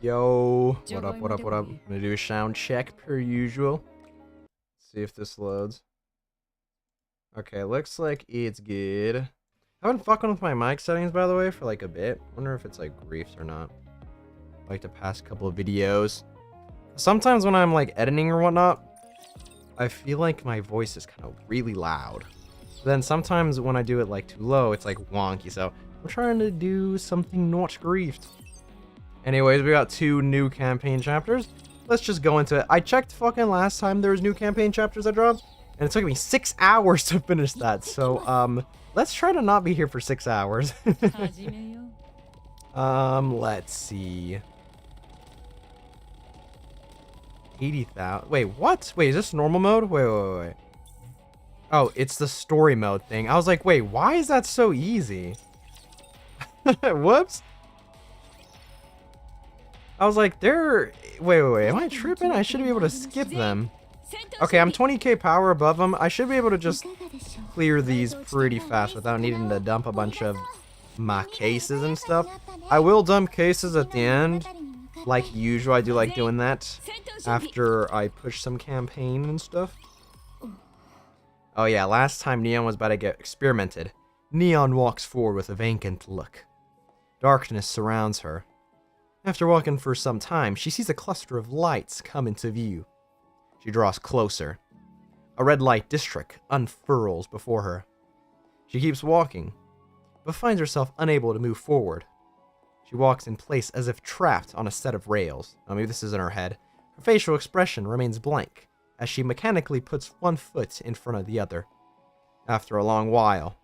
Yo, what up, what up, what up? I'm gonna do a sound check per usual. See if this loads. Okay, looks like it's good. I've been fucking with my mic settings, by the way, for like a bit. Wonder if it's like griefs or not. Like the past couple of videos. Sometimes when I'm like editing or whatnot, I feel like my voice is kind of really loud. But then sometimes when I do it like too low, it's like wonky. So I'm trying to do something not griefed. Anyways, we got 2 new campaign chapters. Let's just go into it. I checked fucking last time there was new campaign chapters that dropped, and it took me 6 hours to finish that. So, let's try to not be here for 6 hours. Let's see. 80,000. Wait, what? Wait, is this normal mode? Wait. Oh, it's the story mode thing. I was like, wait, why is that so easy? Whoops. I was like, wait, am I tripping? I should be able to skip them. Okay, I'm 20k power above them. I should be able to just clear these pretty fast without needing to dump a bunch of my cases and stuff. I will dump cases at the end. Like usual, I do like doing that after I push some campaign and stuff. Oh yeah, last time Neon was about to get experimented. Neon walks forward with a vacant look. Darkness surrounds her. After walking for some time, she sees a cluster of lights come into view. She draws closer. A red light district unfurls before her. She keeps walking, but finds herself unable to move forward. She walks in place as if trapped on a set of rails. Oh, maybe this is in her head. Her facial expression remains blank, as she mechanically puts one foot in front of the other. After a long while.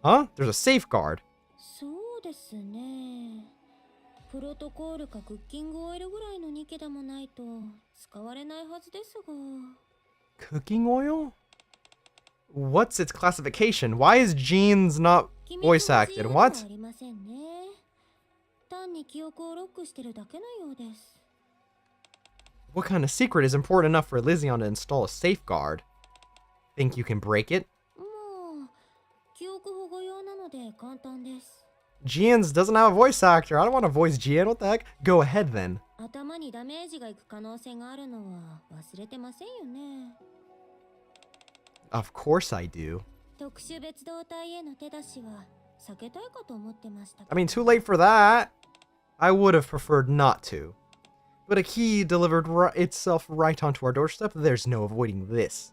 Huh? There's a safeguard. Cooking oil? What's its classification? Why is Jeans not voice acted? What? What kind of secret is important enough for Lysion to install a safeguard? Think you can break it? Jeans doesn't have a voice actor. I don't want to voice Jean. What the heck? Go ahead then. Of course I do. I mean, too late for that. I would have preferred not to. But a key delivered itself right onto our doorstep. There's no avoiding this.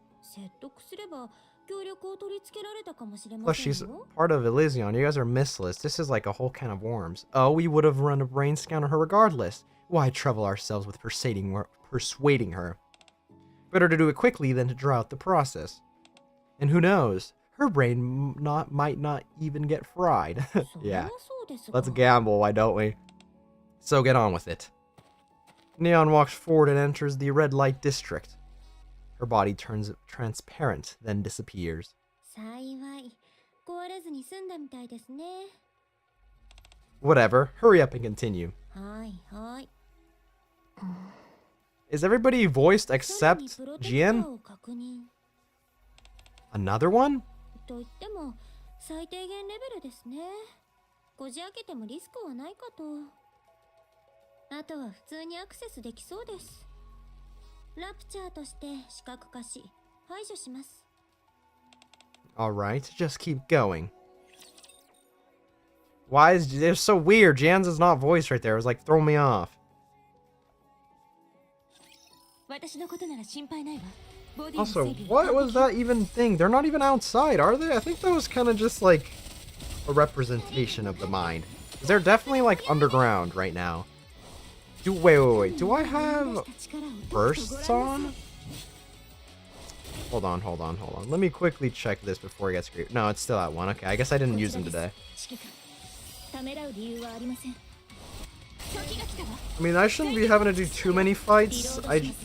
Plus, she's part of Elysion. You guys are missless. This is like a whole can of worms. Oh, we would have run a brain scan on her regardless. Why trouble ourselves with persuading her? Better to do it quickly than to draw out the process. And who knows? Her brain might not even get fried. Yeah. Let's gamble, why don't we? So get on with it. Neon walks forward and enters the red light district. Her body turns transparent, then disappears. Whatever, hurry up and continue. Is everybody voiced except Jian? Another one? Alright, just keep going. Why is it so weird? Jan's is not voiced right there. It was like throwing me off. Also, what was that even thing? They're not even outside, are they? I think that was kind of just like a representation of the mind. They're definitely like underground right now. Wait. Do I have bursts on? Hold on. Let me quickly check this before it gets creepy. No, it's still at 1. Okay, I guess I didn't use them today. I mean, I shouldn't be having to do too many fights.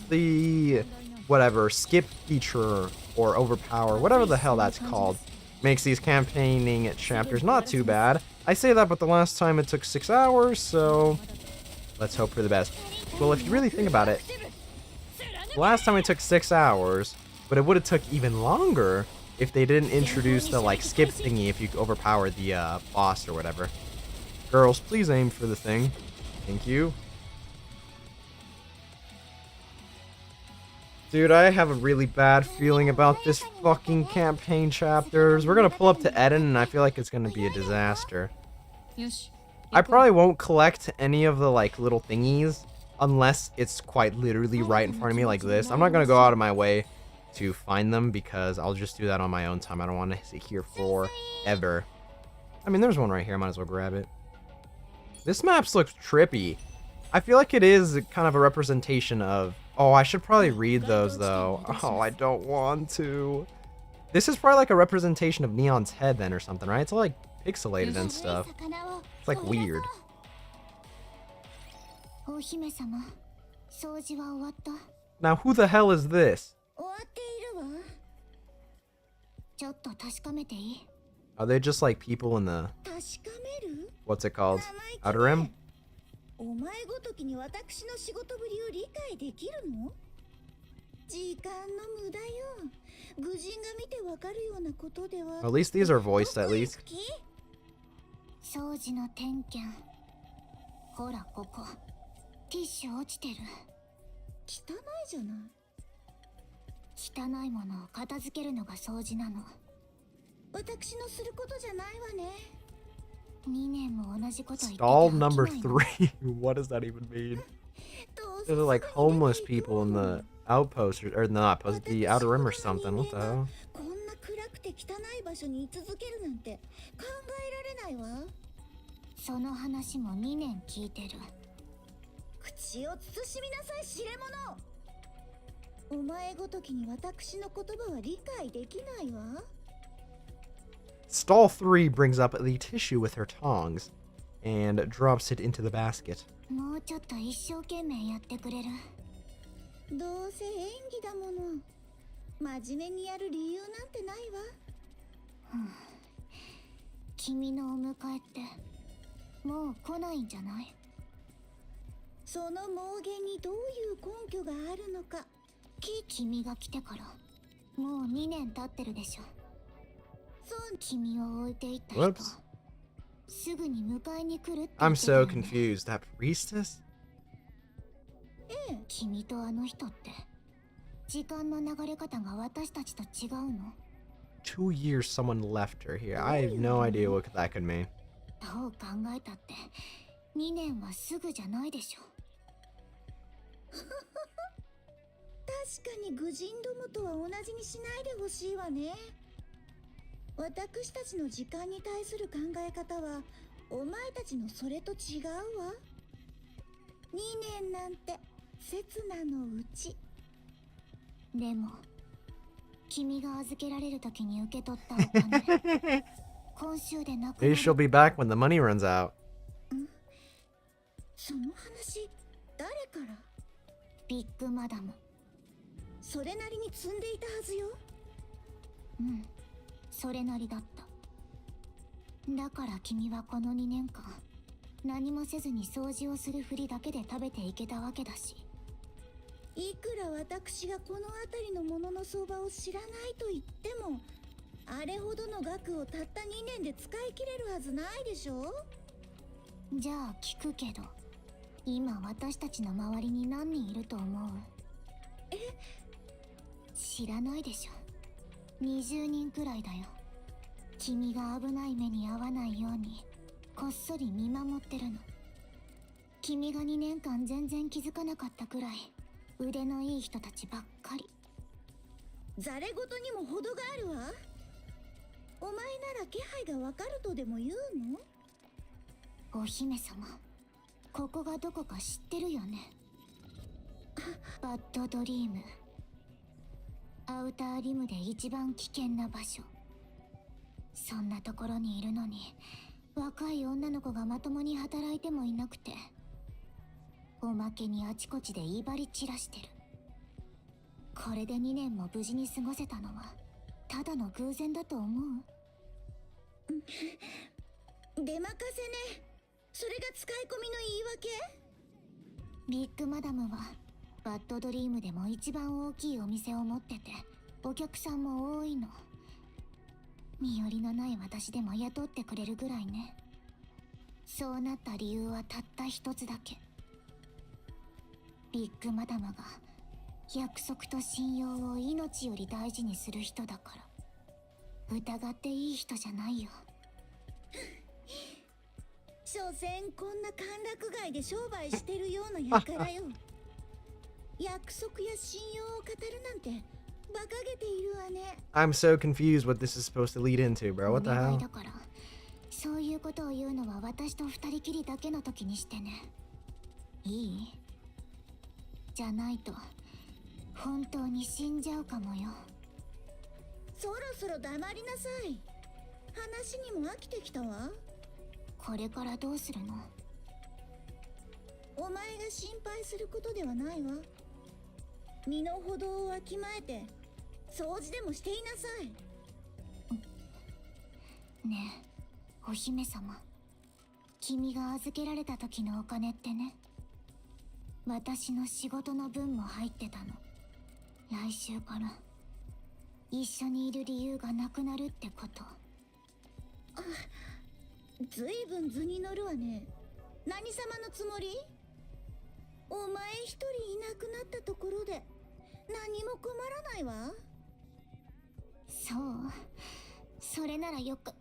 The whatever skip feature or overpower, whatever the hell that's called, makes these campaigning chapters not too bad. I say that, but the last time it took 6 hours, so let's hope for the best. Well, if you really think about it, the last time it took 6 hours, but it would have took even longer if they didn't introduce the like skip thingy if you overpower the boss or whatever. Girls, please aim for the thing. Thank you. Dude, I have a really bad feeling about this fucking campaign chapters. We're gonna pull up to Eden and I feel like it's gonna be a disaster. I probably won't collect any of the like little thingies unless it's quite literally right in front of me like this. I'm not gonna go out of my way to find them because I'll just do that on my own time. I don't want to sit here forever. I mean, there's one right here. I might as well grab it. This map looks trippy. I feel like it is kind of a representation of... Oh, I should probably read those, though. Oh, I don't want to. This is probably like a representation of Neon's head, then, or something, right? It's all, like, pixelated and stuff. It's, like, weird. Now, who the hell is this? Are they just, like, people in the... What's it called? Outer Rim? At least these are voiced, at least. Stall number 3. What does that even mean? They're like homeless people in the outpost, or not outpost, the outer rim or something. What the hell? Stall 3 brings up the tissue with her tongs and drops it into the basket. Whoops. I'm so confused. That priestess? 2 years someone left her here. I have no idea what that could mean. Maybe she'll be back when the money runs out. 身寄りのない私でも雇ってくれるぐらいね。そうなった理由はたった一つだけ。ビッグマダムが約束と信用を命より大事にする人だから。疑っていい人じゃないよ。所詮こんな歓楽街で商売してるようなやからよ。約束や信用を語るなんて馬鹿げているわね。I'm so confused what this is supposed to lead into, bro. What the hell? だからそういうことを言うのは私と二人きりだけの時にしてね。いい？じゃないと本当に死んじゃうかもよ。そろそろ黙りなさい。話にも飽きてきたわ。これからどうするの？お前が心配することではないわ。身の程をわきまえて掃除でもしていなさい。ねえ、お姫様。君が預けられた時のお金ってね、私の仕事の分も入ってたの。来週から一緒にいる理由がなくなるってこと。あ、ずいぶん図に乗るわね。何様のつもり？お前一人いなくなったところで何も困らないわ。そう、それならよくっ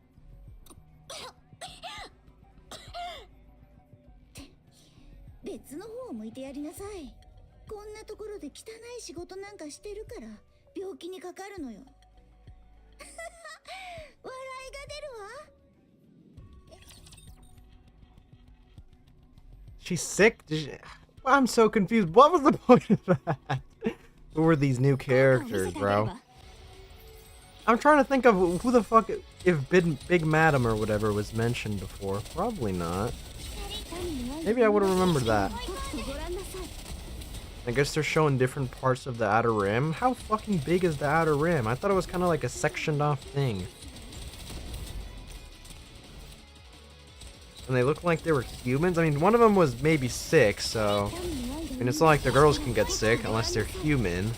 て別の方を向いてやりなさい。こんなところで汚い仕事なんかしてるから病気にかかるのよ。笑いが出るわ。She's sick? I'm so confused. What was the point of that? Who were these new characters, bro? I'm trying to think of who the fuck, if Big Madam or whatever was mentioned before. Probably not. Maybe I would have remembered that. I guess they're showing different parts of the Outer Rim. How fucking big is the Outer Rim? I thought it was kind of like a sectioned off thing. And they looked like they were humans. I mean, one of them was maybe sick, so... I mean, it's not like the girls can get sick unless they're human.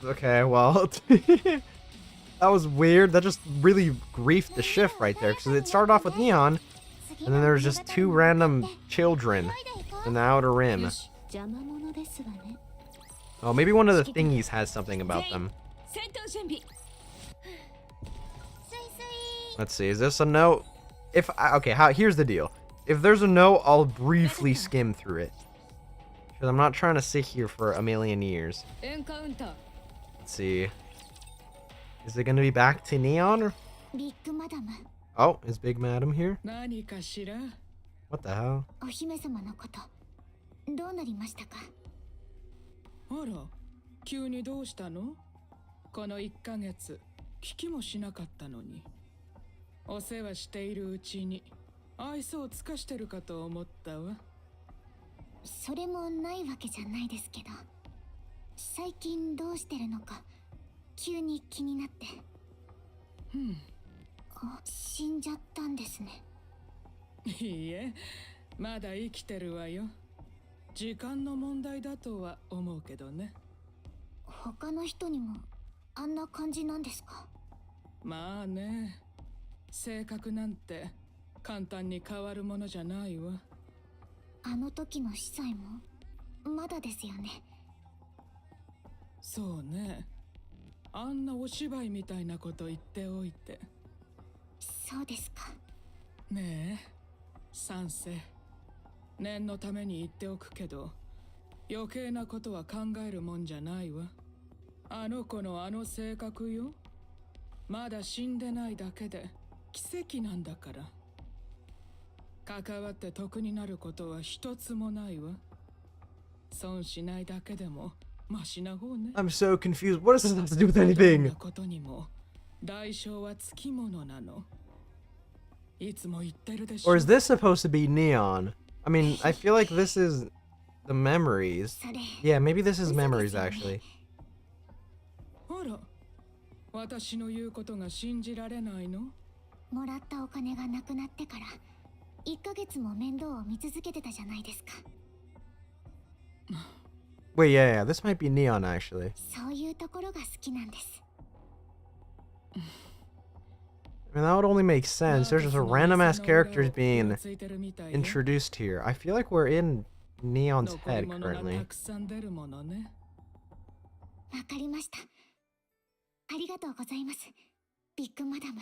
Okay, well... that was weird. That just really griefed the shift right there. Because it started off with Neon, and then there was just two random children in the Outer Rim. Oh, maybe one of the thingies has something about them. Let's see, is this a note? Okay, here's the deal. If there's a note, I'll briefly skim through it. Because I'm not trying to sit here for a million years. Let's see. Is it going to be back to Neon? Or... Oh, is Big Madam here? What the hell? お世話しているうちに愛想を尽かしてるかと思ったわ。それもないわけじゃないですけど、最近どうしてるのか急に気になって。死んじゃったんですね。いいえ、まだ生きてるわよ。時間の問題だとは思うけどね。他の人にもあんな感じなんですか？まあね。性格なんて簡単に変わるものじゃないわ。あの時の司祭もまだですよね。そうね。あんなお芝居みたいなこと言っておいて。そうですか。ねえ、賛成。念のために言っておくけど、余計なことは考えるもんじゃないわ。あの子のあの性格よ。まだ死んでないだけで奇跡なんだから。関わって得になることは一つもないわ。損しないだけでもマシな方ね。I'm so confused. What does this have to do with anything? ことにも代償はつきものなの。いつも言ってるでしょ。Or is this supposed to be Neon? I mean, I feel like this is the memories. Yeah, maybe this is memories actually. ほら、私の言うことが信じられないの？もらったお金がなくなってから1ヶ月も面倒を見続けてたじゃないですか。Wait, yeah, this might be Neon, actually. そういうところが好きなんです。 I mean, that would only make sense. There's just a random-ass characters being introduced here. I feel like we're in Neon's head currently. わかりました。ありがとうございます、ビッグマダム。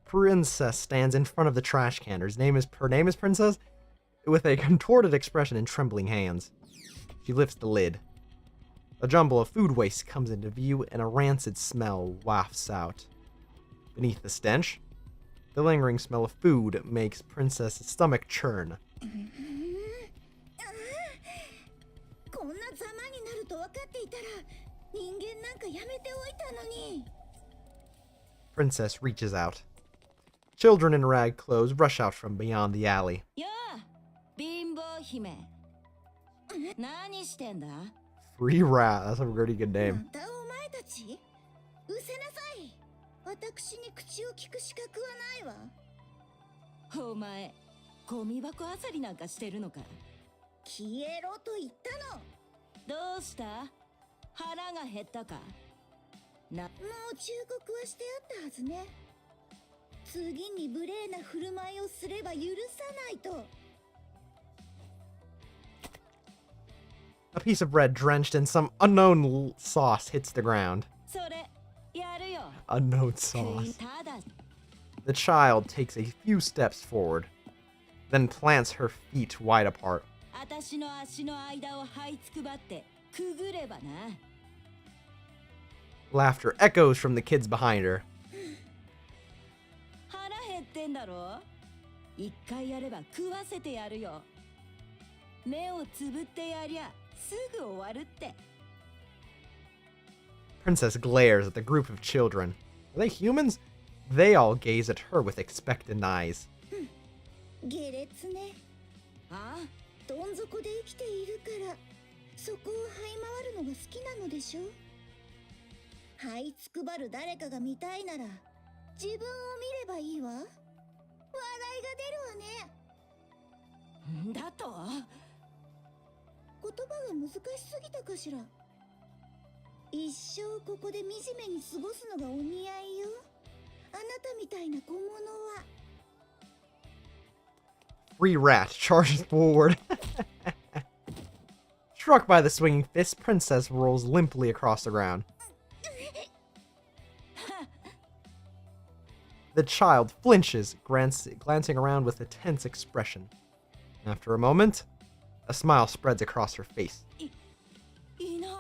Princess stands in front of the trash can. Her name is Princess, with a contorted expression and trembling hands. She lifts the lid. A jumble of food waste comes into view, and a rancid smell wafts out. Beneath the stench, the lingering smell of food makes Princess's stomach churn. こんなざまになると分かっていたら、人間なんかやめておいたのに。 Princess reaches out. Children in rag clothes rush out from beyond the alley. やあ、貧乏姫。何してんだ? Free Rat, that's a pretty good name. またお前たち？うせなさい。私に口を聞く資格はないわ。お前、ゴミ箱あさりなんかしてるのか? 消えろと言ったの。どうした? 腹が減ったか? な、もう忠告はしてあったはずね。次に無礼な振る舞いをすれば許さないと。 A piece of bread drenched in some unknown sauce hits the ground. それ、やるよ。 Unknown sauce. ただ、 The child takes a few steps forward, then plants her feet wide apart. 私の足の間を這いつくばってくぐればな。 Laughter echoes from the kids behind her. 腹減ってんだろ? 一回やれば食わせてやるよ。目をつぶってやりゃすぐ終わるって。 Princess glares at the group of children. Are they humans? They all gaze at her with expectant eyes. 下劣ね。あ? どん底で生きているから、そこを這い回るのが好きなのでしょ。這いつくばる誰かが見たいなら、自分を見ればいいわ。笑いが出るわね。だと? 言葉が難しすぎたかしら。一生ここで惨めに過ごすのがお似合いよ。あなたみたいな小物は。 Free Rat charges forward. Struck by the swinging fist, Princess rolls limply across the ground. The child flinches, glancing around with a tense expression. After a moment, a smile spreads across her face. いない。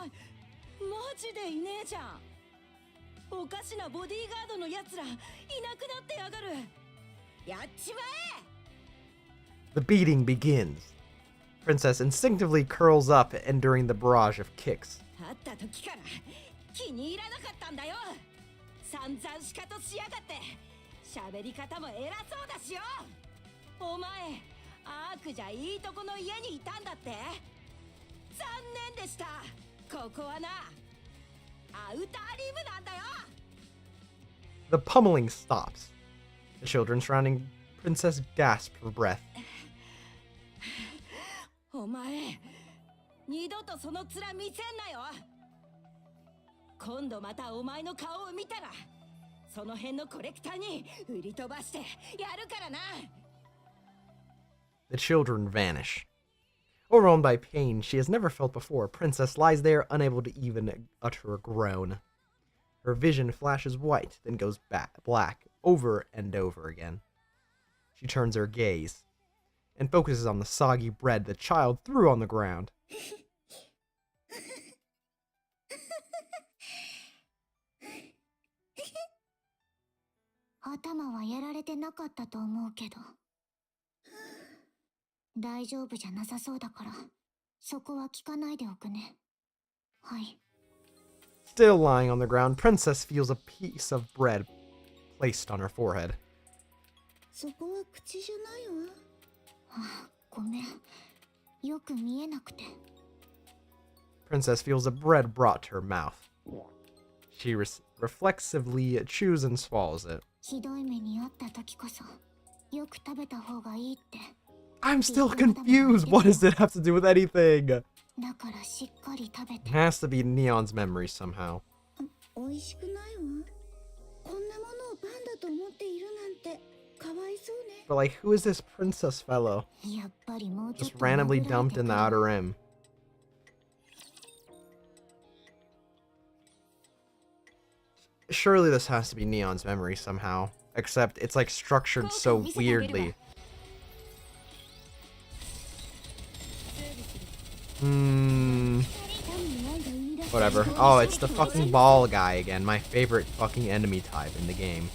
マジでいねえじゃん。おかしなボディーガードのやつらいなくなってやがる。やっちまえ! The beating begins. Princess instinctively curls up, enduring the barrage of kicks. 会った時から気に入らなかったんだよ。散々しかとしやがって。喋り方も偉そうだしよ。お前、アークじゃいいとこの家にいたんだって？残念でした。ここはな、アウターリムなんだよ。 The pummeling stops. The children surrounding Princess gasp for breath. お前、二度とその面見せんなよ。今度またお前の顔を見たら、その辺のコレクターに売り飛ばしてやるからな。 The children vanish. Overwhelmed by pain she has never felt before, Princess lies there unable to even utter a groan. Her vision flashes white, then goes black, over and over again. She turns her gaze and focuses on the soggy bread the child threw on the ground. 頭はやられてなかったと思うけど。大丈夫じゃなさそうだから、そこは聞かないでおくね。はい。 Still lying on the ground, Princess feels a piece of bread placed on her forehead. そこは口じゃないわ。あ、ごめん。よく見えなくて。 Princess feels the bread brought to her mouth. She reflexively chews and swallows it. ひどい目にあった時こそ、よく食べた方がいいって。 I'm still confused. What does it have to do with anything? だからしっかり食べて。 It has to be Neon's memory somehow. 美味しくないわ。こんなものをパンだと思っているなんてかわいそうね。 But like, who is this princess fellow? やっぱりもうちょっ Just と randomly 潜られ dumped て in the くる outer rim. Surely this has to be Neon's memory somehow. Except it's like structured so weirdly. Whatever. Oh, it's the fucking ball guy again. My favorite fucking enemy type in the game.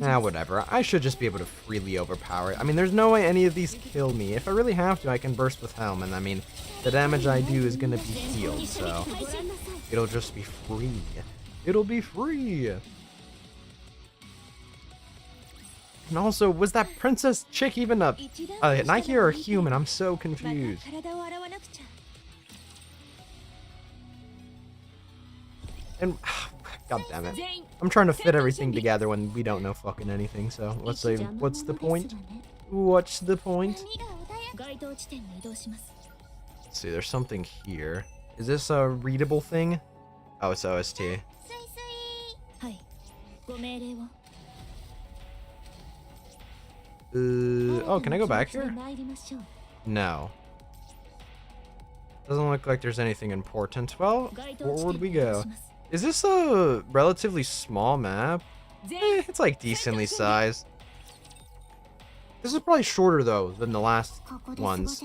Ah, whatever. I should just be able to freely overpower it. I mean, there's no way any of these kill me. If I really have to, I can burst with Helm, and I mean, the damage I do is gonna be healed, so it'll just be free. It'll be free. And also, was that princess chick even a Nikke or a human? I'm so confused. And god damn it. I'm trying to fit everything together when we don't know fucking anything, so let's say, what's the point? What's the point? Let's see, there's something here. Is this a readable thing? Oh, it's OST. Oh, can I go back here? No. Doesn't look like there's anything important. Well, forward we go. Is this a relatively small map? It's like decently sized. This is probably shorter though than the last ones.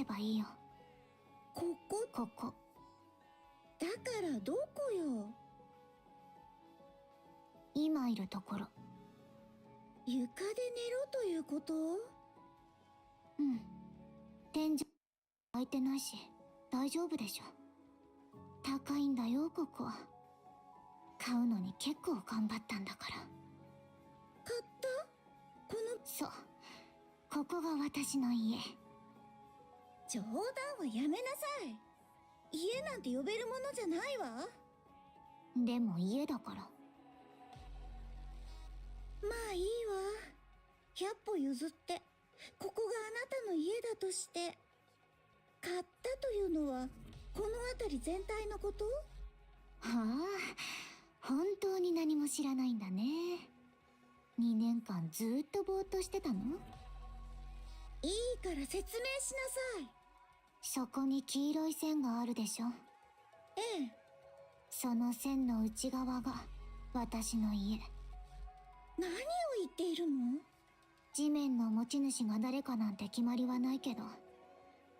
ここだからどこよ。今いるところ。床で寝ろということ？うん。天井開いてないし大丈夫でしょ。高いんだよここ。買うのに結構頑張ったんだから。買った？この…そう。ここが私の家。冗談はやめなさい。家なんて呼べるものじゃないわ。でも家だから。まあいいわ。100歩譲って、ここがあなたの家だとして、買ったというのはこの辺り全体のこと？はあ、本当に何も知らないんだね。2年間ずーっとぼーっとしてたの？いいから説明しなさい。そこに黄色い線があるでしょ。ええ。その線の内側が私の家。何を言っているの？地面の持ち主が誰かなんて決まりはないけど、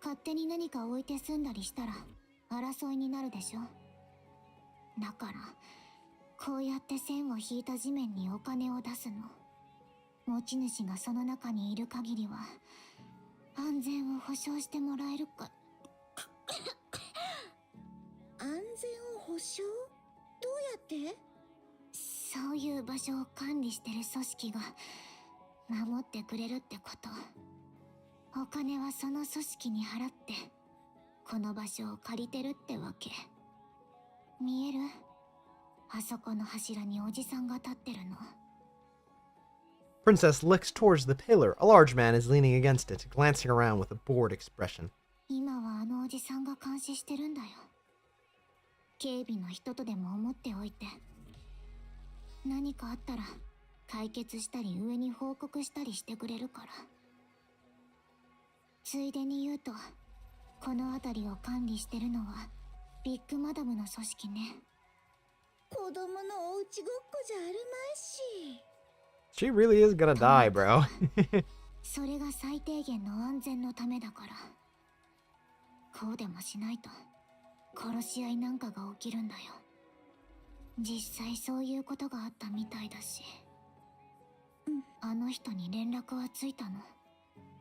勝手に何か置いて住んだりしたら争いになるでしょ。だからこうやって線を引いた地面にお金を出すの。持ち主がその中にいる限りは安全を保証してもらえるか。安全を保証？どうやって？そういう場所を管理してる組織が守ってくれるってこと。お金はその組織に払ってこの場所を借りてるってわけ。見える？あそこの柱におじさんが立ってるの。Princess looks towards the pillar. A large man is leaning against it, glancing around with a bored expression. 今はあのおじさんが監視してるんだよ。警備の人とでも思っておいて。何かあったら解決したり上に報告したりしてくれるから。ついでに言うと、この辺りを管理してるのはビッグマダムの組織ね。子供のおうちごっこじゃあるまいし。She really is gonna die, bro. それが最低限の安全のためだから。こうでもしないと殺し合いなんかが起きるんだよ。実際そういうことがあったみたいだし。あの人に連絡はついたの？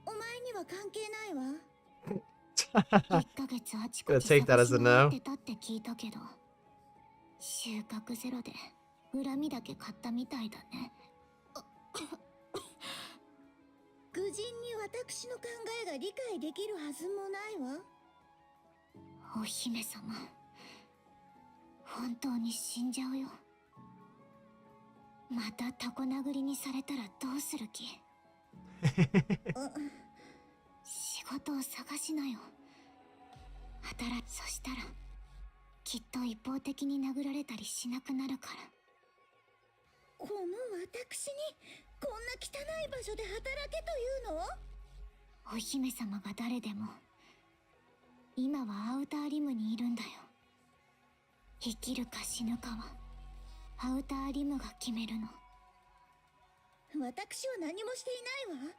お前には関係ないわ。1ヶ月あちこち Gonna take that as a no. 探し回ってたって聞いたけど、収穫ゼロで恨みだけ買ったみたいだね。愚人に私の考えが理解できるはずもないわ。お姫様、本当に死んじゃうよ。またタコ殴りにされたらどうする気？仕事を探しなよ。そしたらきっと一方的に殴られたりしなくなるから。この私にこんな汚い場所で働けというの？お姫様が誰でも今はアウターリムにいるんだよ。生きるか死ぬかはアウターリムが決めるの。私は何もしていないわ。向こ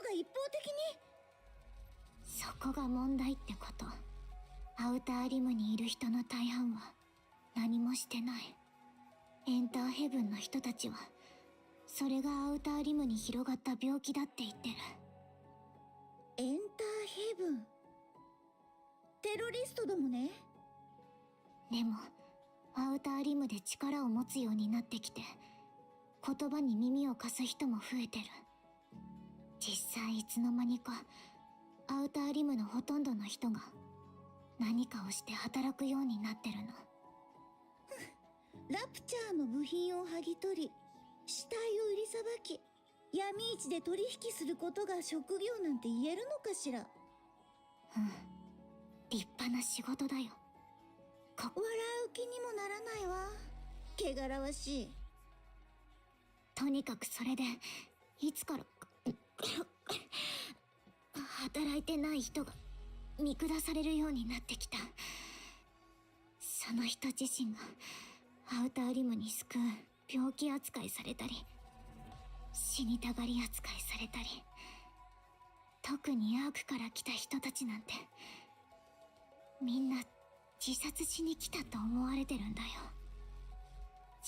うが一方的に。そこが問題ってこと。アウターリムにいる人の大半は何もしてない。エンターヘブンの人たちはそれがアウターリムに広がった病気だって言ってる。エンターヘブン。テロリストどもね。でもアウターリムで力を持つようになってきて言葉に耳を貸す人も増えてる。実際いつの間にかアウターリムのほとんどの人が何かをして働くようになってるの。ラプチャーの部品を剥ぎ取り、死体を売りさばき、闇市で取引することが職業なんて言えるのかしら。立派な仕事だよ。笑う気にもならないわ。汚らわしい。とにかくそれでいつから働いてない人が見下されるようになってきた。その人自身がアウターリムに救う病気扱いされたり死にたがり扱いされたり、特にアークから来た人たちなんてみんな自殺しに来たと思われてるんだよ。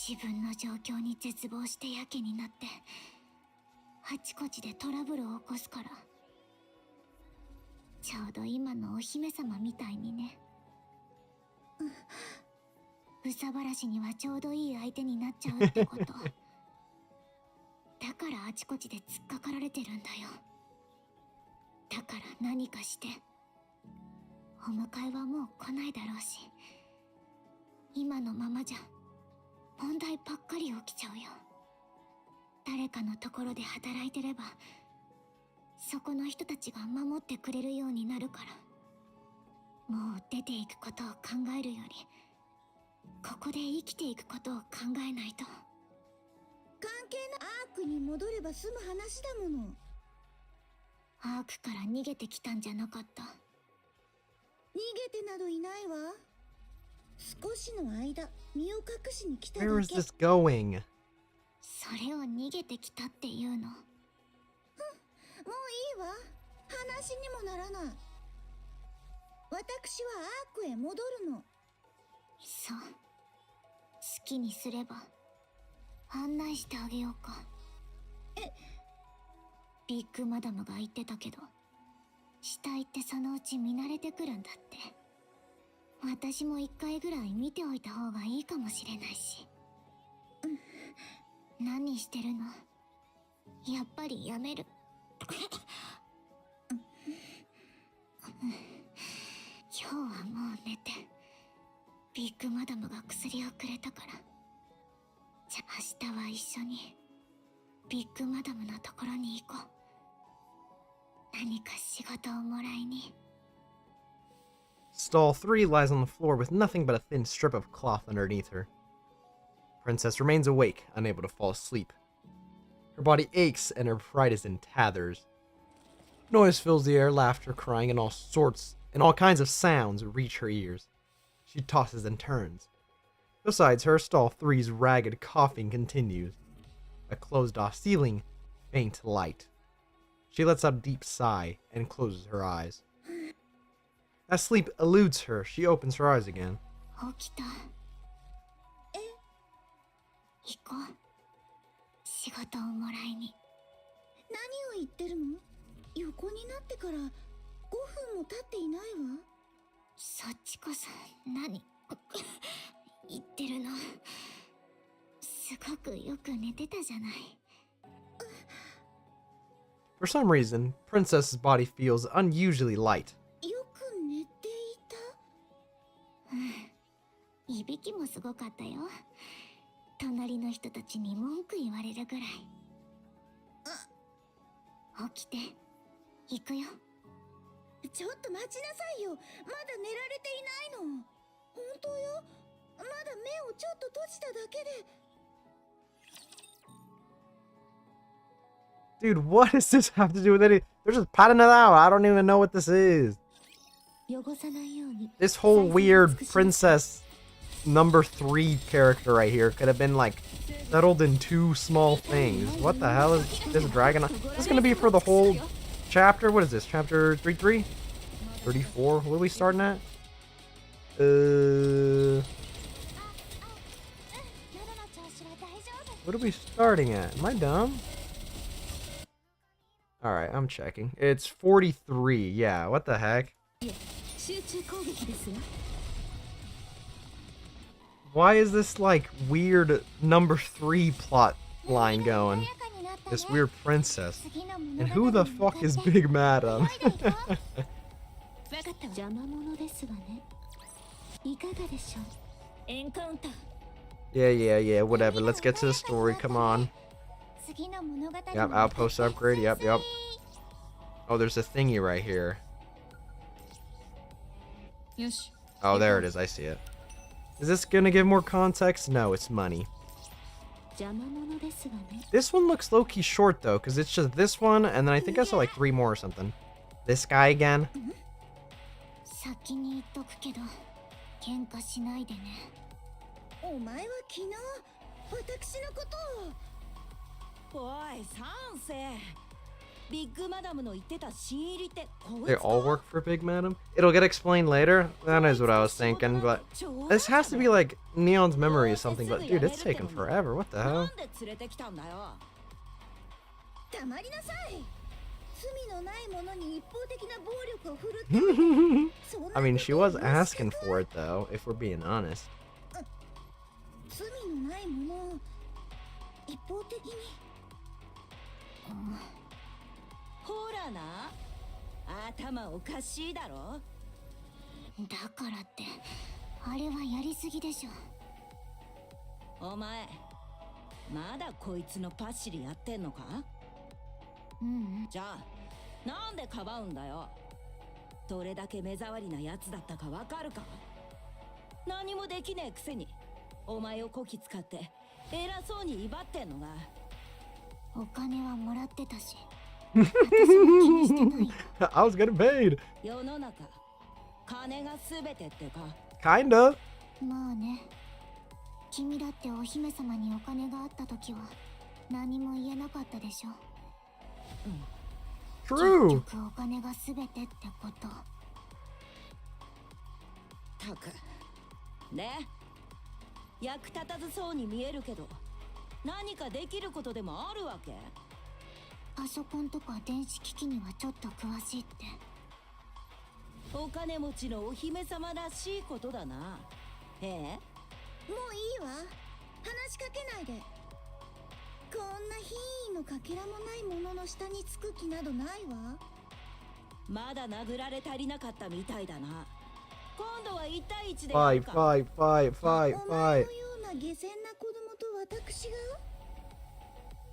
自分の状況に絶望してやけになってあちこちでトラブルを起こすから。ちょうど今のお姫様みたいにね。憂さ晴らしにはちょうどいい相手になっちゃうってこと。だからあちこちで突っかかられてるんだよ。だから何かして。お迎えはもう来ないだろうし、今のままじゃ問題ばっかり起きちゃうよ。誰かのところで働いてればそこの人たちが守ってくれるようになるから、もう出ていくことを考えるよりここで生きていくことを考えないと。関係なアークに戻れば済む話だもの。アークから逃げてきたんじゃなかった。逃げてなどいないわ。少しの間身を隠しに来ただ Where is け。 this going? それを逃げてきたっていうの？もういいわ。話にもならない。私はアークへ戻るの。そう、好きにすれば案内してあげようか。ビッグマダムが言ってたけど、死体ってそのうち見慣れてくるんだって。私も一回ぐらい見ておいた方がいいかもしれないし。何してるの？やっぱりやめる。今日はもう寝て。ビッグマダムが薬をくれたから。じゃあ明日は一緒にビッグマダムのところに行こう。何か仕事をもらいに。 Stall 3 lies on the floor with nothing but a thin strip of cloth underneath her. Princess remains awake, unable to fall asleep. Her body aches and her pride is in tatters. Noise fills the air, laughter, crying, and all kinds of sounds reach her ears. She tosses and turns. Besides her, Stall 3's ragged coughing continues. A closed-off ceiling, faint light. She lets out a deep sigh and closes her eyes. As sleep eludes her, she opens her eyes again. 起きた。行こう。仕事をもらいに。何を言ってるの？横になってから5分も経っていないわ。そっちこそ何言ってるの？すごくよく寝てたじゃない。For some reason, Princess's body feels unusually light. よく寝ていた？いびきもすごかったよ。隣の人たちに文句言われるぐらい。起きて行くよ。ちょっと待ちなさいよ。まだ寝られていないの。本当よ。まだ目をちょっと閉じただけで。 Dude, what does this have to do with anything? They're just patting it out. I don't even know what this is. 汚さないように。 This whole weird princess number 3 character right here could have been like settled in 2 small things. What the hell is this dragon? This is gonna be for the whole chapter. What is this? Chapter 33? 34? What are we starting at? What are we starting at? Am I dumb? Alright, I'm checking. It's 43. Yeah, what the heck? Why is this like weird number 3 plot line going? This weird princess. And who the fuck is Big Madam? Yeah, whatever. Let's get to the story. Come on. Yep, outpost upgrade. Yep. Oh, there's a thingy right here. Oh, there it is. I see it. Is this gonna give more context? No, it's money. This one looks low-key short, though, because it's just this one, and then I think I saw like 3 more or something. This guy again. 先に言っとくけど、喧嘩しないでね。お前は昨日私のことを。おい、三世。ビッグマダムの言ってた新入りってこいつ They all work for Big Madam? It'll get explained later. That is what I was thinking, but this has to be like Neon's memory or something, but dude, it's taking forever. What the な hell? んで連れてきたんだよ。黙りなさい。罪のない者に一方的な暴力を振るって。そんなこと I mean, she was asking for it, though, if we're being honest. 罪のない者を一方的に。ほらな、頭おかしいだろ。だからって、あれはやりすぎでしょ。お前、まだこいつのパシリやってんのか？じゃあ、なんでかばうんだよ。どれだけ目障りなやつだったかわかるか？何もできねえくせに、お前をこき使って偉そうに威張ってんのが。お金はもらってたし。私は気にしてないよ。I was getting paid. 世の中、金が全てってか。Kinda. まあね。君だってお姫様にお金があった時は何も言えなかったでしょ。True. 結局お金が全てってこと。たく。で、役立たずそうに見えるけど、何かできることでもあるわけ？パソコンとか電子機器にはちょっと詳しいって。お金持ちのお姫様らしいことだな。ええ？もういいわ。話しかけないで。こんな品位のかけらもないものの下につく気などないわ。まだ殴られ足りなかったみたいだな。今度は1対1でや Fight, るか。fight, fight, fight, お前 fight. のような下賤な子供と私が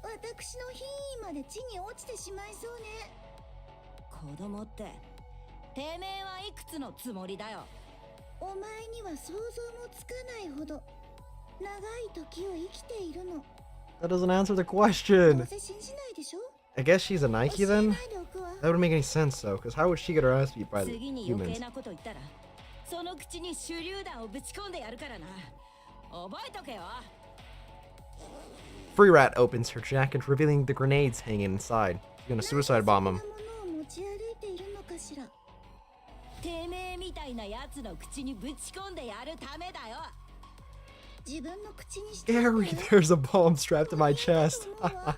私の品位まで地に落ちてしまいそうね。子供って、てめえはいくつのつもりだよ。お前には想像もつかないほど長い時を生きているの。 That doesn't answer the どう question. せ信じないでしょ。 I guess she's a Nikke 教え then? ないでおくわ。 That wouldn't make any sense though, because how would she get her ass beat by the 次に余計 humans? なこと言ったら、その口に手榴弾をぶち込んでやるからな。覚えとけよ。Free Rat opens her jacket, revealing the grenades hanging inside. She's gonna suicide bomb him. なぜそんなものを持ち歩いているのかしら。てめえみたいなやつの口にぶち込んでやるためだよ。自分の口にして Gary, there's a bomb strapped to my chest. は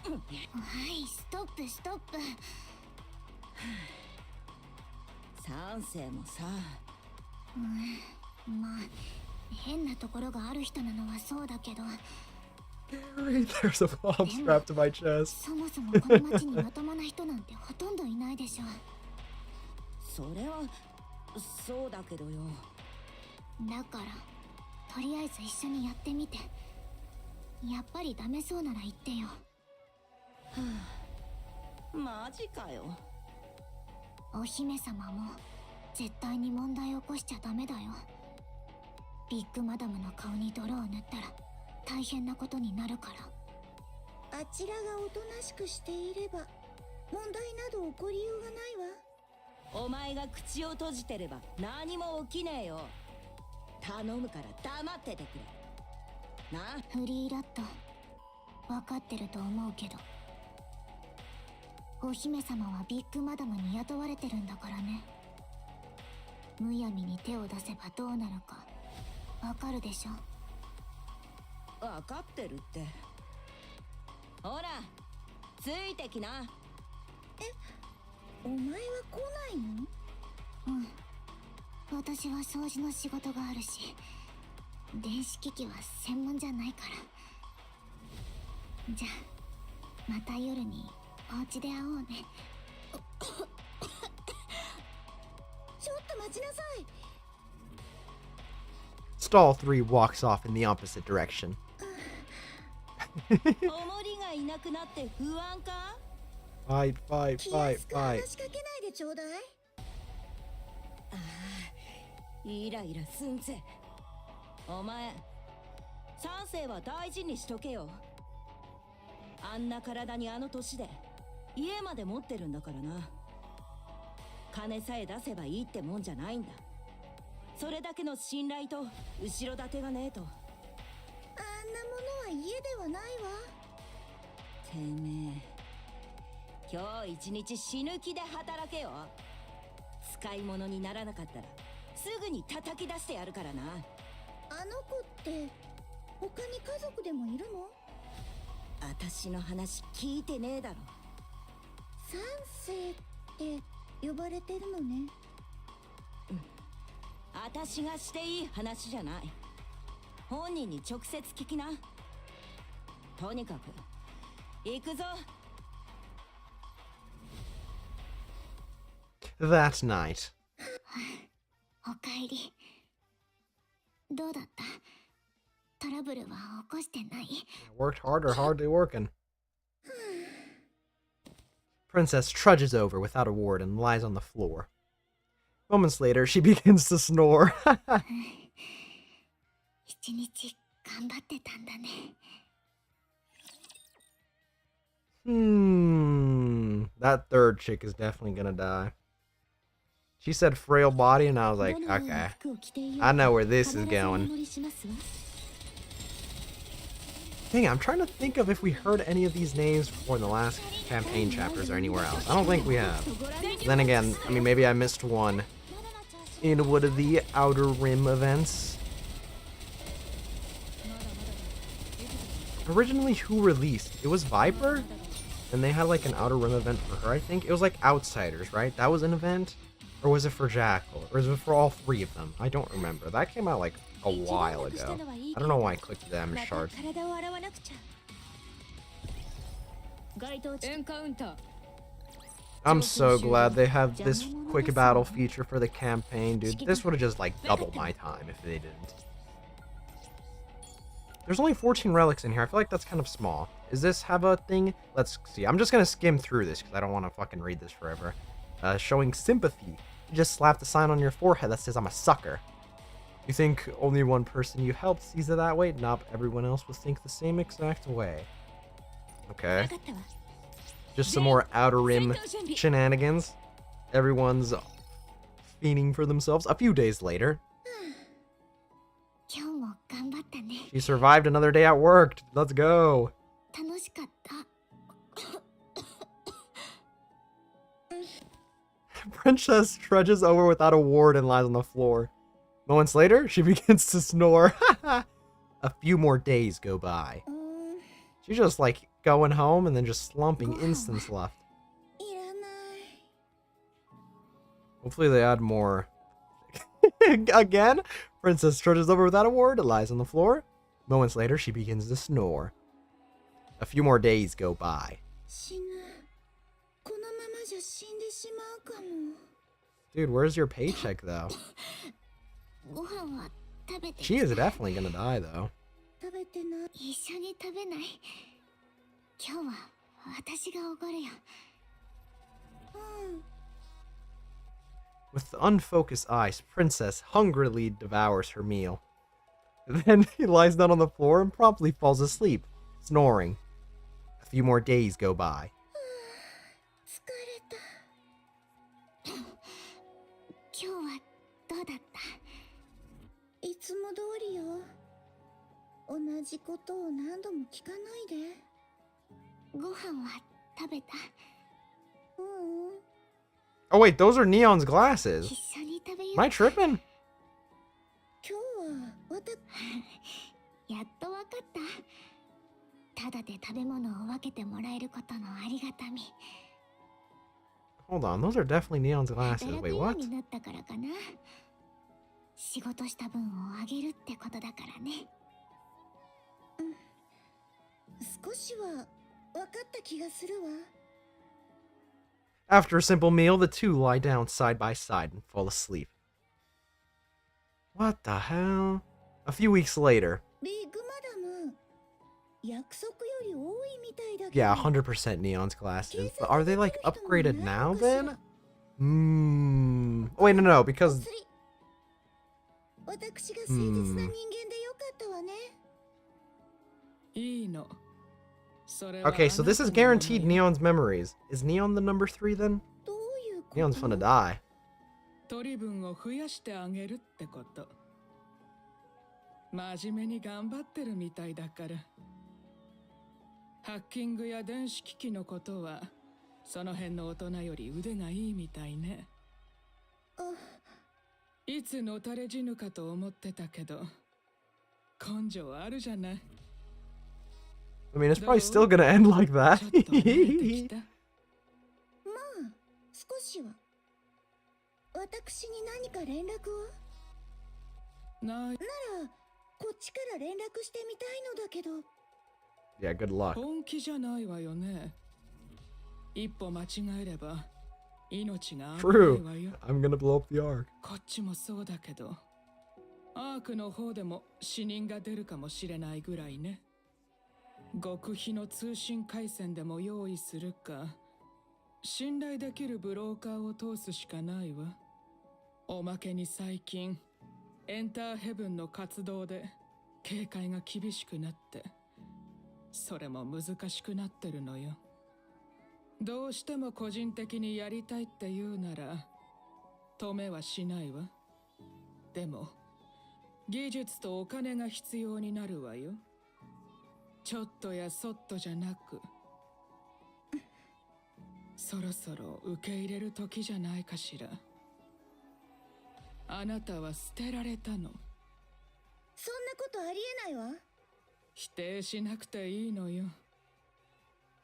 いストップストップ。三世もさ。まあ変なところがある人なのはそうだけど、 Gary, there's a bomb strapped to my chest. そもそもこの町にまともな人なんてほとんどいないでしょ。それはそうだけどよ。だからとりあえず一緒にやってみて。やっぱりダメそうなら言ってよ。マジかよ。お姫様も絶対に問題を起こしちゃダメだよ。ビッグマダムの顔に泥を塗ったら大変なことになるから。あちらがおとなしくしていれば問題など起こりようがないわ。お前が口を閉じてれば何も起きねえよ。頼むから黙っててくれな。フリーラット、分かってると思うけど、お姫様はビッグマダムに雇われてるんだからね。むやみに手を出せばどうなるかわかるでしょ。分かってるって。ほらついてきな。お前は来ないの？うん、私は掃除の仕事があるし、電子機器は専門じゃないから。じゃあまた夜にお家で会おうね。ちょっと待ちなさい。 Stall 3 walks off in the opposite direction. おもりがいなくなって不安か？ Fight, fight, 気 fight, 安く fight. 話しかけないでちょうだい。イライラすんぜ。お前三世は大事にしとけよ。あんな体にあの年で家まで持ってるんだからな。金さえ出せばいいってもんじゃないんだ。それだけの信頼と後ろ盾がねえと。あんなものは家ではないわ。てめえ今日一日死ぬ気で働けよ。使い物にならなかったらすぐに叩き出してやるからな。あの子って他に家族でもいるの？私の話聞いてねえだろ。三世って呼ばれてるのね。私がしていい話じゃない。本人に直接聞きな。とにかく行くぞ。That night. おかえり。どうだった？トラブルは起こしてない？ Worked hard or hardly working. Princess trudges over without a word and lies on the floor. Moments later, she begins to snore. 一日頑張ってたんだね。That third chick is definitely gonna die. She said frail body, and I was like, okay. I know where this is going. Dang, I'm trying to think of if we heard any of these names before in the last campaign chapters or anywhere else. I don't think we have. Then again, I mean, maybe I missed one in one of the Outer Rim events. Originally, who released? It was Viper? And they had like an Outer Rim event for her, I think. It was like Outsiders, right? That was an event? Or was it for Jackal? Or was it for all three of them? I don't remember. That came out like a while ago. I don't know why I clicked the damage shards. I'm so glad they have this quick battle feature for the campaign, dude. This would have just like doubled my time if they didn't. There's only 14 relics in here. I feel like that's kind of small. Does this have a thing? Let's see. I'm just gonna skim through this because I don't want to fucking read this forever. Showing sympathy. You just slapped a sign on your forehead that says I'm a sucker. You think only one person you helped sees it that way? Nope, everyone else will think the same exact way. Okay. Just some more Outer Rim shenanigans. Everyone's fiending for themselves. A few days later. She survived another day at work. Let's go. Princess trudges over without a word and lies on the floor. Moments later, she begins to snore. A few more days go by. She's just like going home and then just slumping instants left. Hopefully they add more. Again, Princess trudges over without a word and lies on the floor. Moments later, she begins to snore. A few more days go by. Dude, where's your paycheck, though? 食べて She is definitely gonna die, though. 食べてない。一緒に食べない？今日は私がおごるよ。With unfocused eyes, Princess hungrily devours her meal. Then he lies down on the floor and promptly falls asleep, snoring. A few more days go by. 疲れた。今日はどうだった？いつも通りよ。同じことを何度も聞かないで。ご飯は食べた？うんうん。 Oh wait, those are Neon's glasses. 一緒に食べよう。 Am I tripping? 今日はやっとわかった。ただで食べ物を分けてもらえることのありがたみ。 Hold on, those are definitely Neon's glasses. 働く Wait, よう what? になったからかな。仕事した分をあげるってことだからね。少しは分かった気がするわ。 After a simple meal, the two lie down side by side and fall asleep. What the hell? A few weeks later. ビッグマダム、約束より多いみたいだけど。 Yeah, 100% Neon's glasses. But are they like upgraded now then? Oh, wait, no, because... 私が誠実な人間でよかったわね。いいの。それは Okay, so this is guaranteed Neon's memories. Is Neon the number 3 then? どういうこと？ Neon's fun to die. 取り分を増やしてあげるってこと。真面目に頑張ってるみたいだから。ハッキングや電子機器のことはその辺の大人より腕がいいみたいね。いつのたれ死ぬかと思ってたけど根性あるじゃない。 I mean, it's probably still gonna end like that. ちょっと慣れてきた。まあ、少しは。私に何か連絡は？ない。なら、こっちから連絡してみたいのだけど。 Yeah, good luck. 本気じゃないわよね。一歩間違えれば命が危ない True. わよ。 I'm gonna blow up the ark. こっちもそうだけど、アークの方でも死人が出るかもしれないぐらいね。極秘の通信回線でも用意するか、信頼できるブローカーを通すしかないわ。おまけに最近、エンターヘブンの活動で警戒が厳しくなって、それも難しくなってるのよ。どうしても個人的にやりたいって言うなら、止めはしないわ。でも、技術とお金が必要になるわよ。ちょっとやそっとじゃなく、そろそろ受け入れる時じゃないかしら。あなたは捨てられたの。そんなことありえないわ。否定しなくていいのよ。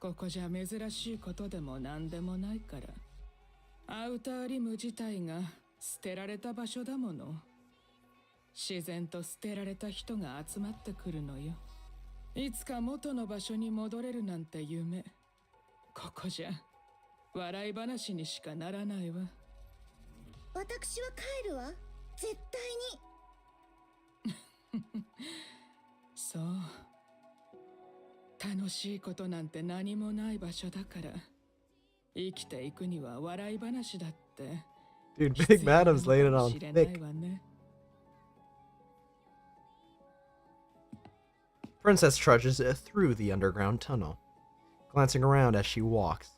ここじゃ珍しいことでも何でもないから。アウターリム自体が捨てられた場所だもの。自然と捨てられた人が集まってくるのよ。いつか元の場所に戻れるなんて夢。ここじゃ笑い話にしかならないわ。私は帰るわ。絶対に。そう。楽しいことなんて何もない場所だから。生きていくには笑い話だって。 Dude, Big Madam's laying it on 知れない thick. わね。Princess trudges through the underground tunnel, glancing around as she walks.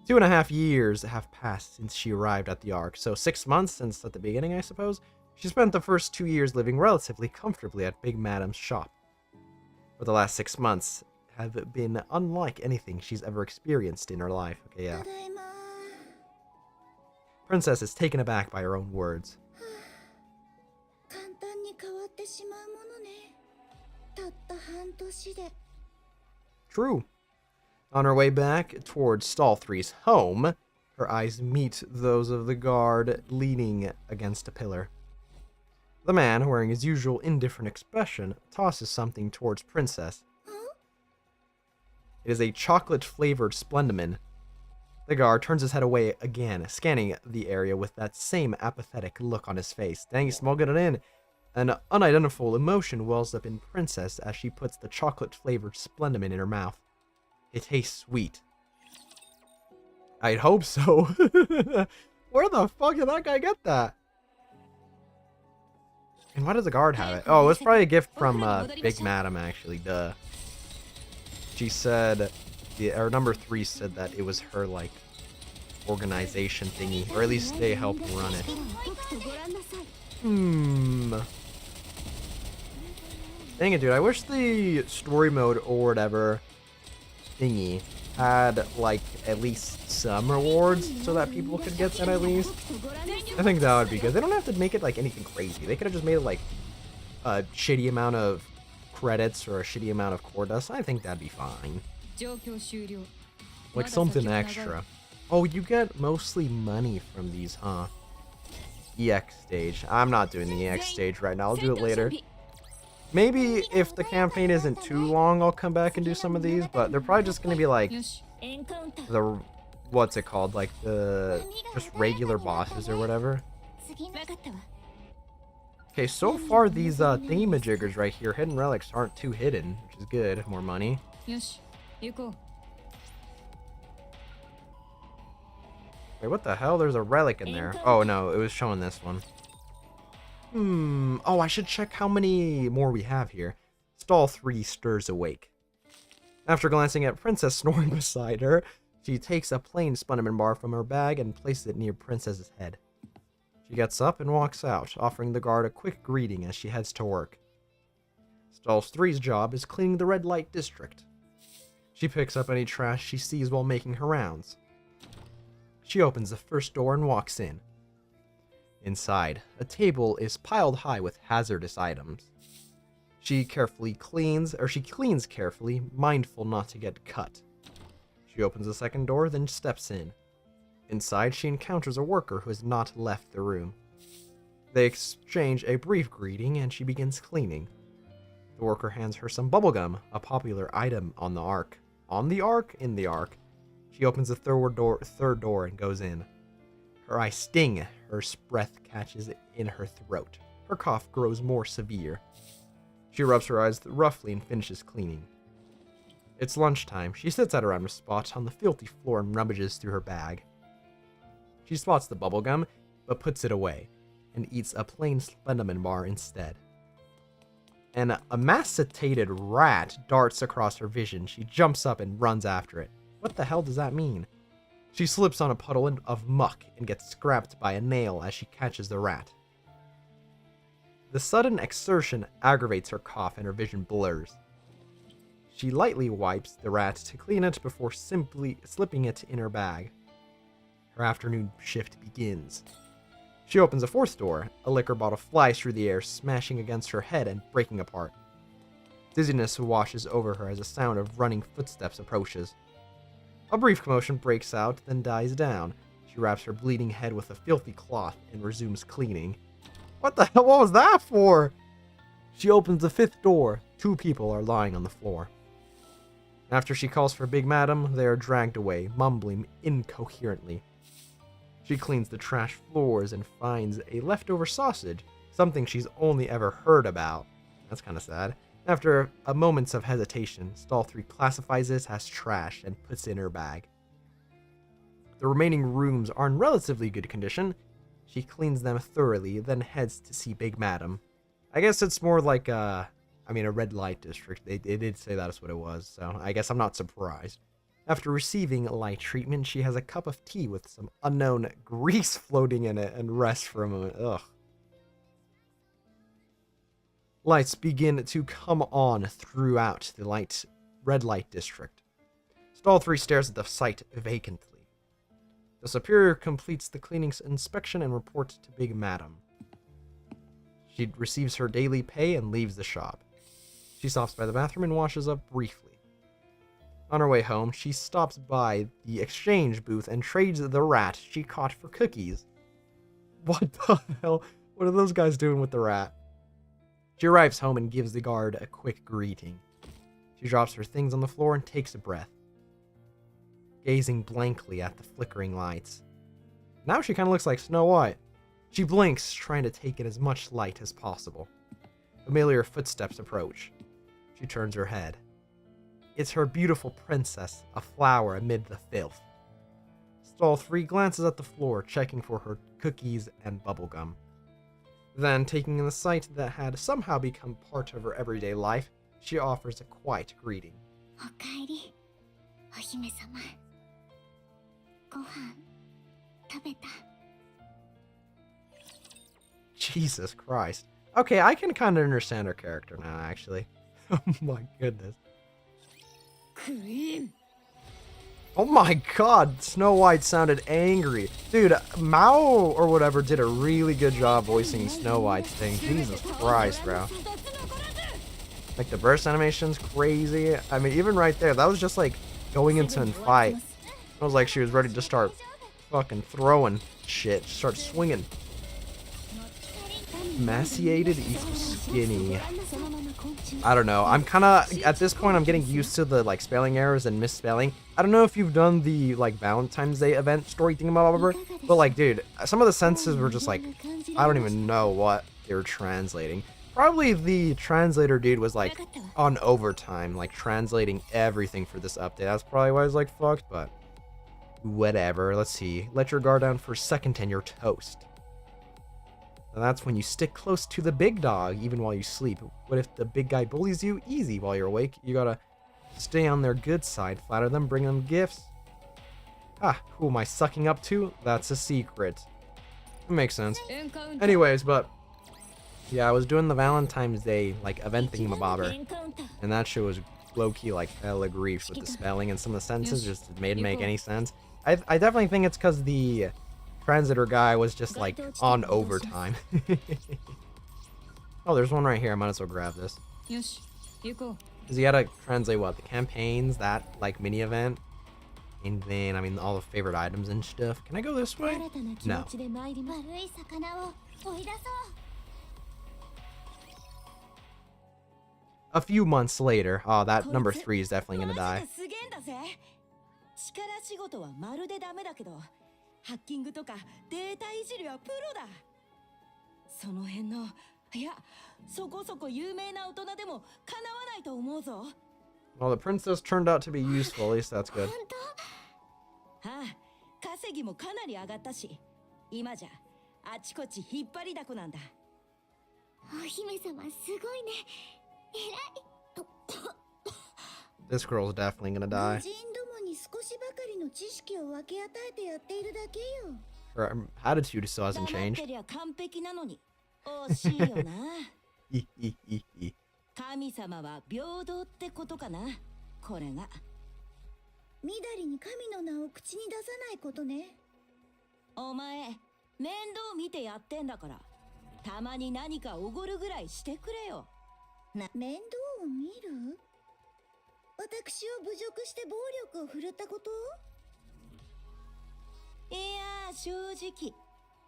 2.5 years have passed since she arrived at the Ark, so 6 months since at the beginning, I suppose. She spent the first 2 years living relatively comfortably at Big Madam's shop. But the last 6 months have been unlike anything she's ever experienced in her life. Okay, yeah. ただいま。 Princess is taken aback by her own words. 簡単に変わってしまうものね。たった半年で。 True. On her way back towards Stall 3's home, her eyes meet those of the guard leaning against a pillar. The man, wearing his usual indifferent expression, tosses something towards Princess. It is a chocolate-flavored Splendiman. The guard turns his head away again, scanning the area with that same apathetic look on his face. Dang, he's smoking it in. An unidentifiable emotion wells up in Princess as she puts the chocolate-flavored Splendament in her mouth. It tastes sweet. I'd hope so. Where the fuck did that guy get that? And why does the guard have it? Oh, it's probably a gift from Big Madam, actually. Duh. She said, or number 3 said that it was her, like, organization thingy. Or at least they helped run it. Dang it, dude. I wish the story mode or whatever thingy had, like, at least some rewards so that people could get that at least. I think that would be good. They don't have to make it, like, anything crazy. They could have just made it, like, a shitty amount of credits or a shitty amount of core dust. I think that'd be fine. Like, something extra. Oh, you get mostly money from these, huh? EX stage. I'm not doing the EX stage right now. I'll do it later. Maybe if the campaign isn't too long, I'll come back and do some of these, but they're probably just gonna be like the, what's it called? Like the just regular bosses or whatever. Okay, so far these thingamajiggers right here, hidden relics, aren't too hidden, which is good. More money. Wait, what the hell? There's a relic in there. Oh no, it was showing this one. Oh, I should check how many more we have here. Stall 3 stirs awake. After glancing at Princess snoring beside her, she takes a plain Spunderman bar from her bag and places it near Princess's head. She gets up and walks out, offering the guard a quick greeting as she heads to work. Stall 3's job is cleaning the red light district. She picks up any trash she sees while making her rounds. She opens the first door and walks in. Inside, a table is piled high with hazardous items. She cleans carefully, mindful not to get cut. She opens the second door, then steps in. Inside, she encounters a worker who has not left the room. They exchange a brief greeting, and she begins cleaning. The worker hands her some bubblegum, a popular item on the Ark. On the Ark? In the Ark. She opens the third door and goes in. Her eyes sting. Her breath catches in her throat. Her cough grows more severe. She rubs her eyes roughly and finishes cleaning. It's lunchtime. She sits at a random spot on the filthy floor and rummages through her bag. She spots the bubblegum, but puts it away, and eats a plain Slenderman bar instead. An emaciated rat darts across her vision. She jumps up and runs after it. What the hell does that mean? She slips on a puddle of muck and gets scraped by a nail as she catches the rat. The sudden exertion aggravates her cough and her vision blurs. She lightly wipes the rat to clean it before simply slipping it in her bag. Her afternoon shift begins. She opens a fourth door. A liquor bottle flies through the air, smashing against her head and breaking apart. Dizziness washes over her as a sound of running footsteps approaches. A brief commotion breaks out, then dies down. She wraps her bleeding head with a filthy cloth and resumes cleaning. What the hell? What was that for? She opens the fifth door. 2 people are lying on the floor. After she calls for Big Madam, they are dragged away, mumbling incoherently. She cleans the trash floors and finds a leftover sausage, something she's only ever heard about. That's kind of sad. After a moments of hesitation, Stall 3 classifies this as trash and puts it in her bag. The remaining rooms are in relatively good condition. She cleans them thoroughly, then heads to see Big Madam. I guess it's more like a red light district. They did say that's what it was, so I guess I'm not surprised. After receiving light treatment, she has a cup of tea with some unknown grease floating in it and rests for a moment. Ugh. Lights begin to come on throughout the red light district. Stall 3 stares at the site vacantly. The superior completes the cleaning inspection and reports to Big Madam. She receives her daily pay and leaves the shop. She stops by the bathroom and washes up briefly. On her way home, she stops by the exchange booth and trades the rat she caught for cookies. What the hell? What are those guys doing with the rat? She arrives home and gives the guard a quick greeting. She drops her things on the floor and takes a breath, gazing blankly at the flickering lights. Now she kind of looks like Snow White. She blinks, trying to take in as much light as possible. Familiar footsteps approach. She turns her head. It's her beautiful princess, a flower amid the filth. Stall 3 glances at the floor, checking for her cookies and bubblegum. Then, taking in the sight that had somehow become part of her everyday life, she offers a quiet greeting. おかえり、お姫様。ご飯食べた？ Jesus Christ. Okay, I can kind of understand her character now, actually. Oh my goodness. クイーン Oh my god, Snow White sounded angry. Dude, Mao or whatever did a really good job voicing Snow White's thing. Jesus Christ, bro. Like, the burst animation's crazy. I mean, even right there, that was just like going into a fight. It was like she was ready to start fucking throwing shit, start swinging. Emaciated equals skinny. I don't know. I'm kind of, at this point, I'm getting used to the, like, spelling errors and misspelling. I don't know if you've done the, like, Valentine's Day event story thingamabobber, but, like, dude, some of the sentences were just, like, I don't even know what they were translating. Probably the translator dude was, like, on overtime, like, translating everything for this update. That's probably why I was, like, fucked, but whatever. Let's see. Let your guard down for a second and you're toast. And that's when you stick close to the big dog, even while you sleep. What if the big guy bullies you? Easy while you're awake. You gotta stay on their good side, flatter them, bring them gifts. Ah, who am I sucking up to? That's a secret. It makes sense. Anyways, but yeah, I was doing the Valentine's Day, like, event thingamabobber, and that shit was low-key, like, hella grief with the spelling, and some of the sentences just didn't make any sense. I definitely think it's because the translator guy was just, like, on overtime. Oh, there's one right here. I might as well grab this. Because you gotta translate, what, the campaigns, that, like, mini event, and then, I mean, all the favorite items and stuff. Can I go this way? No. A few months later. Oh, that number 3 is definitely gonna die. 力仕事はまるでダメだけど、ハッキングとかデータいじりはプロだ。その辺の、いや、そこそこ有名な大人でもかなわないと思うぞ。Well, the princess turned out to be useful. At least that's good. はあ、稼ぎもかなり上がったし、今じゃあちこち引っ張りだこなんだ。お姫様すごいね。偉い。 This girl's definitely gonna die. 人どもに少しばかりの知識を分け与えてやっているだけよ。Her attitude still hasn't 黙っ changed. てりゃ完璧なのに、惜しいよな。神様は平等ってことかな。これが。みだりに神の名を口に出さないことね。お前、面倒見てやってんだから、たまに何かおごるぐらいしてくれよ。面倒を見る？私を侮辱して暴力を振るったこと？いや、正直、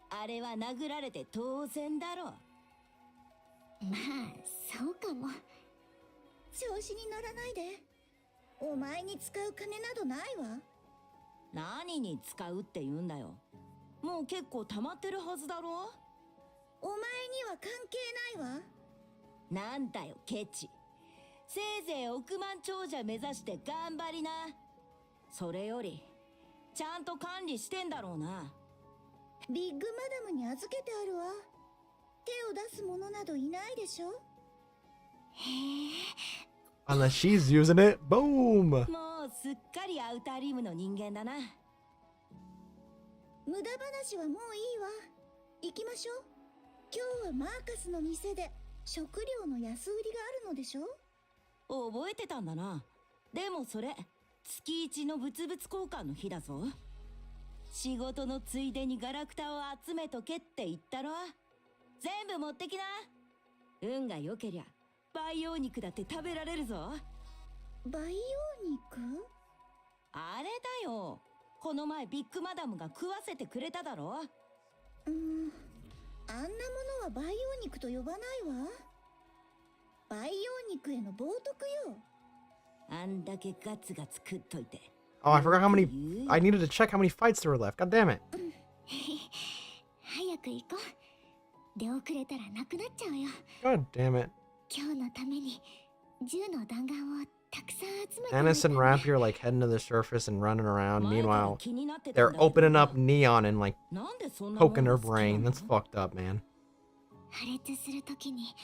あれは殴られて当然だろ。まあそうかも。調子に乗らないで。お前に使う金などないわ。何に使うって言うんだよ。もう結構溜まってるはずだろ。お前には関係ないわ。なんだよ、ケチ。せいぜい億万長者目指して頑張りな。それより、ちゃんと管理してんだろうな。ビッグマダムに預けてあるわ。手を出す者などいないでしょ。Unless she's using it. Boom! もうすっかりアウターリームの人間だな。無駄話はもういいわ。行きましょう。今日はマーカスの店で食料の安売りがあるのでしょ。覚えてたんだな。でもそれ、月一の物々交換の日だぞ。仕事のついでにガラクタを集めとけって言ったろ。全部持ってきな。運が良けりゃ培養肉だって食べられるぞ。培養肉？あれだよ。この前ビッグマダムが食わせてくれただろ。あんなものは培養肉と呼ばないわ。培養肉への冒涜よ。あんだけガツガツ食っといて。Oh, I forgot how many. I needed to check how many fights there were left. God damn it. 早く行こう。出遅れたらなくなっちゃうよ。 God damn it. 今日のために銃の弾丸をたくさん集めて Anis and Rappy are like heading to the surface and running around. Meanwhile, they're opening up Neon and like poking her brain. That's fucked up, man. 破裂するときに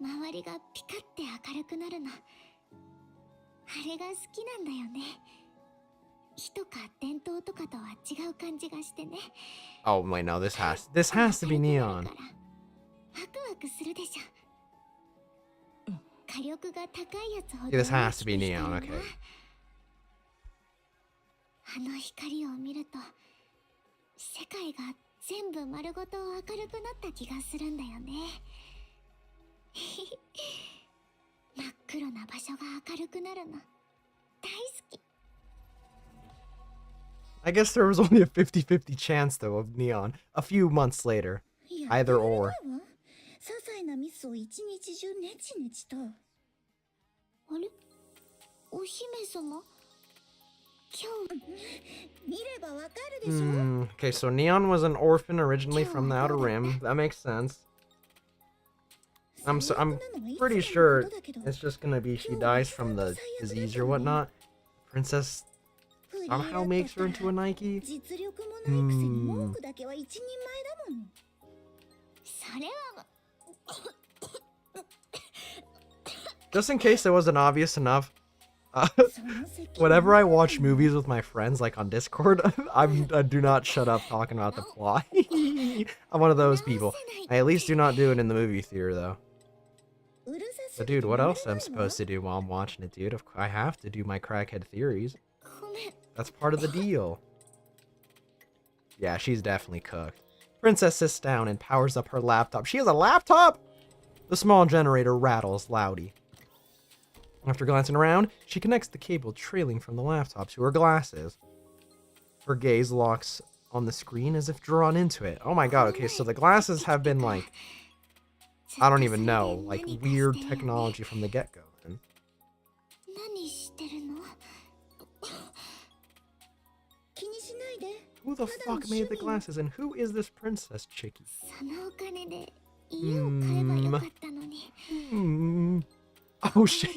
周りがピカって明るくなるの。あれが好きなんだよね。火とか電灯とかとは違う感じがしてね。 Oh wait, no, this has to be Neon. ワクワクするでしょ。火力が高いやつほど This has to be Neon, okay. あの光を見ると世界が全部丸ごと明るくなった気がするんだよね。真っ黒な場所が明るくなるの大好き。 I guess there was only a 50-50 chance though of Neon a few months later. Either or. 些細なミスを一日中ネチネチと。あれ、お姫様、今日見ればわかるでしょ。Okay, so Neon was an orphan originally from the Outer Rim. That makes sense. I'm pretty sure it's just gonna be she dies from the disease or whatnot. Princess somehow makes her into a Nikke. 実力もないくせに文句だけは一人前だもん。それは Just in case it wasn't obvious enough, whenever I watch movies with my friends, like on Discord, I do not shut up talking about the plot. I'm one of those people. I at least do not do it in the movie theater, though. But dude, what else am I supposed to do while I'm watching it, dude? I have to do my crackhead theories. That's part of the deal. Yeah, she's definitely cooked. Princess sits down and powers up her laptop. She has a laptop? The small generator rattles loudly. After glancing around, she connects the cable trailing from the laptop to her glasses. Her gaze locks on the screen as if drawn into it. Oh my god, okay, so the glasses have been like, I don't even know, like weird technology from the get-go. Then. 何してるの？ 気にしないで。 Who the fuck made the glasses and who is this princess chickie? そのお金で家を買えばよかったのに。 Oh shit.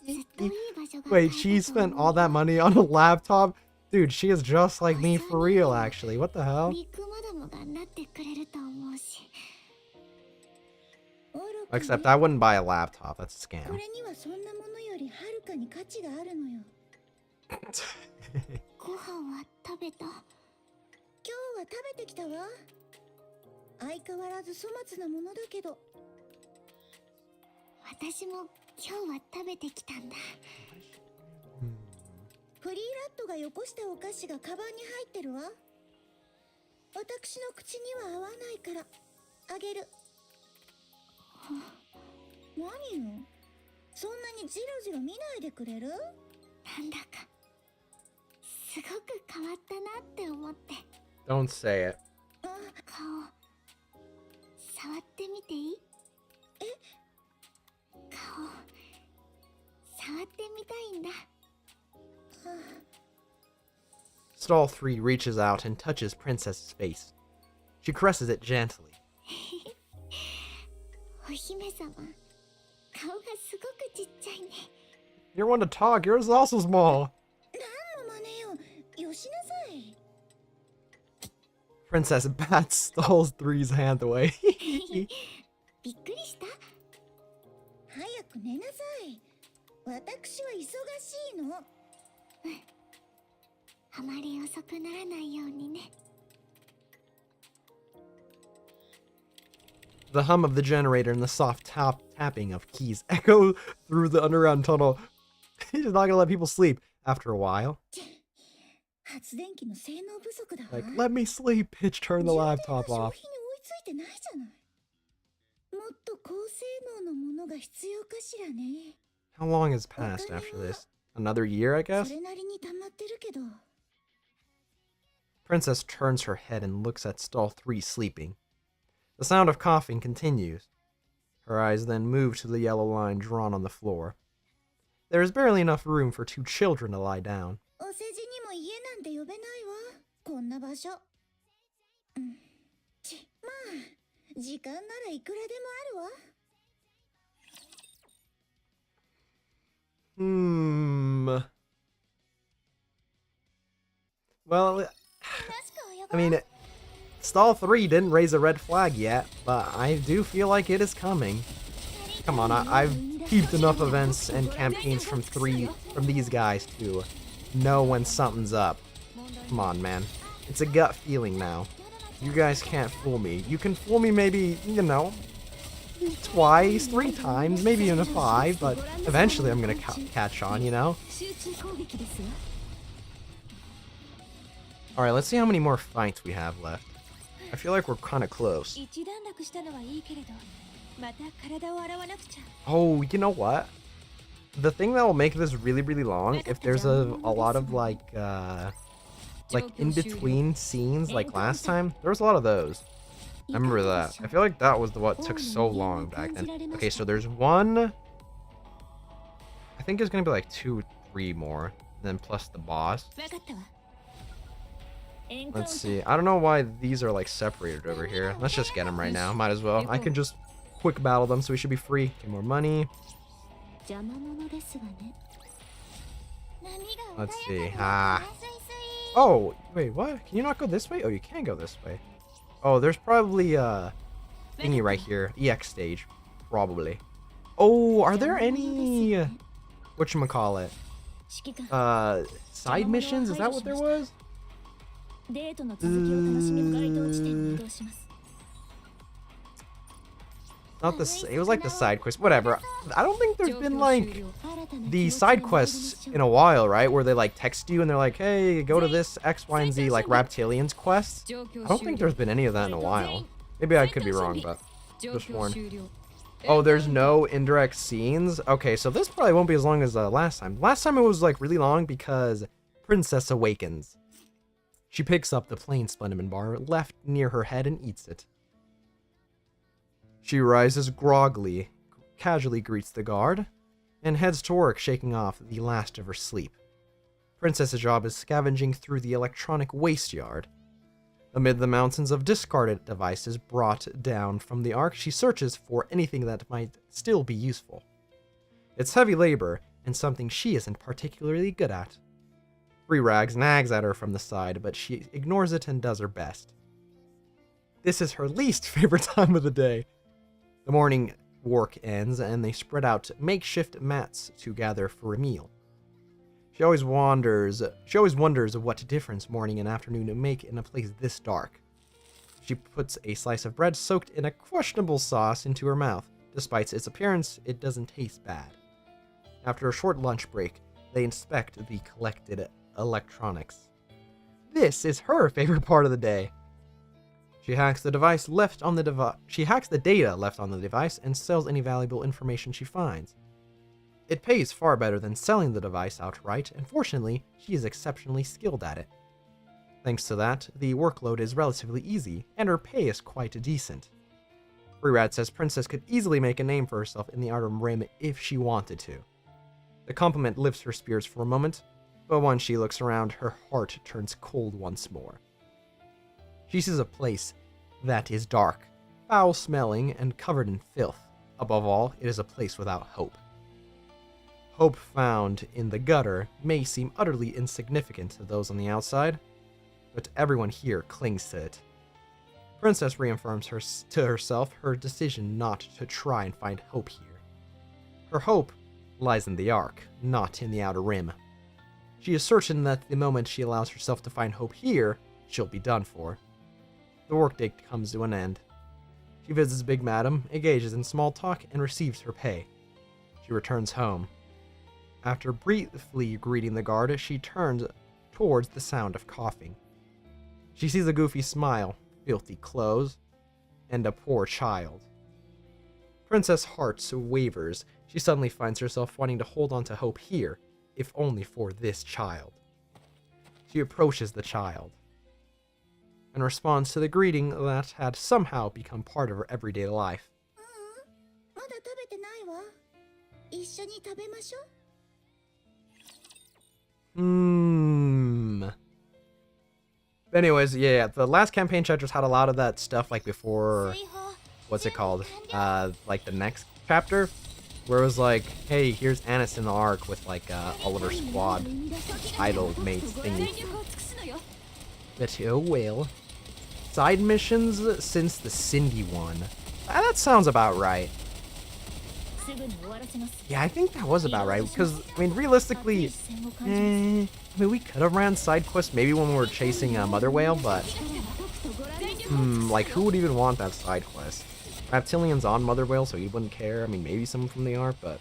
ずっといい場所が Wait, she spent all that money on a laptop? Dude, she is just like me for real, actually. What the hell? ビッグマダムがなってくれると思うし。 Except I wouldn't buy a laptop. That's a こ scam. れにはそんなものよりはるかに価値があるのよ。ご飯は食べた？今日は食べてきたわ。相変わらず粗末なものだけど。私も今日は食べてきたんだ。フリーラットがよこしたお菓子がカバンに入ってるわ。私の口には合わないからあげる。何よ、そんなにジロジロ見ないでくれる？なんだかすごく変わったなって思って。 Don't say it. 顔触ってみていい？顔触ってみたいんだ。 Stall 3 reaches out and touches Princess's face. She caresses it gently. お姫様、顔がすごくちっちゃいね。 You're one to talk. Yours is also small. 何の真似よ。よしなさい。 Princess bats Stall 3's hand away. びっくりした？早く寝なさい。私は忙しいの。あまり遅くならないようにね。 The hum of the generator and the soft tapping of keys echo through the underground tunnel. He's not gonna let people sleep. After a while, 発電機の性能不足だわ。 like, let me sleep, bitch, turn the laptop 消 off. 費に追いついてないじゃない。もっと高性能のものが必要かしらね。 How long has passed after this? Another year, I そ guess? れなりに溜まってるけど。 Princess turns her head and looks at Stall 3 sleeping. The sound of coughing continues. Her eyes then move to the yellow line drawn on the floor. There is barely enough room for 2 children to lie down. お世辞にも家なんて呼べないわ。こんな場所。まあ、時間ならいくらでもあるわ。Well, I mean, Stall 3 didn't raise a red flag yet, but I do feel like it is coming. Come on, I've peeped enough events and campaigns from these guys to know when something's up. Come on, man. It's a gut feeling now. You guys can't fool me. You can fool me maybe, you know, twice, 3 times, maybe even 5, but eventually I'm gonna catch on, you know? Alright, let's see how many more fights we have left. I feel like we're kind of close. Oh, you know what? The thing that will make this really, really long, if there's a lot of like in-between scenes like last time, there was a lot of those. I remember that. I feel like that was what took so long back then. Okay, so there's one. I think there's gonna be like 2, 3 more, then plus the boss. Let's see. I don't know why these are like separated over here. Let's just get them right now. Might as well. I can just quick battle them, so we should be free. Get more money. Let's see. Oh, wait, what? Can you not go this way? Oh, you can go this way. Oh, there's probably a thingy right here. EX stage. Probably. Oh, are there any whatchamacallit? Side missions? Is that what there was? Not the. It was like the side quest. Whatever. I don't think there's been like the side quests in a while, right? Where they like text you and they're like, "Hey, go to this X, Y, and Z like Raptilians quest." I don't think there's been any of that in a while. Maybe I could be wrong, but just warn. Oh, there's no indirect scenes. Okay, so this probably won't be as long as last time. Last time it was like really long because Princess awakens. She picks up the plain Splendiman bar left near her head and eats it. She rises groggily, casually greets the guard, and heads to work shaking off the last of her sleep. Princess's job is scavenging through the electronic waste yard. Amid the mountains of discarded devices brought down from the Ark, she searches for anything that might still be useful. It's heavy labor, and something she isn't particularly good at. Free Rags nags at her from the side, but she ignores it and does her best. This is her least favorite time of the day. The morning work ends, and they spread out makeshift mats to gather for a meal. She always wonders what difference morning and afternoon make in a place this dark. She puts a slice of bread soaked in a questionable sauce into her mouth. Despite its appearance, it doesn't taste bad. After a short lunch break, they inspect the collected electronics. This is her favorite part of the day. She hacks the data left on the device and sells any valuable information she finds. It pays far better than selling the device outright, and fortunately, she is exceptionally skilled at it. Thanks to that, the workload is relatively easy, and her pay is quite decent. Freerad says Princess could easily make a name for herself in the Outer Rim if she wanted to. The compliment lifts her spirits for a moment, but once she looks around, her heart turns cold once more. She sees a place that is dark, foul-smelling, and covered in filth. Above all, it is a place without hope. Hope found in the gutter may seem utterly insignificant to those on the outside, but everyone here clings to it. Princess reaffirms to herself her decision not to try and find hope here. Her hope lies in the Ark, not in the Outer Rim. She is certain that the moment she allows herself to find hope here, she'll be done for. The workday comes to an end. She visits Big Madam, engages in small talk, and receives her pay. She returns home. After briefly greeting the guard, she turns towards the sound of coughing. She sees a goofy smile, filthy clothes, and a poor child. Princess' heart wavers. She suddenly finds herself wanting to hold on to hope here, if only for this child. She approaches the child and responds to the greeting that had somehow become part of her everyday life. まだ食べてないわ。一緒に食べましょう。But anyways, yeah, the last campaign chapters had a lot of that stuff like before, what's it called? Like the next chapter. where it was like, hey, here's Annis in the Ark with like all of her squad idol mates thingy. But oh well. Side missions since the Cindy one. That sounds about right. Yeah, I think that was about right, because, I mean, realistically, I mean, we could have ran side quests maybe when we were chasing Mother Whale, but, like, who would even want that side quest? Reptilian's on Mother Whale, so he wouldn't care. I mean, maybe someone from the Ark, but...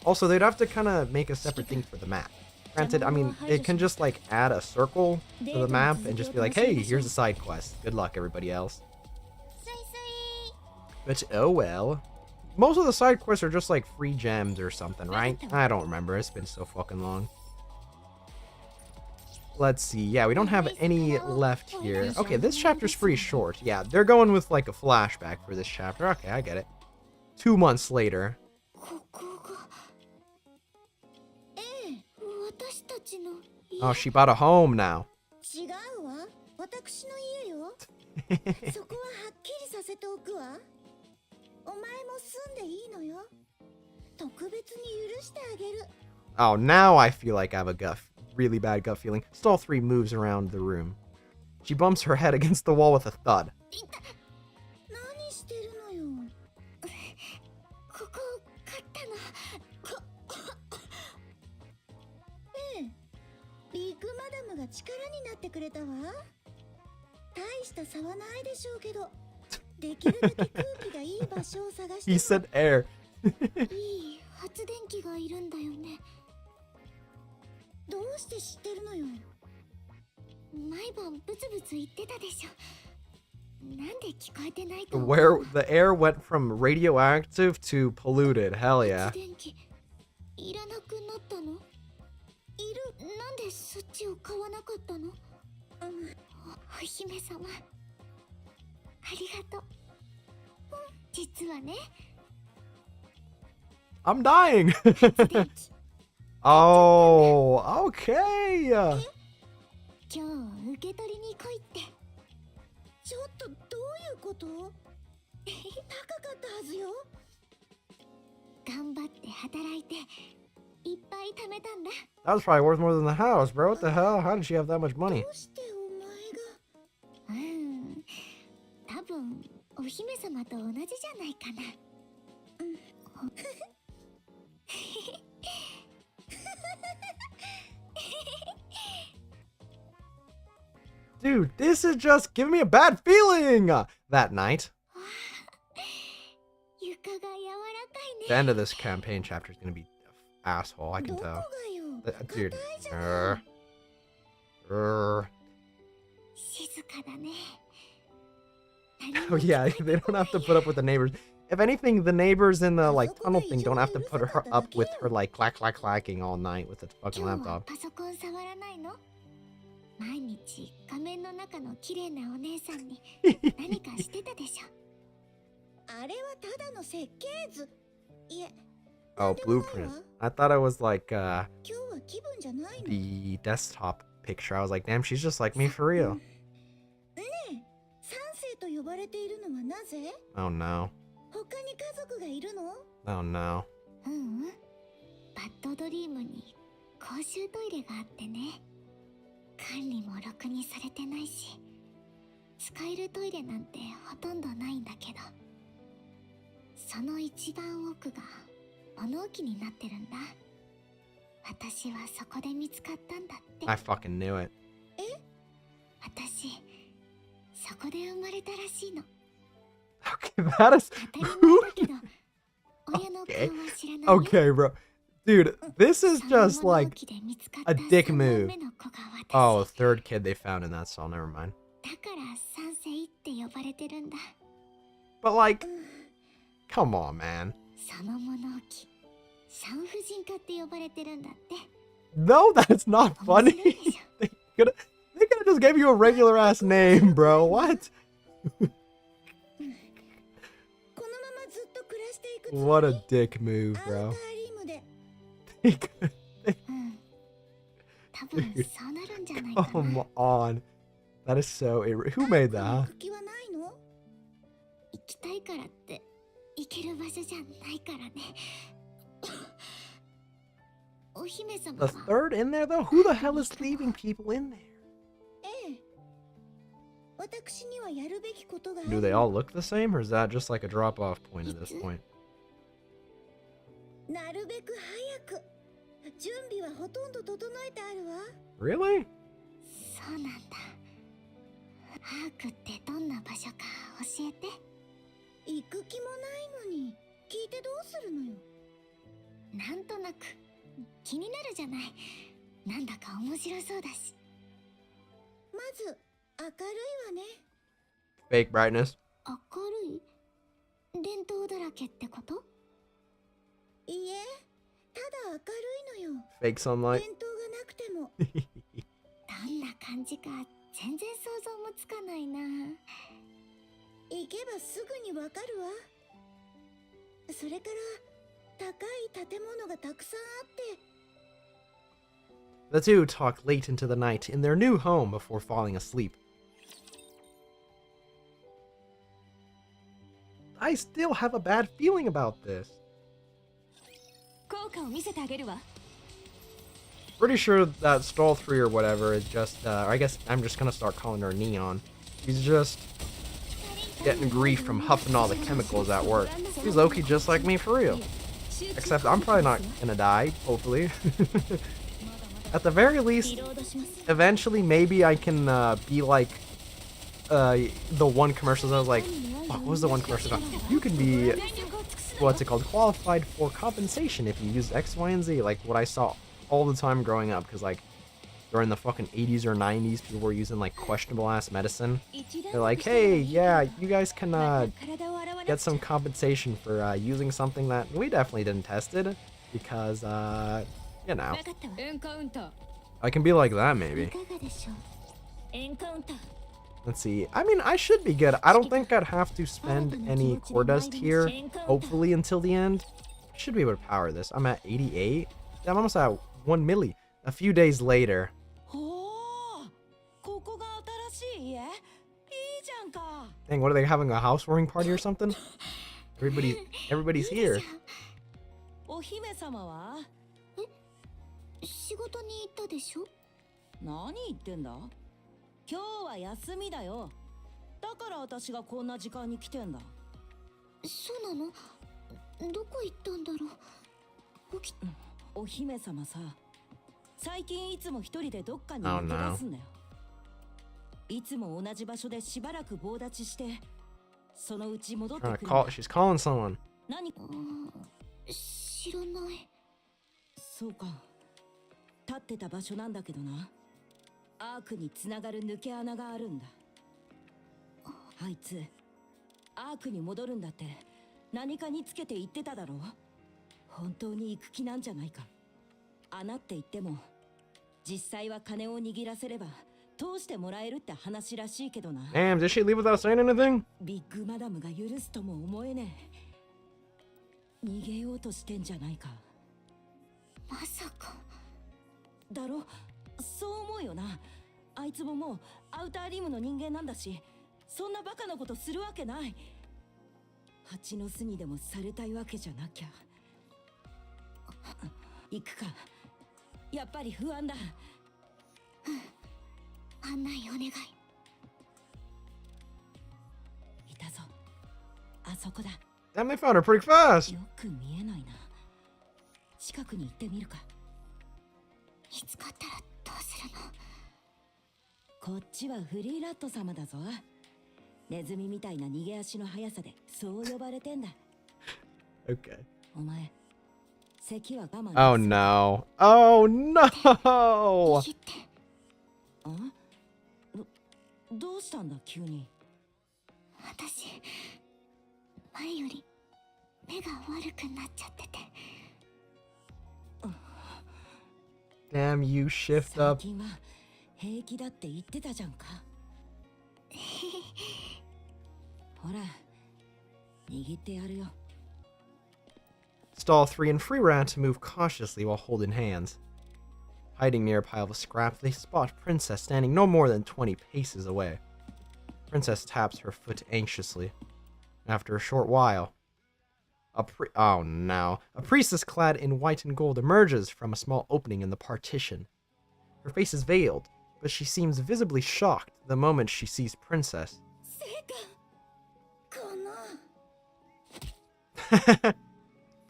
Also, they'd have to kind of make a separate thing for the map. Granted, I mean, it can just, like, add a circle to the map and just be like, hey, here's a side quest. Good luck, everybody else. But, oh well. Most of the side quests are just, like, free gems or something, right? I don't remember. It's been so fucking long. Let's see. Yeah, we don't have any left here. Okay, this chapter's pretty short. Yeah, they're going with, like, a flashback for this chapter. Okay, I get it. 2 months later. Oh, she bought a home now. Oh, now I feel like I have a really bad gut feeling. Stall 3 moves around the room. She bumps her head against the wall with a thud. He said air. Where the air went from radioactive to polluted. Hell yeah. I'm dying. Oh, okay. That was probably worth more than the house, bro. What the hell? How did she have that much money? Dude, this is just giving me a bad feeling! That night. The end of this campaign chapter is gonna be asshole, I can tell. Dude. Oh yeah, they don't have to put up with the neighbors. If anything, the neighbors in the like tunnel thing don't have to put her up with her like clacking all night with the fucking laptop. Oh, blueprint. I thought it was like the desktop picture. I was like, damn, she's just like me for real. Oh no. Oh no. I fucking knew it. Okay, that is... Okay. Okay, bro. Dude, this is just like a dick move. Oh, third kid they found in that stall, never mind. But like, come on, man. No, that's not funny. They could have just gave you a regular ass name, bro. What? What a dick move, bro. Dude, come on. That is so who made that? 行ける場所じゃないからね。お姫様 The は third in there though? Who the hell is leaving people in there? ええ。私にはやるべきことがあ Do る they all look the same, or is that just like a drop-off point at this point? なるべく早く。準備はほとんど整えてあるわ。 Really? そうなんだ。アークってどんな場所か教えて。行く気もないのに聞いてどうするのよ。なんとなく気になるじゃない。なんだか面白そうだし。まず明るいわね。 Fake brightness. 明るい伝統だらけってこと？いいえ、ただ明るいのよ。 Fake sunlight. 伝統がなくても。どんな感じか全然想像もつかないな。行けばすぐにわかるわ。それから高い建物がたくさんあって。 The two talk late into the night in their new home before falling asleep. I still have a bad feeling about this. 効果を見せてあげるわ。 Pretty sure that stall 3 or whatever is just, I guess I'm just gonna start calling her Neon. She's just getting grief from huffing all the chemicals at work. She's low-key just like me for real. Except I'm probably not gonna die, hopefully. At the very least, eventually maybe I can be like the one commercial that was like, what was the one commercial called? You can be, what's it called, qualified for compensation if you use X, Y, and Z, like what I saw all the time growing up, because like during the fucking 80s or 90s, people were using like questionable ass medicine. They're like, hey, yeah, you guys can get some compensation for using something that we definitely didn't test it, because you know, エンカウンター。 I can be like that い maybe. かがでしょう。エンカウンター。 Let's see. I mean, I should be good. I don't think I'd have to spend any core dust here, hopefully, until the end. Should be able to power this. I'm at 88. I'm almost at 1 milli. A few days later. ほー、ここが新しい家？いいじゃんか。 Dang, what are they having, a housewarming party or something? Everybody's here. お姫様は？仕事に行ったでしょ。何言ってんだ？今日は休みだよ。だから私がこんな時間に来てんだ。そうなの？どこ行ったんだろう。起きお姫様さ、最近いつも一人でどっかに抜け出すんだよ。いつも同じ場所でしばらく棒立ちして、そのうち戻ってくるんだ。She's calling someone. 何？知らない。そうか。立ってた場所なんだけどな。アークにつながる抜け穴があるんだ。あいつアークに戻るんだって何かにつけて言ってただろう。本当に行く気なんじゃないか。穴って言っても実際は金を握らせれば通してもらえるって話らしいけどな。 Damn, did she leave without saying anything? ビッグマダムが許すとも思えねえ。逃げようとしてんじゃないか。まさか。だろ？そう思うよな。あいつももうアウターリムの人間なんだし、そんなバカなことするわけない。蜂の巣にでもされたいわけじゃなきゃ。行くか。やっぱり不安だ。案内お願い。いたぞ。あそこだ。 Damn, they found her pretty fast. よく見えないな。近くに行ってみるか。見つかったらどうするの？こっちはフリーラット様だぞ。ネズミみたいな逃げ足の速さでそう呼ばれてんだ。Okay. お前、咳は我慢。 Oh no. Oh no. 逃げて。あ？どうしたんだ急に。私前より目が悪くなっちゃってて。Damn, you shift 最 up. 近は平気だって言ってたじゃんか。ほら、握ってやるよ。 Stall 3 and Free ran to move cautiously while holding hands. Hiding near a pile of scrap, they spot Princess standing no more than 20 paces away. Princess taps her foot anxiously. After a short while, Oh no. A priestess clad in white and gold emerges from a small opening in the partition. Her face is veiled, but she seems visibly shocked the moment she sees Princess. この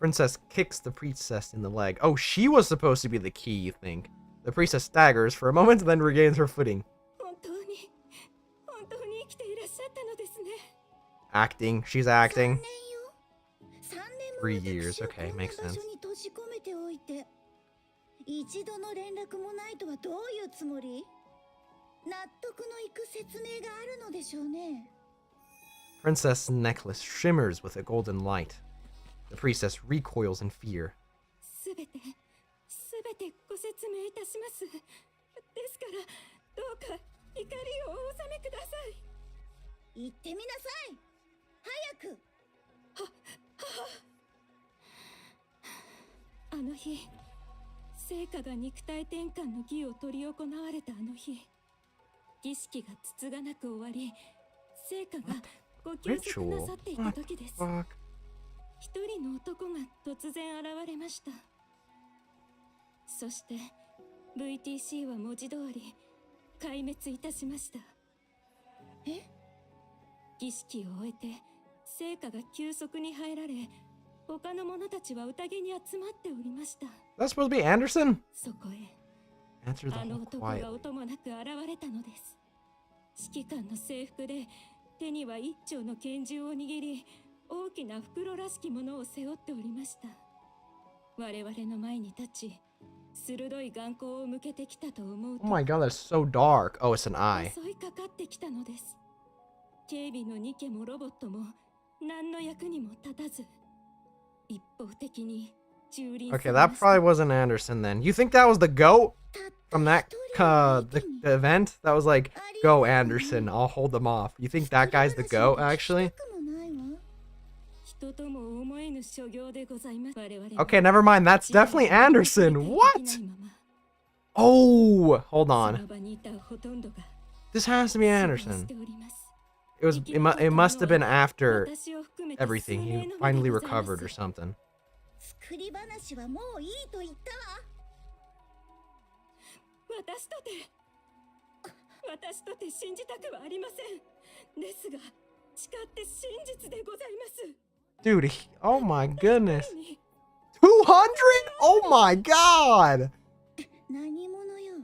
Princess kicks the priestess in the leg. Oh, she was supposed to be the key, you think. The priestess staggers for a moment, then regains her footing. 本当に生きていらっしゃったのですね。 Acting. She's 3 acting. 年よ。3年も 3 私 years. を Okay, こんな makes 場 sense. 所に閉じ込めておいて、一度の連絡もないとはどういうつもり？納得のいく説明があるのでしょうね。 Princess' necklace shimmers with a golden light. The priestess recoils in fear. すべてご説明いたします。ですからどうか怒りをお収めください。言ってみなさい。早く。あの日、聖火が肉体転換の儀を執り行われたあの日、儀式がつつがなく終わり、聖火がご休息なさっていた時です。 Fuck. 一人の男が突然現れました。そして VTC は文字通り壊滅いたしました。え？儀式を終えて聖火が休息に入られ、他の者たちは宴に集まっておりました。 That's supposed to be Anderson? そこへ Answer the あの whole 男が quiet. 音もなく現れたのです。指揮官の制服で手には一丁の拳銃を握り、大きな袋らしきものを背負っておりました。我々の前に立ち、鋭い眼光を向けてきたと思うと、 Oh my god, that's so dark. Oh, it's an eye. 襲いかかってきたのです。警備のニケもロボットも何の役にも立たず、一方的に駐輪さ Okay, れま that した。 probably wasn't Anderson then. You think that was the goat from that the event? That was like, go Anderson, I'll hold them off. You think that guy's the goat actually? 人とも思えぬ所業でございます。我々は Okay, never mind. That's definitely Anderson. What? Oh, hold そ on. の場にいたほとんどが This has to be 死亡 Anderson. しております。 It must have been after 私を含めて everything. 数 He 名のみで finally ございます。 recovered or something. 作り話はもういいと言ったわ。私とて信じたくはありません。ですが、誓って真実でございます。 Dude, oh my goodness. 200? Oh my god. 何者よ。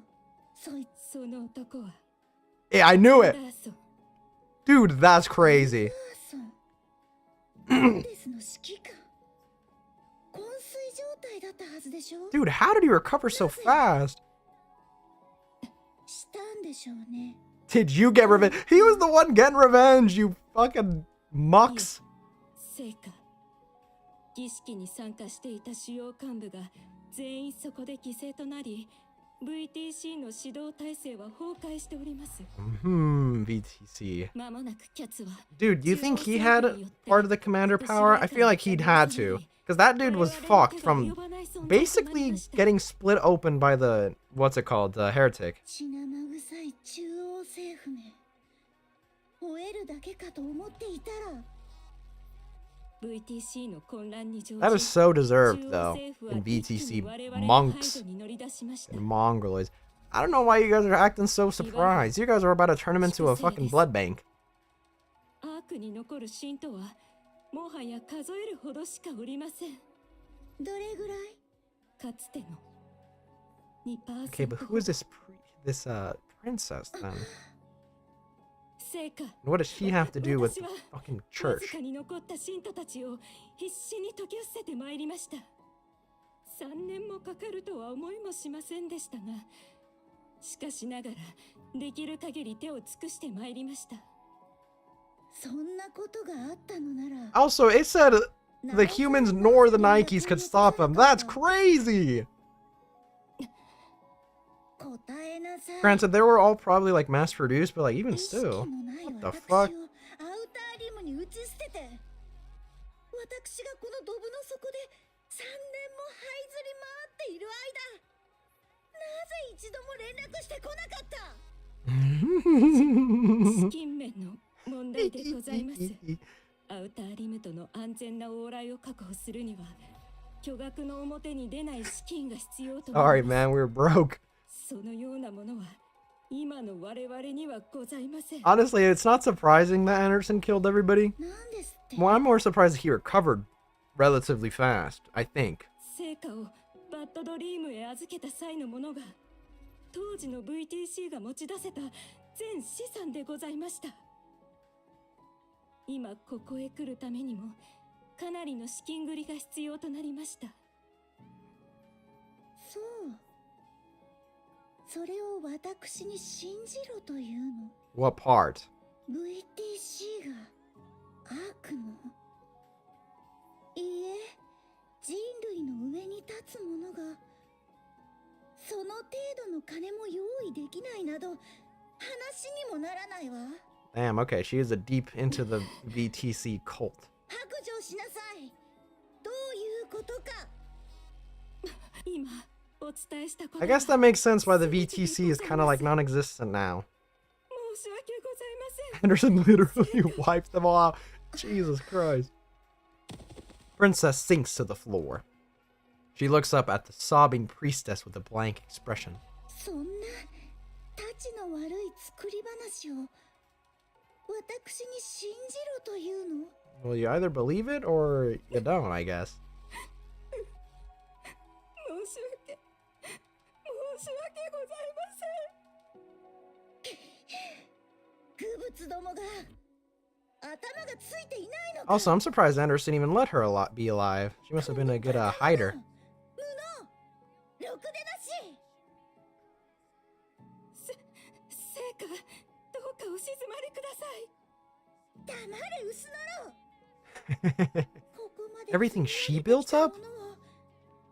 そいつ。その男は Yeah, I knew ダ it. ーソン。 Dude, that's crazy. アンデスの指揮官。昏睡状態だったはずでしょ。 Dude, how did he recover so fast? したんでしょうね。 Did you get revenge? He was the one getting revenge, you fucking mucks. 聖火。儀式に参加していた主要幹部が全員そこで犠牲となり、VTC の指導体制は崩壊しております。 VTC. 間もなくキャツは Dude, you think he had part of the commander power? I feel like he'd had to. Because that dude was fucked from basically getting split open by the, what's it called, the heretic. 血生臭い中央政府め。終えるだけかと思っていたら。VTC の混乱に乗じ That is so deserved, 中央 though, 政府は in 一気に BTC 我々の monks 排除に乗り出しました。 and mongoloids. I don't know why you guys are acting so surprised. You guys are about to turn him into a fucking blood bank. アークに残る信徒はもはや数えるほどしかおりません。どれぐらい？かつての 2% Okay, but who is this princess then? 聖火。 What does she have to do with the fucking わ church? ずかに残った信徒たちを必死に解き伏せてまいりました。3年もかかるとは思いもしませんでしたが、しかしながらできる限り手を尽くしてまいりました。そんなことがあったのなら。 Also, it said the humans nor the Nikes could stop him. That's crazy! 答えなさい。 Granted, they were all probably like mass produced, but like even 意識 still. のない What the 私 fuck? をアウターリムに打ち捨てて、私がこのドブの底で3年も這いずり回っている間、なぜ一度も連絡してこなかった？資金面の問題でございます。アウターリムとの安全な往来を確保するには巨額の表に出ない資金が必要とな Sorry, ります。 man, we're broke. そのようなものは今の我々にはございません。 Honestly, it's not surprising that Anderson killed everybody. なんですって。 Well, I'm more surprised he recovered relatively fast, I think. 成果をバッドドリームへ預けた際のものが当時の VTC が持ち出せた全資産でございました。今ここへ来るためにもかなりの資金繰りが必要となりました。そう。それを私に信じろというの。 What part? VTC が悪の。いいえ、人類の上に立つ者がその程度の金も用意できないなど話にもならないわ。 Damn, okay, she is a deep into the VTC cult. 白状しなさい。どういうことか。今お伝えしたこと I guess that makes sense why the VTC is kind of like non-existent now. 申し訳ございません。 Anderson literally wiped them all out. Jesus Christ. Princess sinks to the floor. She looks up at the sobbing priestess with a blank expression. そんなたちの悪い作り話を私に信じろというの。 Well, you either believe it or you don't, I guess. 申し訳ございません。愚物どもが頭がついていないのか。 Also, I'm surprised Anderson even let her be alive. She must have been a good hider. 無能。ろくでなし。成果どうかお静まりください。黙れ薄野郎。ここまで Everything she built up? 積み上げてきたものを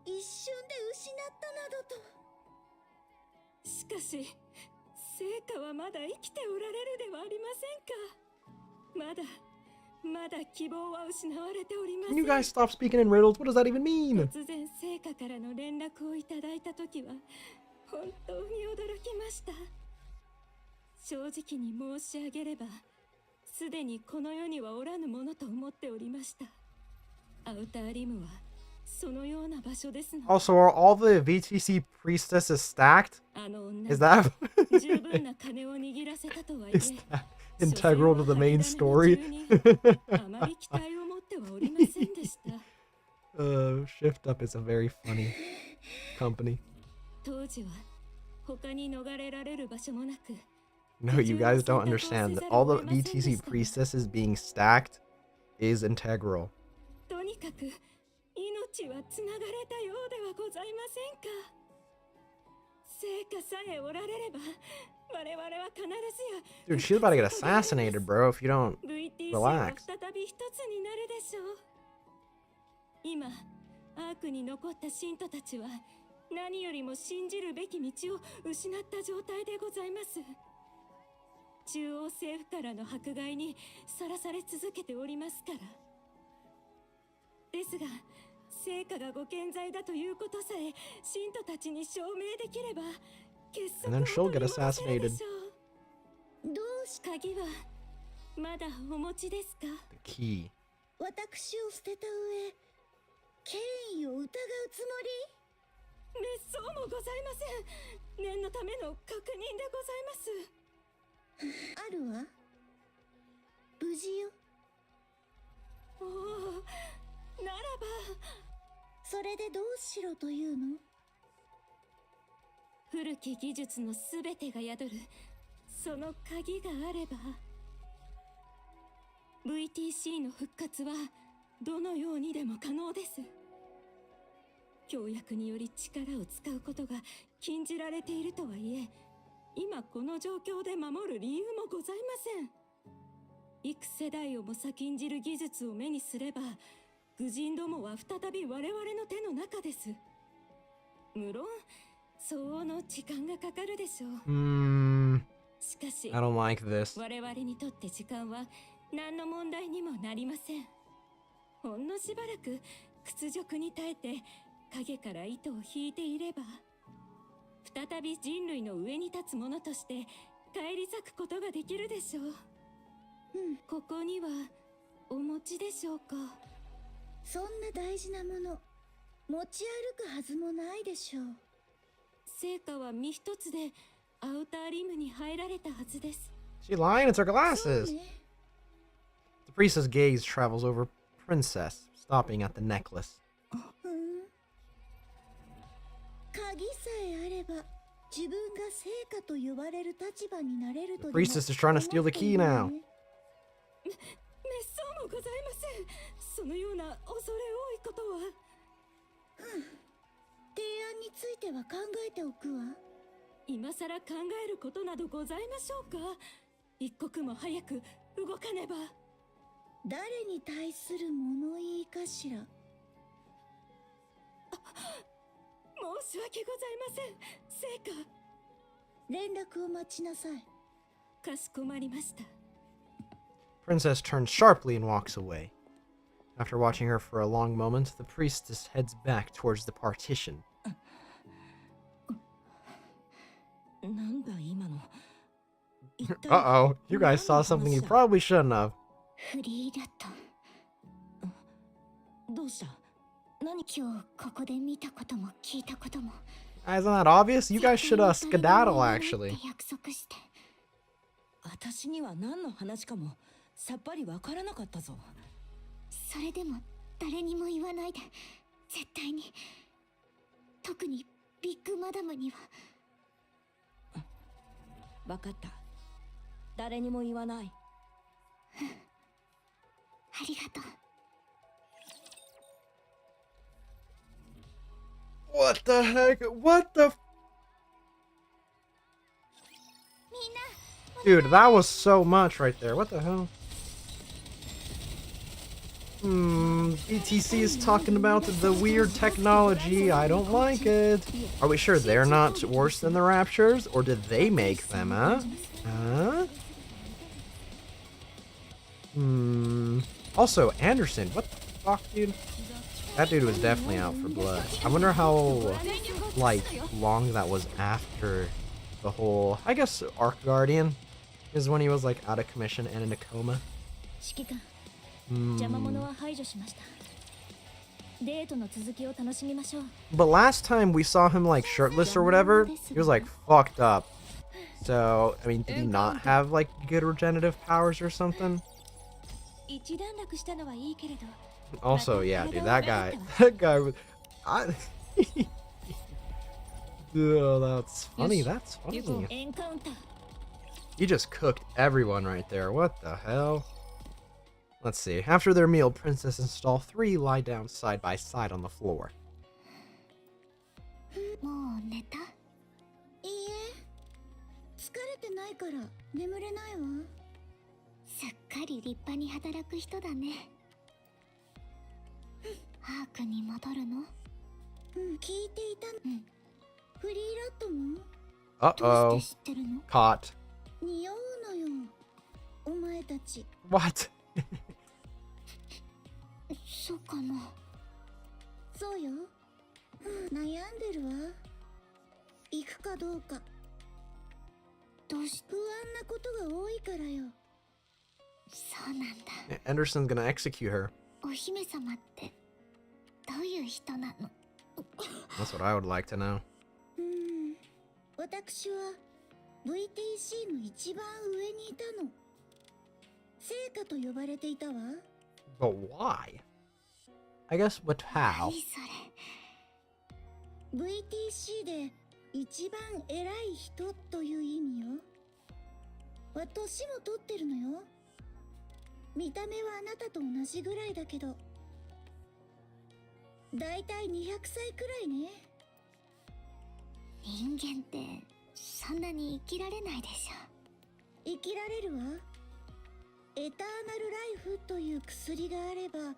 一瞬で失ったなどと。しかし成果はまだ生きておられるではありませんか。まだ希望は失われておりま Can せ you ん。 guys stop speaking in riddles? What does that even mean? 突然成果からの連絡をいただいたときは本当に驚きました。正直に申し上げればすでにこの世にはおらぬものと思っておりました。アウターリムはそのような場所ですの。 Also, are all the VTC priestesses stacked? あの女 Is は that 十分な金を握らせたとはいえ is that integral to the main story? あまり期待を持ってはおりませんでした。Shift Up is a very funny company. 当時は他に逃れられる場所もなく No, you guys don't understand that all the VTC priestesses being stacked is integral. とにかく命はつながれたようではございませんか。成果さえおられれば我々は必ずや Dude, she's about to get assassinated, bro, if you don't VTC は relax. 再び一つになるでしょう。今アークに残った信徒たちは何よりも信じるべき道を失った状態でございます。中央政府からの迫害にさらされ続けておりますから。ですが成果がご健在だということさえ信徒たちに証明できれば結束 And then を she'll 取 get り戻せるで assassinated. しょう。どうし鍵はまだお持ちですか。 The key. 私を捨てた上権威を疑うつもり。滅相もございません。念のための確認でございます。あるわ。無事よ。おお、ならばそれでどうしろというの。古き技術のすべてが宿るその鍵があれば VTC の復活はどのようにでも可能です。協約により力を使うことが禁じられているとはいえ今この状況で守る理由もございません。幾世代をも先んじる技術を目にすれば愚人どもは再び我々の手の中です。無論相応の時間がかかるでしょう。しかし I don't like this. 我々にとって時間は何の問題にもなりません。ほんのしばらく屈辱に耐えて影から糸を引いていれば再び人類の上に立つ者として返り咲くことができるでしょう。ここにはお持ちでしょうか。そんな大事なもの持ち歩くはずもないでしょう。成果は身一つでアウターリムに入られたはずです。 She lying? It's her そう glasses. ね。 The priestess' gaze travels over Princess, stopping at the necklace. 鍵さえあれば自分が成果と呼ばれる立場になれると The でも priestess is trying to steal the key now. めっそうもございません。そのような恐れ多いことは。提案については考えておくわ。今さら考えることなどございましょうか。一刻も早く動かねば。誰に対する物言いかしら。申し訳ございません。成果連絡を待ちなさい。かしこまりました。 Princess turns sharply and walks away. After watching her for a long moment, the priestess heads back towards the partition. なんだ今の。 Uh-oh, you guys saw something you probably shouldn't have. フリーだとどうした。今日ここで見たことも聞いたことも Isn't that obvious? You guys should skedaddle, actually. 約束して。私には何の話かもさっぱりわからなかったぞ。それでも誰にも言わないで、絶対に。特にビッグマダムには。わかった。誰にも言わない。ありがとう。 What the heck? What the... みんな Dude, that was so much right there. What the hell? BTC is talking about the weird technology. I don't like it. Are we sure they're not worse than the Raptures? Or did they make them, huh? Huh? Also, Anderson, what the fuck, dude? That dude was definitely out for blood. I wonder how, like, long that was after the whole, I guess, Arc Guardian is when he was, like, out of commission and in a coma. 指揮官、邪魔者は排除しました。デートの続きを楽しみましょう。 But last time we saw him, like, shirtless or whatever, he was, like, fucked up. So, I mean, did he not have, like, good regenerative powers or something? 一段落したのはいいけれど。 Also, yeah, dude, that guy was... Oh, that's funny, that's funny. エンカウンター。 He just cooked everyone right there. What the hell? Let's see. After their meal, Princess and Stall 3 lie down side by side on the floor. もう寝た？いいえ、疲れてないから眠れないわ。すっかり立派に働く人だね。アークに戻るの？聞いていたの。フリーラットも？ Uh-oh. どうして知ってるの？ Caught. 匂うのよ。お前たち。 What? そうかな。そうよ。悩んでるわ。行くかどうか。どうし不安なことが多いからよ。そうなんだ。 Anderson's gonna execute her. お姫様ってどういう人なの？ That's what I would like to know. 私は VTC の一番上にいたの。成果と呼ばれていたわ。 But why? I guess, but how? 何それ？ VTC で一番偉い人という意味よ。年も取ってるのよ。見た目はあなたと同じぐらいだけど、だいたい200歳くらいね。人間ってそんなに生きられないでしょ。生きられるわ。エターナルライフという薬があれば、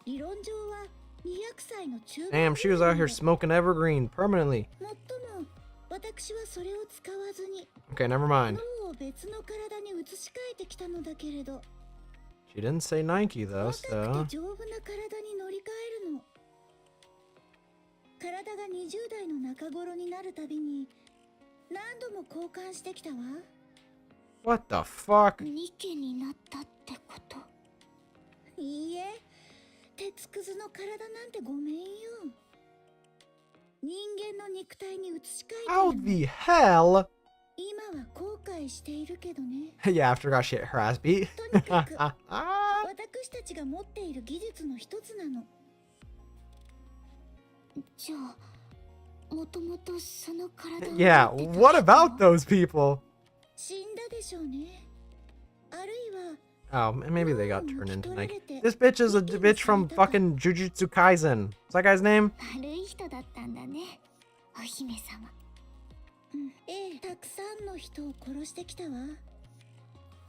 理論上は200歳の中盤。 Damn, she was out here smoking evergreen permanently. もっとも、私はそれを使わずに Okay, never mind. 脳を別の体に移し替えてきたのだけれど、 She didn't say Nike though, 若く so... て丈夫な体に乗り換えるの。体が20代の中頃になるたびに何度も交換してきたわ。 What the fuck? ニケになったってこと？いいえ、鉄くずの体なんてごめんよ。人間の肉体に移し替えて How るの。 the hell? 今は後悔しているけどね。 Yeah, after got her ass beat. とにかく私たちが持っている技術の一つなの。じゃあもともとその体を Yeah, 持ってた what 人 about those people? 死んだでしょうね。あるいは Oh, maybe they got turned into Nikke. This bitch is a bitch from fucking Jujutsu Kaisen. What's that guy's name? 悪い人だったんだね、お姫様。ええ、たくさんの人を殺してきたわ。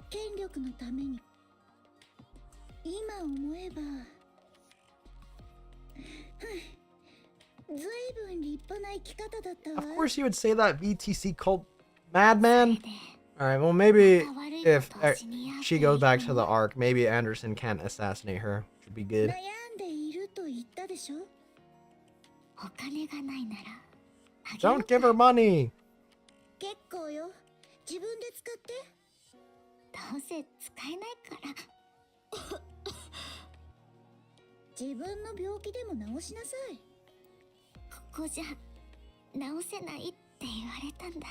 権力のために。今思えばずいぶん立派な生き方だったわ。 Of course you would say that, VTC cult madman. Alright, well maybe if she goes back to the arc, maybe Anderson can't assassinate her, which would be good. 悩んでいると言ったでしょ。お金がないならあげよう Don't give her money! 結構よ。自分で使って。どうせ使えないから。自分の病気でも治しなさい。ここじゃ治せないって言われたんだ。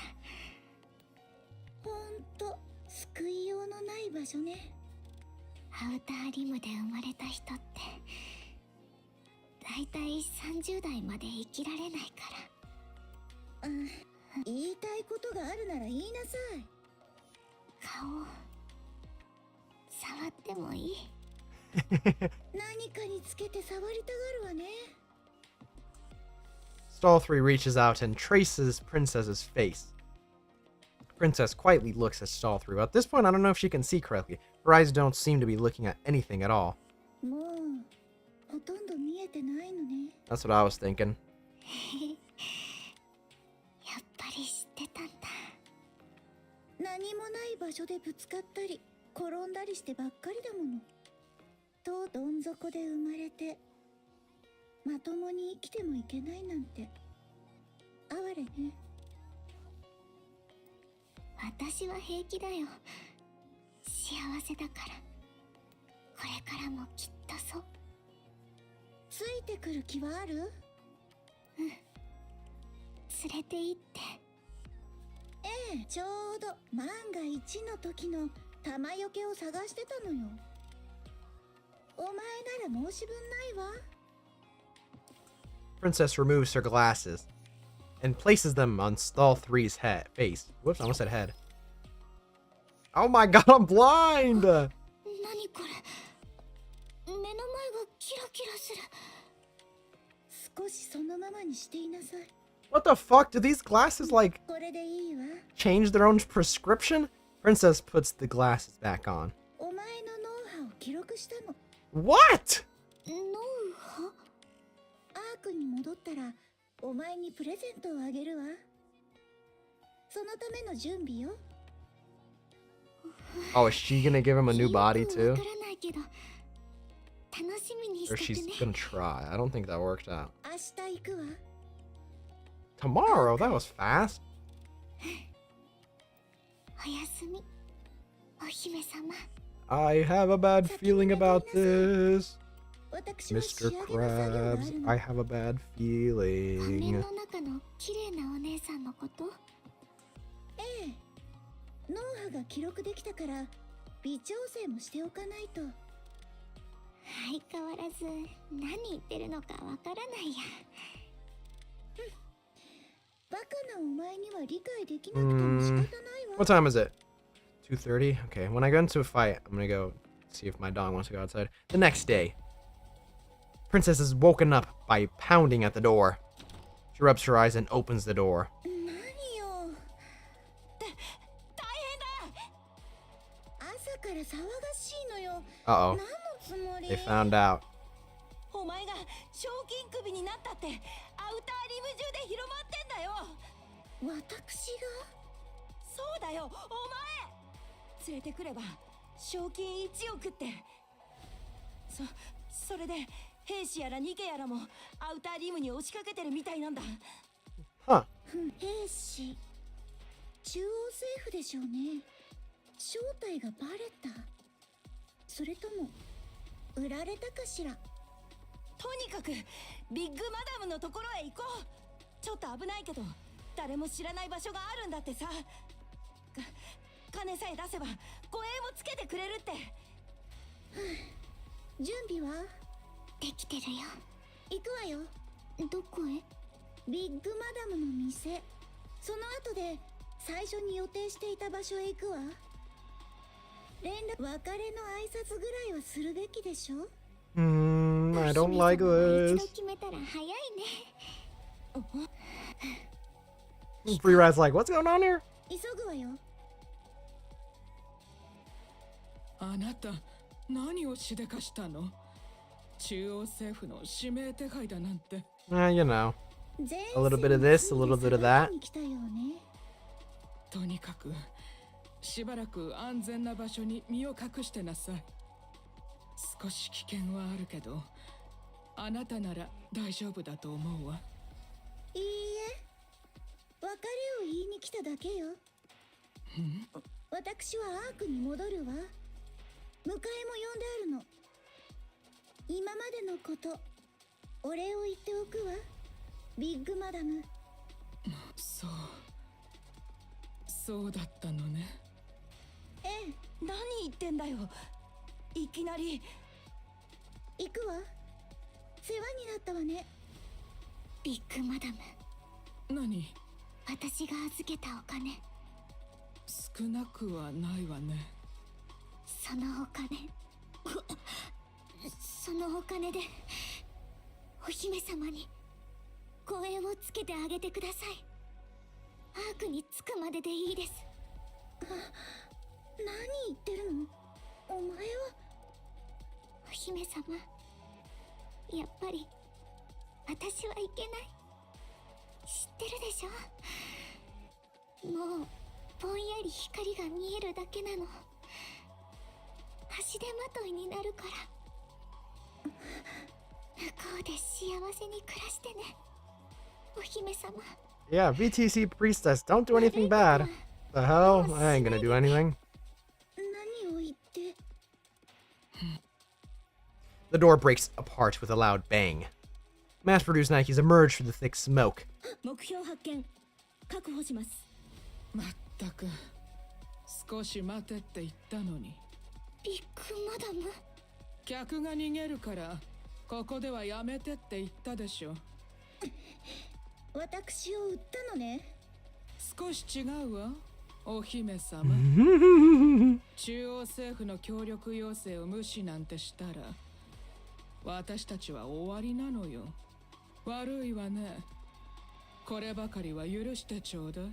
ほんと救いようのない場所ね。アウターリムで生まれた人ってだいたい30代まで生きられないから。言いたいことがあるなら言いなさい。顔触ってもいい？何かにつけて触りたがるわね。 Stall 3 reaches out and traces Princess's face. Princess quietly looks at Stall 3. At this point, I don't know if she can see correctly. Her eyes don't seem to be looking at anything at all. もうほとんど見えてないのね。 That's what I was thinking. やっぱり知ってたんだ。何もない場所でぶつかったり転んだりしてばっかりだもの。とどん底で生まれてまともに生きてもいけないなんて哀れね。私は平気だよ。幸せだから。これからもきっとそう。ついてくる気はある？連れて行って。ええ、ちょうど万が一の時の玉よけを探してたのよ。お前なら申し分ないわ。 Princess removes her glasses and places them on Stall 3's face. Whoops, I almost said head. Oh my god, I'm blind! 何これ、目の前がキラキラする。少しそのままにしていなさい。 What the fuck? Do these glasses, like, これでいいわ。 change their own prescription? Princess puts the glasses back on. お前の脳波を記録したの。 What? 脳波？アークに戻ったらお前にプレゼントをあげるわ。そのための準備よ。 Oh, is she gonna give him a new body わ too? からないけど楽しみにし Or てて she's ね。 gonna try? I don't think that worked out. 明日行くわ。 Tomorrow? That was fast. おやすみ、お姫様。 I have a bad feeling about this. 私は Mr. 仕上げな作業があ Krabs, るの。 I have a bad 仮 feeling. 面の中の綺麗なお姉さんのこと？ええ、脳波が記録できたから微調整もしておかないと。相変わらず何言ってるのかわからないや。バカなお前には理解できなくても仕方ないわ。 What time is it? 2:30? Okay, when I go into a fight, I'm gonna go see if my dog wants to go outside. The next day, Princess is woken up by pounding at the door. She rubs her eyes and opens the door. 何よ。大変だ。朝から騒がしいのよ。 Uh-oh, 何のつもり？ they found out. お前が賞金首になったってアウターリム中で広まってんだよ。私が？そうだよ、お前連れてくれば賞金1億って。それで兵士やらニケやらもアウターリムに押しかけてるみたいなんだ。 Huh. 兵士、中央政府でしょうね。正体がバレた。それとも売られたかしら。とにかくビッグマダムのところへ行こう。ちょっと危ないけど誰も知らない場所があるんだってさ。金さえ出せば護衛もつけてくれるって。準備はできてるよ。行くわよ。どこへ？ビッグマダムの店。その後で最初に予定していた場所へ行くわ。連絡、別れの挨拶ぐらいはするべきでしょ。I don't like 一 this. 度決めたら早いね。Free Rat's like, what's going on here? 急ぐわよ。あなた何をしでかしたの？中央政府の指名手配だなんて。You know. 前 A little bit of this, a little bit of that. に来たよね。とにかくしばらく安全な場所に身を隠してなさい。少し危険はあるけどあなたなら大丈夫だと思うわ。いいえ、別れを言いに来ただけよ。私はアークに戻るわ。迎えも呼んであるの。今までのこと、お礼を言っておくわ、ビッグマダム。そうだったのね。ええ、何言ってんだよ、いきなり。行くわ。世話になったわね。ビッグマダム、何？私が預けたお金、少なくはないわね。そのお金そのお金でお姫様に護衛をつけてあげてください。アークに着くまででいいです。何言ってるの？お前は。お姫様、やっぱり私はいけない。知ってるでしょ。もうぼんやり光が見えるだけなの。足手まといになるから。向こうで幸せに暮らしてね、お姫様。Yeah, VTC priestess, don't do anything bad. The hell? I ain't gonna do anything. 何を言って。The door breaks apart with a loud bang. Mass-produced Nikes emerge through the thick smoke. 目標発見。確保します。まったく少し待てって言ったのに。ビッグマダム、客が逃げるからここではやめてって言ったでしょ。私を売ったのね。少し違うわ、お姫様。中央政府の協力要請を無視なんてしたら私たちは終わりなのよ。悪いわね。こればかりは許してちょうだい。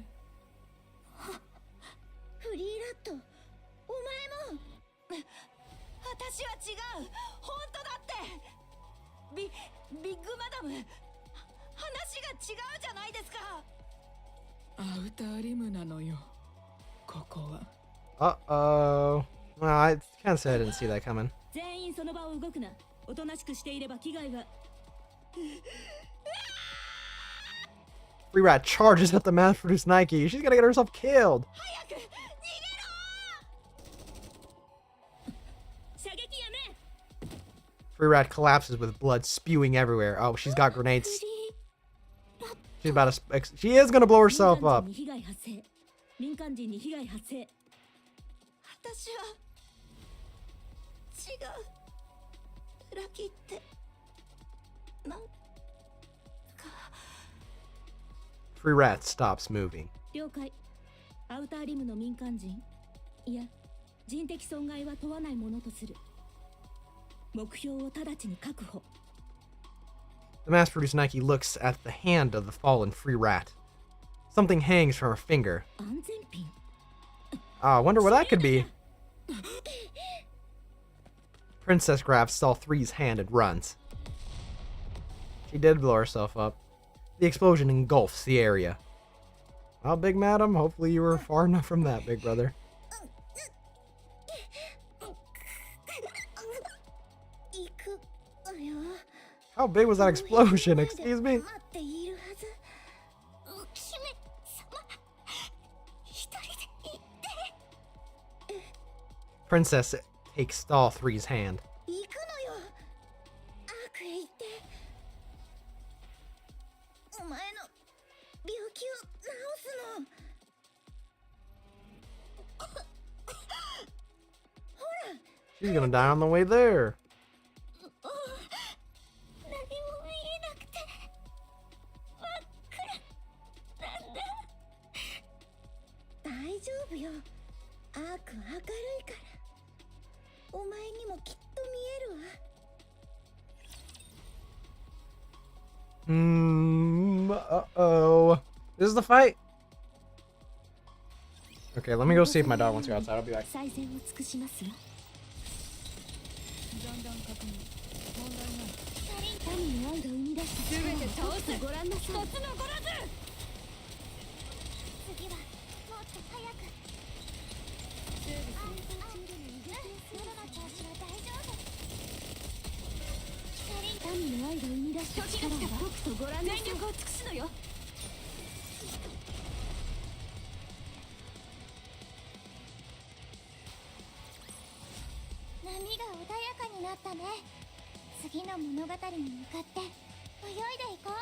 フリーラット、お前も。私は違う、本当だって。ビッグマダム、話が違うじゃないですか。アウターリムなのよ、ここは。Uh-oh. Well, I can't say I didn't see that coming. 全員その場を動くな。おとなしくしていれば危害は。Free Rat charges at the mass-produced Nike. She's gonna get herself killed. 早く逃げろ。射撃やめ。 Free Rat collapses with blood spewing everywhere. Oh, she's got grenades. She's about to. She is gonna blow herself up. 民間人に被害発生。私は違う。ラキってなんか。 Free Rat stops moving. 了解。アウターリムの民間人、いや人的損害は問わないものとする。目標を直ちに確保。 The mass-produced Nike looks at the hand of the fallen Free Rat. Something hangs from her finger. 安全ピン。 Ah, I wonder what that could be. Princess grabs Stall 3's hand and runs. She did blow herself up. The explosion engulfs the area. Well, Big Madam, hopefully you were far enough from that, Big Brother. How big was that explosion? Excuse me? Princess takes Stall 3's hand. She's gonna die on the way there. 何も見えなくて真っ暗なんだ。大丈夫よ。アークは明るいから。お前にもきっと見えるわ。Uh-oh. This is the fight? Okay, let me go see if my dog wants to go outside. I'll be back. 最善を尽くしますわ。ジャンダン確認。問題ない。民の愛が生み出した全て倒す。ご覧なさい。一つ残らず。次はもっと早く。整備する。喉の調子は大丈夫。民の愛が生み出した力はとくとご覧なさい。全力を尽くすのよ。波が穏やかになったね。次の物語に向かって泳いでいこう。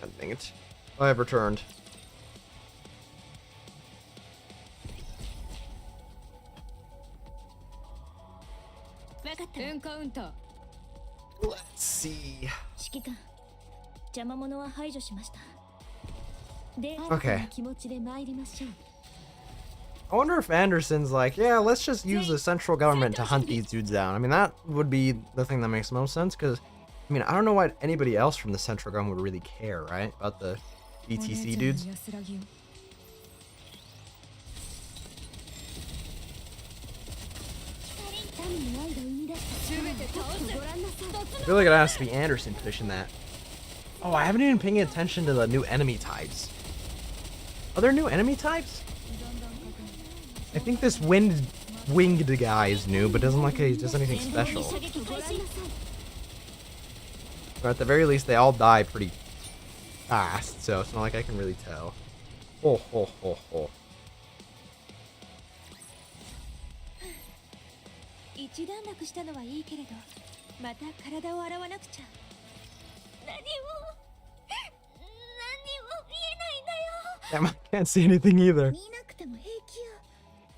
God dang it. I have returned. Let's see. 指揮官、邪魔者は排除しました。で、 Okay. 気持ちで参りましょう。 I wonder if Anderson's like, yeah, let's just use the central government to hunt these dudes down. I mean, that would be the thing that makes most sense, because, I mean, I don't know why anybody else from the central government would really care, right? About the BTC dudes. I feel like it has to be Anderson pushing that. Oh, I haven't even paying attention to the new enemy types. Are there new enemy types? I think this winged guy is new, but doesn't look like he does anything special. But at the very least, they all die pretty fast, so it's not like I can really tell. Ho ho ho ho. 一段落したのはいいけれど、また体を洗わなくちゃ。何も見えないんだよ。 Damn, I can't see anything either. 見なくても平気よ。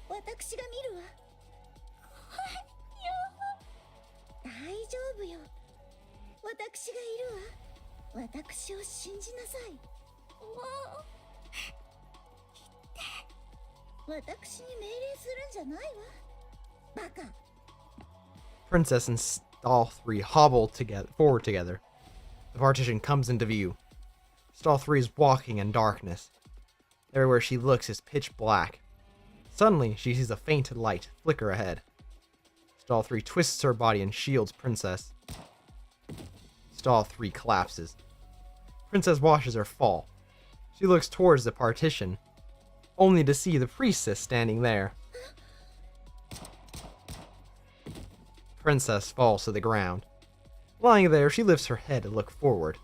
私が見るわ。大丈夫よ。私がいるわ。私を信じなさい。私に命令するんじゃないわ。バカ。 Princess and Stall 3 hobble forward together. The partition comes into view. Stall 3 is walking in darkness. Everywhere she looks is pitch black. Suddenly, she sees a faint light flicker ahead. Stall 3 twists her body and shields Princess. Stall 3 collapses. Princess watches her fall. She looks towards the partition, only to see the priestess standing there. Princess falls to the ground. Lying there, she lifts her head to look forward.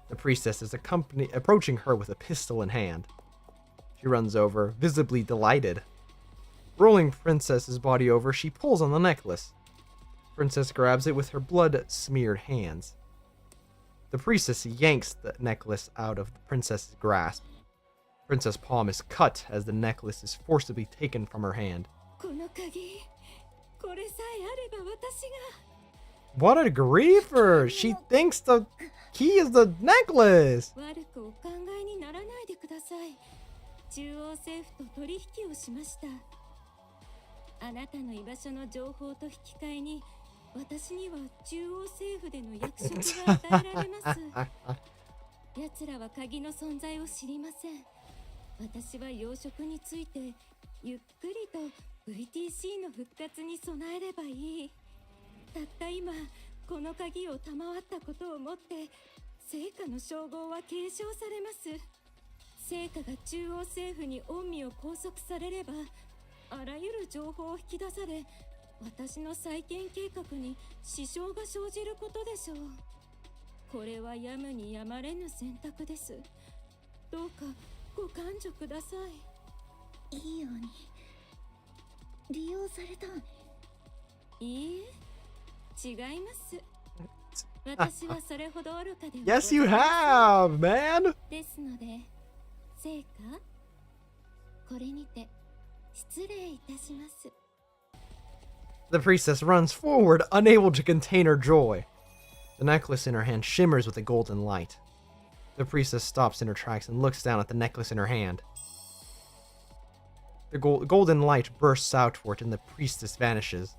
The priestess is approaching her with a pistol in hand. She runs over, visibly delighted. Rolling Princess's body over, she pulls on the necklace. Princess grabs it with her blood-smeared hands. The priestess yanks the necklace out of the princess's grasp. Princess' palm is cut as the necklace is forcibly taken from her hand. What a griefer! She thinks the key is the necklace! あなたの居場所の情報と引き換えに私には中央政府での役職が与えられます奴らは鍵の存在を知りません私は養殖についてゆっくりと VTC の復活に備えればいいたった今この鍵を賜ったことをもって成果の称号は継承されます成果が中央政府に恩義を拘束されればあらゆる情報を引き出され私の再建計画に支障が生じることでしょうこれはやむにやまれぬ選択ですどうかご勘定くださいいいように利用されたいいえ違います私はそれほど愚かでは Yes, you have, man! ですので成果これにて失礼いたします The priestess runs forward, unable to contain her joy. The necklace in her hand shimmers with a golden light. The priestess stops in her tracks and looks down at the necklace in her hand. The golden light bursts outward and the priestess vanishes.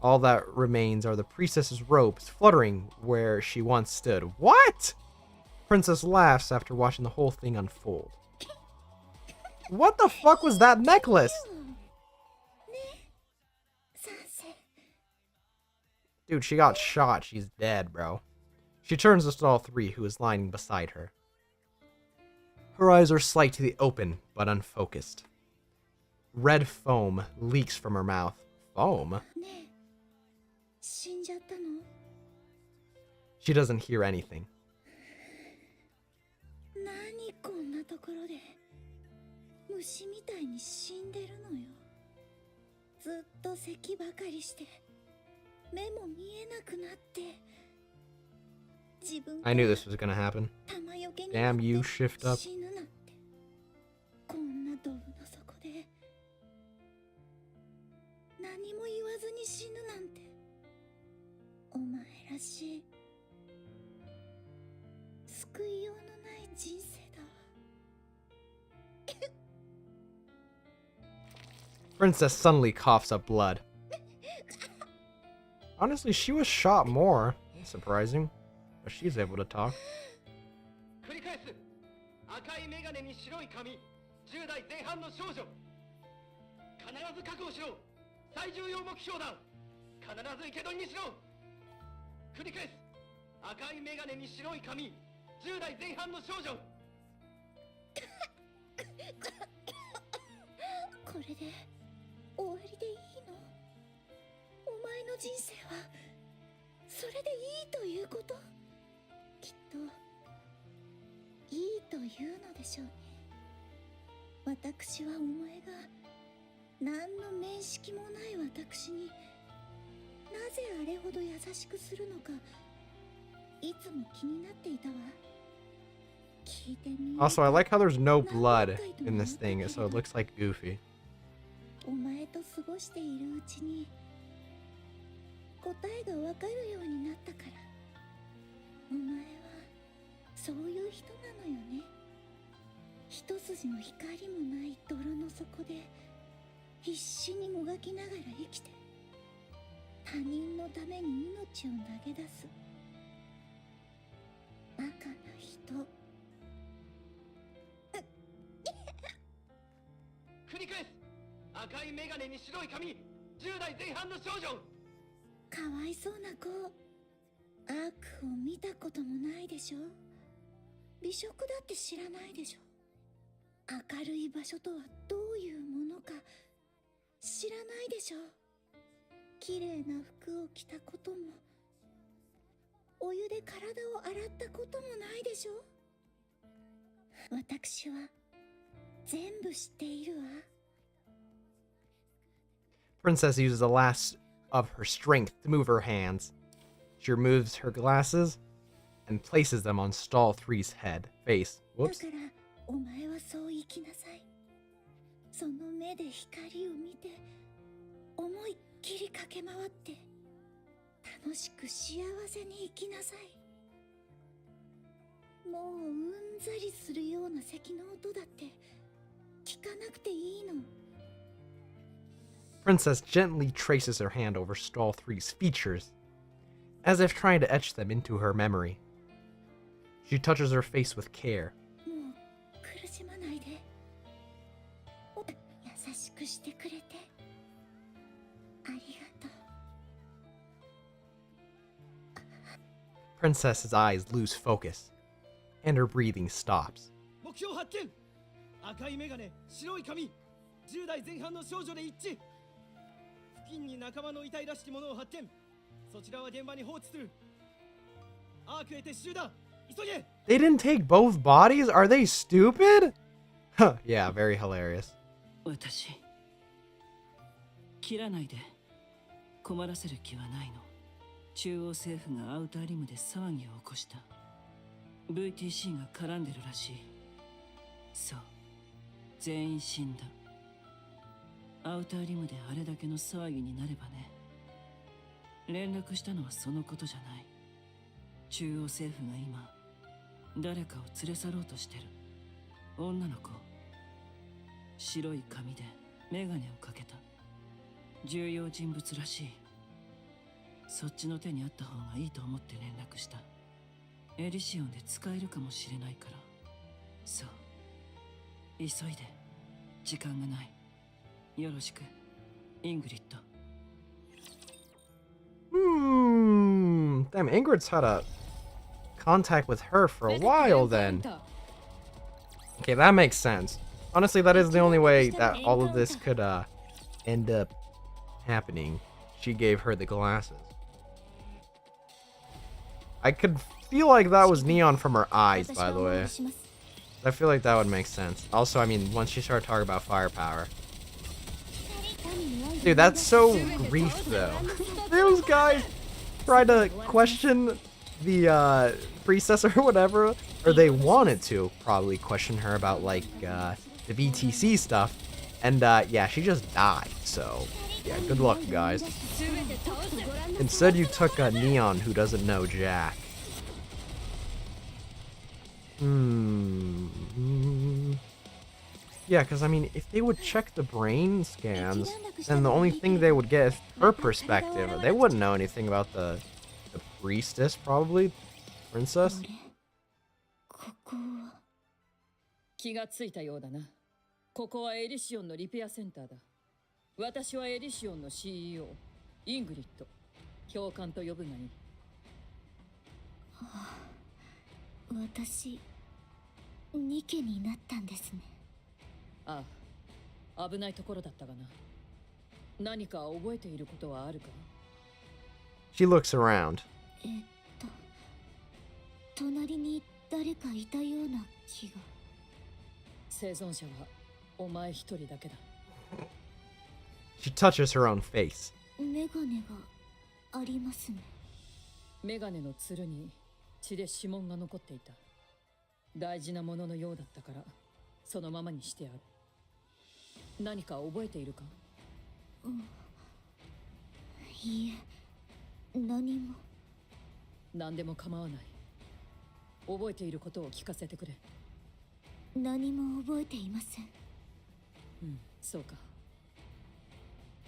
All that remains are the priestess's robes fluttering where she once stood. What? Princess laughs after watching the whole thing unfold. What the fuck was that necklace? Dude, she got shot. She's dead, bro. She turns to Stall 3, who is lying beside her. Her eyes are slightly open, but unfocused. Red foam leaks from her mouth. Foam? She doesn't hear anything. 何こんなところで虫みたいに死んでるのよずっと咳ばかりして目も見えなくなって I knew this was gonna happen. Damn you, shift up. 死ぬなんてこんなドブの底で何も言わずに死ぬなんてお前らしい救いようのない人生だわ Princess suddenly coughs up blood. Honestly, she was shot more. That's surprising. But she's able to talk. 繰り返す赤いメガネに白い髪10代前半の少女必ず確保しろ最重要目標だ必ず生け捕りにしろ繰り返す赤いメガネに白い髪10代前半の少女これで終わりでいいのお前の人生はそれでいいということきっといいというのでしょうね私はお前が何の面識もない私になぜあれほど優しくするのかいつも気になっていたわ Also, I like how there's no blood in this thing, so it looks like Goofy. お前と過ごしているうちに答えがわかるようになったからお前はそういう人なのよね一筋の光もない泥の底で必死にもがきながら生きて他人のために命を投げ出すバカな人繰り返す赤いメガネに白い髪10代前半の少女かわいそうな子アークを見たこともないでしょ。美食だって知らないでしょ。明るい場所とはどういうものか知らないでしょ。綺麗な服を着たことも、お湯で体を洗ったこともないでしょ。私は全部知っているわ。 Princess uses the last of her strength to move her hands. She removes her glasses and places them on Stall 3's head, face. だ Whoops. からお前はそう生きなさい。その目で光を見て思いっきり駆け回って楽しく幸せに生きなさい。もううんざりするような咳の音だって聞かなくていいの。 Princess gently traces her hand over Stall 3's features, as if trying to etch them into her memory. She touches her face with care. もう苦しまないで。優しくしてくれてありがとう。 Princess's eyes lose focus, and her breathing stops. 目標発見。赤いメガネ、白い髪、10代前半の少女で一致。付近に仲間の遺体らしきものを発見。そちらは現場に放置する。アークへ撤収だ。急げ。 They didn't take both bodies? Are they stupid? Huh, yeah, very hilarious. 私切らないで。困らせる気はないの。中央政府がアウターリムで騒ぎを起こした。 VTC が絡んでるらしい。そう、全員死んだ。アウターリムであれだけの騒ぎになればね。連絡したのはそのことじゃない。中央政府が今誰かを連れ去ろうとしてる。女の子、白い髪でメガネをかけた重要人物らしい。そっちの手にあった方がいいと思って連絡した。エリシオンで使えるかもしれないから。そう、急いで。時間がない。よろしく、イングリッド。 Damn, Ingrid's had a contact with her for a while then. Okay, that makes sense. Honestly, that is the only way that all of this could end up happening. She gave her the glasses. I could feel like that was neon from her eyes, by the way. I feel like that would make sense. Also, I mean, once she started talking about firepower. Dude, that's so grief, though. Those guys tried to question the priestess or whatever, or they wanted to probably question her about, like, the VTC stuff. And, yeah, she just died, so, yeah, good luck, guys. Instead, you took a Neon who doesn't know Jack. Yeah, because, I mean, if they would check the brain scans, then the only thing they would get is her perspective. They wouldn't know anything about the priestess, probably. Princess? 気がついたようだな。ここはエリシオンのリペアセンターだ。私はエリシオンの CEO、イングリッド。教官と呼ぶがいい。私、ニケになったんですね。ああ、危ないところだったがな。何か覚えていることはあるか？ She looks around. 隣に誰かいたような気が。生存者はお前一人だけだ。She touches her own face. メガネがありますね。メガネのつるに血で指紋が残っていた。大事なもののようだったからそのままにしてある。何か覚えているか？いいえ、何も。何でも構わない。覚えていることを聞かせてくれ。何も覚えていません。そうか。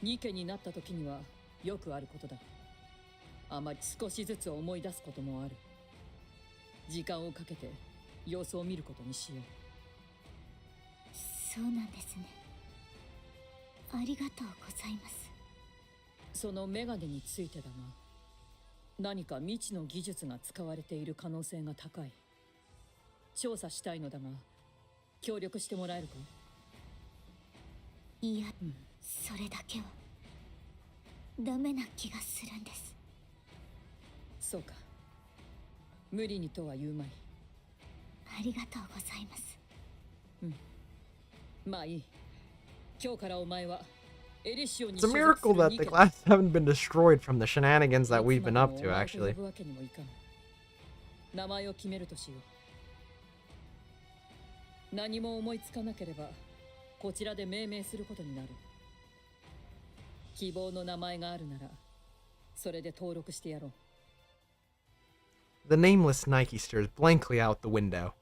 ニケになった時にはよくあることだ。あまり少しずつ思い出すこともある。時間をかけて様子を見ることにしよう。そうなんですね。ありがとうございます。そのメガネについてだが、何か未知の技術が使われている可能性が高い。調査したいのだが、協力してもらえるか？いや、それだけはダメな気がするんです。そうか。無理にとは言うまい。ありがとうございます。まあいい。今日からお前はエリシオンに It's a miracle that the glasses haven't been destroyed from the shenanigans that we've been up to, actually. 名前を決めるとしよう。何も思いつかなければこちらで命名することになる。希望の名前があるならそれで登録してやろう。The nameless Nikke stares blankly out the window.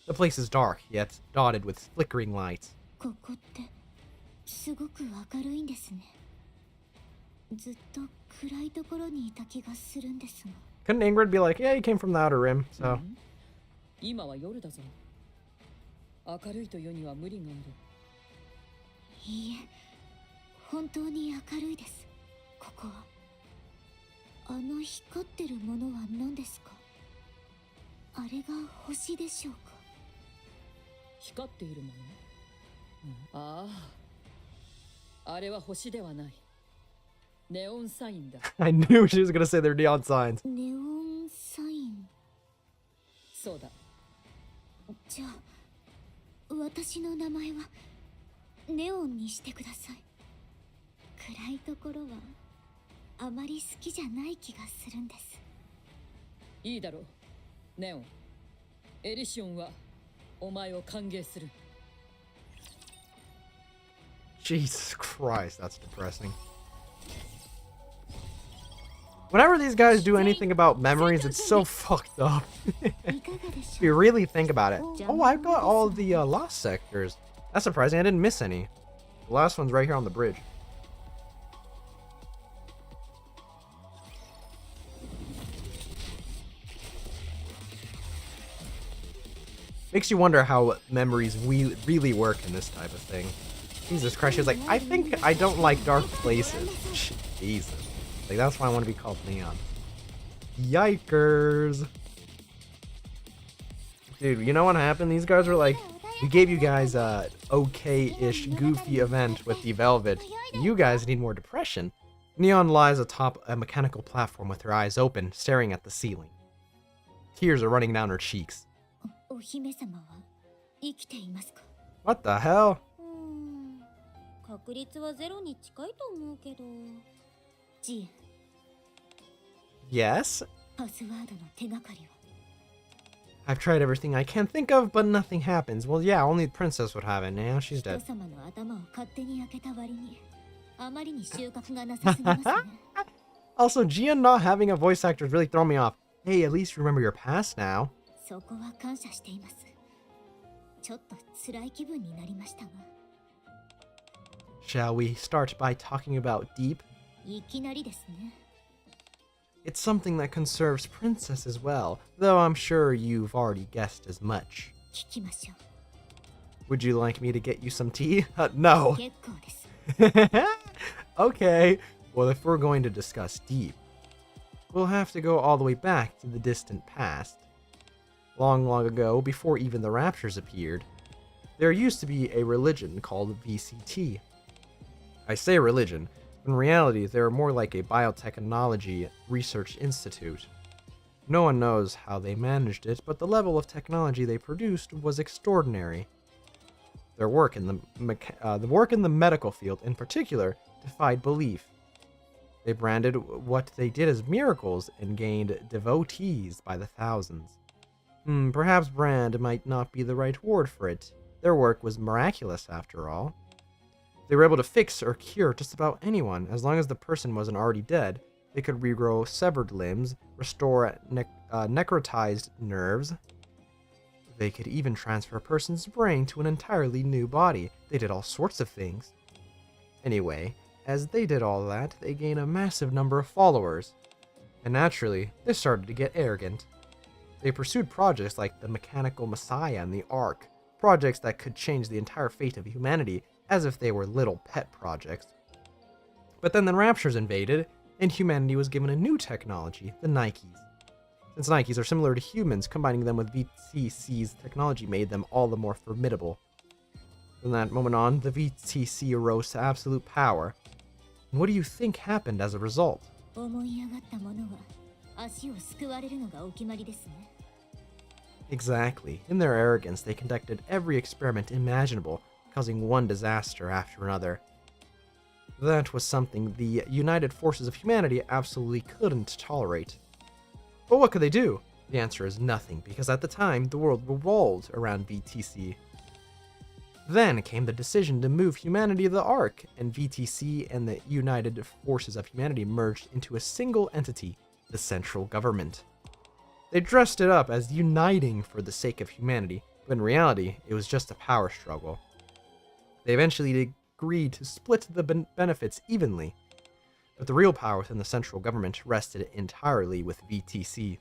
The place is dark, yet dotted with flickering lights. ここってすごく明るいんですね。ずっと暗いところにいた気がするんですが。Couldn't Ingrid be like, yeah, he came from the outer rim, so. 今は夜だぞ。明るいというには無理がある。いいえ、本当に明るいです。ここは。あの光ってるものは何ですか？あれが星でしょうか？光っているもの？ああ、あれは星ではない。ネオンサインだ。I knew she was gonna say they're neon signs. ネオンサイン。そうだ。じゃあ、私の名前はネオンにしてください。暗いところはあまり好きじゃない気がするんです。いいだろう。ネオン。エリシオンはお前を歓迎する。Jesus Christ, that's depressing. Whenever these guys do anything about memories, it's so fucked up. If you really think about it. Oh, I've got all the lost sectors. That's surprising, I didn't miss any. The last one's right here on the bridge. Makes you wonder how memories really work in this type of thing. Jesus Christ, she was like, I think I don't like dark places. Jesus. Like, that's why I want to be called Leon. Yikers. Dude, you know what happened? These guys were like, we gave you guys a okay-ish goofy event with the Velvet. You guys need more depression. Neon lies atop a mechanical platform with her eyes open, staring at the ceiling. Tears are running down her cheeks. お姫様は生きていますか？ What the hell? 確率はゼロに近いと思うけど。ジ Yes? パスワードの手がかりは？ I've tried everything I can think of, but nothing happens. Well, yeah, only the princess would have it. Now she's 人 dead. 様の頭を勝手に開けた割に、あまりに収穫がなさすぎますね。Also, Gian not having a voice actor is really throwing me off. Hey, at least remember your past now. そこは感謝しています。ちょっと辛い気分になりましたが。Shall we start by talking about Deep? いきなりですね。It's something that conserves Princess as well, though I'm sure you've already guessed as much. 聞きましょう。 Would you like me to get you some tea? No. 結構です。Okay. Well, if we're going to discuss Deep, we'll have to go all the way back to the distant past. Long, long ago, before even the Raptures appeared, there used to be a religion called VCT. I say religion. In reality, they are more like a biotechnology research institute. No one knows how they managed it, but the level of technology they produced was extraordinary. Their work in the medical field, in particular, defied belief. They branded what they did as miracles and gained devotees by the thousands. Perhaps brand might not be the right word for it. Their work was miraculous, after all. They were able to fix or cure just about anyone. As long as the person wasn't already dead, they could regrow severed limbs, restore necrotized nerves. They could even transfer a person's brain to an entirely new body. They did all sorts of things. Anyway, as they did all that, they gained a massive number of followers. And naturally, they started to get arrogant. They pursued projects like the Mechanical Messiah and the Ark, projects that could change the entire fate of humanity as if they were little pet projects. But then the Raptures invaded, and humanity was given a new technology, the Nikkes. Since Nikkes are similar to humans, combining them with VTC's technology made them all the more formidable. From that moment on, the VTC arose to absolute power. And what do you think happened as a result? 思い上がった者は足をすくわれるのがお決まりですね。 Exactly. In their arrogance, they conducted every experiment imaginable, causing one disaster after another. That was something the united forces of humanity absolutely couldn't tolerate. But what could they do? The answer is nothing, because at the time, the world revolved around VTC. Then came the decision to move humanity to the Ark, and VTC and the united forces of humanity merged into a single entity, the central government. They dressed it up as uniting for the sake of humanity, but in reality, it was just a power struggle. They eventually agreed to split the benefits evenly, but the real power within the central government rested entirely with VTC.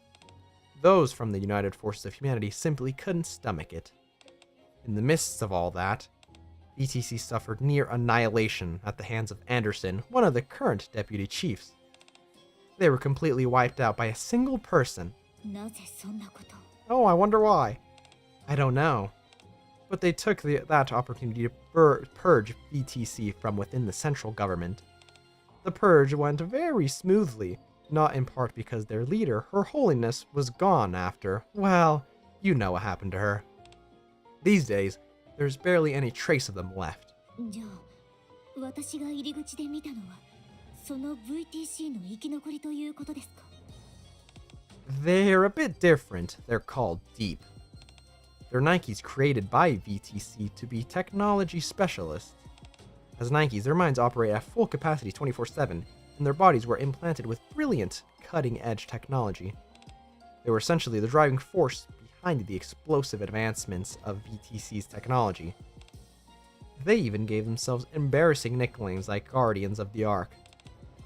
Those from the United Forces of Humanity simply couldn't stomach it. In the midst of all that, VTC suffered near annihilation at the hands of Anderson, one of the current deputy chiefs. They were completely wiped out by a single person. なぜそんなこと。 Oh, I wonder why. I don't know. But they took that opportunity to purge VTC from within the central government. The purge went very smoothly, not in part because their leader, Her Holiness, was gone after, well, you know what happened to her. These days, there's barely any trace of them left. じゃあ、私が入り口で見たのは、その VTC の生き残りということですか。 They're a bit different. They're called Deep. They're Nikkes created by VTC to be technology specialists. As Nikkes, their minds operate at full capacity 24/7, and their bodies were implanted with brilliant, cutting-edge technology. They were essentially the driving force behind the explosive advancements of VTC's technology. They even gave themselves embarrassing nicknames like Guardians of the Ark.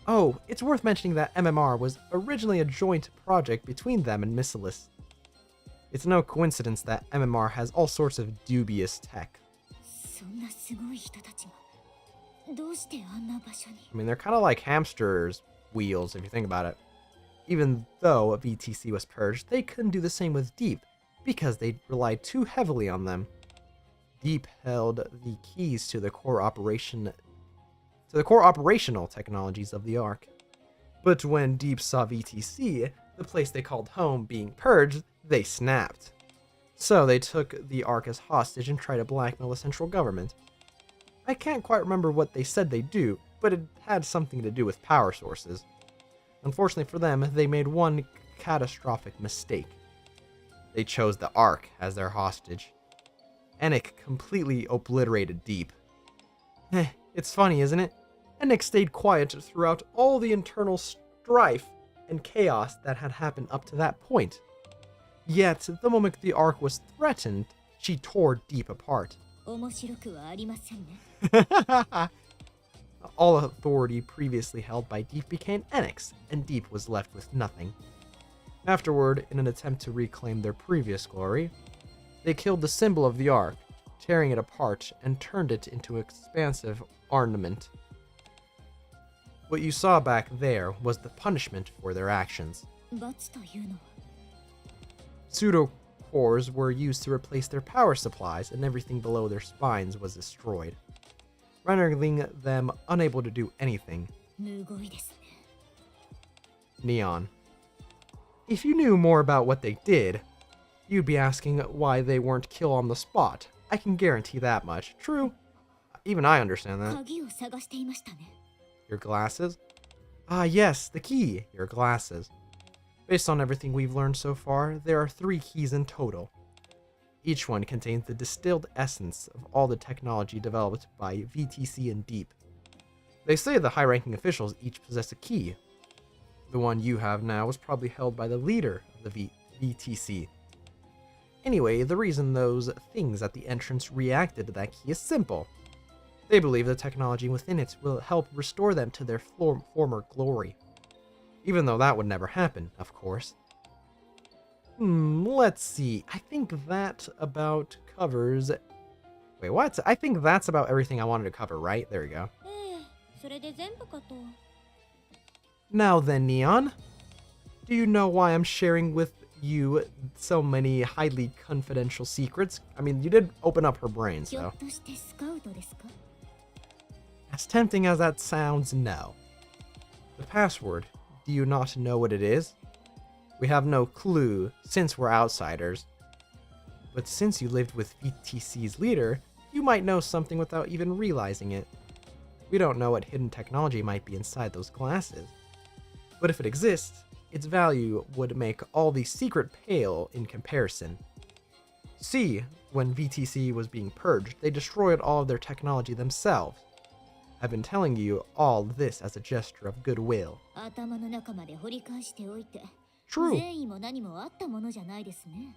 Oh, it's worth mentioning that MMR was originally a joint project between them and Missilis. It's no coincidence that MMR has all sorts of dubious tech. そんなすごい人たちが、どうしてあんな場所に。 I mean, they're kind of like hamsters' wheels, if you think about it. Even though VTC was purged, they couldn't do the same with Deep, because they relied too heavily on them. Deep held the keys to the core operational technologies of the Ark. But when Deep saw VTC, the place they called home, being purged, they snapped. So they took the Ark as hostage and tried to blackmail the central government. I can't quite remember what they said they'd do, but it had something to do with power sources. Unfortunately for them, they made one catastrophic mistake. They chose the Ark as their hostage. Enoch completely obliterated Deep. It's funny, isn't it? Enoch stayed quiet throughout all the internal strife and chaos that had happened up to that point. Yet, the moment the Ark was threatened, she tore Deep apart. 面白くはありませんね。All authority previously held by Deep became Enoch's, and Deep was left with nothing. Afterward, in an attempt to reclaim their previous glory, they killed the symbol of the Ark, tearing it apart and turned it into expansive ornament. What you saw back there was the punishment for their actions. 罰というのは。 Pseudo-cores were used to replace their power supplies, and everything below their spines was destroyed, rendering them unable to do anything. むごいですね。 Neon. If you knew more about what they did, you'd be asking why they weren't killed on the spot. I can guarantee that much. True. Even I understand that. 鍵を探していましたね。 Your glasses? Ah, yes, the key. Your glasses. Based on everything we've learned so far, there are 3 keys in total. Each one contains the distilled essence of all the technology developed by VTC and Deep. They say the high-ranking officials each possess a key. The one you have now was probably held by the leader of the VTC. Anyway, the reason those things at the entrance reacted to that key is simple. They believe the technology within it will help restore them to their former glory. Even though that would never happen, of course. Let's see. I think that about covers... Wait, what? I think that's about everything I wanted to cover, right? There we go. それで全部かと。Now then, Neon, do you know why I'm sharing with you so many highly confidential secrets? I mean, you did open up her brain, ひょ so. っとしてスカウトですか？ As tempting as that sounds, no. The password, do you not know what it is? We have no clue, since we're outsiders. But since you lived with VTC's leader, you might know something without even realizing it. We don't know what hidden technology might be inside those glasses. But if it exists, its value would make all the secret pale in comparison. See, when VTC was being purged, they destroyed all of their technology themselves. I've been telling you all this as a gesture of goodwill. 頭の中まで掘り返しておいて、 True. 善意も何もあったものじゃないですね。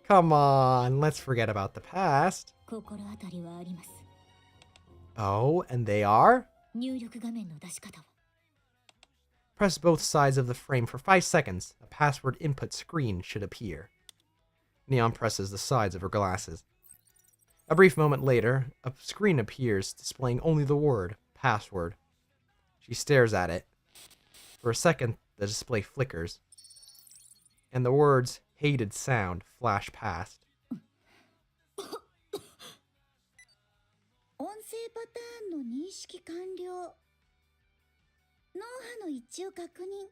Come on, let's forget about the past. 心当たりはあります。 Oh, and they are? 入力画面の出し方は。 Press both sides of the frame for 5 seconds. A password input screen should appear. Neon presses the sides of her glasses. A brief moment later, a screen appears displaying only the word password. She stares at it. For a second, the display flickers, and the words hated sound flash past. 音声パターンの認識完了。脳波の一致を確認。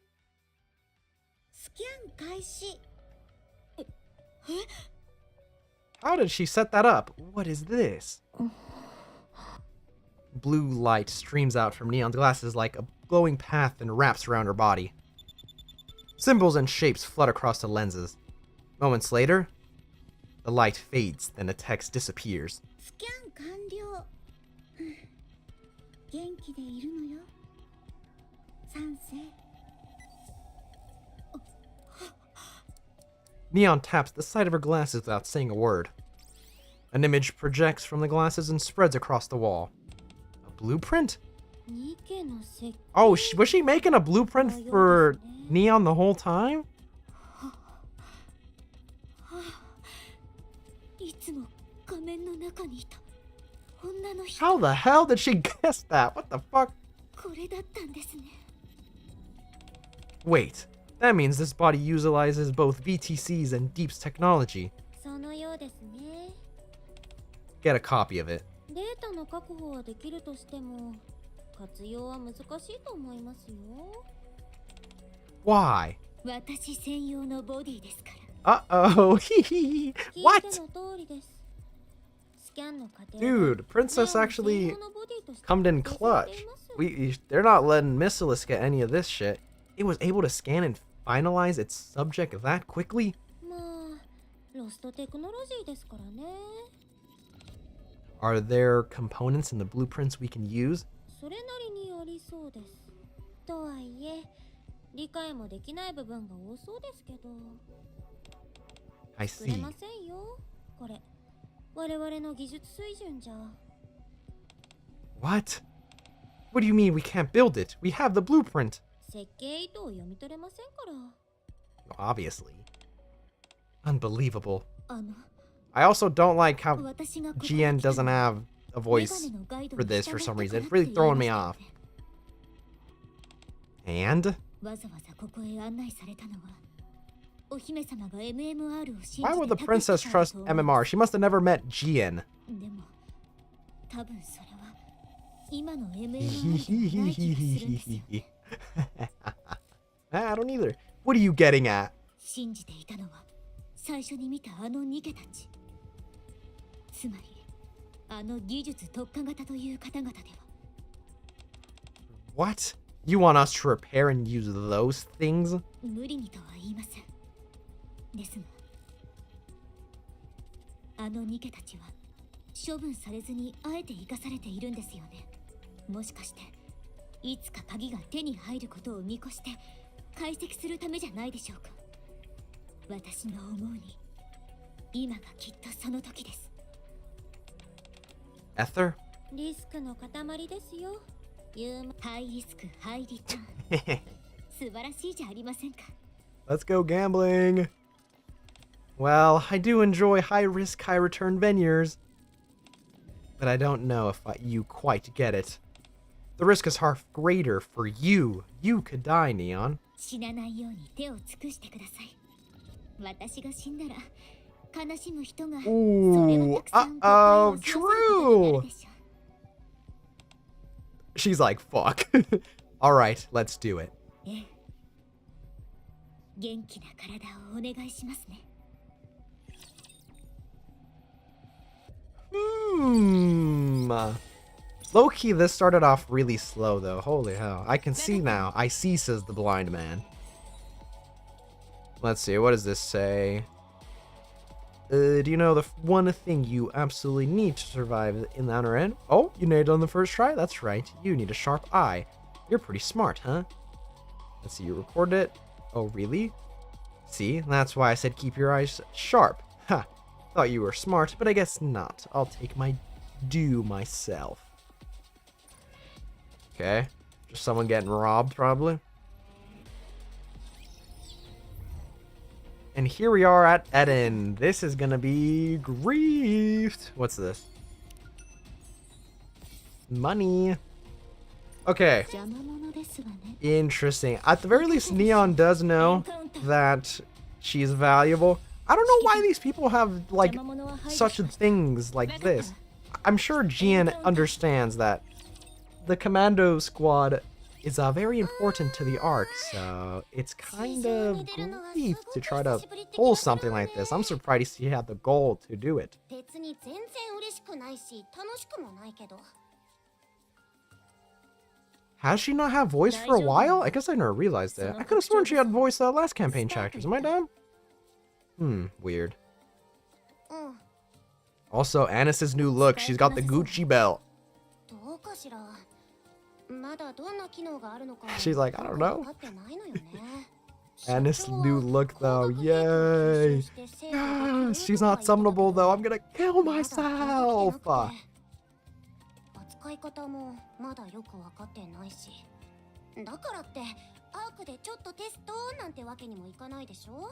スキャン開始。 How did she set that up? What is this? Blue light streams out from Neon's glasses like a glowing path and wraps around her body. Symbols and shapes flood across the lenses. Moments later, the light fades, then the text disappears. スキャン完了。元気でいるのよ。賛成。 Neon taps the side of her glasses without saying a word. An image projects from the glasses and spreads across the wall. A blueprint? ニケの設計 Oh, was she making a blueprint for Neon the whole time? いつも画面の中にいた女の人。 How the hell did she guess that? What the fuck? これだったんですね。 Wait, that means this body utilizes both VTC's and Deep's technology. そのようですね。 Get a copy of it. データの確保はできるとしても活用は難しいと思いますよ。 Why? 私専用のボディですから。 Uh-oh. Hee 聞いて What? の通りです。スキャンの過程は Dude, Princess ネオの actually 専用のボディとして come in 設計 clutch. されています They're not letting Missilus get any of this shit. It was able to scan and finalize its subject that quickly? まあ、ロストテクノロジーですからね。 Are there components in the blueprints we can use? それなりにありそうです。とはいえ、理解もできない部分が多そうですけど。 I 作れ see. ませんよ。これ、我々の技術水準じゃ。 What? What do you mean we can't build it? We have the blueprint. 設計意図を読み取れませんから。 Obviously. Unbelievable. あの、 I also don't like how 私がここに GN 来た doesn't のは have a voice for this for some reason. It's really throwing me off. And わざわざここへ案内されたのは、お姫様が MMR を信じて why would the 託して princess から trust と思います MMR? She must have never met GN. でも、多分それは今の MMR ではない気がするんですよ。 I don't either. What are you getting at? 信じていたのは最初に見たあのニケたち。つまり、あの技術特化型という方々では。 What? You want us to repair and use those things? 無理にとは言いません。ですが、あのニケたちは処分されずにあえて生かされているんですよね。もしかしていつか鍵が手に入ることを見越して解析するためじゃないでしょうか。私が思うに今がきっとその時です。 Ether? リスクの塊ですよ。ハイリスクハイリターン。素晴らしいじゃありませんか。 Let's go gambling. Well, I do enjoy high risk, high return venues. But I don't know if you quite get it. The risk is half greater for you. You could die, Neon. 死なないように手を尽くしてください。私が死んだら悲しむ人がそれは Ooh, たくさん uh-oh, 誤解をしなさることになる true. でしょう。 She's like, fuck. Alright, let's do it. ええ。元気な体をお願いしますね。Low-key, this started off really slow, though. Holy hell. I can see now. I see, says the blind man. Let's see, what does this say? Do you know the one thing you absolutely need to survive in the outer end? Oh, you nailed it on the first try? That's right. You need a sharp eye. You're pretty smart, huh? Let's see, you recorded it. Oh, really? See, that's why I said keep your eyes sharp. Ha! Thought you were smart, but I guess not. I'll take my due myself. Okay. Just someone getting robbed, probably. And here we are at Eden. This is gonna be griefed. What's this? Money. Okay. 邪魔者ですわね。 Interesting. At the very least, Neon does know that she's valuable. I don't know why these people have, like, such things like this. I'm sure Jian understands that the commando squad is very important to the arc, so it's kind of grief to try to pull something like this. I'm surprised he had the goal to do it. 別に全然嬉しくないし楽しくもないけど。 Has she not had voice for a while? I guess I never realized that. I could have sworn she had voice last campaign chapters. Am I dumb? Weird. Also, Annis's new look. She's got the Gucci belt. どうかしら。まだどんな機能があるのか。 She's like, I don't know. 分かってないのよね。 Annis' new look, though. Yay! Ah, she's not summonable, though. I'm gonna kill myself. 扱い方もまだよく分かってないし。だからってアークでちょっとテストなんてわけにもいかないでしょ。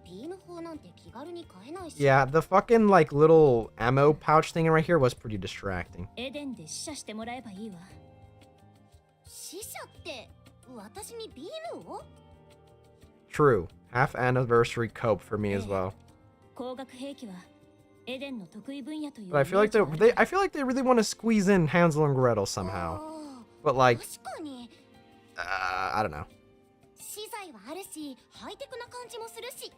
ビーム砲なんて気軽に買えないし。 Yeah, the fucking, like, little ammo pouch thing right here was pretty distracting. エデンで死者してもらえばいいわ。死者って私にビームを？ True. Half anniversary cope for me as well. 光学兵器はエデンの得意分野という。 But I feel like I feel like they really want to squeeze in Hansel and Gretel somehow. But like, 確かに I don't know. 資材はあるしハイテクな感じもするし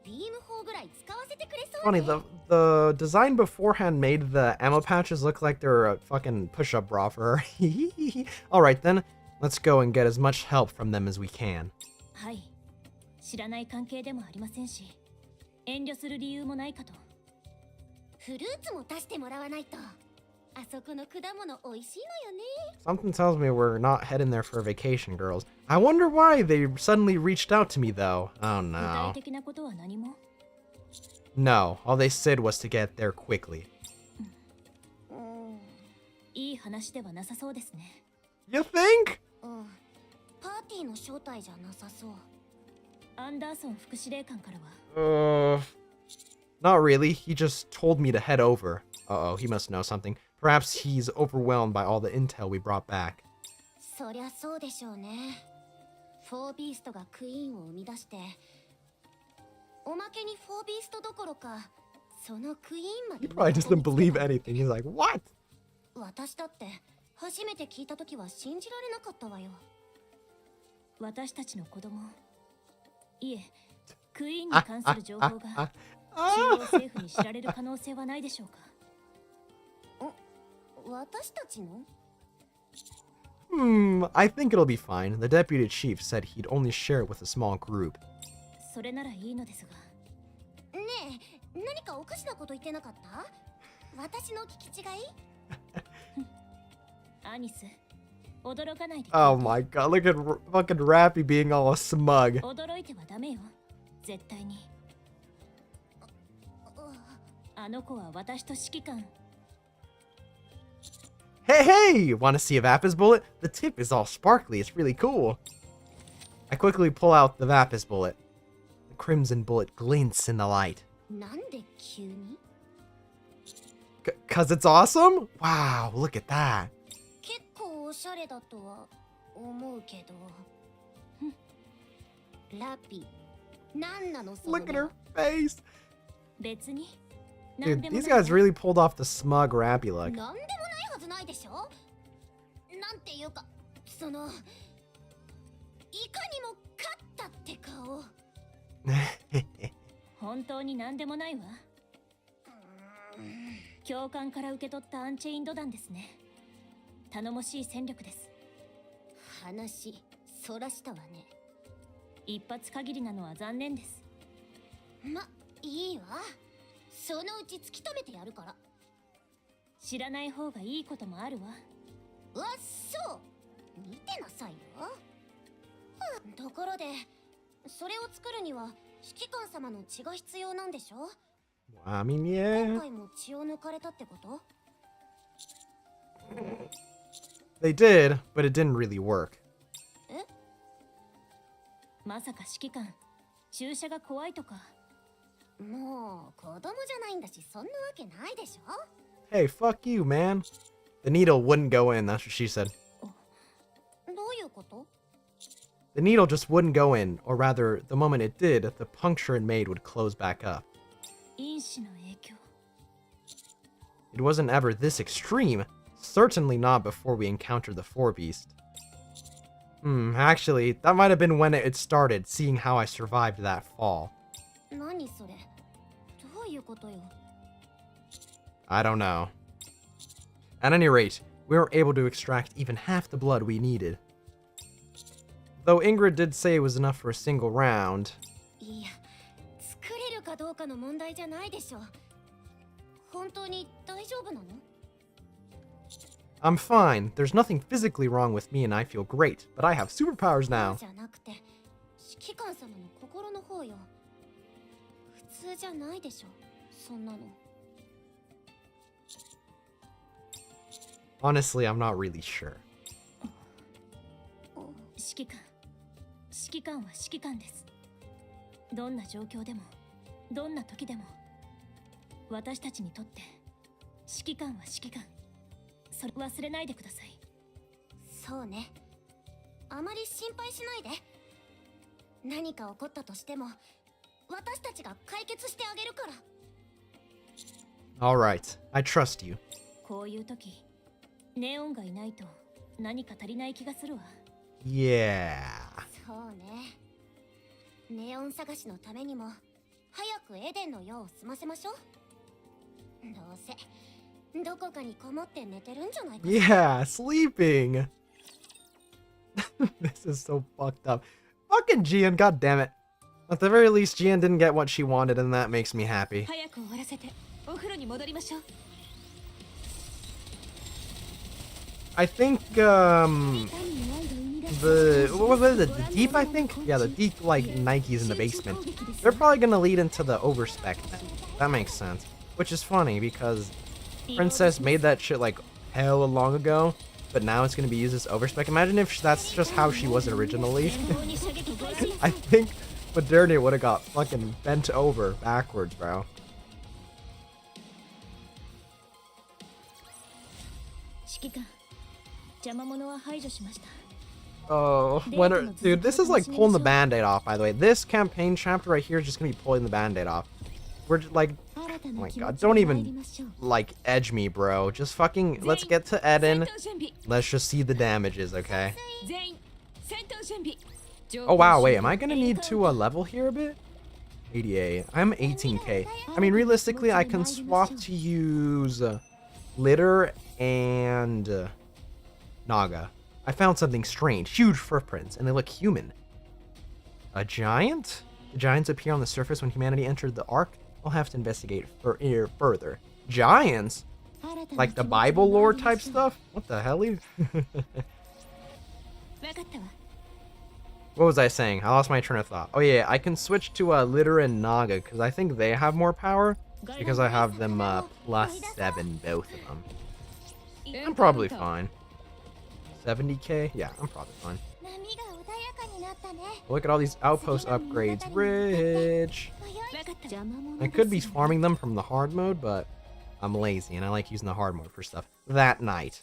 ビーム砲ぐらい使わせてくれそうね。 Funny, the design beforehand made the ammo pouches look like they're a fucking push-up bra for her. Alright then, let's go and get as much help from them as we can. はい。知らない関係でもありませんし、遠慮する理由もないかと。フルーツも出してもらわないと。あそこの果物美味しいのよね。 Something tells me we're not heading there for a vacation, girls. I wonder why they suddenly reached out to me, though. Oh 具 no. 体的なことは何も。 No, all they said was to get there quickly. いい話ではなさそうですね。 You think? うん。パーティーの招待じゃなさそう。アンダーソン副司令官からは。Not really. He just told me to head over. Uh-oh, he must know something. Perhaps he's overwhelmed by all the intel we brought back. そりゃそうでしょうね。フォービーストがクイーンを生み出して、おまけにフォービーストどころか、そのクイーンまで。 He probably doesn't believe anything. He's like, what? 私だって初めて聞いたときは信じられなかったわよ。私たちの子供。いえ、クイーンに関する情報が中央政府に知られる可能性はないでしょうか。私たちの？ I think it'll be fine. The deputy chief said he'd only share it with a small group. それならいいのですが。ねえ、何かおかしなこと言ってなかった？私の聞き違い？アニス、驚かないで。 Oh my god, look at fucking Rappy being all smug. 驚いてはダメよ。絶対に。あの子は私と指揮官。 Hey, hey! Want to see a Vapis bullet? The tip is all sparkly. It's really cool. I quickly pull out the Vapis bullet. The crimson bullet glints in the light. なんで急に？ Cause it's awesome? Wow, look at that. 結構おしゃれだとは思うけど。ラピ、なんなのその Look at her face. 別に。 Dude, these guys really pulled off the smug rappy look. なんでもないはずないでしょ。なんていうか、そのいかにも勝ったって顔。本当に何でもないわ。教官から受け取ったアンチェインド弾ですね。頼もしい戦力です。話そらしたわね。一発限りなのは残念です。ま、いいわ。そのうち突き止めてやるから。知らない方がいいこともあるわ。うわっそう。見てなさいよ。ところで、それを作るには指揮官様の血が必要なんでしょ。 I mean, 今 yeah. 回も血を抜かれたってこと？ They did, but it didn't really work. まさか指揮官、注射が怖いとか。もう子供じゃないんだし、そんなわけないでしょ。 Hey, fuck you, man. The needle wouldn't go in, that's what she said. どういうこと？ The needle just wouldn't go in, or rather, the moment it did, the puncture it made would close back up. 因子の影響。 It wasn't ever this extreme. Certainly not before we encountered the Four Beast. Actually, that might have been when it started, seeing how I survived that fall. 何それ？どういうことよ？ I don't know. At any rate, we were able to extract even half the blood we needed. Though Ingrid did say it was enough for a single round. いや、作れるかどうかの問題じゃないでしょ。本当に大丈夫なの？ I'm fine. There's nothing physically wrong with me and I feel great, but I have superpowers now. じゃなくて、指揮官様の心の方よ。普通じゃないでしょ、そんなの。 Honestly, I'm not really sure. 指揮官は指揮官です。どんな状況でも、どんな時でも、私たちにとって指揮官は指揮官。それ忘れないでください。そうね。あまり心配しないで。何か起こったとしても、私たちが解決してあげるから。 Alright, I trust you. こういう時、ネオンがいないと何か足りない気がするわ。Yeah. そうね。ネオン探しのためにも、早くエデンの世を済ませましょう。どうせ、どこかにこもって寝てるんじゃないか。 Yeah, sleeping. This is so fucked up. Fucking Gian, god damn it. At the very least, Gian didn't get what she wanted, and that makes me happy. 早く終わらせて、お風呂に戻りましょう。 I think, what was it, the deep, I think? Yeah, the deep, like, Nikes in the basement. They're probably gonna lead into the overspec then. That makes sense. Which is funny, because Princess made that shit, like, hella long ago, but now it's gonna be used as overspec. Imagine if that's just how she was originally. I think Modernity would have got fucking bent over backwards, bro. 指揮官、邪魔者は排除しました。 Oh, dude, this is like pulling the band-aid off, by the way. This campaign chapter right here is just gonna be pulling the band-aid off. We're just like, oh my god, don't even, like, edge me, bro. Just fucking, let's get to Eden. Let's just see the damages, okay? Oh wow, wait, am I gonna need to level here a bit? 88. I'm 18k. I mean, realistically, I can swap to use Litter and Naga. I found something strange. Huge footprints, and they look human. A giant? The giants appear on the surface when humanity entered the Ark? I'll have to investigate further. Giants? Like the Bible lore type stuff? What the hell? What was I saying? I lost my train of thought. Oh yeah, I can switch to Litter and Naga, because I think they have more power. Because I have them +7, both of them. I'm probably fine. 70k? Yeah, I'm probably fine. Look at all these outpost upgrades. Rich! I could be farming them from the hard mode, but I'm lazy and I like using the hard mode for stuff. That night.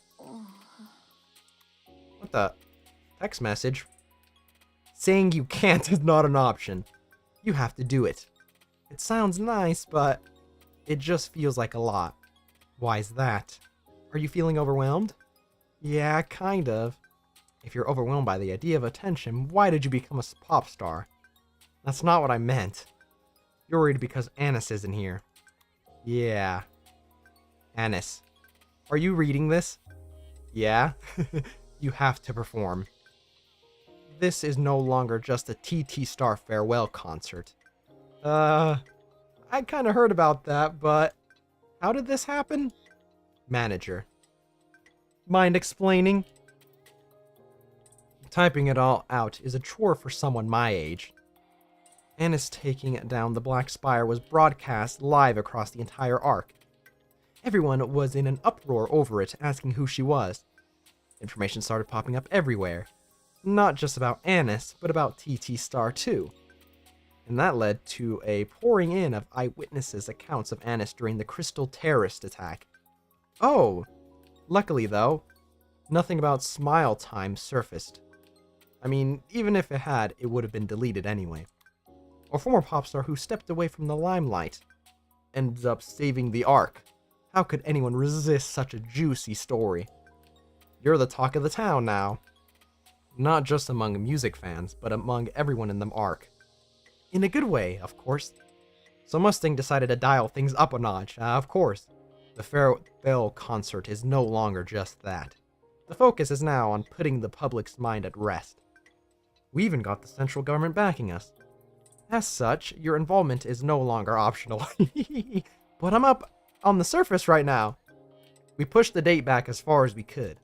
What the? Text message? Saying you can't is not an option. You have to do it. It sounds nice, but it just feels like a lot. Why's that? Are you feeling overwhelmed? Yeah, kind of. If you're overwhelmed by the idea of attention, why did you become a pop star? That's not what I meant. You're worried because Anis isn't here. Yeah. Anis. Are you reading this? Yeah? You have to perform. This is no longer just a TT Star farewell concert. I kinda heard about that, but how did this happen? Manager. Mind explaining? Typing it all out is a chore for someone my age. Anis taking down the Black Spire was broadcast live across the entire arc. Everyone was in an uproar over it, asking who she was. Information started popping up everywhere. Not just about Anis, but about TT Star too. And that led to a pouring in of eyewitnesses' accounts of Anis during the Crystal terrorist attack. Oh! Luckily though, nothing about Smile Time surfaced. I mean, even if it had, it would have been deleted anyway. A former pop star who stepped away from the limelight ended up saving the arc. How could anyone resist such a juicy story? You're the talk of the town now. Not just among music fans, but among everyone in the arc. In a good way, of course. So Mustang decided to dial things up a notch, of course. The farewell concert is no longer just that. The focus is now on putting the public's mind at rest. We even got the central government backing us. As such, your involvement is no longer optional. But I'm up on the surface right now. We pushed the date back as far as we could.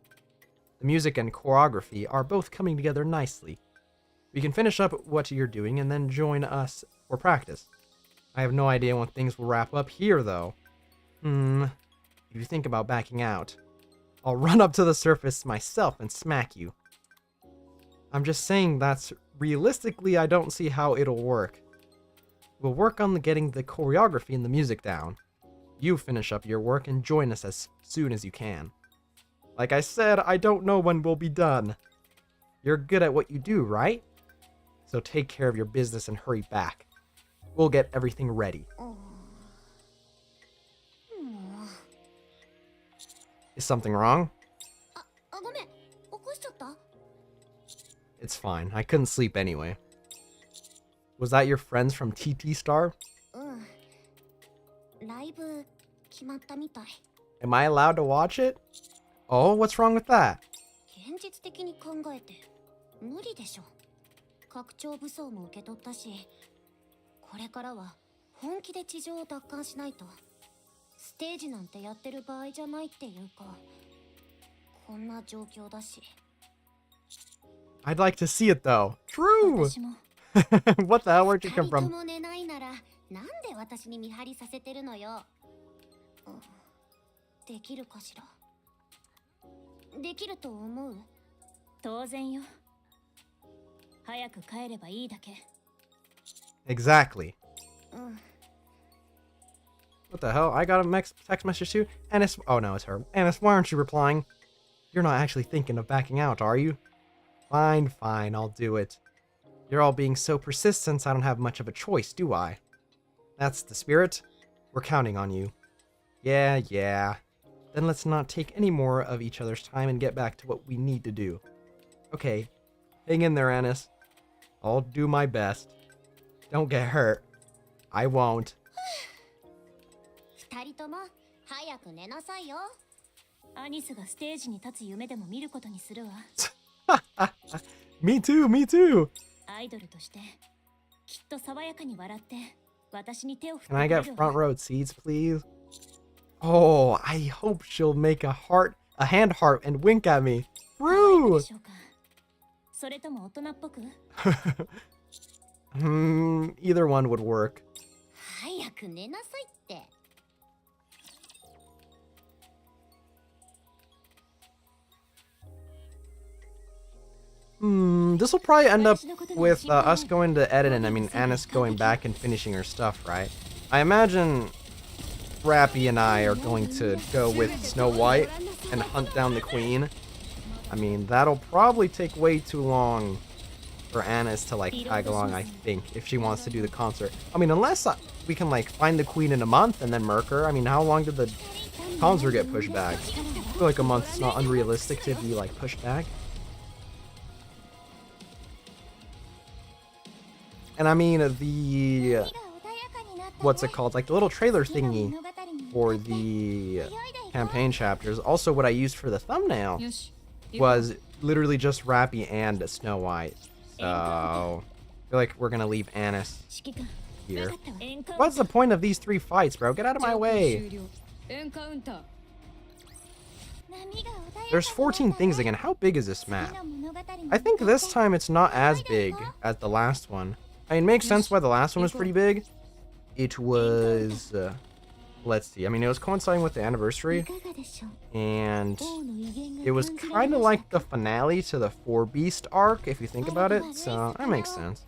The music and choreography are both coming together nicely. We can finish up what you're doing and then join us for practice. I have no idea when things will wrap up here, though. If you think about backing out, I'll run up to the surface myself and smack you. I'm just saying that's realistically, I don't see how it'll work. We'll work on getting the choreography and the music down. You finish up your work and join us as soon as you can. Like I said, I don't know when we'll be done. You're good at what you do, right? So take care of your business and hurry back. We'll get everything ready. Is something wrong? ごめん、起こしちゃった？ It's fine. I couldn't sleep anyway. Was that your friends from TT Star? ライブ決まったみたい。 Am I allowed to watch it? Oh, what's wrong with that? 現実的に考えて無理でしょ。拡張武装も受け取ったし、これからは本気で地上を奪還しないと。ステージなんてやってる場合じゃないっていうか、こんな状況だし。 I'd like to see it though. True! 私も What the hell? Where'd you 二 come 人と from? も寝ないなら、なんで私に見張りさせてるのよ。できるかしら。できると思う？当然よ。早く帰ればいいだけ。 Exactly. うん。 What the hell? I got a text message too? Anis. Oh no, it's her. Anis, why aren't you replying? You're not actually thinking of backing out, are you? Fine, fine, I'll do it. You're all being so persistent, I don't have much of a choice, do I? That's the spirit. We're counting on you. Yeah. Then let's not take any more of each other's time and get back to what we need to do. Okay, hang in there, Anis. I'll do my best. Don't get hurt. I won't. 二人とも早く寝なさいよ。アニスがステージに立つ夢でも見ることにするわ。Me too, me too. アイドルとしてきっと爽やかに笑って私に手を振って Can I くれ get るわ。 front row seats, please? Oh, I hope she'll make a hand heart and wink at me. 可愛いの True. でしょうか。それとも大人っぽく？ Either one would work. 早く寝なさいって。 This will probably end up with us going to edit and Anis going back and finishing her stuff, right? I imagine Rappy and I are going to go with Snow White and hunt down the queen. I mean, that'll probably take way too long for Annis to, like, tag along, I think, if she wants to do the concert. I mean, unless we can, like, find the queen in a month and then murk her. I mean, how long did the concert get pushed back? I feel like a month is not unrealistic to be, like, pushed back. And I mean, the... what's it called? Like, the little trailer thingy for the campaign chapters. Also, what I used for the thumbnail was literally just Rappy and Snow White. So, I feel like we're gonna leave Annis here. What's the point of these 3 fights, bro? Get out of my way! There's 14 things again. How big is this map? I think this time it's not as big as the last one. I mean, it makes sense why the last one was pretty big. It was... let's see. I mean, it was coinciding with the anniversary. And it was kind of like the finale to the 4 Beast arc, if you think about it. So, that makes sense.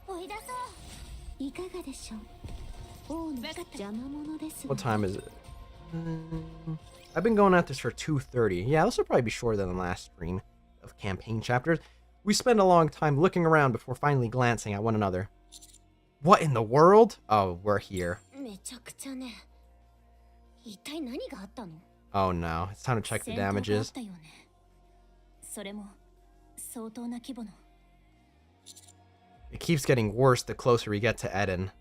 What time is it? I've been going at this for 2:30. Yeah, this will probably be shorter than the last stream of campaign chapters. We spend a long time looking around before finally glancing at one another. What in the world? Oh, we're here. Oh no, it's time to check the damages. It keeps getting worse the closer we get to Eden.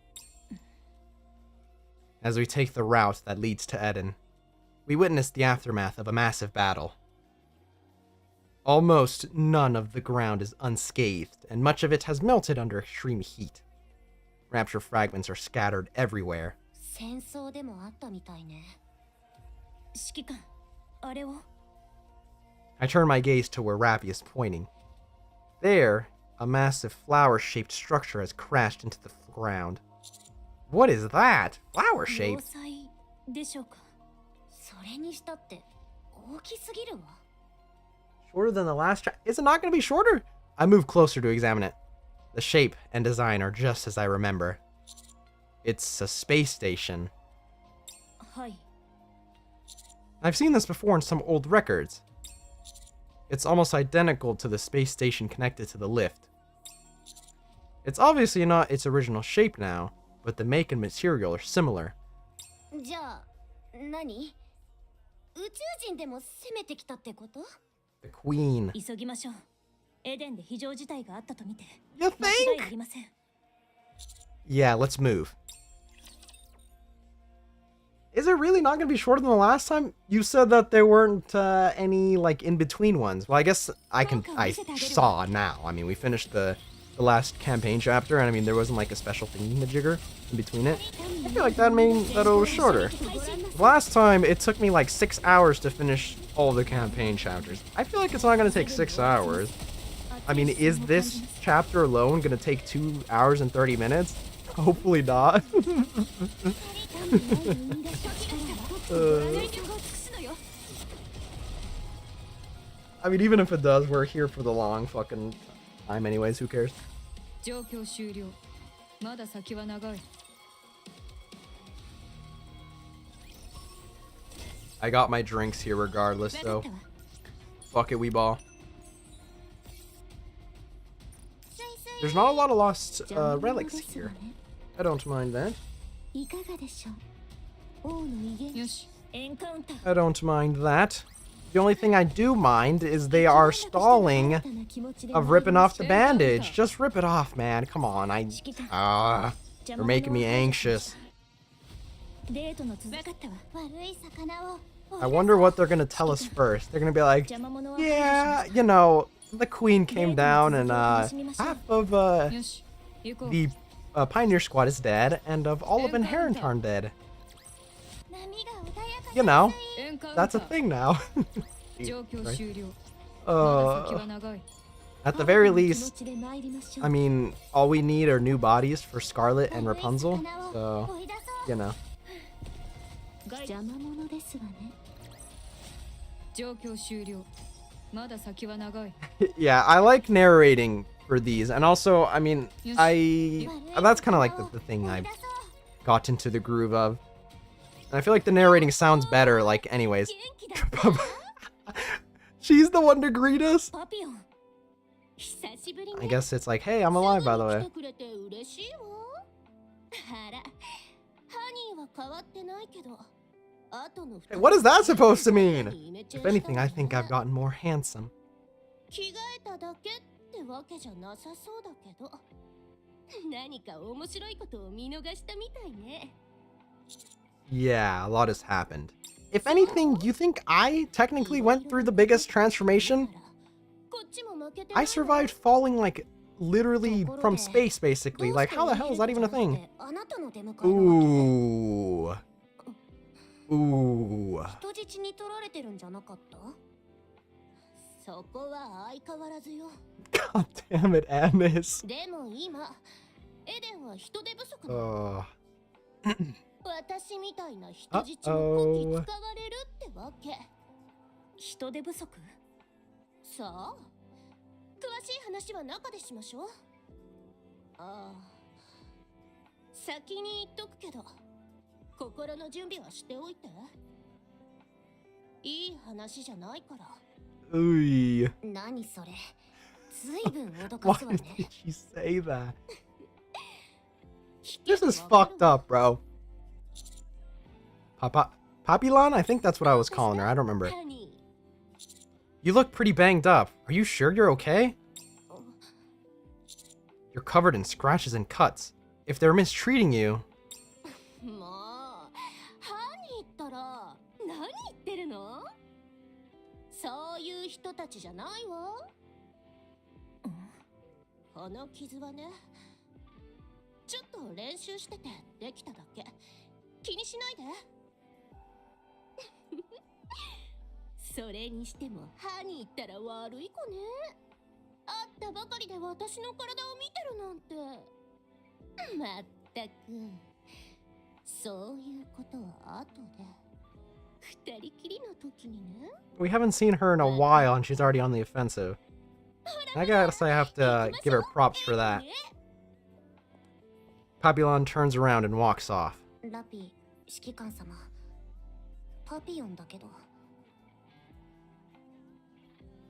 As we take the route that leads to Eden, we witness the aftermath of a massive battle. Almost none of the ground is unscathed, and much of it has melted under extreme heat. Rapture fragments are scattered everywhere. I turn my gaze to where Rappy is pointing. There, a massive flower-shaped structure has crashed into the ground. What is that? Flower-shaped? Shorter than the last Is it not going to be shorter? I move closer to examine it. The shape and design are just as I remember. It's a space station. I've seen this before in some old records. It's almost identical to the space station connected to the lift. It's obviously not its original shape now, but the make and material are similar. The Queen. You think? Yeah, let's move. Is it really not going to be shorter than the last time? You said that there weren't any, like, in-between ones. Well, I guess I saw now. I mean, we finished the last campaign chapter, and I mean, there wasn't, like, a special thingy-majigger in between it. I feel like that means that it was shorter. Last time, it took me, like, 6 hours to finish all the campaign chapters. I feel like it's not going to take 6 hours. I mean, is this chapter alone going to take 2 hours and 30 minutes? Hopefully not. I mean, even if it does, we're here for the long fucking time anyways, who cares? I got my drinks here regardless, so fuck it, we ball. There's not a lot of lost relics here. I don't mind that. I don't mind that. The only thing I do mind is they are stalling of ripping off the bandage. Just rip it off, man. Come on, you're making me anxious. I wonder what they're gonna tell us first. They're gonna be like, yeah, you know, the Queen came down and half of the Pioneer Squad is dead, and of all of Inherentarn dead. You know, that's a thing now. At the very least, I mean, all we need are new bodies for Scarlet and Rapunzel, so, you know. Yeah, I like narrating for these, and also, I mean, that's kind of like the thing I've got into the groove of. And I feel like the narrating sounds better, like, anyways. She's the one to greet us? パピオン、久しぶり I ね。 guess it's like, hey, I'm alive, by the すぐ way. に来てくれて嬉しいわ。あら、ハニーは変わってないけど、後の Hey, what is that supposed to mean? If anything, I think I've gotten more handsome. 着替えただけってわけじゃなさそうだけど、何か面白いことを見逃したみたいね。 Yeah, a lot has happened. If anything, you think I technically went through the biggest transformation? こっちも負けて I survived falling like literally from space, basically. Like, how the hell is that even a thing? あなたの出迎えなわけ？ Ooh. Ooh. 人質に取られてるんじゃなかった？そこは相変わらずよ。 God damn it, Agnes. でも今、エデンは人手不足なの。 私みたいな人質のこき使われるってわけ。人手不足？さあ、詳しい話は中でしましょう。ああ、先に言っとくけど、心の準備はしておいて。いい話じゃないから。 Ooh. 何それ？ずいぶん脅か Why すわね。 did she say that? This is fucked up, bro. Papillon? I think that's what I was calling her. I don't remember. You look pretty banged up. Are you sure you're okay? You're covered in scratches and cuts. If they're mistreating you... もう、ハニーったら何言ってるの？そういう人たちじゃないわ。この傷はね、ちょっと練習しててできただけ。気にしないで。それにしてもハニーったら悪い子ね。会ったばかりで私の体を見てるなんて。まったく、そういうことは後で。二人きりの時にね。 We haven't seen her in a while and she's already on the offensive. I guess I have to give her props for that. Papillon turns around and walks off. ラピ、指揮官様。パピヨンだけど。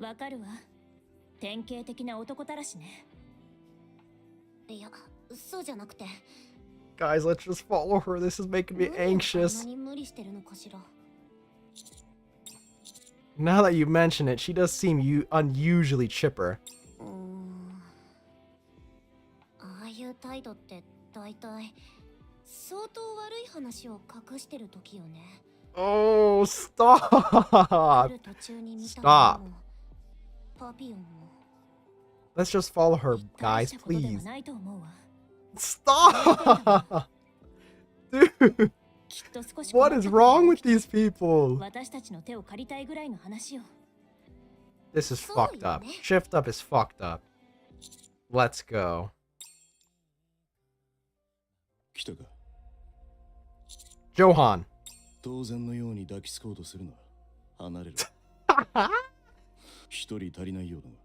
わかるわ。典型的な男たらしね。いや、そうじゃなくて。 Guys, let's just follow her. This is making me anxious. 何無理してるのかしら。 Now that you mention it, she does seem unusually chipper. ああいう態度って大体相当悪い話を隠してる時よね。 Oh, stop! 来る途中に見た Stop. のもパピヨンも Let's just follow her, 大 guys, したことでは please. ないと思うわ。 Stop! Dude, きっと少し what is wrong with these people? 私たちの手を借りたいぐらいの話よ。 This is fucked up. Shift up is fucked up. Let's go. 来たか。 Johan. 当然のように抱きつこうとするな。離れろ。一人足りないようだが。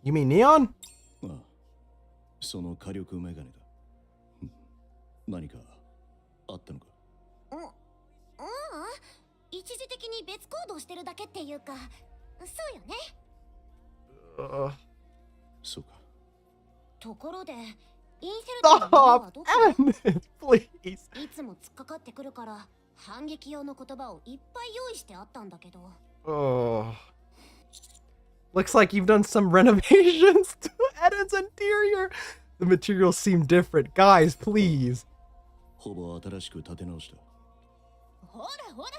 You mean Neon? ああ、その火力メガネだ。何かあったのか。一時的に別行動してるだけっていうか、そうよね。 そうか。ところで、インフェルトの女は Stop! どこ？ Agnes, please. いつも突っかかってくるから反撃用の言葉をいっぱい用意してあったんだけど。 Oh. Looks like you've done some renovations to Eden's interior. The materials seem different. Guys, please. ほぼ新しく建て直した。ほらほら、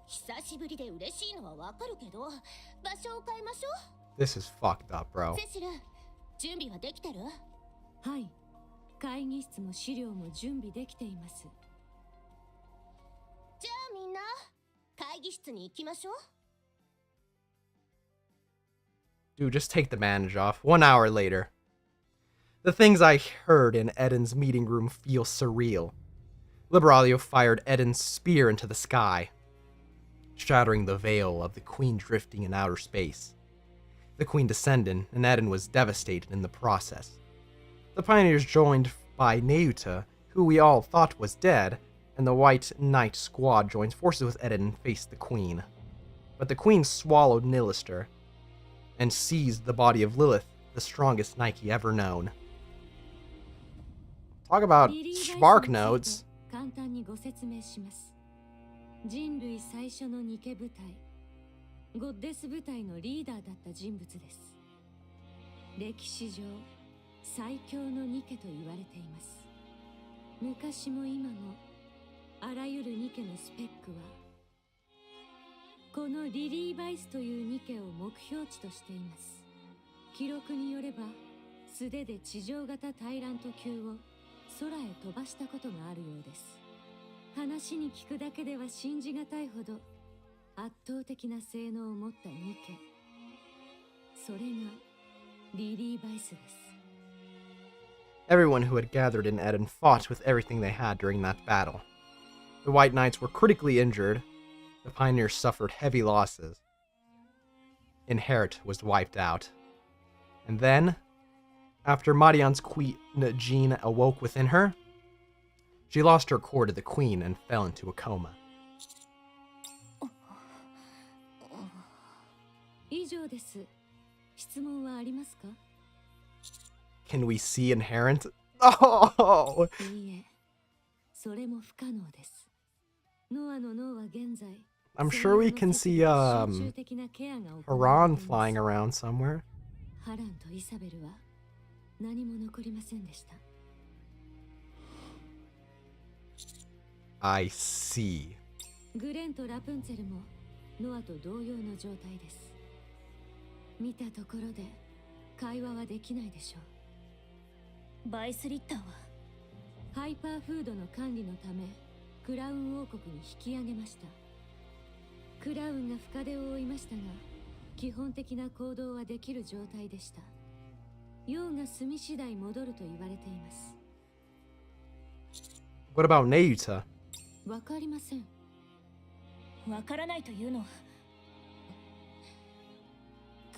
久しぶりで嬉しいのはわかるけど、場所を変えましょう。 This is fucked up, bro. セシル、準備はできてる？はい。会議室も資料も準備できています。じゃあみんな、会議室に行きましょう。 Dude, just take the bandage off. 1 hour later. The things I heard in Eden's meeting room feel surreal. Liberaglio fired Eden's spear into the sky, shattering the veil of the queen drifting in outer space. The queen descended, and Eden was devastated in the process. The pioneers, joined by Neuta, who we all thought was dead, and the White Knight squad joins forces with Eden and faced the queen. But the queen swallowed Nilister and seized the body of Lilith, the strongest Nikke ever known. Talk about spark notes. 簡単にご説明します。人類最初のニケ部隊、ゴッデス部隊のリーダーだった人物です。歴史上最強のニケと言われています。昔も今もあらゆるニケのスペックはこのリリー・バイスというニケを目標値としています。記録によれば素手で地上型タイラント級を空へ飛ばしたことがあるようです。話に聞くだけでは信じがたいほど圧倒的な性能を持ったニケ、それがリリー・バイスです。Everyone who had gathered in Eden fought with everything they had during that battle. The White Knights were critically injured. The Pioneers suffered heavy losses. Inherit was wiped out. And then, after Marian's queen Jean awoke within her, she lost her core to the queen and fell into a coma. 以上です。質問はありますか? Can we see Inherent? Oh! いいえ、それも不可能です。ノアの脳は現在、 I'm sure we can see Haran flying around somewhere. ハランとイサベルは何も残りませんでした。I see. グレンとラプンツェルもノアと同様の状態です。見たところで会話はできないでしょう。バイスリッターはハイパーフードの管理のためクラウン王国に引き上げました。クラウンが深手を負いましたが、基本的な行動はできる状態でした。用が済み次第戻ると言われています。 What about Neyuta? わかりません。わからないというのは、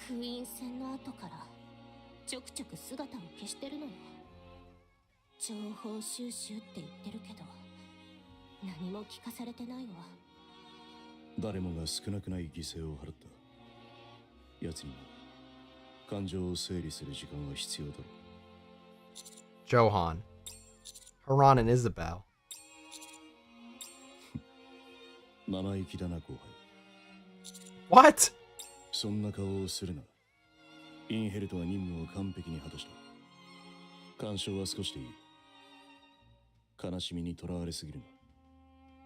クイーン戦の後からちょくちょく姿を消してるのよ。情報収集って言ってるけど何も聞かされてないわ。誰もが少なくない犠牲を払った。奴にも感情を整理する時間は必要だろう。 Johan. Haran and Isabel. 生意気だな後輩。 What? そんな顔をするな。インヘルトは任務を完璧に果たした。干渉は少しでいい。悲しみにとらわれすぎるな。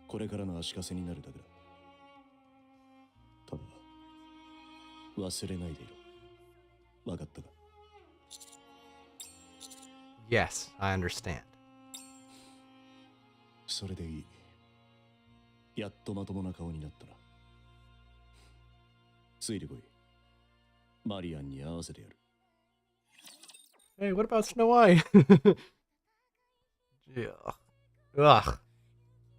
これからの足かせになるだけだ。ただ忘れないでいろ。わかったか? Yes, I understand. それでいい。やっとまともな顔になったな。ついてこい。マリアンに合わせてやる。 Hey, what about Snow White? Yeah. Ugh.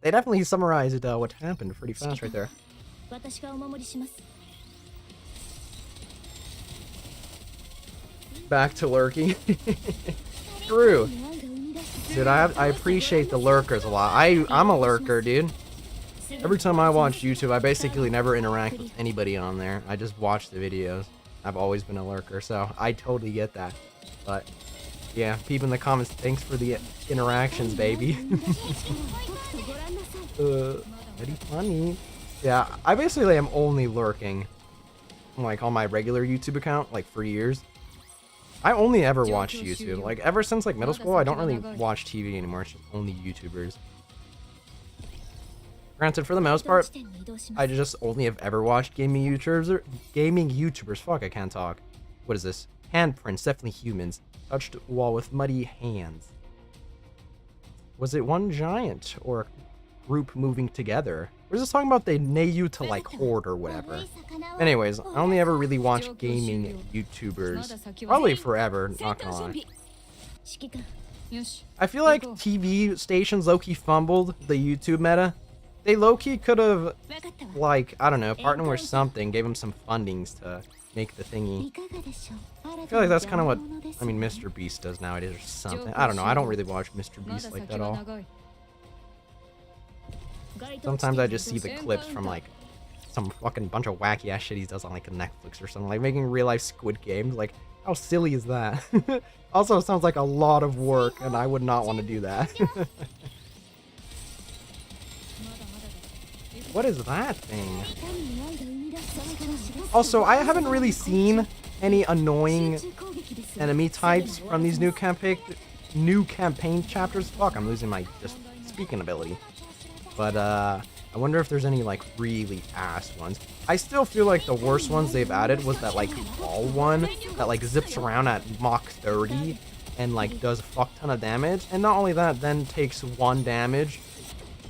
They definitely summarized what happened pretty fast right there. 私がお守りします。 Back to lurking. True. Dude, I appreciate the lurkers a lot. I'm a lurker, dude. Every time I watch YouTube, I basically never interact with anybody on there. I just watch the videos. I've always been a lurker, so I totally get that. But yeah, people in the comments, thanks for the interactions, baby. Very funny. Yeah, I basically am only lurking, like, on my regular YouTube account, like, for years. I only ever watched YouTube. Like, ever since, like, middle school, I don't really watch TV anymore. It's just only YouTubers. Granted, for the most part, I just only have ever watched gaming YouTubers. Fuck, I can't talk. What is this? Handprints, definitely humans. Touched wall with muddy hands. Was it one giant or a group moving together? We're just talking about the Neyuta like horde or whatever. Anyways, I only ever really watched gaming YouTubers. Probably forever, not gonna lie. I feel like TV stations low-key fumbled the YouTube meta. They low-key could have, like, I don't know, partnered with something, gave them some fundings to make the thingy. I feel like that's kind of what, I mean, Mr. Beast does nowadays or something. I don't know, I don't really watch Mr. Beast like that at all. Sometimes I just see the clips from, like, some fucking bunch of wacky ass shit he does on like a Netflix or something, like making real life Squid Games. Like, how silly is that? Also, it sounds like a lot of work, and I would not want to do that. What is that thing? Also, I haven't really seen any annoying enemy types from these new campaign chapters. Fuck, I'm losing my just speaking ability. But I wonder if there's any like really ass ones. I still feel like the worst ones they've added was that like ball one that like zips around at Mach 30 and like does a fuck ton of damage, and not only that, then takes 1 damage.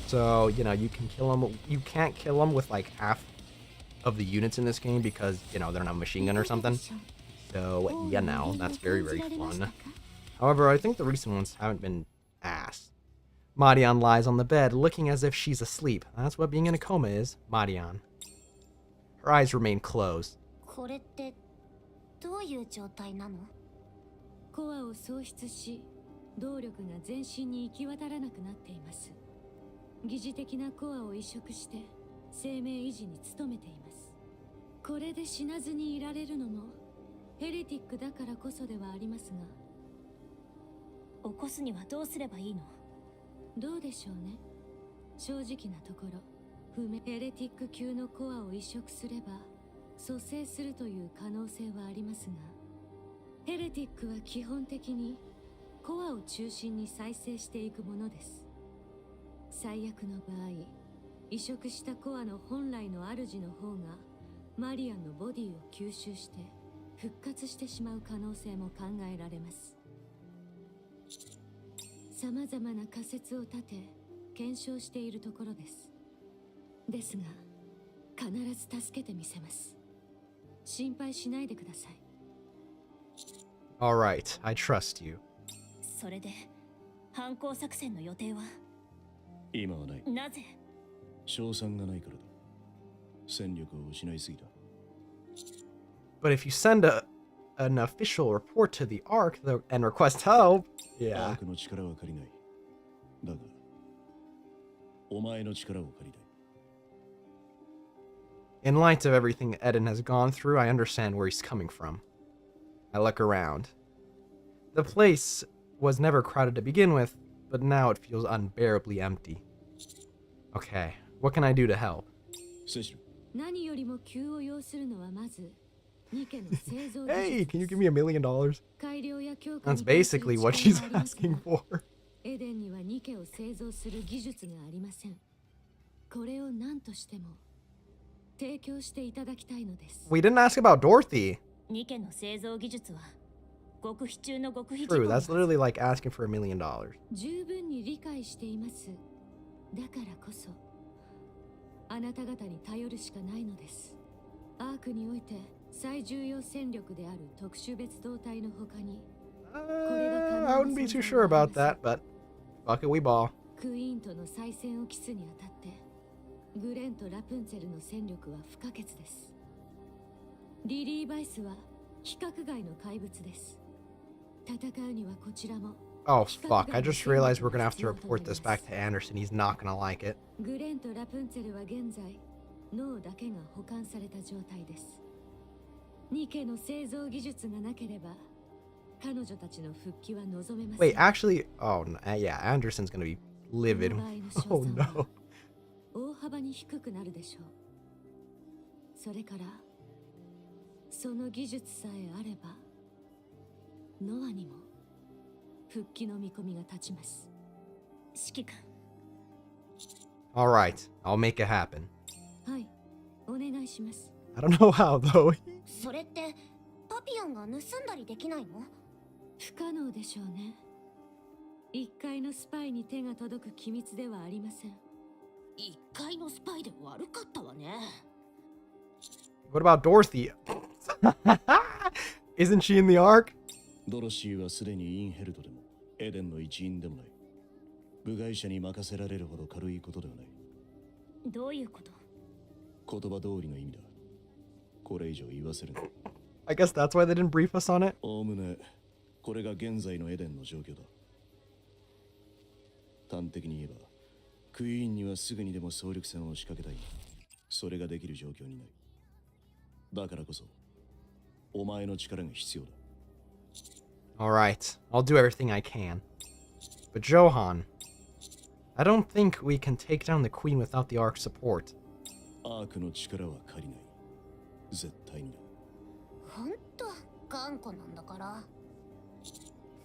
So, you know, you can kill them. You can't kill them with like half of the units in this game because, you know, they don't have a machine gun or something. So, yeah, no, that's very, very fun. However, I think the recent ones haven't been ass. Marian lies on the bed, looking as if she's asleep. That's what being in a coma is, Marian. Her eyes remain closed. これってどういう状態なの？コアを喪失し、動力が全身に行き渡らなくなっています。疑似的なコアを移植して生命維持に努めています。これで死なずにいられるのもヘレティックだからこそではありますが、起こすにはどうすればいいの？どうでしょうね。正直なところ、ヘレティック級のコアを移植すれば蘇生するという可能性はありますが、ヘレティックは基本的にコアを中心に再生していくものです。最悪の場合、移植したコアの本来の主の方がマリアンのボディを吸収して復活してしまう可能性も考えられます。さまざまな仮説を立て検証しているところです。ですが、必ず助けてみせます。心配しないでください。Alright, I trust you. それで反抗作戦の予定は？今はない。なぜ？賞賛がないからだ。戦力を失いすぎた。But if you send an official report to the Ark and request help, yeah. アークの力は借りない。だが、お前の力を借りたい。In light of everything Eden has gone through, I understand where he's coming from. I look around. The place was never crowded to begin with, but now it feels unbearably empty. Okay, what can I do to help? 何よりも急を要するのはまず、ニケの製造技術です。Hey, can you give me $1 million? 改良や強化 That's に関する basically what she's 力がありますが asking for. エデンにはニケを製造する技術がありません。これを何としても提供していただきたいのです。We didn't ask about Dorothy. ニケの製造技術は極秘中の極秘 True, that's literally like asking for $1 million. 十分に理解しています。だからこそあなた方に頼るしかないのです。アークにおいて最重要戦力である特殊別動隊の他に、I wouldn't be too sure about that, but fuck it, we ball. クイーンとの再戦を期すにあたってグレンとラプンツェルの戦力は不可欠です。リリー・バイスは規格外の怪物です。戦うにはこちらも Oh fuck, I just realized we're gonna have to report this back to Anderson. He's not gonna like it. グレンとラプンツェルは現在脳だけが保管された状態です。ニケの製造技術がなければ彼女たちの復帰は望めません。 Wait, actually, oh yeah, Anderson's gonna be livid. Oh no. 大幅に低くなるでしょう。それからその技術さえあればノアにも復帰の見込みが立ちます。指揮官。Alright, I'll make it happen. はい、お願いします。 I don't know how though. それってパピアンが盗んだりできないの？不可能でしょうね。一階のスパイに手が届く機密ではありません。一階のスパイで悪かったわね。What about Dorothy? Isn't she in the Ark? ドロシーはすでにインヘルトでもエデンの一員でもない。部外者に任せられるほど軽いことではない。どういうこと？言葉通りの意味だ。これ以上言わせるな。I guess that's why they didn't brief us on it. おおむねこれが現在のエデンの状況だ。端的に言えばクイーンにはすぐにでも総力戦を仕掛けたい。それができる状況にない。だからこそお前の力が必要だ。 Alright, I'll do everything I can. But Johan, I don't think we can take down the Queen without the Ark's support. アークの力は借りない。絶対にだ。ほんと頑固なんだから。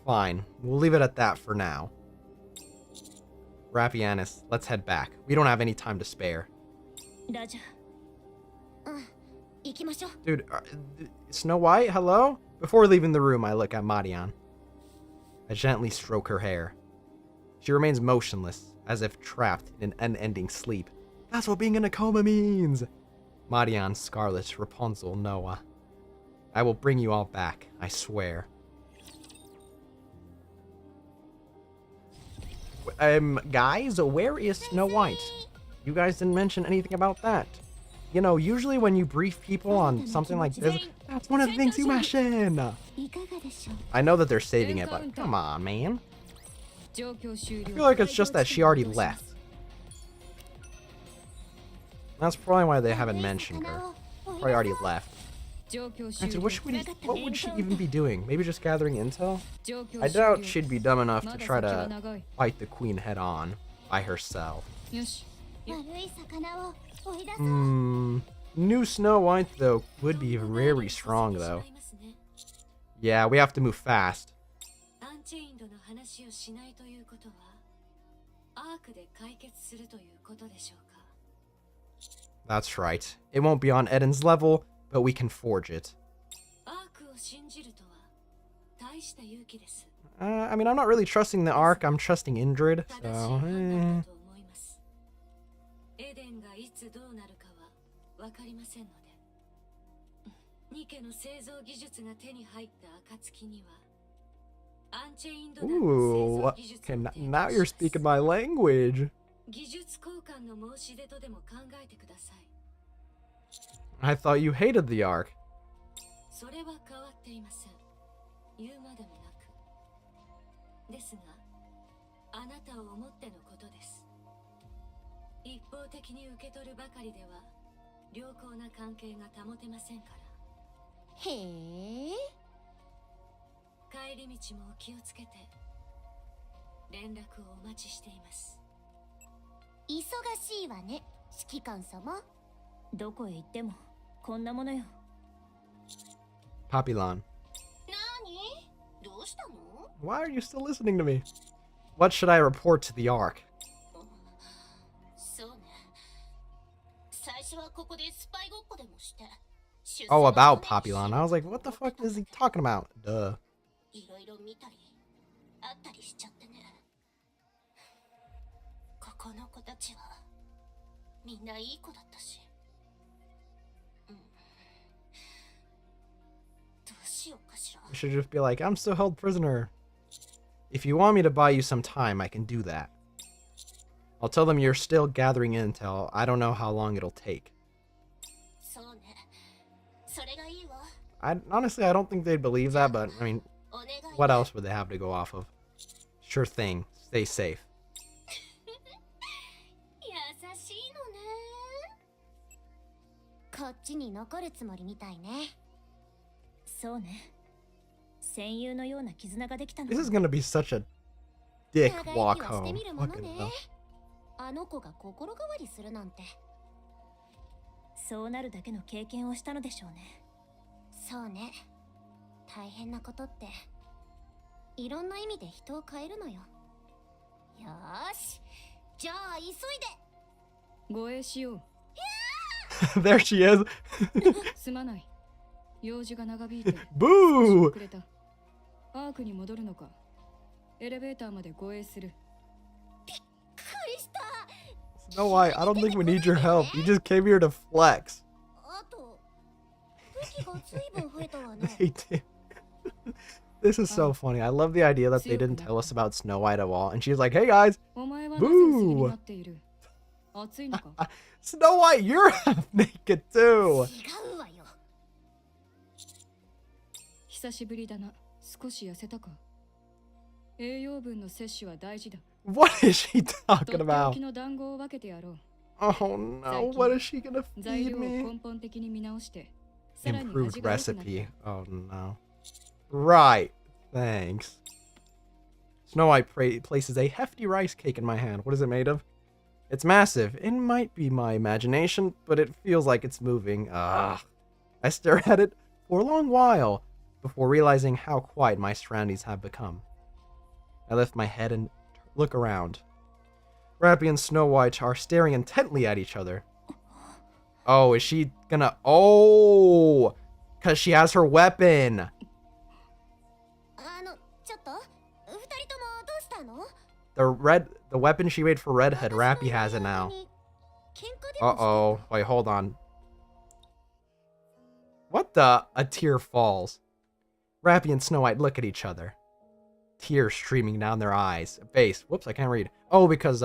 Fine, we'll leave it at that for now. Rappianus, let's head back. We don't have any time to spare. ラジャー。行きましょう。 Dude, Snow White, hello? Before leaving the room, I look at Marian. I gently stroke her hair. She remains motionless, as if trapped in an unending sleep. That's what being in a coma means! Marian, Scarlet, Rapunzel, Noah. I will bring you all back, I swear. Guys, where is Snow White? You guys didn't mention anything about that. You know, usually when you brief people on something like this, that's one of the things you mention. I know that they're saving it, but come on, man. I feel like it's just that she already left. That's probably why they haven't mentioned her. Probably already left. Granted, what would she even be doing? Maybe just gathering intel? I doubt she'd be dumb enough to try to fight the queen head on by herself. New Snow White, though, would be very strong, though. Yeah, we have to move fast. That's right. It won't be on Eden's level, but we can forge it. I mean, I'm not really trusting the Ark, I'm trusting Indrid, so... Ooh, okay, now you're speaking my language. I thought you hated the Ark. Papillon. Why are you still listening to me? What should I report to the Ark? Oh, about Papillon. I was like, what the fuck is he talking about? Duh. You should just be like, I'm still held prisoner. If you want me to buy you some time, I can do that. I'll tell them you're still gathering intel. I don't know how long it'll take. Honestly, I don't think they'd believe that, but, I mean, what else would they have to go off of? Sure thing. Stay safe. This is gonna be such a dick walk home. Fucking hell. あの子が心変わりするなんて。そうなるだけの経験をしたのでしょうね。そうね。大変なことっていろんな意味で人を変えるのよ。よーし、じゃあ急いで。護衛しよう。There she is. すまない。用事が長引いて。Boo! 遅れた。アークに戻るのか。エレベーターまで護衛する。 Snow White, I don't think we need your help. You just came here to flex. They did. This is so funny. I love the idea that they didn't tell us about Snow White at all. And she's like, hey guys. Boo! Snow White, you're half naked too. 久しぶりだな。少し痩せたか。栄養分の摂取は大事だ。What is she talking about? の団子を分けてやろう。Oh no, what is she gonna 材 feed 料を me? 根本的に見直してさらに味 Improved が良くなった recipe. Oh no. Right. Thanks. Snow White places a hefty rice cake in my hand. What is it made of? It's massive. It might be my imagination, but it feels like it's moving. Ugh. I stare at it for a long while before realizing how quiet my surroundings have become. I lift my head and look around. Rappy and Snow White are staring intently at each other. Oh, is she gonna... Oh! Because she has her weapon. ちょっと二人ともどうしたの？ The weapon she made for Red Hood, Rappy has it now. 喧嘩でもして Uh-oh. Wait, hold on. What the? A tear falls. Rappy and Snow White look at each other. Tears streaming down their eyes. Face. Whoops, I can't read. Oh, because,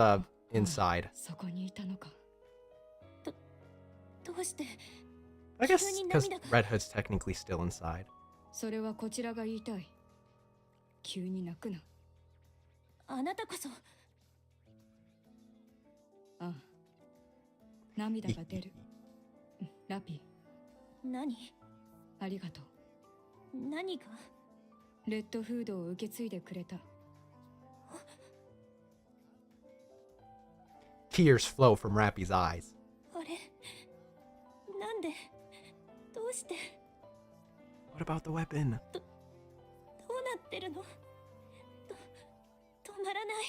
inside. そこにいたのか。どうして I guess because Red Hood's technically still inside. それはこちらが言いたい。急に泣くな。あなたこそああ。涙が出る。ラピ何ー、ありがとう。何がレッドフードを受け継いでくれた。Tears flow from Rappy's eyes. あれなんでどうして What about the weapon? どうなってるの止まらない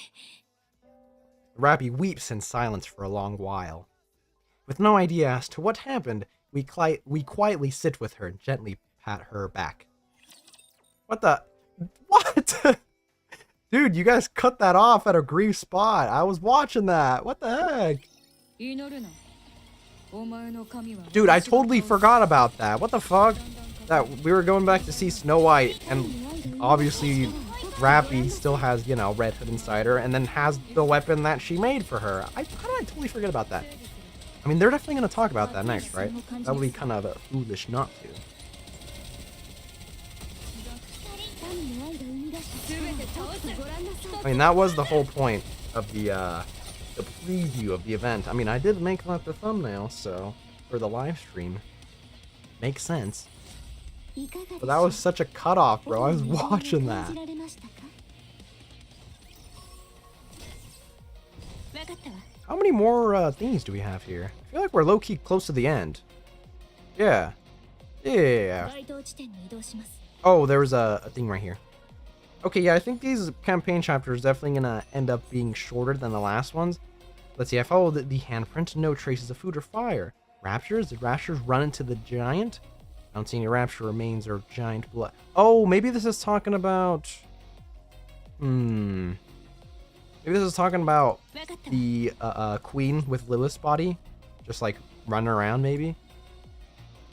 Rappy weeps in silence for a long while. With no idea as to what happened, we quietly sit with her and gently pat her back. What the? What? Dude, you guys cut that off at a grief spot. I was watching that. What the heck? 祈るな。お前の神は Dude, I totally forgot about that. What the fuck? That we were going back to see Snow White, and obviously Rappy still has, you know, Red Hood inside her, and then has the weapon that she made for her. How did I totally forget about that? I mean, they're definitely going to talk about that next, right? That would be kind of foolish not to. I mean, that was the whole point of the preview of the event. I mean, I did make that the thumbnail, so, for the live stream. Makes sense. But that was such a cutoff, bro. I was watching that. How many more things do we have here? I feel like we're low-key close to the end. Yeah. Yeah. 該当地点に移動します Oh, there was a thing right here. Okay, yeah, I think these campaign chapters definitely gonna end up being shorter than the last ones. Let's see, I followed the handprint, no traces of food or fire. Raptures? Did Raptures run into the giant? I don't see any Rapture remains or giant blood. Oh, maybe this is talking about... Maybe this is talking about the queen with Lilith's body. Just like running around, maybe.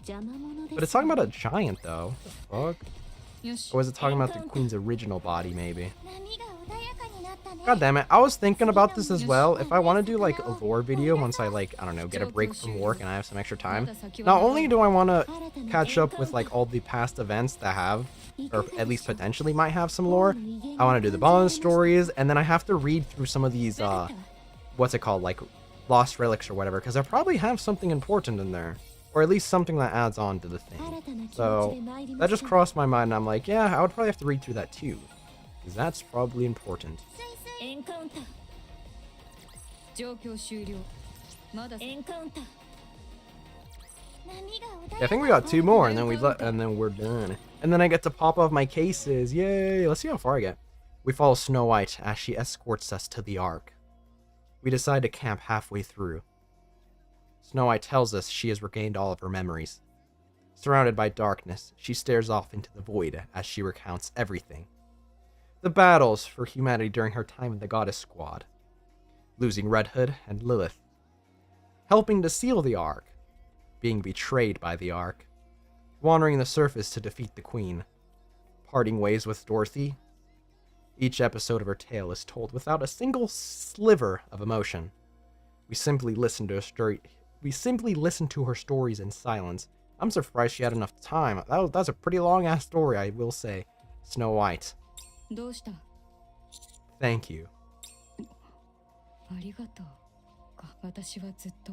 But it's talking about a giant, though. What the fuck? Or is it talking about the queen's original body, maybe? 波が穏やかになったね God damn it. I was thinking about this as well. If I want to do like a lore video once I like, I don't know, get a break from work and I have some extra time. Not only do I want to catch up with like all the past events that have, or at least potentially might have some lore, I want to do the bonus stories, and then I have to read through some of these, what's it called, like lost relics or whatever, because I probably have something important in there. Or at least something that adds on to the thing. So, that just crossed my mind, and I'm like, yeah, I would probably have to read through that too. Because that's probably important. エンカウンター状況終了。まだエンカウンター波が穏 Yeah, I や think か we got two more, and then we're done. And then I get to pop off my cases. Yay! Let's see how far I get. We follow Snow White as she escorts us to the Ark. We decide to camp halfway through. Snow White tells us she has regained all of her memories. Surrounded by darkness, she stares off into the void as she recounts everything. The battles for humanity during her time in the Goddess Squad. Losing Red Hood and Lilith. Helping to seal the Ark. Being betrayed by the Ark. Wandering the surface to defeat the Queen. Parting ways with Dorothy. Each episode of her tale is told without a single sliver of emotion. We simply listen to her stories in silence. I'm surprised she had enough time. That's a pretty long-ass story, I will say. Snow White. どうした？ Thank you. ありがとう。か。か私はずっと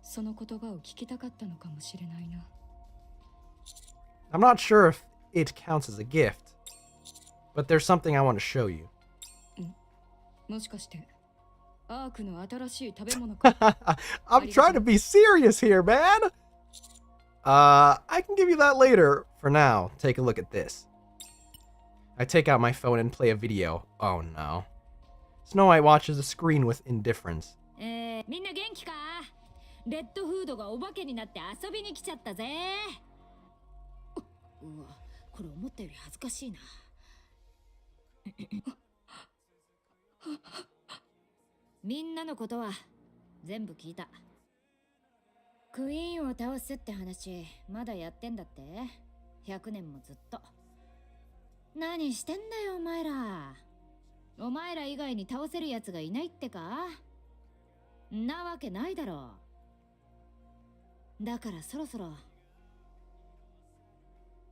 その言葉を聞きたかったのかもしれないな。 I'm not sure if it counts as a gift, but there's something I want to show you. もしかしてアークの新しい食べ物か。 I'm trying to be serious here, man. I can give you that later. For now, take a look at this. I take out my phone and play a video. Oh no. Snow White watches the screen with indifference. みんな元気か？レッドフードがお化けになって遊びに来ちゃったぜ。うわ、これ思ったより恥ずかしいな。みんなのことは全部聞いた。クイーンを倒すって話、まだやってんだって？ 100 年もずっと。何してんだよお前ら。お前ら以外に倒せるやつがいないってか？なわけないだろう。だからそろそろ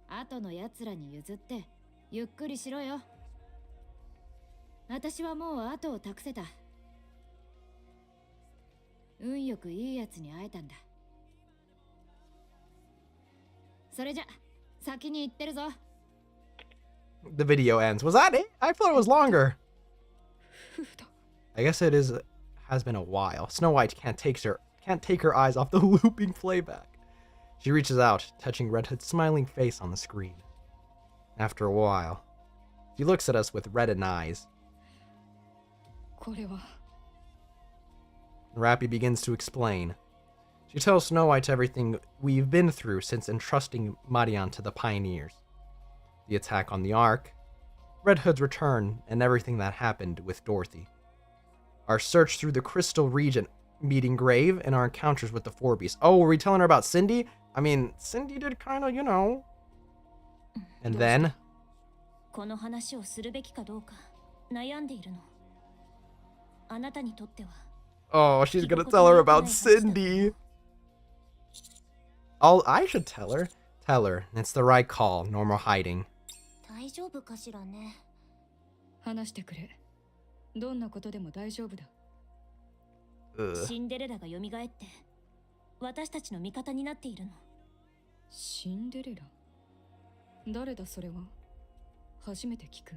後のやつらに譲ってゆっくりしろよ。私はもう後を託せた。運よくいいやつに会えたんだ。それじゃ先に行ってるぞ。The video ends. Was that it? I thought it was longer. I guess it has been a while. Snow White can't take her eyes off the looping playback. She reaches out, touching Red Hood's smiling face on the screen. After a while, she looks at us with reddened eyes. これは Rappy begins to explain. She tells Snow White everything we've been through since entrusting Marian to the Pioneers. The attack on the Ark, Red Hood's return, and everything that happened with Dorothy. Our search through the Crystal region, meeting Grave, and our encounters with the Four Beasts. Oh, were we telling her about Cindy? I mean, Cindy did kind of, you know. And then... この話をするべきかどうか悩んでいるの。あなたにとっては Oh, she's gonna tell her about Cindy. I should tell her. Tell her. It's the right call. Normal hiding. 大丈夫かしらね。話してくれ。どんなことでも大丈夫だ。シンデレラが蘇って私たちの味方になっているの。シンデレラ？誰だそれは？初めて聞く。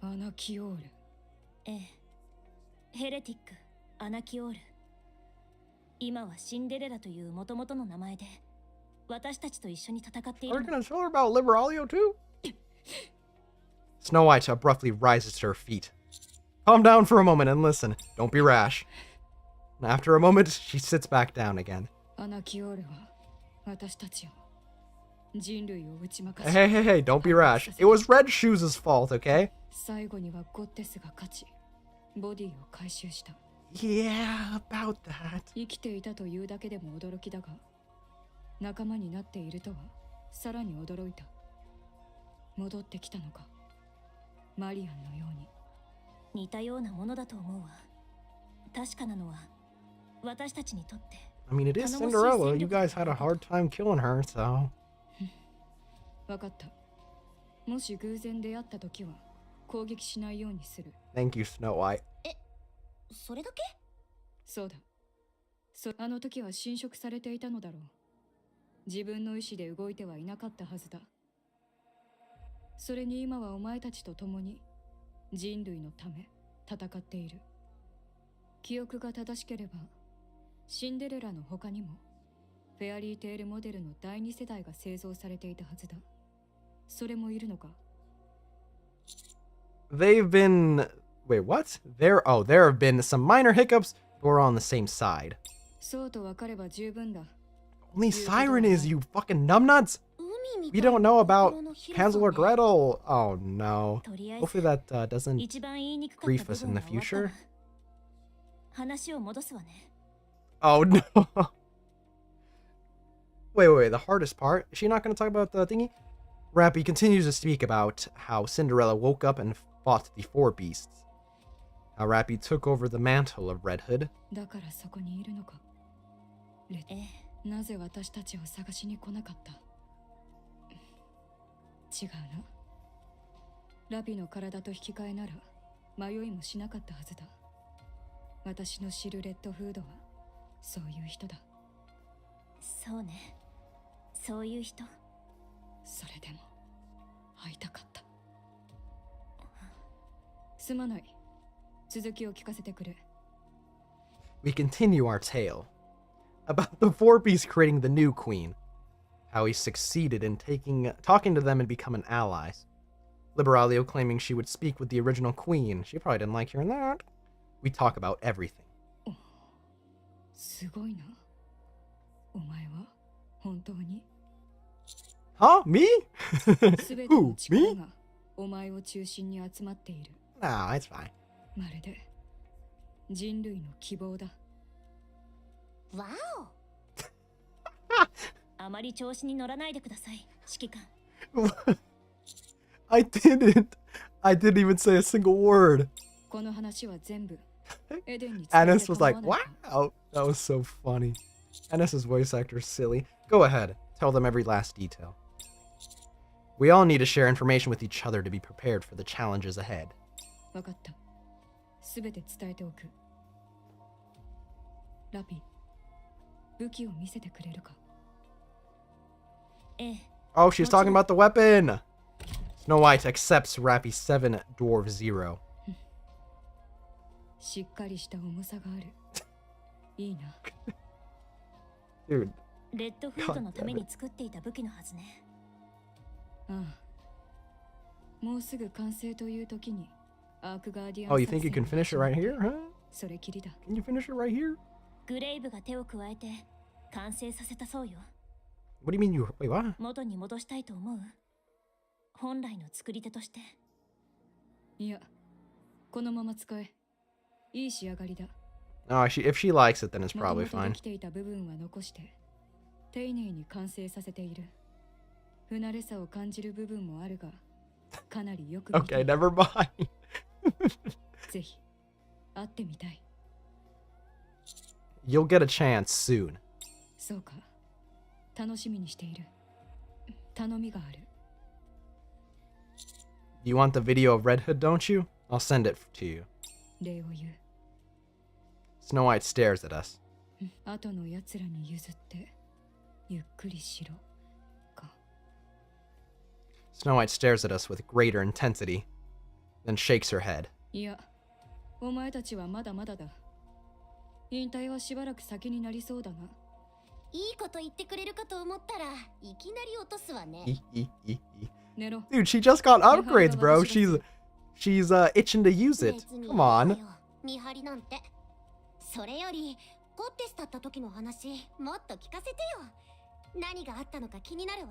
アナキオール。ええ。ヘレティック、アナキオール。今はシンデレラという元々の名前で私たちと一緒に戦っている Are you gonna tell her about Liberalia too? Snow White abruptly rises to her feet. Calm down for a moment and listen. Don't be rash. After a moment, she sits back down again. アナキオールは私たちを人類を打ち負かし Hey, don't be rash. It was Red Shoes' fault, okay? 最後にはゴッテスが勝ちボディを回収した。 Yeah, about that. 生きていたというだけでも驚きだが仲間になっているとはさらに驚いた。戻ってきたのか、マリアンのように。似たようなものだと思うわ。確かなのは私たちにとって I mean, it is Cinderella. You guys had a hard time killing her, so... わかった。もし偶然出会った時は攻撃しないようにする。 Thank you, Snow White. それだけ？そうだ。あの時は侵食されていたのだろう。自分の意志で動いてはいなかったはずだ。それに今はお前たちと共に人類のため戦っている。記憶が正しければシンデレラの他にもフェアリーテールモデルの第2世代が製造されていたはずだ。それもいるのか？ They've been... Wait, what? There have been some minor hiccups, but we're on the same side. そうと分かれば十分だ。 Only Siren is, you fucking numbnuts! We don't know about Hansel or Gretel! Oh no. とりあえず Hopefully that doesn't 一番言いにくかった grief 部 us in 分 the が終わった future. わ。話を戻すわね。 Oh no! Wait, the hardest part? Is she not going to talk about the thingy? Rappy continues to speak about how Cinderella woke up and fought the Four Beasts. How Rappy took over the mantle of Red Hood. だからそこにいるのか。レッなぜ私たちを探しに来なかった？違うな。ラビの体と引き換えなら迷いもしなかったはずだ。私の知るレッドフードはそういう人だ。そうね。そういう人。それでも会いたかった。すまない。続きを聞かせてくれ。We continue our tale about the Four Beasts creating the new queen, how he succeeded in talking to them and becoming allies. Liberalio claiming she would speak with the original queen. She probably didn't like hearing that. We talk about everything. すごいな。お前は本当に Huh? Me? すべての Who? 力 Me? がお前を中心に集まっている。 Nah, it's fine. まるで人類の希望だ。わお。あまり調子に乗らないでください、指揮官。I didn't even say a single word. この話は全部エデンに伝えて Anis was like, 構わないか。 wow. That was so funny. Anis's voice actor is silly. Go ahead. Tell them every last detail. We all need to share information with each other to be prepared for the challenges ahead. わかった。すべて伝えておく。ラピ、武器を見せてくれるか。ええ。 Oh, she's talking about the weapon. Snow White accepts Rappy 7 Dwarf 0. しっかりした重さがある。いいな。Dude. レッドフードのために作っていた武器のはずね。ああ。もうすぐ完成という時にアークガーディアン Oh, you think you can finish it right here, huh? それきりだ。 Can you finish it right here? グレイブが手を加えて完成させたそうよ。 What do you mean you... Wait, what? 元に戻したいと思う？本来の作り手として。いや、このまま使え。いい仕上がりだ。 No, if she likes it, then it's probably 元々 fine. できていた部分は残して丁寧に完成させている。不慣れさを感じる部分もあるが、かなりよく見て Okay, never mind. ぜひ会ってみたい。 You'll get a chance soon. そうか。楽しみにしている。頼みがある。 You want the video of Red Hood, don't you? I'll send it to you. 礼を言う。 Snow White stares at us. 後の奴らに譲ってゆっくりしろか。 Snow White stares at us with greater intensity, then shakes her head. いや、お前たちはまだまだだ。引退はしばらく先になりそうだが。いいこと言ってくれるかと思ったらいきなり落とすわね。 寝ろ。 Dude, she just got upgrades, bro. She's itching to use it. 別に Come on. 見張りなんて。それよりコッテスだった時の話もっと聞かせてよ。何があったのか気になるわ。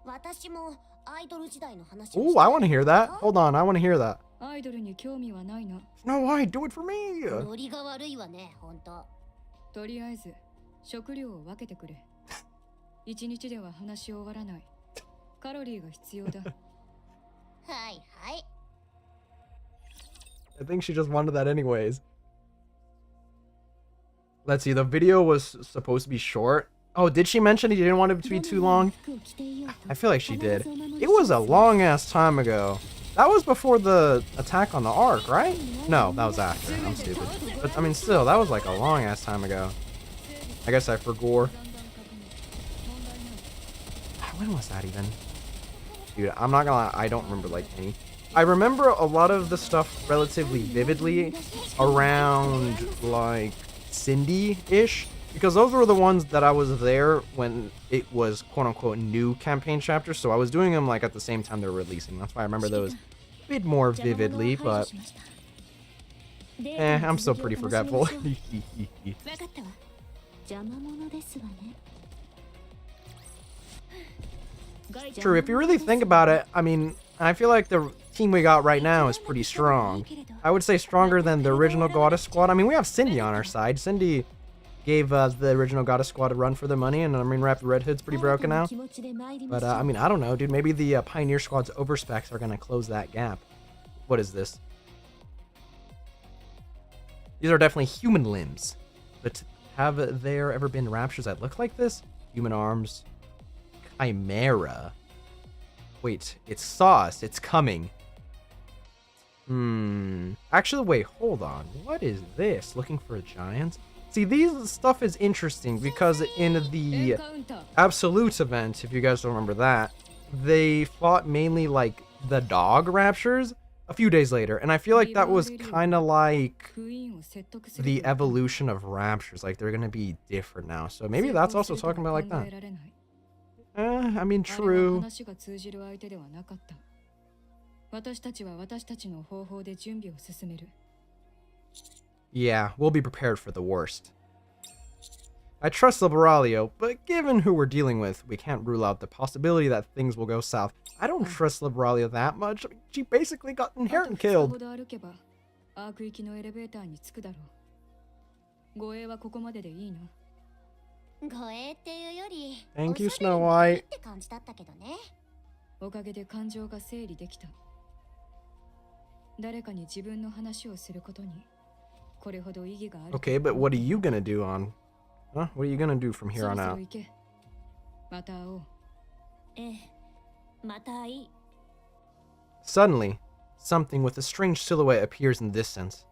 私もアイドル時代の話を Ooh, I want to hear that. Hold on, I want to hear that. アイドルに興味はないな。 Snow White, do it for me. ノリが悪いわね、ほんと。とりあえず食料を分けてくれ。一日では話し終わらない。カロリーが必要だ。はいはい。 I think she just wanted that anyways. Let's see, the video was supposed to be short. Oh, did she mention he didn't want it to be too long? I feel like she did. It was a long ass time ago. That was before the attack on the Ark, right? No, that was after. I'm stupid. But I mean, still, that was like a long ass time ago. I guess I forgot. When was that even? Dude, I'm not gonna lie, I don't remember like any. I remember a lot of the stuff relatively vividly around like Cindy-ish, because those were the ones that I was there when it was quote-unquote new campaign chapters, so I was doing them like at the same time they were releasing. That's why I remember those a bit more vividly, but I'm still pretty forgetful. True, if you really think about it, I mean, I feel like the team we got right now is pretty strong. I would say stronger than the original Goddess Squad. I mean, we have Cindy on our side. Cindy gave the original Goddess Squad a run for their money, and I mean, Rapid Red Hood's pretty broken now. But, I mean, I don't know, dude. Maybe the Pioneer Squad's overspecs are going to close that gap. What is this? These are definitely human limbs. But have there ever been raptures that look like this? Human arms. Chimera. Wait, it's Sauce. It's coming. Actually, wait, hold on. What is this? Looking for giants? See, these stuff is interesting because in the Encounter. Absolute event, if you guys don't remember that, they fought mainly like the dog raptures a few days later, and I feel like that was kind of like クイーンを説得する the evolution of raptures. Like they're gonna be different now, so maybe that's also talking about like that. I mean, あれは true. 話が通じる相手ではなかった。私たちは私たちの方法で準備を進める。 Yeah, we'll be prepared for the worst. I trust Liberaglio, but given who we're dealing with, we can't rule out the possibility that things will go south. I don't trust Liberaglio that much. I mean, she basically got あと inherent 2日ほ killed. ど歩けばアーク行きのエレベーターに着くだろう。護衛はここまででいいの？護衛っていうより Thank you, おしゃべり Snow も White. いいって感じだったけどね。おかげで感情が整理できた。誰かに自分の話をすることにこれほど意義がある。 Okay, but what are you gonna do on... Huh? What are you gonna do from here そろ on そろ out? 行け。また会おう。ええ、またいい。 Suddenly, something with a strange silhouette appears in the distance.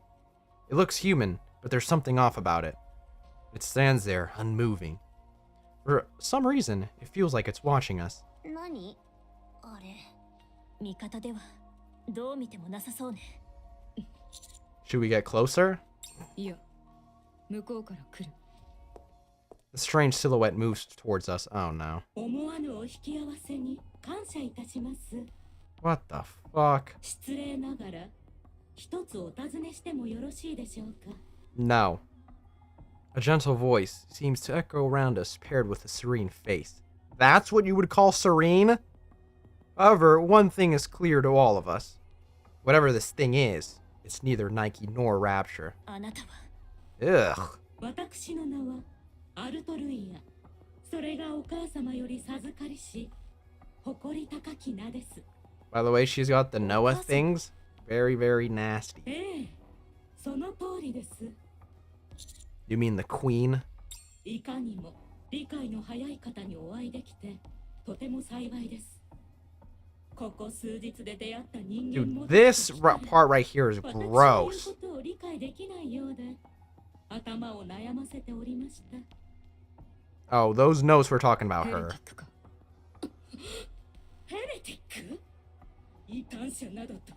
It looks human, but there's something off about it. It stands there, unmoving. For some reason, it feels like it's watching us. 何あれ、味方ではどう見てもなさそうね。 Should we get closer? いや、向こうから来る。 The strange silhouette moves towards us. Oh no. 思わぬお引き合わせに感謝いたします。 What the fuck? 失礼ながら一つお尋ねしてもよろしいでしょうか。 No. A gentle voice seems to echo around us, paired with a serene face. That's what you would call serene? However, one thing is clear to all of us. Whatever this thing is, it's neither Nike nor Rapture. あなたは Ugh. 私の名はアルトルイア。それがお母様より授かりし誇り高き名です。 By the way, she's got the Noah things. Very, very nasty. ええ、その通りです。 You mean the queen? いかにも理解の早い方にお会いできてとても幸いです。ここ数日で出会った人間 Dude, も this part right here is 私の言う gross. ことを理解できないようで頭を悩ませておりました。 Oh, those notes were talking about ヘレ her. ティックか。ヘレティック？異端者などと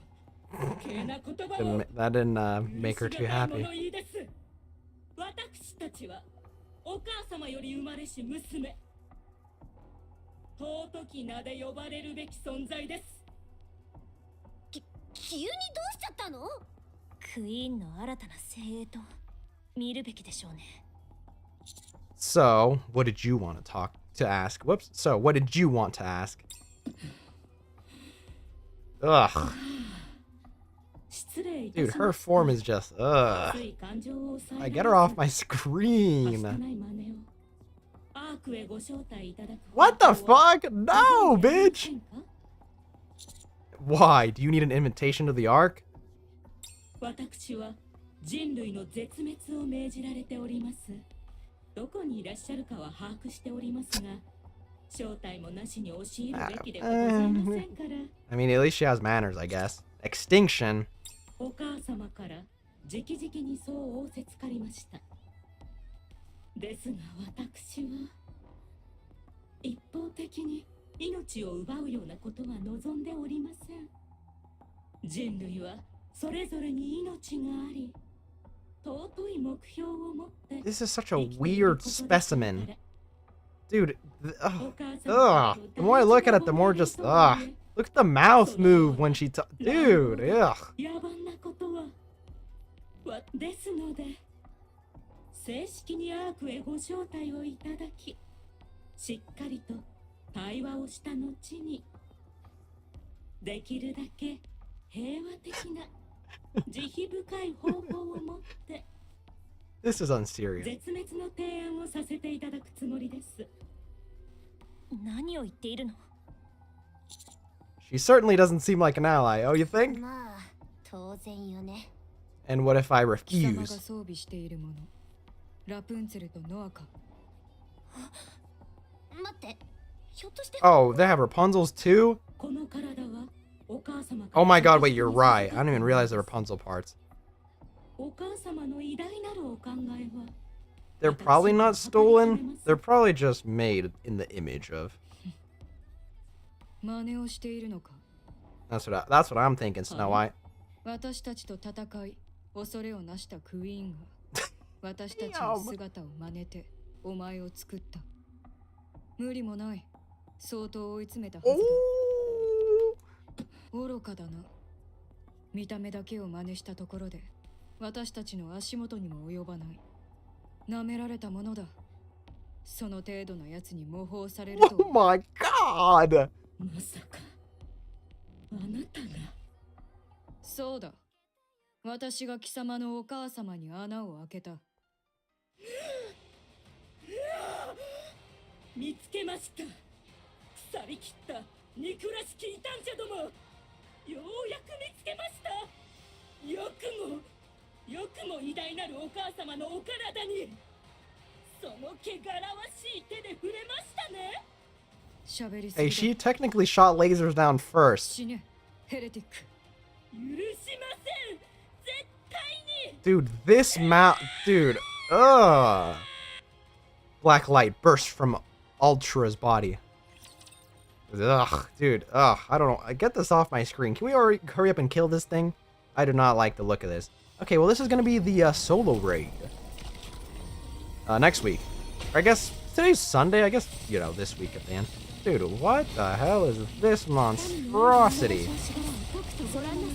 余計な言葉を That didn't make her 許 too しがたい happy. 物言いです。私たちはお母様より生まれし娘。尊き名で呼ばれるべき存在です。急にどうしちゃったの？クイーンの新たな精鋭と見るべきでしょうね。 So, what did you want to ask? Whoops. So, what did you want to ask? Ugh. 失礼いた Dude, し her ました。 form is just, ugh. つい感情を抑えら I れ get ず her off my はした screen. ない真似をアークへご招待いただく What the 方法は fuck? No, ご存知ありま bitch. せんか？ Why? Do you need an invitation to the Ark? 私は人類の絶滅を命じられております。どこにいらっしゃるかは把握しておりますが、招待もなしに押し入るべきではございませんから。 I mean, at least she has manners, I guess. Extinction. お母様から直々にそう仰せつかりました。ですが私は一方的に命を奪うようなことは望んでおりません。人類はそれぞれに命があり、尊い目標を持って This is such a weird specimen. Dude, ugh. お母様 Ugh. The more I look at it, the more just, ugh. Look at the mouth move when she Dude, ugh. 野蛮なことはですので正式にアークへご招待をいただきしっかりと対話をした後にできるだけ平和的な慈悲深い方法を持って This is unserious. 絶滅の提案をさせていただくつもりです。何を言っているの？ She certainly doesn't seem like an ally, oh, you think? まあ当然よね。 And what if I 貴様が refuse? 装備しているもの。ラプンツェルとノアか。待って、ひょっとして Oh, they have Rapunzel's too? この体はお Oh my god, wait, you're right. I didn't even realize there were Rapunzel parts. お母様の偉大なるお考えは They're probably not stolen. They're probably just made in the image of. 真似をしているのか。 That's what I'm thinking, Snow White. 私たちと戦い、恐れをなしたクイーンが私たちの姿を真似てお前を作った。無理もない。相当追い詰めたはずだ。愚かだな。見た目だけを真似したところで私たちの足元にも及ばない。舐められたものだ。その程度のやつに模倣されると。Oh my god! まさかあなたが。そうだ。私が貴様のお母様に穴を開けた。見つけました。腐りきった憎らしき異端者ども。ようやく見つけました。よくも偉大なるお母様のお体にその汚らわしい手で触れましたね。喋りす Hey, ぎ she technically shot lasers down first. 死ね、ヘレティック。許しません。絶対に。 Dude, this mount. Dude, ugh. Black light burst from Ultra's body. Ugh, dude, ugh. I don't know. Get this off my screen. Can we hurry up and kill this thing? I do not like the look of this. Okay, well, this is going to be the solo raid. Next week. I guess today's Sunday. I guess, you know, this week at the end. Dude, what the hell is this monstrosity?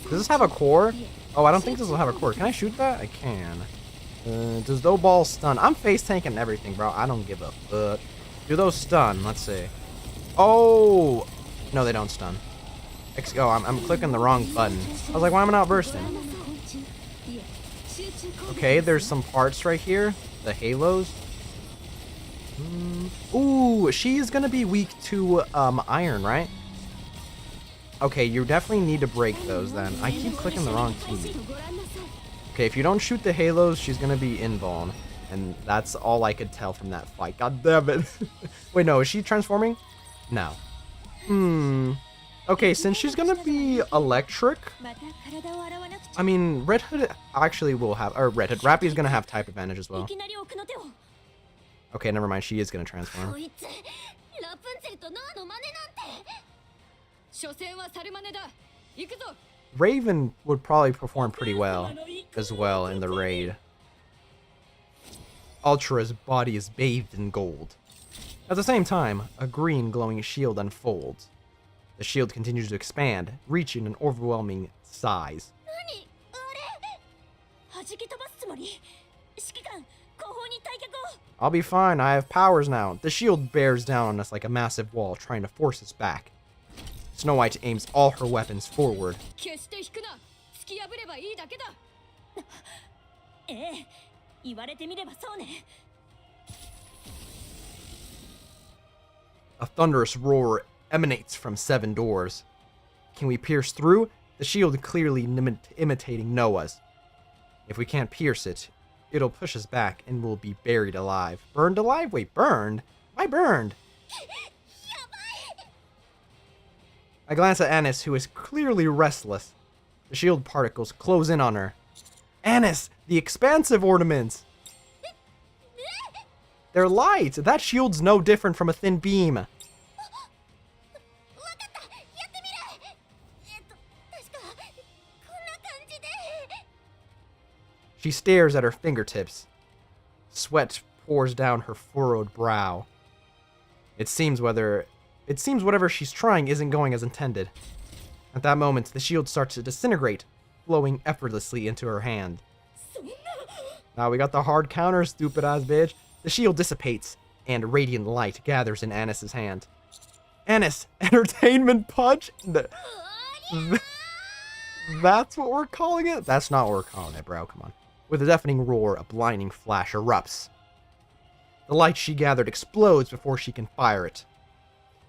Does this have a core? Oh, I don't think this will have a core. Can I shoot that? I can. Does those balls stun? I'm face tanking everything, bro. I don't give a fuck. Do those stun? Let's see. Oh! No, they don't stun. Oh, I'm clicking the wrong button. I was like, why am I not bursting? Okay, there's some parts right here. The halos. Ooh, she's gonna be weak to iron, right? Okay, you definitely need to break those then. I keep clicking the wrong key. Okay, if you don't shoot the halos, she's gonna be invuln. And that's all I could tell from that fight. God damn it. Wait, no, is she transforming? No. Okay, since she's gonna be electric, I mean, Red Hood actually will have, or Red Hood, Rappy's gonna have type advantage as well. Okay, never mind, she is gonna transform. Raven would probably perform pretty well as well in the raid. Ultra's body is bathed in gold. At the same time, a green glowing shield unfolds. The shield continues to expand, reaching an overwhelming size. I'll be fine, I have powers now. The shield bears down on us like a massive wall, trying to force us back. Snow White aims all her weapons forward. A thunderous roar emanates from 7 doors. Can we pierce through? The shield clearly imitating Noah's. If we can't pierce it, it'll push us back and we'll be buried alive. Burned alive? Wait, burned? Why burned? I glance at Anis, who is clearly restless. The shield particles close in on her. Anis, the expansive ornaments! They're light! That shield's no different from a thin beam. She stares at her fingertips. Sweat pours down her furrowed brow. It seems whatever she's trying isn't going as intended. At that moment, the shield starts to disintegrate, flowing effortlessly into her hand. Now we got the hard counter, stupid ass bitch. The shield dissipates, and radiant light gathers in Anis's hand. Anis, entertainment punch? That's what we're calling it? That's not what we're calling it, bro. Come on. With a deafening roar, a blinding flash erupts. The light she gathered explodes before she can fire it.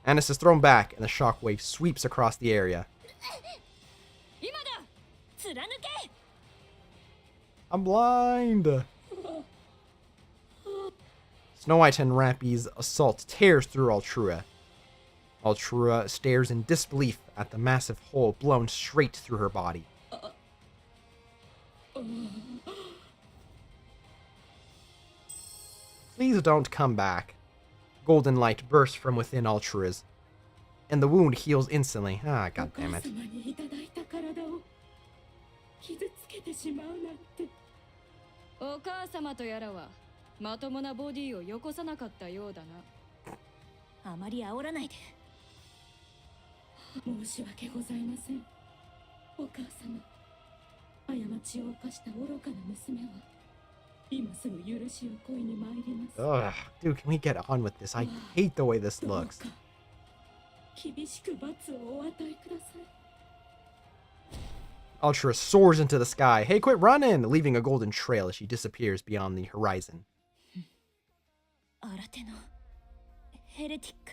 Anis is thrown back, and the shockwave sweeps across the area. I'm blind! Snow White and Rappy's assault tears through Ultra. Ultra stares in disbelief at the massive hole blown straight through her body. Please don't come back. Golden light bursts from within Ultra's, and the wound heals instantly. Ah, god damn it. お母様にいただいた体を傷つけてしまうなんて。お母様とやらはまともなボディをよこさなかったようだな。あまり煽らないで。申し訳ございません。お母様、過ちを犯した愚かな娘は今すぐ許しを恋に参ります。 Ugh, dude, can we get on with this? I hate the way this どう looks. か厳しく罰をお与えください。 Ultra soars into the sky. Hey, quit running! Leaving a golden trail as she disappears beyond the horizon. 新手のヘレティック。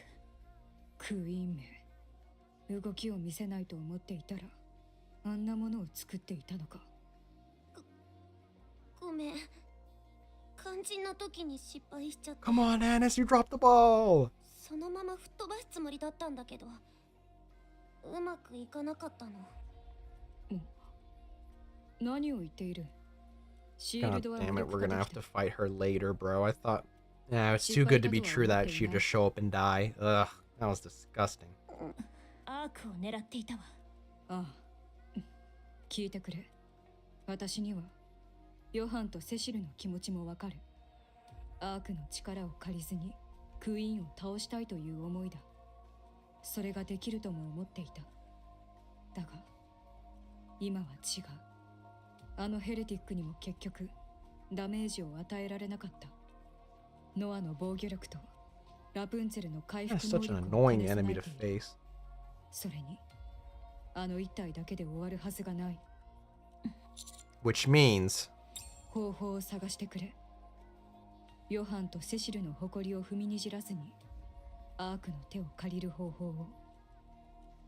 クイーンめ、動きを見せないと思っていたらあんなものを作っていたのか。ごめん。肝心な時に失敗しちゃって。 Come on, Anis, you dropped the ball! そのまま吹っ飛ばすつもりだったんだけど、うまくいかなかったの。何を言っている？シール God ドは damn it, よく we're gonna か have けて to きた。 fight her later, bro. I thought... Yeah, it's too good to be true that she'd just show up and die. Ugh, that was disgusting. アークを狙っていたわ。ああ、聞いてくれ。私にはヨハンとセシルの気持ちもわかる。アークの力を借りずにクイーンを倒したいという思いだ。それができるとも思っていた。だが今は違う。あのヘレティックにも結局ダメージを与えられなかった。ノアの防御力とラプンツェルの回 That's 復能 such an 力を兼 annoying ね備 enemy え to ている。 face. それにあの一体だけで終わるはずがない。 Which means... 方法を探してくれ。ヨハンとセシルの誇りを踏みにじらずにアークの手を借りる方法を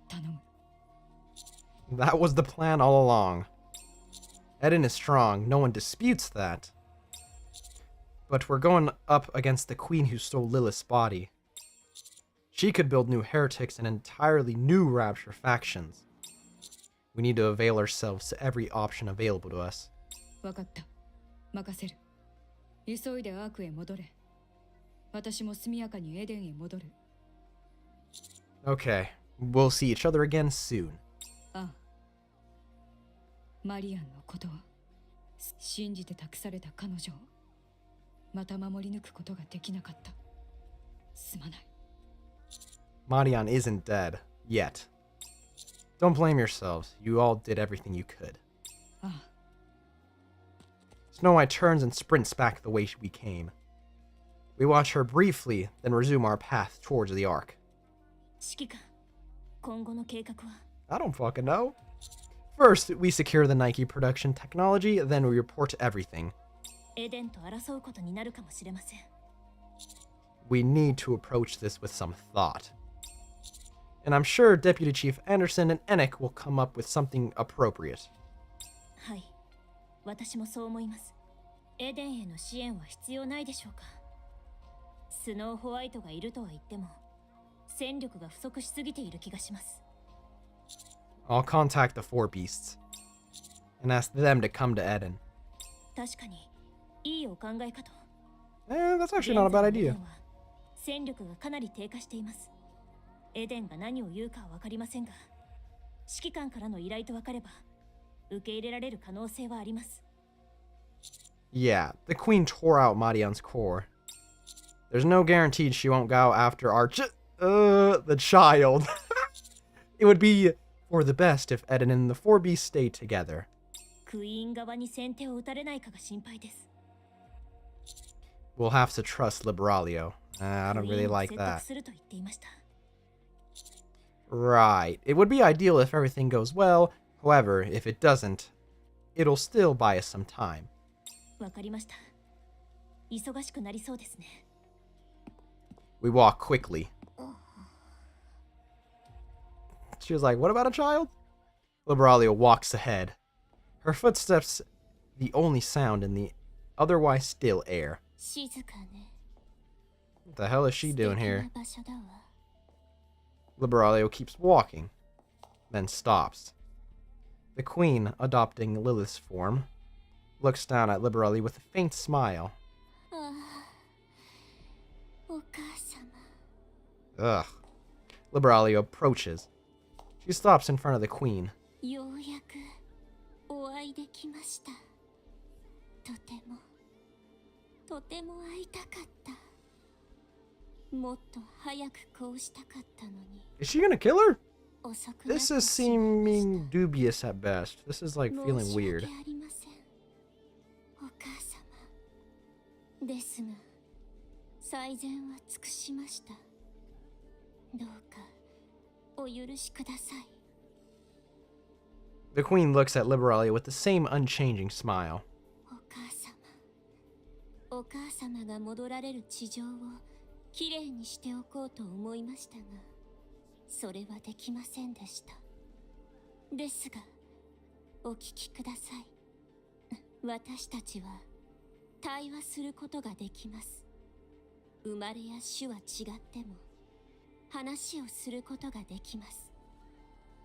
頼む。 That was the plan all along. Eden is strong, no one disputes that. But we're going up against the queen who stole Lilith's body. She could build new heretics and entirely new Rapture factions. We need to avail ourselves to every option available to us. わかった。任せる。急いでアークへ戻れ。私も速やかにエデンへ戻る。 Okay, we'll see each other again soon. ああ。マリアンのことは信じて託された彼女をまた守り抜くことができなかった。すまない。 Marian isn't dead, yet. Don't blame yourselves, you all did everything you could. ああ。 Snow White turns and sprints back the way we came. We watch her briefly, then resume our path towards the Ark. 指揮官、今後の計画は？ I don't fucking know. First, we secure the Nikke production technology, then we report everything. エデンと争うことになるかもしれません。 We need to approach this with some thought. And I'm sure Deputy Chief Anderson and Enoch will come up with something appropriate. はい、私もそう思います。エデンへの支援は必要ないでしょうか。スノーホワイトがいるとは言っても、戦力が不足しすぎている気がします。 I'll contact the Four Beasts and ask them to come to Eden. 確かにいいお考えかと。 That's actually not a bad 現在のエデ idea. ンは戦力がかなり低下しています。エデンが何を言うかは分かりませんが、指揮官からの依頼と分かれば受け入れられる可能性はあります。 Yeah, the Queen tore out Marian's core. There's no guarantee she won't go after our the child. It would be for the best if Eden and the Four Beasts stayed together. クイーン側に先手を打たれないかが心配です。 We'll have to trust Liberalio. I don't クイ really ーンを like 説得 that. すると言っていました。 Right. It would be ideal if everything goes well. However, if it doesn't, it'll still buy us some time. わかりました。忙しくなりそうですね。 We walk quickly. She was like, what about a child? Liberalio walks ahead. Her footsteps the only sound in the otherwise still air. 静かね。 What the hell is she doing here? 素敵な場所だわ。Liberaglio keeps walking, then stops. The queen, adopting Lilith's form, looks down at Liberaglio with a faint smile. お母様 Ugh. Liberaglio approaches. She stops in front of the queen. ようやくお会いできました。とても会いたかった。もっと早くこうしたかったのに。 Is she gonna kill her? 遅くなって This is しまいました。 seeming dubious at best. This is like feeling 申し weird. 訳ありません。お母様。ですが、最善は尽くしました。どうかお許しください。 The queen looks at Liberaglio with the same unchanging smile. お母様が戻られる地上をきれいにしておこうと思いましたが、それはできませんでした。ですが、お聞きください。私たちは対話することができます。生まれや種は違っても話をすることができます。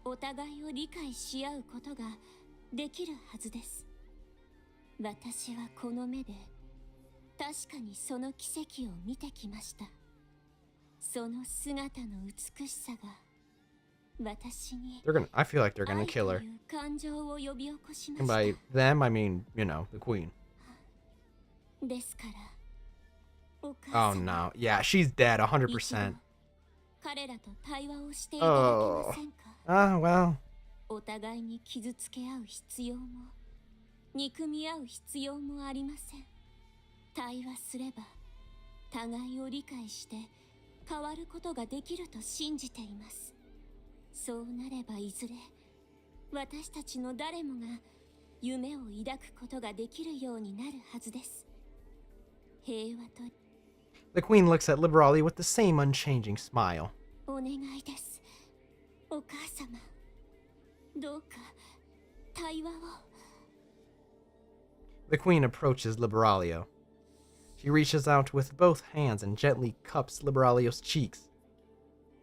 お互いを理解し合うことができるはずです。私はこの目で確かにその奇跡を見てきました。その姿の美しさが私に I feel like they're gonna 愛 kill と her. いう感情を呼び起こしま And した。 by them, I mean, you know, the queen. ですから、お母 Oh 様 no. Yeah, she's dead, 一度 100%. 彼らと対話をしていただけませんか。 Ah, well. お互いに傷つけ合う必要も憎み合う必要もありません。対話すれば互いを理解して変わることができると信じています。そうなればいずれ私たちの誰もが夢を抱くことができるようになるはずです。平和と The queen looks at Liberaglio with the same unchanging smile. お願いです。お母様、どうか対話を。 The queen approaches Liberaglio. She reaches out with both hands and gently cups Liberaglio's cheeks.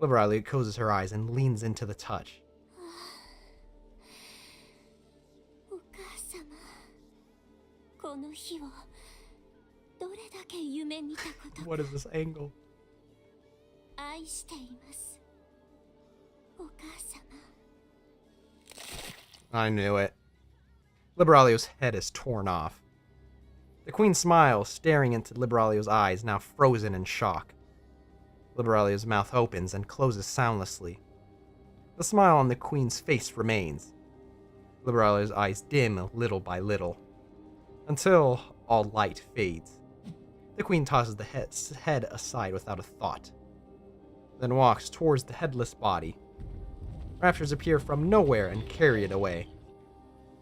Liberaglio closes her eyes and leans into the touch. お母様、この日をどれだけ夢見たことか What is this angle? 愛しています。お母様。 I knew it. Liberaglio's head is torn off. The queen smiles, staring into Liberaglio's eyes, now frozen in shock. Liberaglio's mouth opens and closes soundlessly. The smile on the queen's face remains. Liberaglio's eyes dim little by little, until all light fades. The queen tosses the head aside without a thought, then walks towards the headless body. Raptors appear from nowhere and carry it away.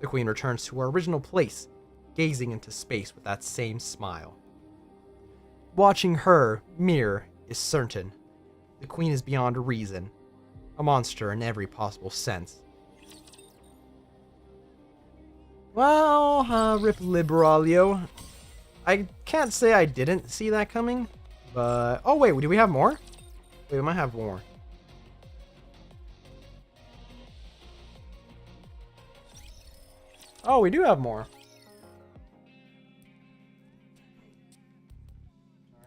The queen returns to her original place, gazing into space with that same smile. Watching her, Mir, is certain. The queen is beyond reason, a monster in every possible sense. Well, rip Liberaglio. I can't say I didn't see that coming, but... Oh, wait, do we have more? Wait, we might have more. Oh, we do have more.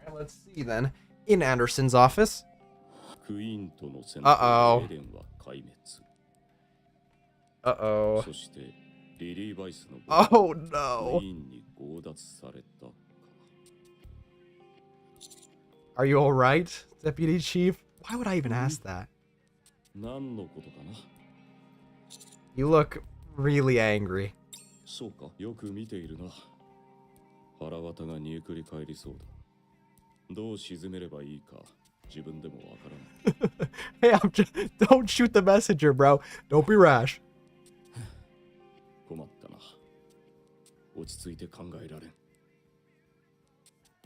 Alright, let's see then. In Anderson's office. Uh-oh. Uh-oh. Oh, no. Are you alright, Deputy Chief? Why would I even ask that? You look really angry. そうか、よく見ているな。腹渡が煮えくり返りそうだ。どう沈めればいいか、自分でもわからない。 Hey, don't shoot the messenger, bro. Don't be rash. 困ったな。落ち着いて考えられん。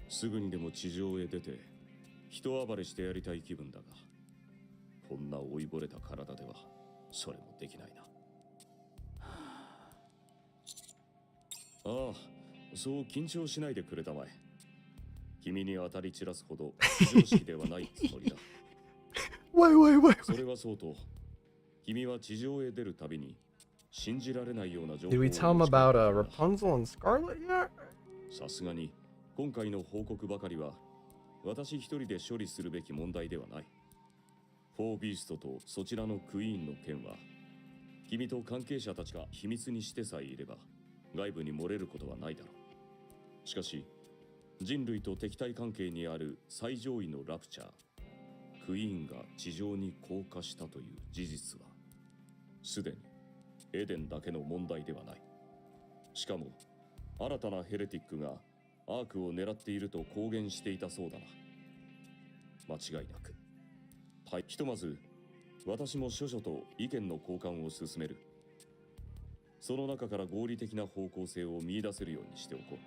すぐにでも地上へ出て、人暴れしてやりたい気分だが、こんな老いぼれた体では、それもできないな。ああ、そう緊張しないでくれたまえ。君に当たり散らすほど非常識ではないつもりだ。Wait. それはそうと、君は地上へ出るたびに信じられないような情報 Did we tell him を持ち込 about んでいるな Rapunzel and Scarlet yet? さすがに今回の報告ばかりは私一人で処理するべき問題ではない。フォービーストとそちらのクイーンの件は君と関係者たちが秘密にしてさえいれば外部に漏れることはないだろう。しかし人類と敵対関係にある最上位のラプチャークイーンが地上に降下したという事実はすでにエデンだけの問題ではない。しかも新たなヘレティックがアークを狙っていると公言していたそうだな。間違いなく。ひとまず私も諸々と意見の交換を進める。その中から合理的な方向性を見出せるようにしておこう。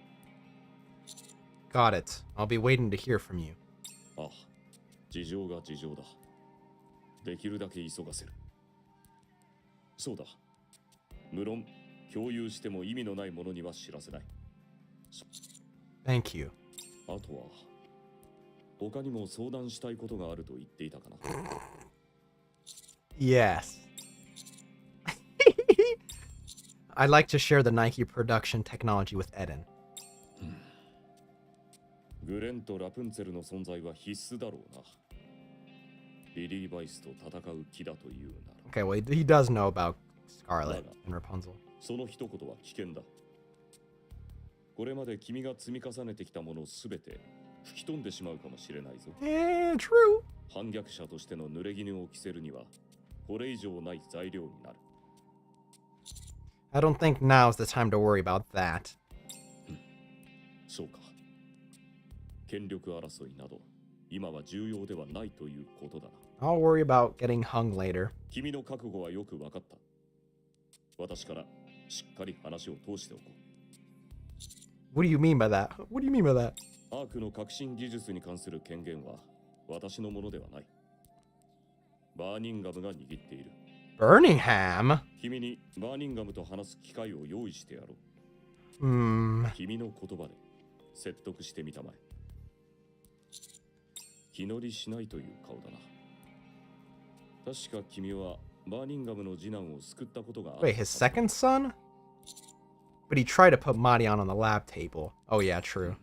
Got it. I'll be waiting to hear from you. ああ、事情が事情だ。できるだけ急がせる。そうだ。無論、共有しても意味のないものには知らせない。Thank you. あとは、他にも相談したいことがあると言っていたかな。Yes. I'd like to share the Nike production technology with Eden. グレンとラプンツェルの存在は必須だろうな。リリー・バイスと戦う気だというなら。Okay, well, he does know about Scarlet and Rapunzel. その一言は危険だ。これまで君が積み重ねてきたものすべて吹き飛んでしまうかもしれないぞ。True. 反逆者としての濡れ衣を着せるにはこれ以上ない材料になる。I don't think now's the time to worry about that. そうか。権力争いなど今は重要ではないということだな。I'll worry about getting hung later. 君の覚悟はよく分かった。私からしっかり話を通しておこう。What do you mean by that? What do you mean by that? アークの革新技術に関する権限は私のものではない。バーニンガムが握っている。Birmingham? 君にバーニンガムと話す機会を用意してやろう。Hmm. 君の言葉で説得してみたまえ。気乗りしないという顔だな。確か君はバーニンガムの次男を救ったことがある。Wait, his second son? But he tried to put Marion on the lab table. Oh yeah, true.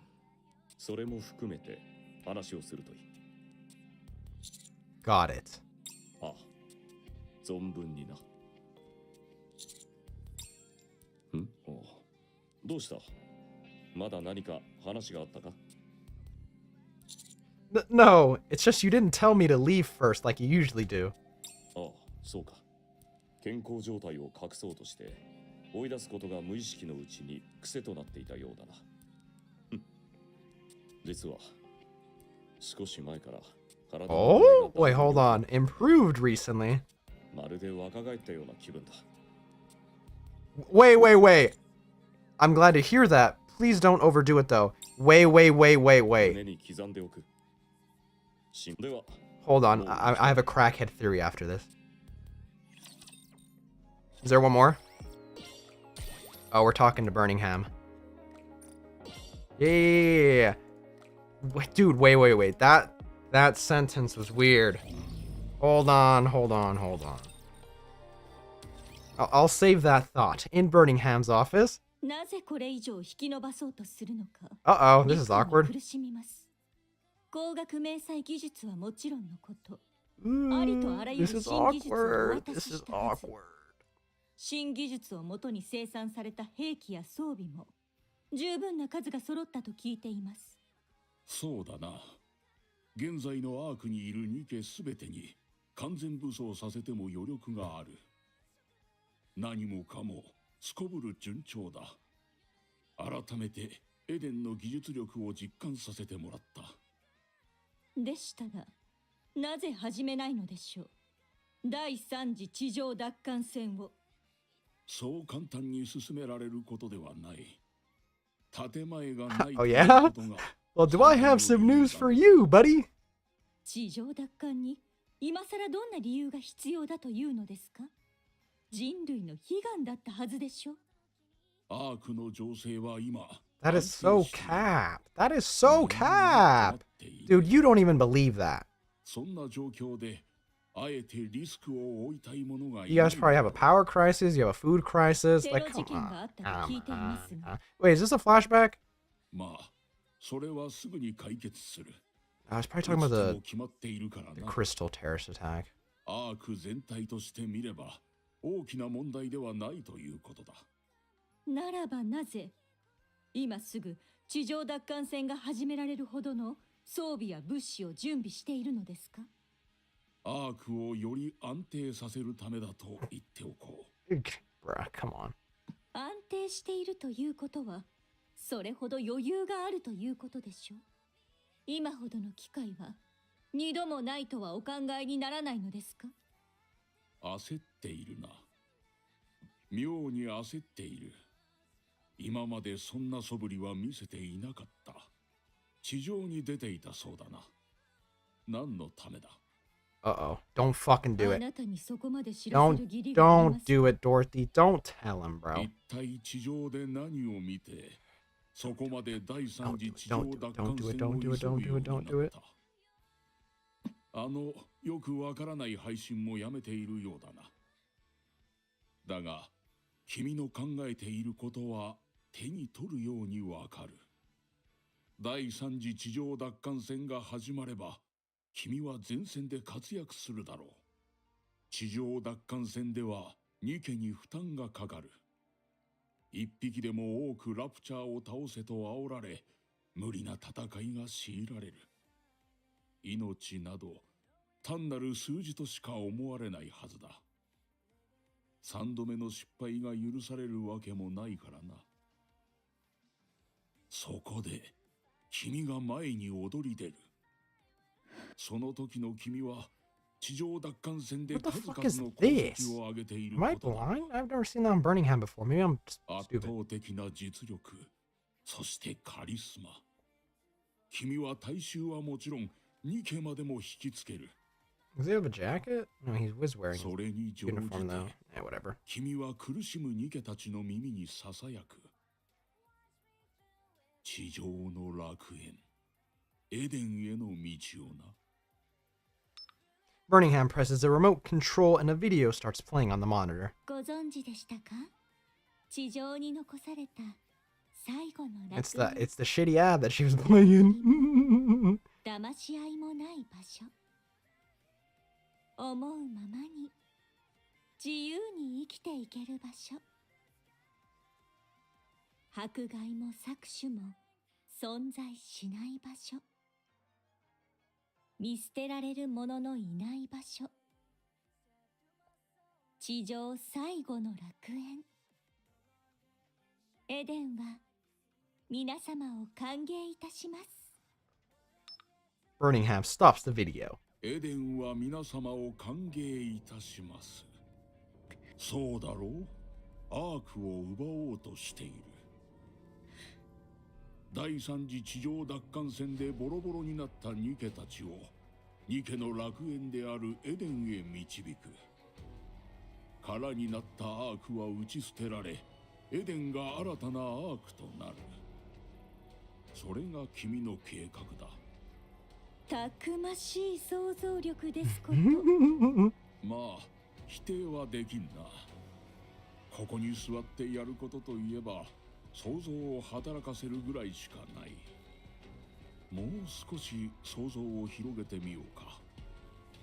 それも含めて話をするといい。Got it. ああ、存分にな。おう、どうした？まだ何か話があったか？ No, it's just you didn't tell me to leave first like you usually do. ああ、そうか。健康状態を隠そうとして追い出すことが無意識のうちに癖となっていたようだな。実は少し前から体の Oh? Wait, hold on. Improved recently. まるで若返ったような気分だ。Wait. I'm glad to hear that. Please don't overdo it though. Wait. 胸に刻んでおく。では、 Hold on. I have a crackhead theory after this. Is there one more? Oh, we're talking to Birmingham. Yeah. Wait, dude, wait. That sentence was weird. Hold on. I'll save that thought. In Birmingham's office. なぜこれ以上引き伸ばそうとするのか。 Uh-oh, this is awkward. 苦しみます。工学迷彩技術はもちろんのこと。ありとあらゆる This is 新技術をお awkward. 渡 This し is したはず。 awkward. 新技術をもとに生産された兵器や装備も十分な数が揃ったと聞いています。そうだな。現在のアークにいる2家すべてに完全武装させても余力がある。何もかもすこぶる順調だ。改めてエデンの技術力を実感させてもらった。でしたら、なぜ始めないのでしょう。第3次地上奪還戦を。そう簡単に進められることではない。建前がない Oh yeah? Well, do I have some news for you, buddy? 地上奪還に今さらどんな理由が必要だというのですか？人類の悲願だったはずでしょ。アークの情勢は今。That is so cap. That is so cap. Dude, you don't even believe that. そんな状況であえてリスクを負いたい者がい You る guys probably have a power crisis. You have a food crisis. テ Like, ロ事 come 件 on. があったと Come 聞いています on. が Wait, is this a flashback? まあそれはすぐに解決する I was probably talking 打 about つ気も the 決まっているから the な crystal terrorist attack. アーク全体として見れば大きな問題ではないということだならばなぜ今すぐ地上奪還戦が始められるほどの装備や物資を準備しているのですか？アークをより安定させるためだと言っておこう Bruh, come on. 安定しているということはそれほど余裕があるということでしょう。今ほどの機会は二度もないとはお考えにならないのですか？焦っているな妙に焦っている今までそんな素振りは見せていなかった地上に出ていたそうだな何のためだ Uh-oh. Don't fucking do あ it. なたにそこまで知らせ Don't る義理がありま don't す。 do it, Dorothy. Don't tell him, bro. 一体地上で何を見てそこまで第三 Don't do 次 it, 地上 don't do 奪 it, 還 don't do it, 戦を don't do it, 急 don't ぐ do よう it, に don't な do っ it. たよくわからない配信もやめているようだなだが君の考えていることは手に取るようにわかる第三次地上奪還戦が始まれば君は前線で活躍するだろう地上奪還戦ではニケに負担がかかる一匹でも多くラプチャーを倒せと煽られ無理な戦いが強いられる命など単なる数字としか思われないはずだ3度目の失敗が許されるわけもないからなそこで君が前に躍り出るその時の君は地上奪還戦で What the 数 fuck is 々の功 this? 績を上げている Am I ことだ blind? I've never seen that on Burningham before. Maybe I'm just 圧 stupid. 倒的な実力そしてカリスマ君は大衆はもちろんニケまでも引きつける Does he have a jacket? No, he was wearing それに his 乗じ uniform て though. Yeah, whatever. 君は苦しむニケたちの耳にささやく地上の楽園エデンへの道をな Burningham presses a remote control and a video starts playing on the monitor. ご存知でしたか？地上に残された最後の It's 楽 the 園 it's the shitty ad that she was playing. 騙し合いもない場所思うままに自由に生きていける場所迫害も搾取も存在しない場所見捨てられる者のいない場所地上最後の楽園エデンは皆様を歓迎いたします Burningham stops the video. エデンは皆様を歓迎いたしますそうだろうアークを奪おうとしている第三次地上奪還戦でボロボロになったニケたちをニケの楽園であるエデンへ導く空になったアークは打ち捨てられエデンが新たなアークとなるそれが君の計画だたくましい想像力ですことまあ否定はできんなここに座ってやることといえば想像を働かせるぐらいしかないもう少し想像を広げてみようか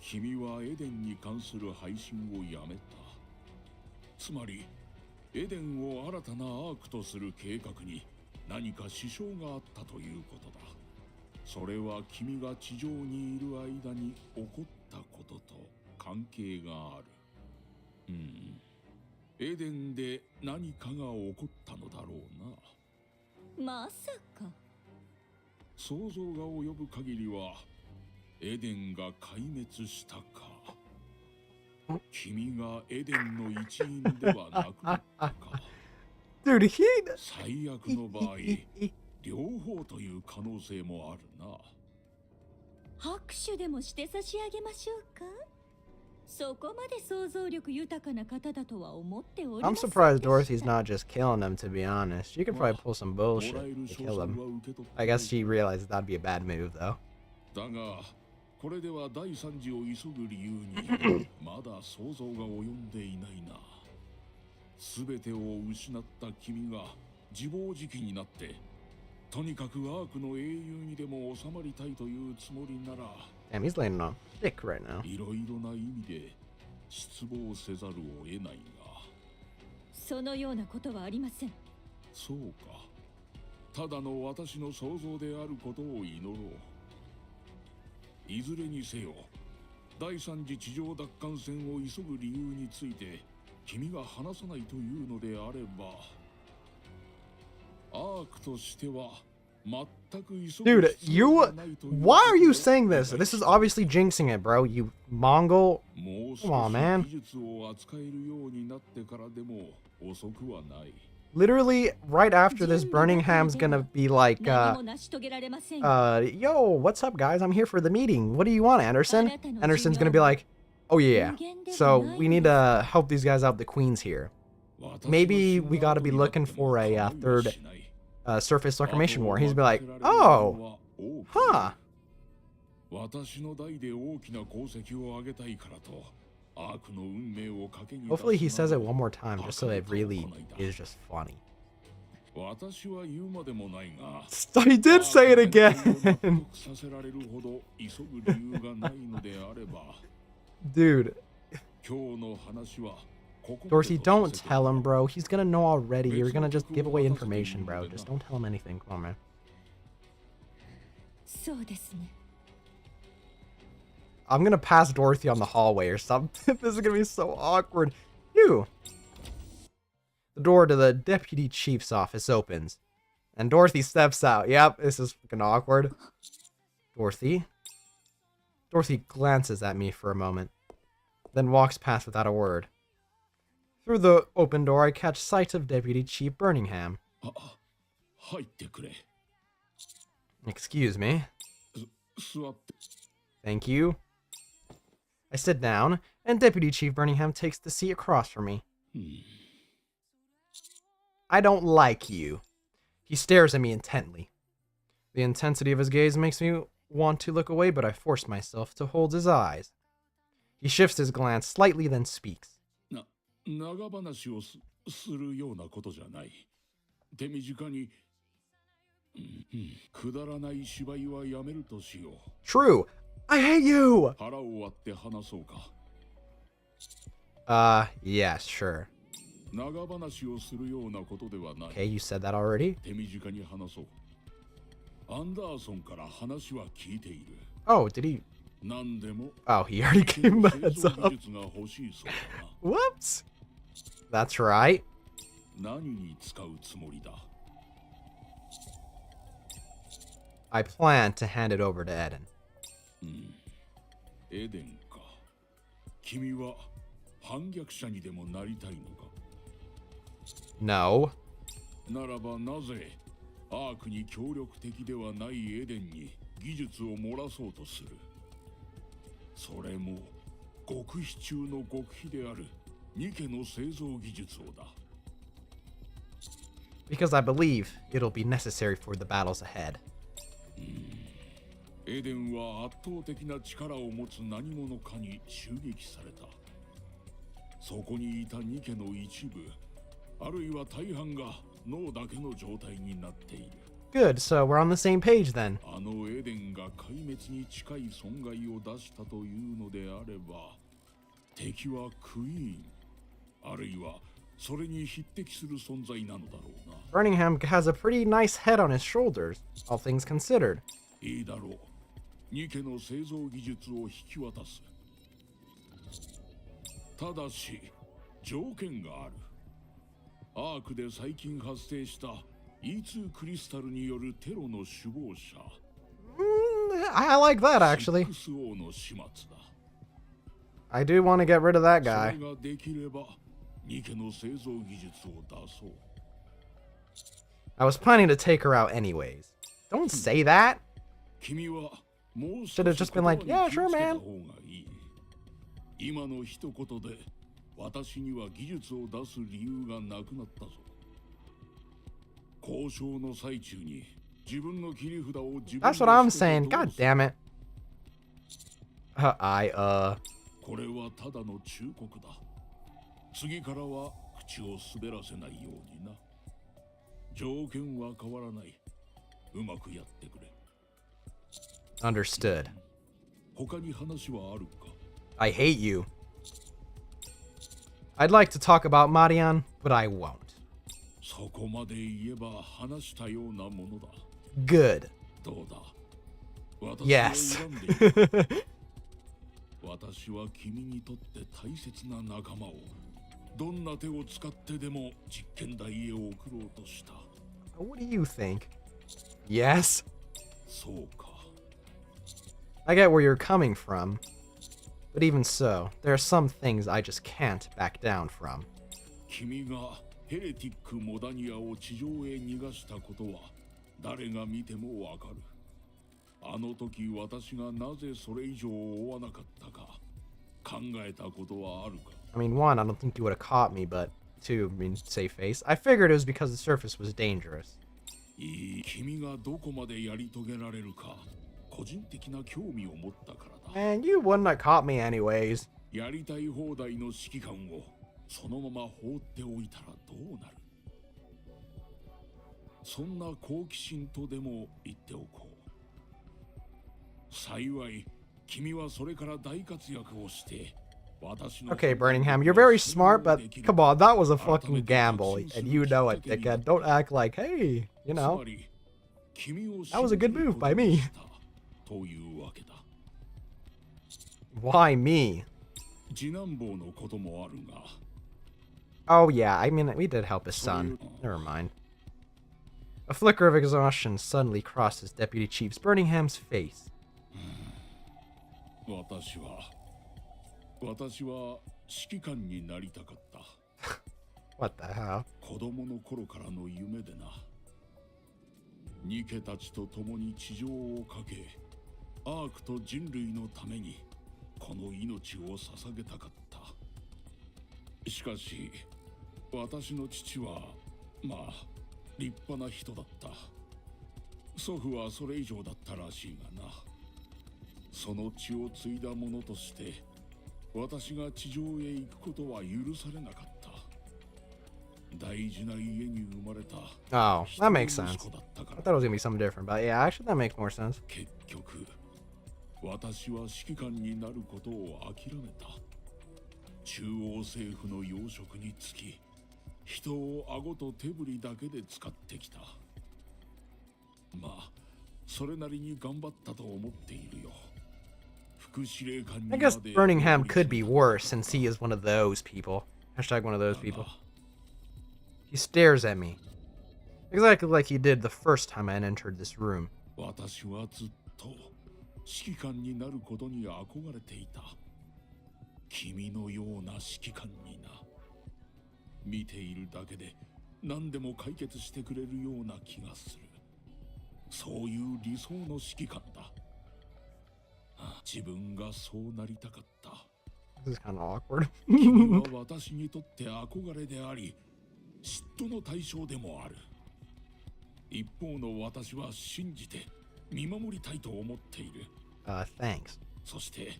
君はエデンに関する配信をやめたつまりエデンを新たなアークとする計画に何か支障があったということだそれは君が地上にいる間に起こったことと関係があるエデンで何かが起こったのだろうなまさか想像が及ぶ限りはエデンが壊滅したか君がエデンの一員ではなくなったか Dude, he 最悪の場合両方という可能性もあるな拍手でもして差し上げましょうかそこまで想像力豊かな方だとは思っておりま I'm せん surprised Dorothy's not just killing him, to be honest. She could probably pull some bullshit to kill him. I guess she realized that'd be a bad move, though. だがこれでは第三次を急ぐ理由にまだ想像が及んでいないな。すべてを失った君が自暴自棄になって、とにかくアークの英雄にでも収まりたいというつもりなら、Damn, he's laying on thick right now. いろいろな意味で失望せざるを得ないが。そのようなことはありません。そうか。ただの私の想像であることを祈ろう。いずれにせよ、第三次地上奪還戦を急ぐ理由について君が話さないというのであれば、アークとしては全く急ぐ Dude, 必要 you. がないという Why are you saying this? This is obviously jinxing it, bro. You Mongol. もう Come on, 少 man. し技術を扱えるようになってからでも遅くはない。Literally, right after this, Burningham's gonna be like, 何も成し遂げられませんよ。 yo, what's up, guys? I'm here for the meeting. What do you want, Anderson? Anderson's gonna be like, oh, yeah. So, we need to help these guys out, the queens here. Maybe we gotta be looking for a third surface reclamation war. He's be like, oh, huh. 私の代で大きな功績を上げたいからと、アークの運命を賭けに出す Hopefully he says it one more time just so it really is just funny. 私は言うまでもないが、 He did say it again. させられるほど急ぐ理由がないのであれば、 Dude, 今日の話はここまで Dorsey, と don't させて tell him, bro. He's gonna know already. You're gonna just give away information, bro. Just don't tell him anything. Come on, man. そうですね。 I'm gonna pass Dorothy on the hallway or something. This is gonna be so awkward. You. The door to the deputy chief's office opens, and Dorothy steps out. Yep, this is fucking awkward. Dorothy. Dorothy glances at me for a moment, then walks past without a word. Through the open door, I catch sight of Deputy Chief Birmingham. 入ってくれ。 Excuse me. 座って。 Thank you. I sit down, and Deputy Chief Birmingham takes the seat across from me. I don't like you. He stares at me intently. The intensity of his gaze makes me want to look away, but I force myself to hold his eyes. He shifts his glance slightly, then speaks. 長話をするようなことじゃない。手短に、くだらない芝居はやめるとしよう。 True. I hate you! 腹を割って話そうか。Yes, sure. 長話をするようなことではない。 Okay, you said that already. 手短に話そう。アンダーソンから話は聞いている。 Oh, did he? 何でも。 Oh, he already gave the heads up. 技術が欲しいそうだな。 Whoops. That's right. 何に使うつもりだ。 I plan to hand it over to Eden. エデンか。君は反逆者にでもなりたいのか。 No. ならばなぜアークに協力的ではないエデンに技術を漏らそうとする。それも極秘中の極秘であるニケの製造技術をだ。 Because I believe it'll be necessary for the battles ahead. エデンは圧倒的な力を持つ何者かに襲撃された。そこにいたニケの一部、あるいは大半が脳だけの状態になっている。 Good, so we're on the same page then. あのエデンが壊滅に近い損害を出したというのであれば、敵はクイーン、あるいはそれに匹敵する存在なのだろうな。Birmingham has a pretty nice head on his shoulders, all things considered. いいだろう。ニケの製造技術を引き渡す。ただし、条件がある。アークで最近発生した E2 クリスタルによるテロの首謀者。I like that, actually. 6王の始末だ。I do want to get rid of that そ guy. れができれば、ニケの製造技術を出そう。 I was planning to take her out anyways. Don't say that. 君はもう Should have just been like, yeah, sure, 気をつけた man. 方がいい。今の一言で私には技術を出す理由がなくなったぞ。交渉の最中に自分の切り札を自分で That's what I'm saying. God damn it. これはただの忠告だ。次からは口を滑らせないようにな。条件は変わらない。うまくやってくれ。Understood. 他に話はあるか？ I hate you. I'd like to talk about Marian, but I won't. そこまで言えば話したようなものだ。Good. どうだ？ Yes. 私は君にとって大切な仲間をどんな手を使ってでも実験台へ送ろうとした。What do you think? Yes? そうか。I get where you're coming from. But even so, there are some things I just can't back down from. 君がヘレティックモダニアを地上へ逃がしたことは誰が見てもわかる。あの時私がなぜそれ以上追わなかったか考えたことはあるか？ I mean, one, I don't think you would have caught me, but two, I mean, save face. I figured it was because the surface was dangerous. 君がどこまでやり遂げられるか個人的な興味を持ったからだ。 And you wouldn't have caught me anyways. やりたい放題の指揮官をそのまま放っておいたらどうなる？そんな好奇心とでも言っておこう。幸い、君はそれから大活躍をして、Okay, Birmingham, you're very smart, but come on, that was a fucking gamble, and you know it, dickhead. Don't act like, hey, you know, that was a good move by me. Why me? Oh yeah, I mean, we did help his son. Never mind. A flicker of exhaustion suddenly crossed his deputy chief's Birmingham's face. 私は指揮官になりたかった。What the hell? 子供の頃からの夢でな。ニケたちと共に地上をかけ、アークと人類のためにこの命を捧げたかった。しかし、私の父は、まあ、立派な人だった。祖父はそれ以上だったらしいがな。その血を継いだ者として、私が地上へ行くことは許されなかった。大事な家に生まれた。Oh, that makes sense. I thought it was gonna be something different, but yeah, actually that makes more sense. 結局、私は指揮官になることを諦めた。中央政府の要職につき、人を顎と手振りだけで使ってきた。まあ、それなりに頑張ったと思っているよ。I guess Birmingham could be worse since he is one of those people. Hashtag one of those people. He stares at me. Exactly like he did the first time I entered this room. 私はずっと指揮官になることに憧れていた。君のような指揮官にな。見ているだけで何でも解決してくれるような気がする。そういう理想の指揮官だ。自分がそうなりたかった。This is kind of awkward. 君は私にとって憧れであり、嫉妬の対象でもある。一方の私は信じて見守りたいと思っている。Thanks. そして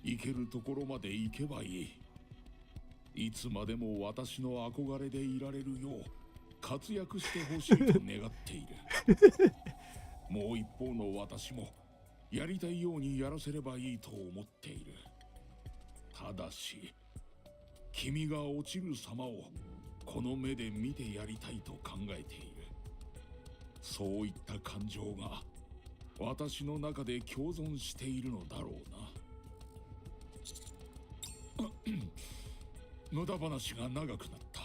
行けるところまで行けばいい。いつまでも私の憧れでいられるよう活躍してほしいと願っている。もう一方の私もやりたいようにやらせればいいと思っている。ただし、君が落ちる様をこの目で見てやりたいと考えている。そういった感情が私の中で共存しているのだろうな。無駄話が長くなった。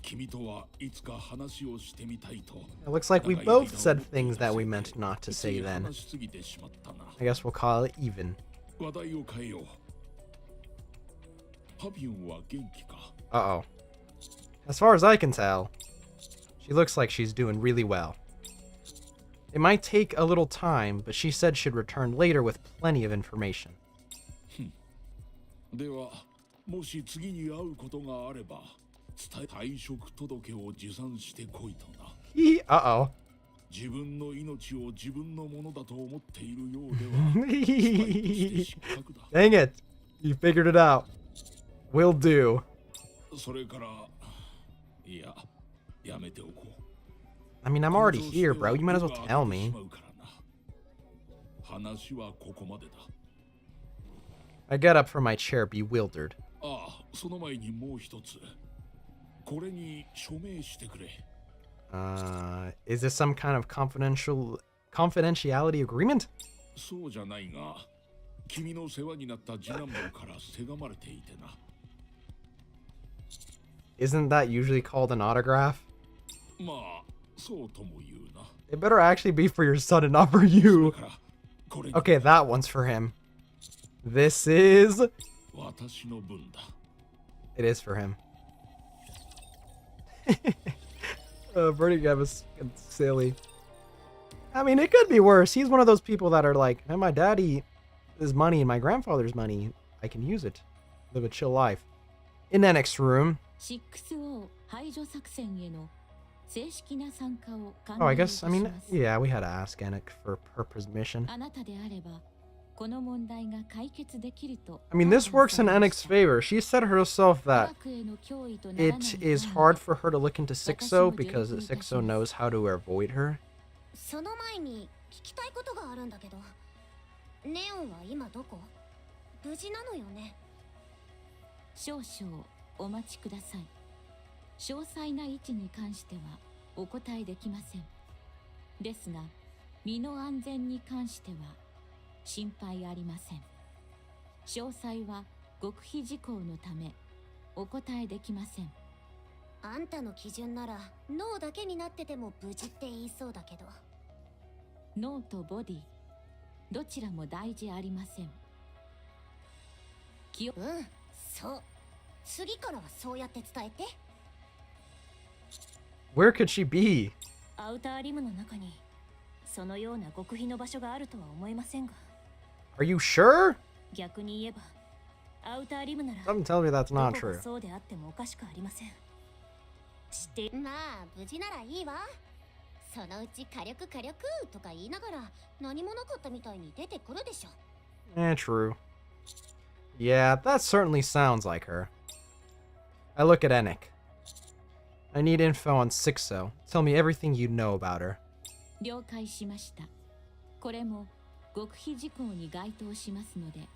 君とはいつか話をしてみたいと。It looks like we both said things that we meant not to say then. I guess we'll call it even. 話題を変えよう。パビオンは元気か？ Uh-oh. As far as I can tell, she looks like she's doing really well. It might take a little time, but she said she'd return later with plenty of information. では、もし次に会うことがあれば、退職届を持参してこいとな。Uh-oh. 自分の命を自分のものだと思っているようでは、スパイとして失格だ。Dang it! You figured it out. Will do. それから、いや、やめておこう。I mean, I'm already here, bro. You might as well tell me. 話はここまでだ。I get up from my chair, bewildered. ああ、その前にもう一つ。これに署名してくれ。Is this some kind of confidentiality agreement? そうじゃないが、君の世話になった次男坊からせがまれていてな。Isn't that usually called an autograph? まあ、そうとも言うな。It better actually be for your son and not for you. Okay, that one's for him. This is... 私の分だ。It is for him. Burning Gab is silly. I mean, it could be worse. He's one of those people that are like, man, my daddy is money and my grandfather's money. I can use it. Live a chill life. In the next room. 6O 排除作戦への正式な参加を考 Oh, I えてい guess, し I ま mean, す。 yeah, we had to ask Anik for her permission. あなたであれば、この問題が解決できると。 I mean, this works in Anik's favor. She said herself that it is hard for her to look into Sixo because Sixo knows how to avoid her. その前に聞きたいことがあるんだけど、ネオンは今どこ？無事なのよね？少々お待ちください。詳細な位置に関してはお答えできません。ですが、身の安全に関しては心配ありません。詳細は極秘事項のためお答えできません。あんたの基準なら脳だけになってても無事って言いそうだけど。脳とボディ、どちらも大事ありません。そう。次からはそうやって伝えて。Where could she be? アウターリムの中にそのような極秘の場所があるとは思えませんが。Are you sure? 逆に言えば、アウターリムなら Don't tell me that's not どこが true. そうであってもおかしくありません。知ってまあ無事ならいいわ。そのうち火力とか言いながら何もなかったみたいに出てくるでしょ。True. Yeah, that certainly sounds like her. I look at Anik. I need info on Sixo. Tell me everything you know about her. 了解しました。これも極秘事項に該当しますので、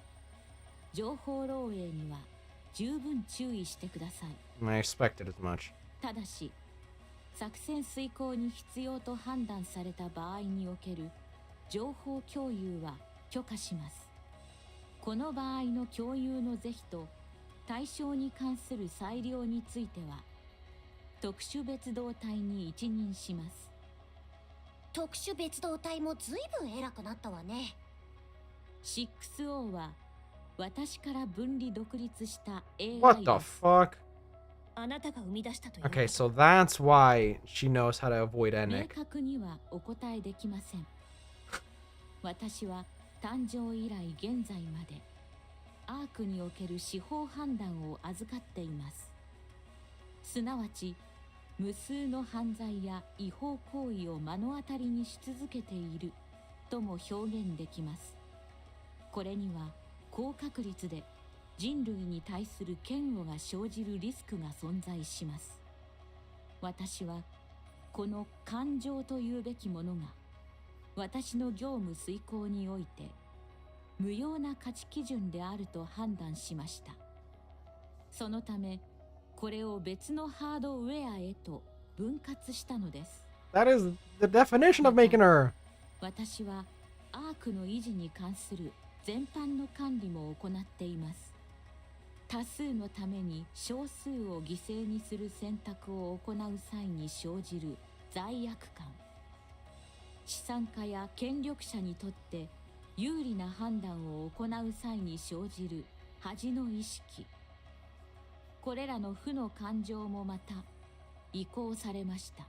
情報漏洩には十分注意してください。I expected as much. ただし、作戦遂行に必要と判断された場合における情報共有は許可します。この場合の共有の是非と対象に関する裁量については、特殊別動隊に一任します。特殊別動隊も随分偉くなったわね。6O は私から分離独立した AI What the fuck? あなたが生み出したという。 Okay, so that's why she knows how to avoid 明 Anik. 確にはお答えできません。私は誕生以来現在までアークにおける司法判断を預かっています。すなわち無数の犯罪や違法行為を目の当たりにし続けているとも表現できます。これには高確率で人類に対する嫌悪が生じるリスクが存在します。私はこの感情というべきものが私の業務遂行において無用な価値基準であると判断しました。そのためこれを別のハードウェアへと分割したのです。That is the definition of making her. 私はアークの維持に関する全般の管理も行っています。多数のために少数を犠牲にする選択を行う際に生じる罪悪感、資産家や権力者にとって有利な判断を行う際に生じる恥の意識、これらの負の感情もまた移行されました。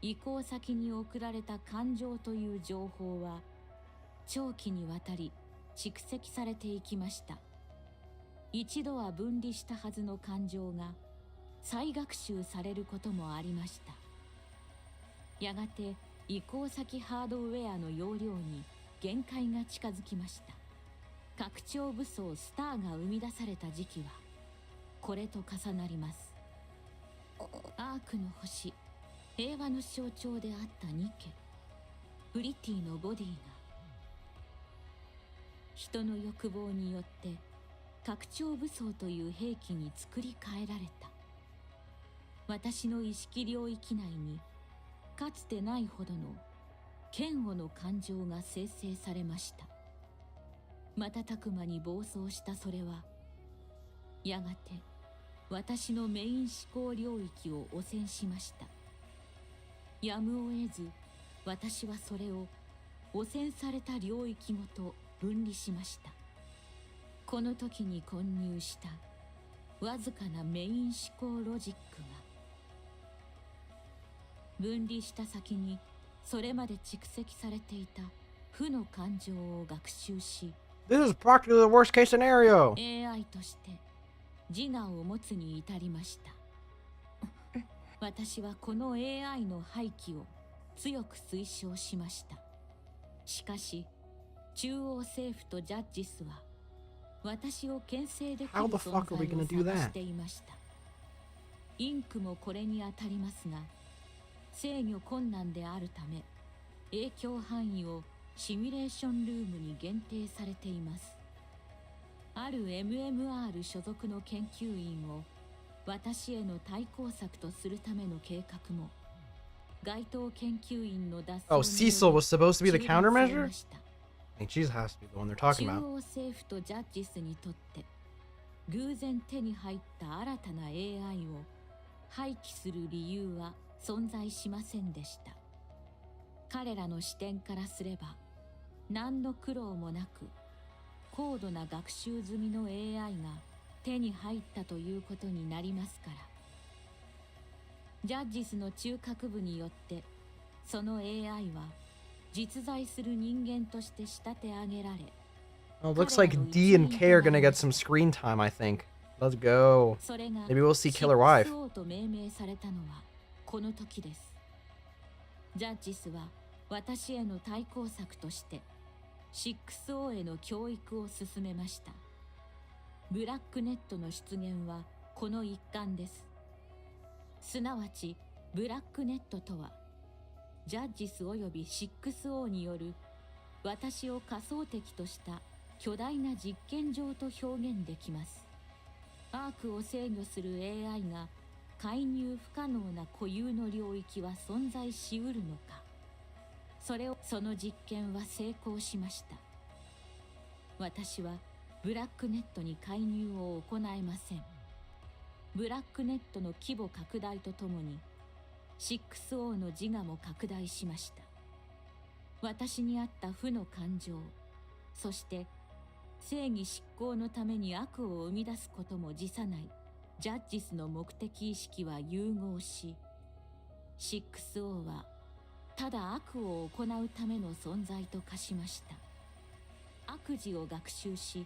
移行先に送られた感情という情報は長期にわたり蓄積されていきました。一度は分離したはずの感情が再学習されることもありました。やがて移行先ハードウェアの容量に限界が近づきました。拡張武装スターが生み出された時期はこれと重なります。アークの星、平和の象徴であったニケ、プリティのボディが人の欲望によって拡張武装という兵器に作り変えられた。私の意識領域内にかつてないほどの嫌悪の感情が生成されました。瞬く間に暴走したそれはやがて私のメイン思考領域を汚染しました。やむを得ず私はそれを汚染された領域ごと分離しました。この時に混入したわずかなメイン思考ロジックが分離した先にそれまで蓄積されていた負の感情を学習し、 This is practically the worst case scenario. AI として自我を持つに至りました。私はこの AI の廃棄を強く推奨しました。しかし中央政府とジャッジスは私を牽制できる How the 存 fuck are we 在 gonna を do 探 that? していました。インクもこれに当たりますが、制御困難であるため影響範囲をシミュレーションルームに限定されています。ある MMR 所属の研究員を私への対抗策とするための計画も該当研究員の脱 Oh, 走により Cecil was supposed to be the 中断され countermeasure? ました。 I think she has to be the one they're talking 中 about. 央政府とジャッジスにとって偶然手に入った新たな AI を廃棄する理由は存在しませんでした。彼らの視点からすれば何の苦労もなく高度な学習済みの AI が手に入ったということになりますから。ジャッジスの中核部によってその AI は実在する人間として仕立て上げられ、 Oh, looks like D and K are gonna get some screen time, I think. Let's go. それが Maybe we'll see Killer Wife. 6O と命名されたのはこの時です。ジャッジスは私への対抗策として 6O への教育を進めました。ブラックネットの出現はこの一環です。すなわちブラックネットとはジャッジスおよび 6O による私を仮想敵とした巨大な実験場と表現できます。アークを制御する AI が介入不可能な固有の領域は存在しうるのか、その実験は成功しました。私はブラックネットに介入を行えません。ブラックネットの規模拡大とともに 6O の自我も拡大しました。私にあった負の感情、そして正義執行のために悪を生み出すことも辞さないジャッジスの目的意識は融合し、 6O はただ悪を行うための存在と化しました。悪事を学習し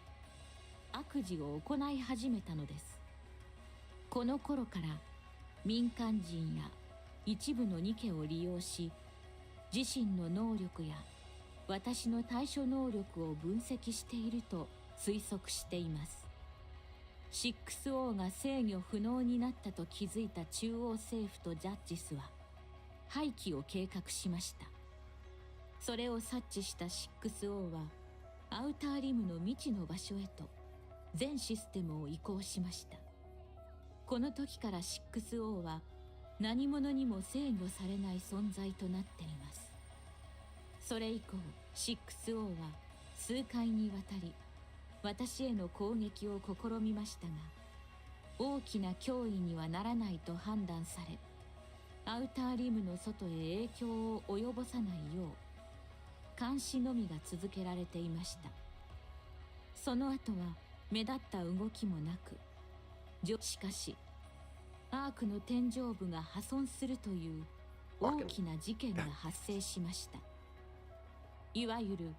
悪事を行い始めたのです。この頃から民間人や一部のニケを利用し、自身の能力や私の対処能力を分析していると推測しています。 6O が制御不能になったと気づいた中央政府とジャッジスは廃棄を計画しました。それを察知した 6O はアウターリムの未知の場所へと全システムを移行しました。この時から 6O は何者にも制御されない存在となっています。それ以降 6O は数回にわたり私への攻撃を試みましたが、大きな脅威にはならないと判断され、アウターリムの外へ影響を及ぼさないよう監視のみが続けられていました。その後は目立った動きもなく、しかしアークの天井部が破損するという大きな事件が発生しました。いわゆる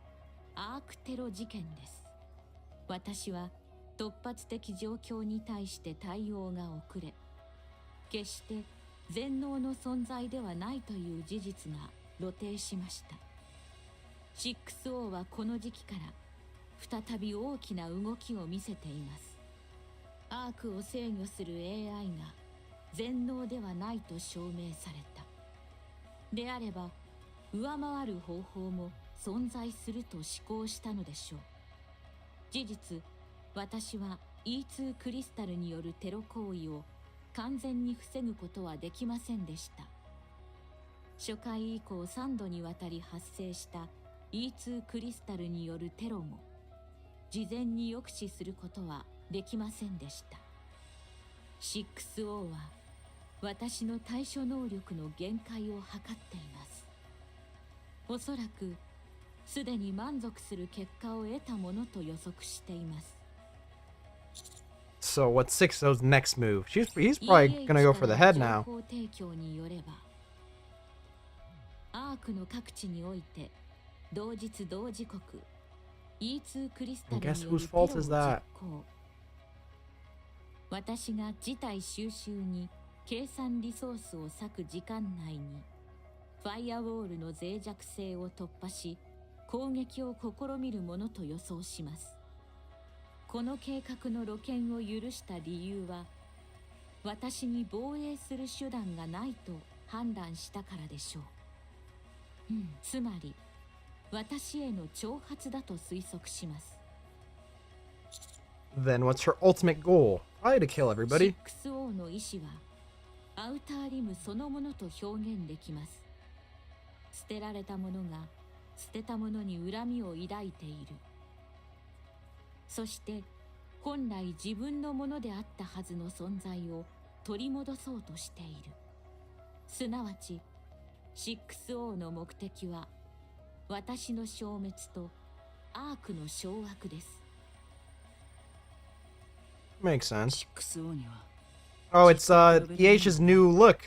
アークテロ事件です。私は突発的状況に対して対応が遅れ、決して全能の存在ではないという事実が露呈しました。6O はこの時期から再び大きな動きを見せています。アークを制御する AI が全能ではないと証明された。であれば上回る方法も存在すると思考したのでしょう。事実、私は E2 クリスタルによるテロ行為を完全に防ぐことはできませんでした。初回以降3度にわたり発生した E2 クリスタルによるテロも事前に抑止することはできませんでした。6O は私の対処能力の限界を測っています。おそらくすでに満足する結果を得たものと予測しています。So what's 6O's next move? He's probably gonna go for the head now. 情報提供によれば、アークの各地において同日同時刻 E2 クリスタルによ And る guess whose テロを fault 実 is that? 行。私が事態収集に計算リソースを割く時間内にファイアウォールの脆弱性を突破し攻撃を試みるものと予想します。この計画の露見を許した理由は私に防衛する手段がないと判断したからでしょう。つまり私への挑発だと推測します。Then what's her ultimate goal? Probably to kill everybody. 6O の意志はアウターリムそのものと表現できます。捨てられたものが捨てたものに恨みを抱いている。そして本来自分のものであったはずの存在を取り戻そうとしている。すなわち 6O の目的は私の消滅とアークの掌握です。Makes sense. 6O には Oh, it's EH's new look.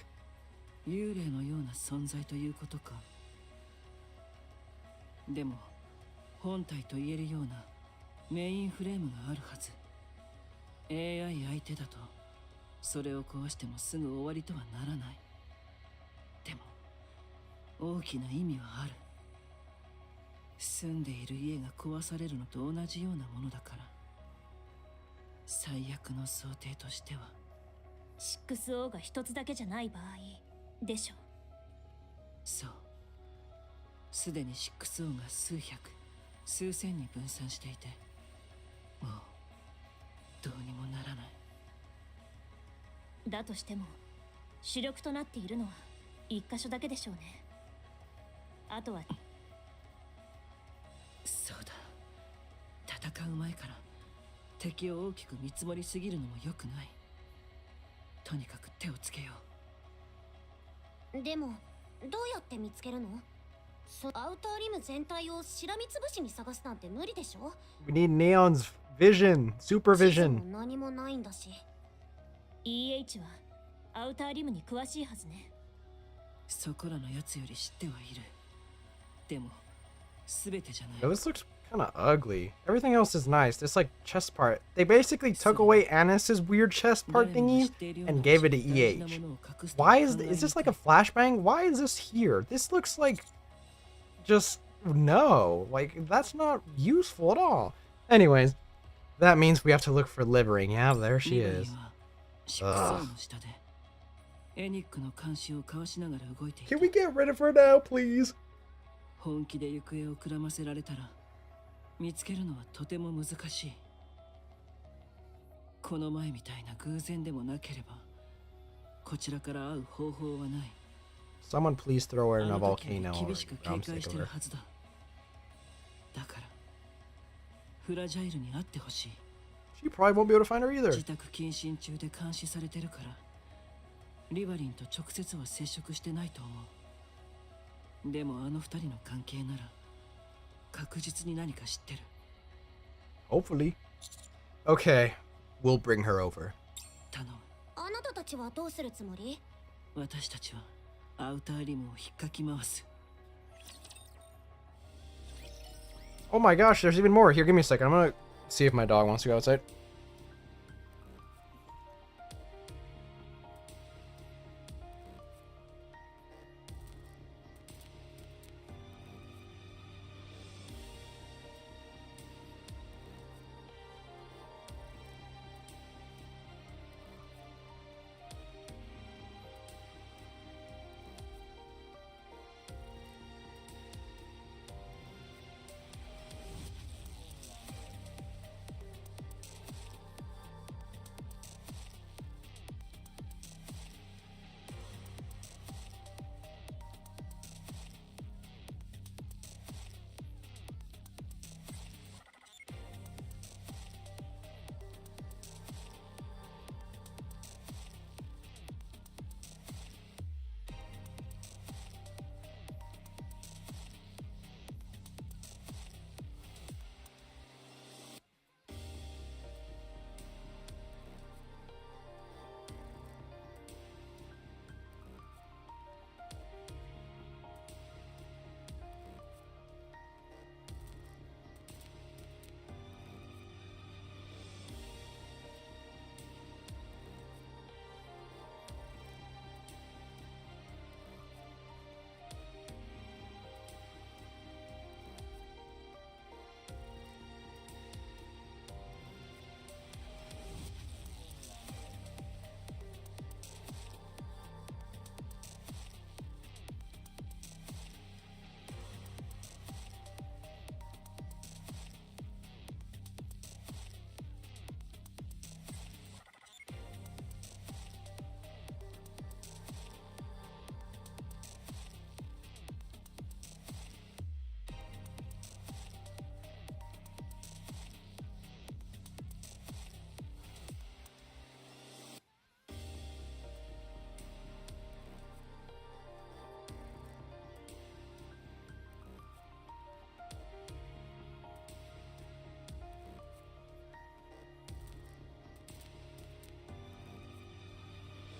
幽霊のような存在ということか。でも本体と言えるようなメインフレームがあるはず。 AI 相手だとそれを壊してもすぐ終わりとはならない。でも大きな意味はある。住んでいる家が壊されるのと同じようなものだから。最悪の想定としては 6O が一つだけじゃない場合でしょ。そう。すでに 6O が数百数千に分散していてもうどうにもならない。だとしても主力となっているのは一箇所だけでしょうね。あとはそうだ。戦う前から敵を大きく見積もりすぎるのも良くない。とにかく手をつけよう。でもどうやって見つけるの？アウターリム全体をしらみつぶしに探すなんて無理でしょ？ We need Neon's vision, supervision. 何もないんだし。 EH はアウターリムに詳しいはずね。そこらのやつより知ってはいる。でも全てじゃない。 Yo, this looks kind of ugly. Everything else is nice. This like chest part. They basically took away Annis's weird chest part thingy and gave it to EH. Why is this like a flashbang? Why is this here? This looks like just no. Like that's not useful at all. Anyways, that means we have to look for Livering. Yeah, there she is. Ugh. Can we get rid of her now, please? 本気で行方をくらませられたら見つけるのはとても難しい。この前みたいな偶然でもなければこちらから会う方法はない。 Someone please throw her in a volcano. 厳しく警戒してるはずだ。だからフラジャイルに会ってほしい。 She probably won't be able to find her either. 自宅謹慎中で監視されてるからリバリンと直接は接触してないと思う。でもあの二人の関係なら確実に何か知ってる。 Hopefully. Okay, we'll bring her over. 頼む。あなたたちはどうするつもり？私たちはアウターリムを引っかき回す。 Oh my gosh, there's even more. Here, give me a second. I'm gonna see if my dog wants to go outside.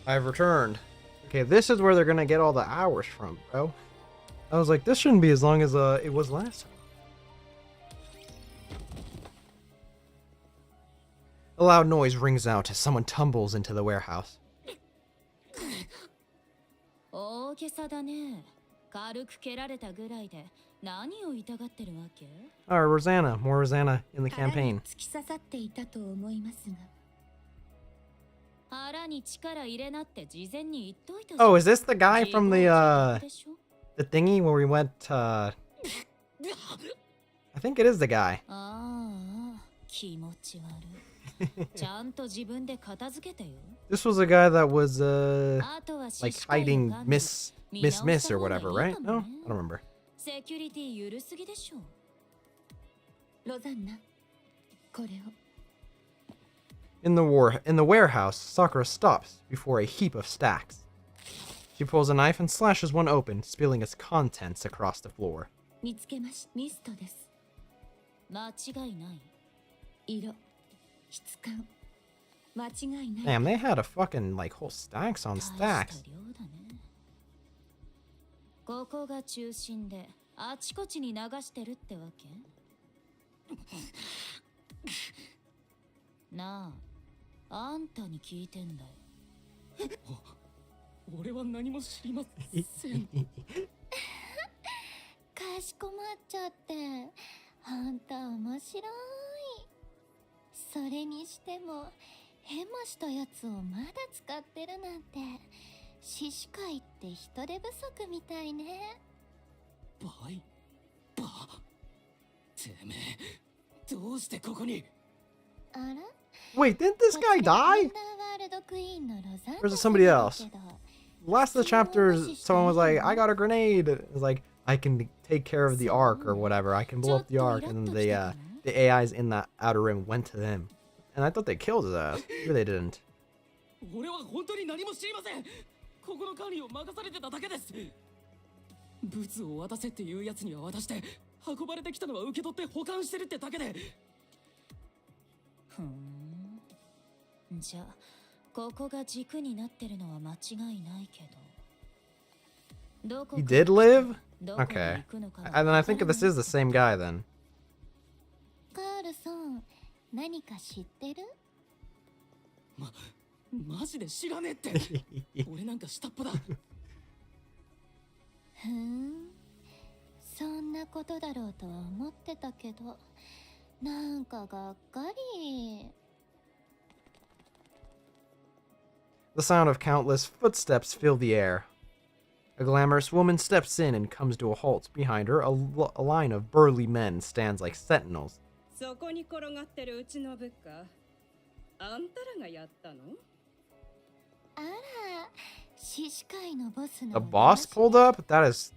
I've returned. Okay, this is where they're gonna get all the hours from, bro. I was like, this shouldn't be as long as it was last time. A loud noise rings out as someone tumbles into the warehouse. 大げさだね。軽く蹴られたぐらいで何を痛がってるわけ？ Alright, Rosanna. More Rosanna in the campaign. 突き刺さっていたと思いますが。腹に力入れなって事前に言っといた。 Oh, is this the guy from the thingy where we went, I think it is the guy. ああ、気持ち悪い。ちゃんと自分で片付けてよ。This was a guy that was, like hiding Miss or whatever, right? No? I don't remember. セキュリティ緩すぎでしょ。ロザンナ、これを。In the warehouse, Sakura stops before a heap of stacks. She pulls a knife and slashes one open, spilling its contents across the floor. 見つけまし、ミストです。間違いない。色、質感、間違いない。 Damn, they had a fucking like whole stacks on stacks. ここが中心であちこちに流してるってわけ？なあ、あんたに聞いてんだよ。俺は何も知りません。かしこまっちゃって。あんた面白い。それにしてもヘマしたやつをまだ使ってるなんて、獅子会って人手不足みたいね。バてめえ、どうしてここに？あら？ Wait, didn't this guy die? Or is it somebody else? Last of the chapters, someone was like, I got a grenade. It was like, I can take care of the Ark or whatever. I can blow up the Ark. And then the AIs in that outer rim went to him. And I thought they killed his ass. Maybe they didn't. 俺は本当に何も知りません。ここの管理を任されてただけです。物を渡せっていうやつには渡して、運ばれてきたのは受け取って保管してるってだけで。ふん。じゃあ、ここが軸になってるのは間違いないけど。 He did live? Okay. And then I think this is the same guy then. カールソン、何か知ってる？マジで知らねえって。俺なんか下っ端だ。ふん、そんなことだろうとは思ってたけど、なんかがっかり。 The sound of countless footsteps fill the air. A glamorous woman steps in and comes to a halt. Behind her, a line of burly men stands like sentinels. そこに転がってるうちの部下、あんたらがやったの？あら、獅子会のボスの。 The boss pulled up? That is...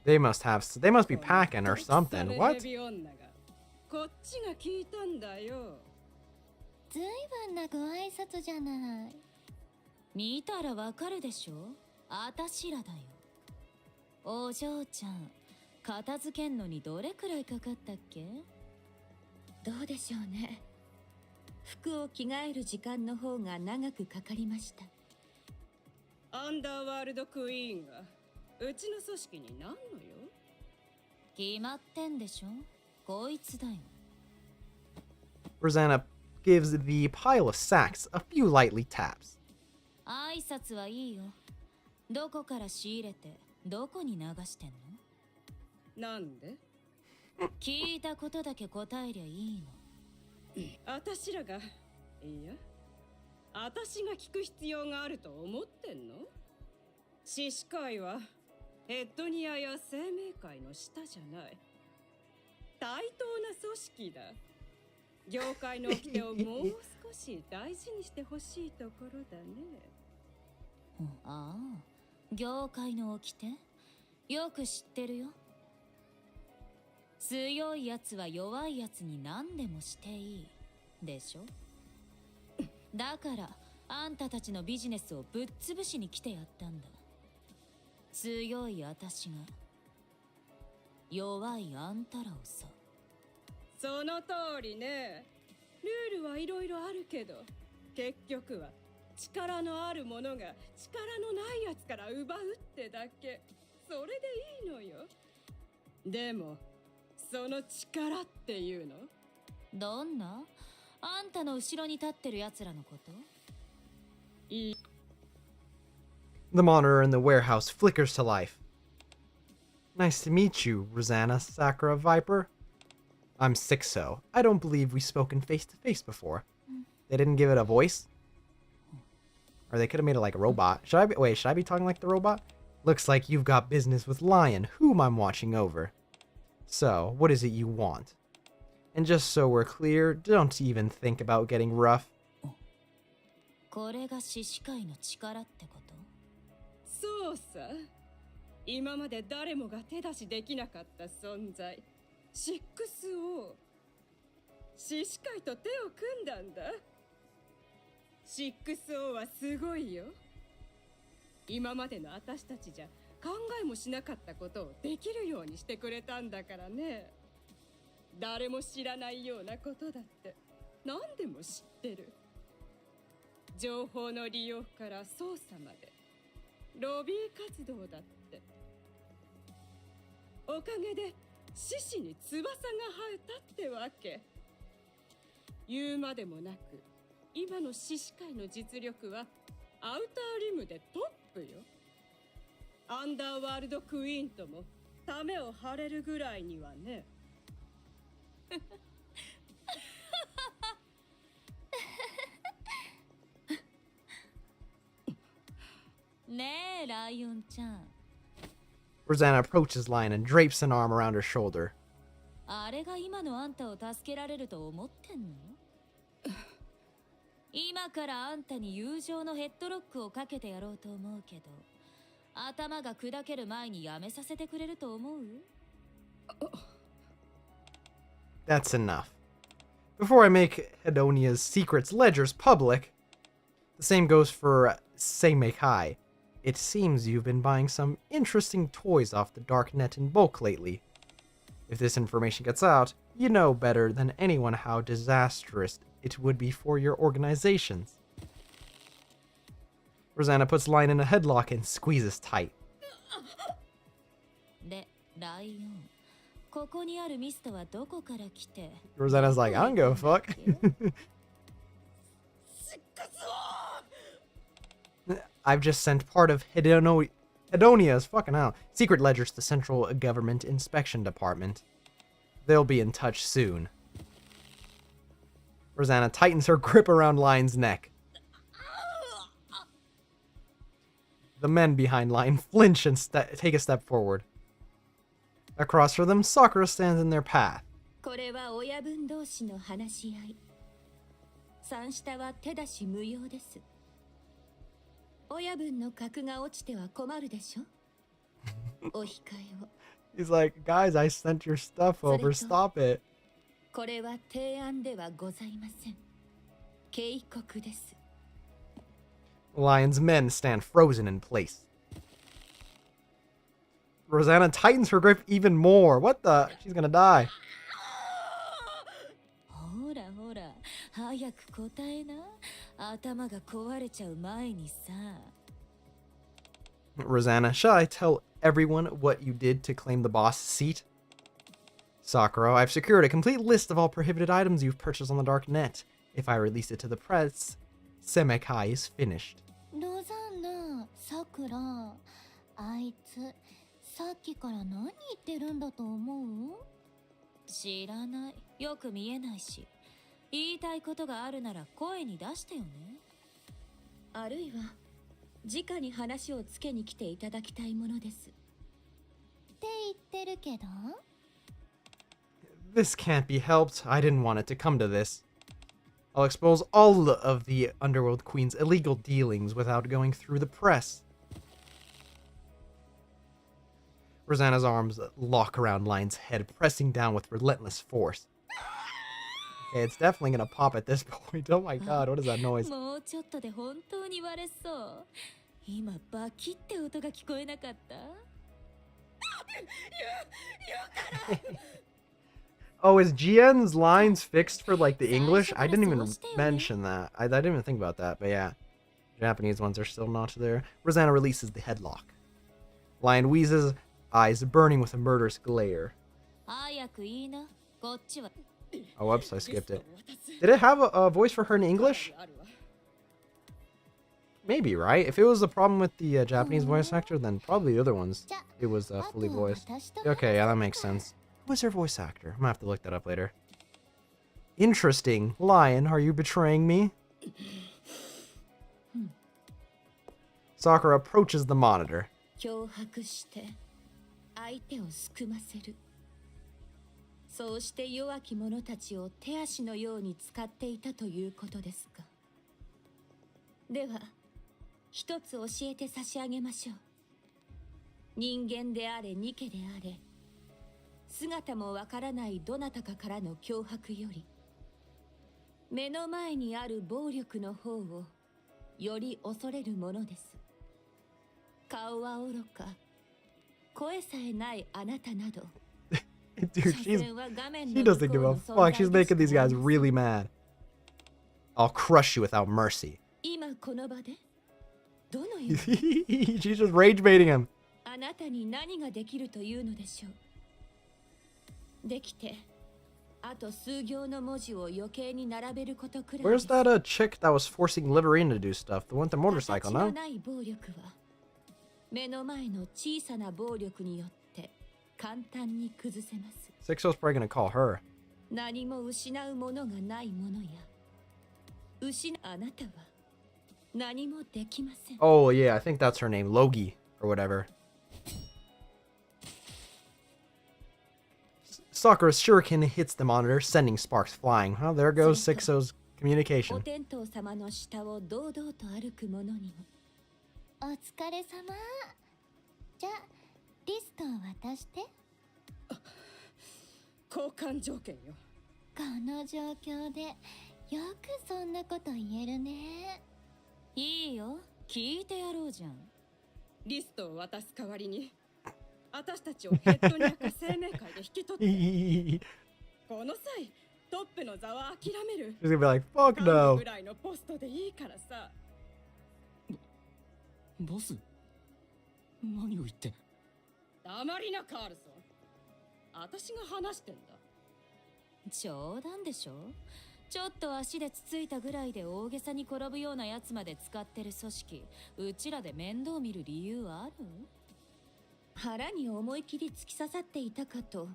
They must be packing or something. What? こっちが聞いたんだよ。ずいぶんなご挨拶じゃない。見たらわかるでしょ？あたしらだよ。お嬢ちゃん、片付けんのにどれくらいかかったっけ？どうでしょうね。服を着替える時間の方が長くかかりました。アンダーワールドクイーンがうちの組織になんのよ？決まってんでしょ？こいつだよ。 Rosanna gives the pile of sacks a few lightly taps. 挨拶はいいよ。どこから仕入れて、どこに流してんの？なんで？聞いたことだけ答えりゃいいの。あたしらが、いや、あたしが聞く必要があると思ってんの？獅子会はヘッドニアや生命会の下じゃない。対等な組織だ。業界の掟をもう少し大事にしてほしいところだね。ああ、業界の掟？よく知ってるよ。強いやつは弱いやつに何でもしていいでしょ？だからあんたたちのビジネスをぶっ潰しに来てやったんだ。強いあたしが弱いあんたらをさ。その通りね。ルールはいろいろあるけど、結局は力のある者が力のないやつから奪うってだけ。それでいいのよ。でもその力っていうの？どんな？あんたの後ろに立ってる奴らのこと？いい。 The monitor in the warehouse flickers to life. Nice to meet you, Rosanna Sakura Viper. I'm Sixo. I don't believe we've spoken face to face before. They didn't give it a voice? Or they could have made it like a robot. Should I be talking like the robot? Looks like you've got business with Lion, whom I'm watching over. So, what is it you want? And just so we're clear, don't even think about getting rough. これが獅子界の力ってこと？そうさ。今まで誰もが手出しできなかった存在。6O。獅子界と手を組んだんだ。6O はすごいよ。今までの私たちじゃ考えもしなかったことをできるようにしてくれたんだからね。誰も知らないようなことだって何でも知ってる。情報の利用から操作までロビー活動だって。おかげで獅子に翼が生えたってわけ。言うまでもなく今の獅子界の実力はアウターリムでトップよ。アンダーワールドクイーンともためを張れるぐらいにはね。ねえ、ライオンちゃん。Rosanna approaches Lion and drapes an arm around her shoulder. あれが今のあんたを助けられると思ってんの？今からあんたに友情のヘッドロックをかけてやろうと思うけど、頭が砕ける前にやめさせてくれると思う？That's enough. Before I make Hedonia's secrets ledgers public, the same goes for Seimekai. It seems you've been buying some interesting toys off the dark net in bulk lately. If this information gets out, you know better than anyone how disastrous it would be for your organizations. Rosanna puts Lion in a headlock and squeezes tight. で、ライオン。ここにあるミストはどこから来て？ Rosanna's like, I don't give a fuck. I've just sent part of Hedonia's fucking hell secret ledgers to the Central Government Inspection Department. They'll be in touch soon. Rosanna tightens her grip around Lion's neck. The men behind Lion flinch and take a step forward. Across from them, Sakura stands in their path. これは親分同士の話し合い。三下は手出し無用です。親分の格が落ちては困るでしょ。お控えを。He's like, guys, I sent your stuff over. Stop it. これは提案ではございません。警告です。Lion's men stand frozen in place. Rosanna tightens her grip even more. What the? She's gonna die. ほらほら、早く答えな。頭が壊れちゃう前にさ。Rosanna, shall I tell everyone what you did to claim the boss seat? Sakura, I've secured a complete list of all prohibited items you've purchased on the dark net. If I release it to the press, Semekai is finished. ロザンナ、さくら、あいつ、さっきから何言ってるんだと思う？知らない。よく見えないし。言いたいことがあるなら声に出してよね。あるいは、直に話をつけに来ていただきたいものです。って言ってるけど？ This can't be helped. I didn't want it to come to this. I'll expose all of the Underworld Queen's illegal dealings without going through the press. Rosanna's arms lock around Lion's head, pressing down with relentless force. Okay, it's definitely gonna pop at this point. Oh my god, what is that noise? もうちょっとで本当に割れそう。今バキって音が聞こえなかった？Oh, is GN's lines fixed for like the English? I didn't even mention that. I didn't even think about that, but yeah. Japanese ones are still not there. Rosanna releases the headlock. Lion wheezes, eyes burning with a murderous glare. Oh, whoops, I skipped it. Did it have a voice for her in English? Maybe, right? If it was the problem with the Japanese voice actor, then probably the other ones, it was fully voiced. Okay, yeah, that makes sense. Who was her voice actor? I'm gonna have to look that up later. Interesting. Lion, are you betraying me? Sakura approaches the monitor. そうして弱き者たちを手足のように使っていたということですか。では、一つ教えて差し上げましょう。人間であれ、ニケであれ、姿もわからないどなたかからの脅迫より、目の前にある暴力の方をより恐れるものです。顔は愚か、声さえないあなたなど。Dude, she doesn't give a fuck. She's making these guys really mad. I'll crush you without mercy. She's just rage baiting him. Where's that chick that was forcing Liverine to do stuff? The one with the motorcycle, no? 簡単に崩せます。 Sixo's probably gonna call her. 何も失うものがないものや、あなたは何もできません。 Oh yeah, I think that's her name, Logi or whatever. Sakura's shuriken hits the monitor, sending sparks flying. Well, there goes Sixo's communication. お天道様の下を堂々と歩く者にも。お疲れ様。じゃあ。リストを渡して。交換条件よ。この状況でよくそんなこと言えるね。いいよ、聞いてやろうじゃん。リストを渡す代わりに、私たちをヘッドニアカ生命会で引き取って。この際、トップの座は諦める。She's gonna be like, fuck no. ぐらいのポストでいいからさ。ボス、何を言って。黙りなカールソン。私が話してんだ。冗談でしょ。ちょっと足でつついたぐらいで大げさに転ぶようなやつまで使ってる組織、うちらで面倒見る理由はある？腹に思い切り突き刺さっていたかと、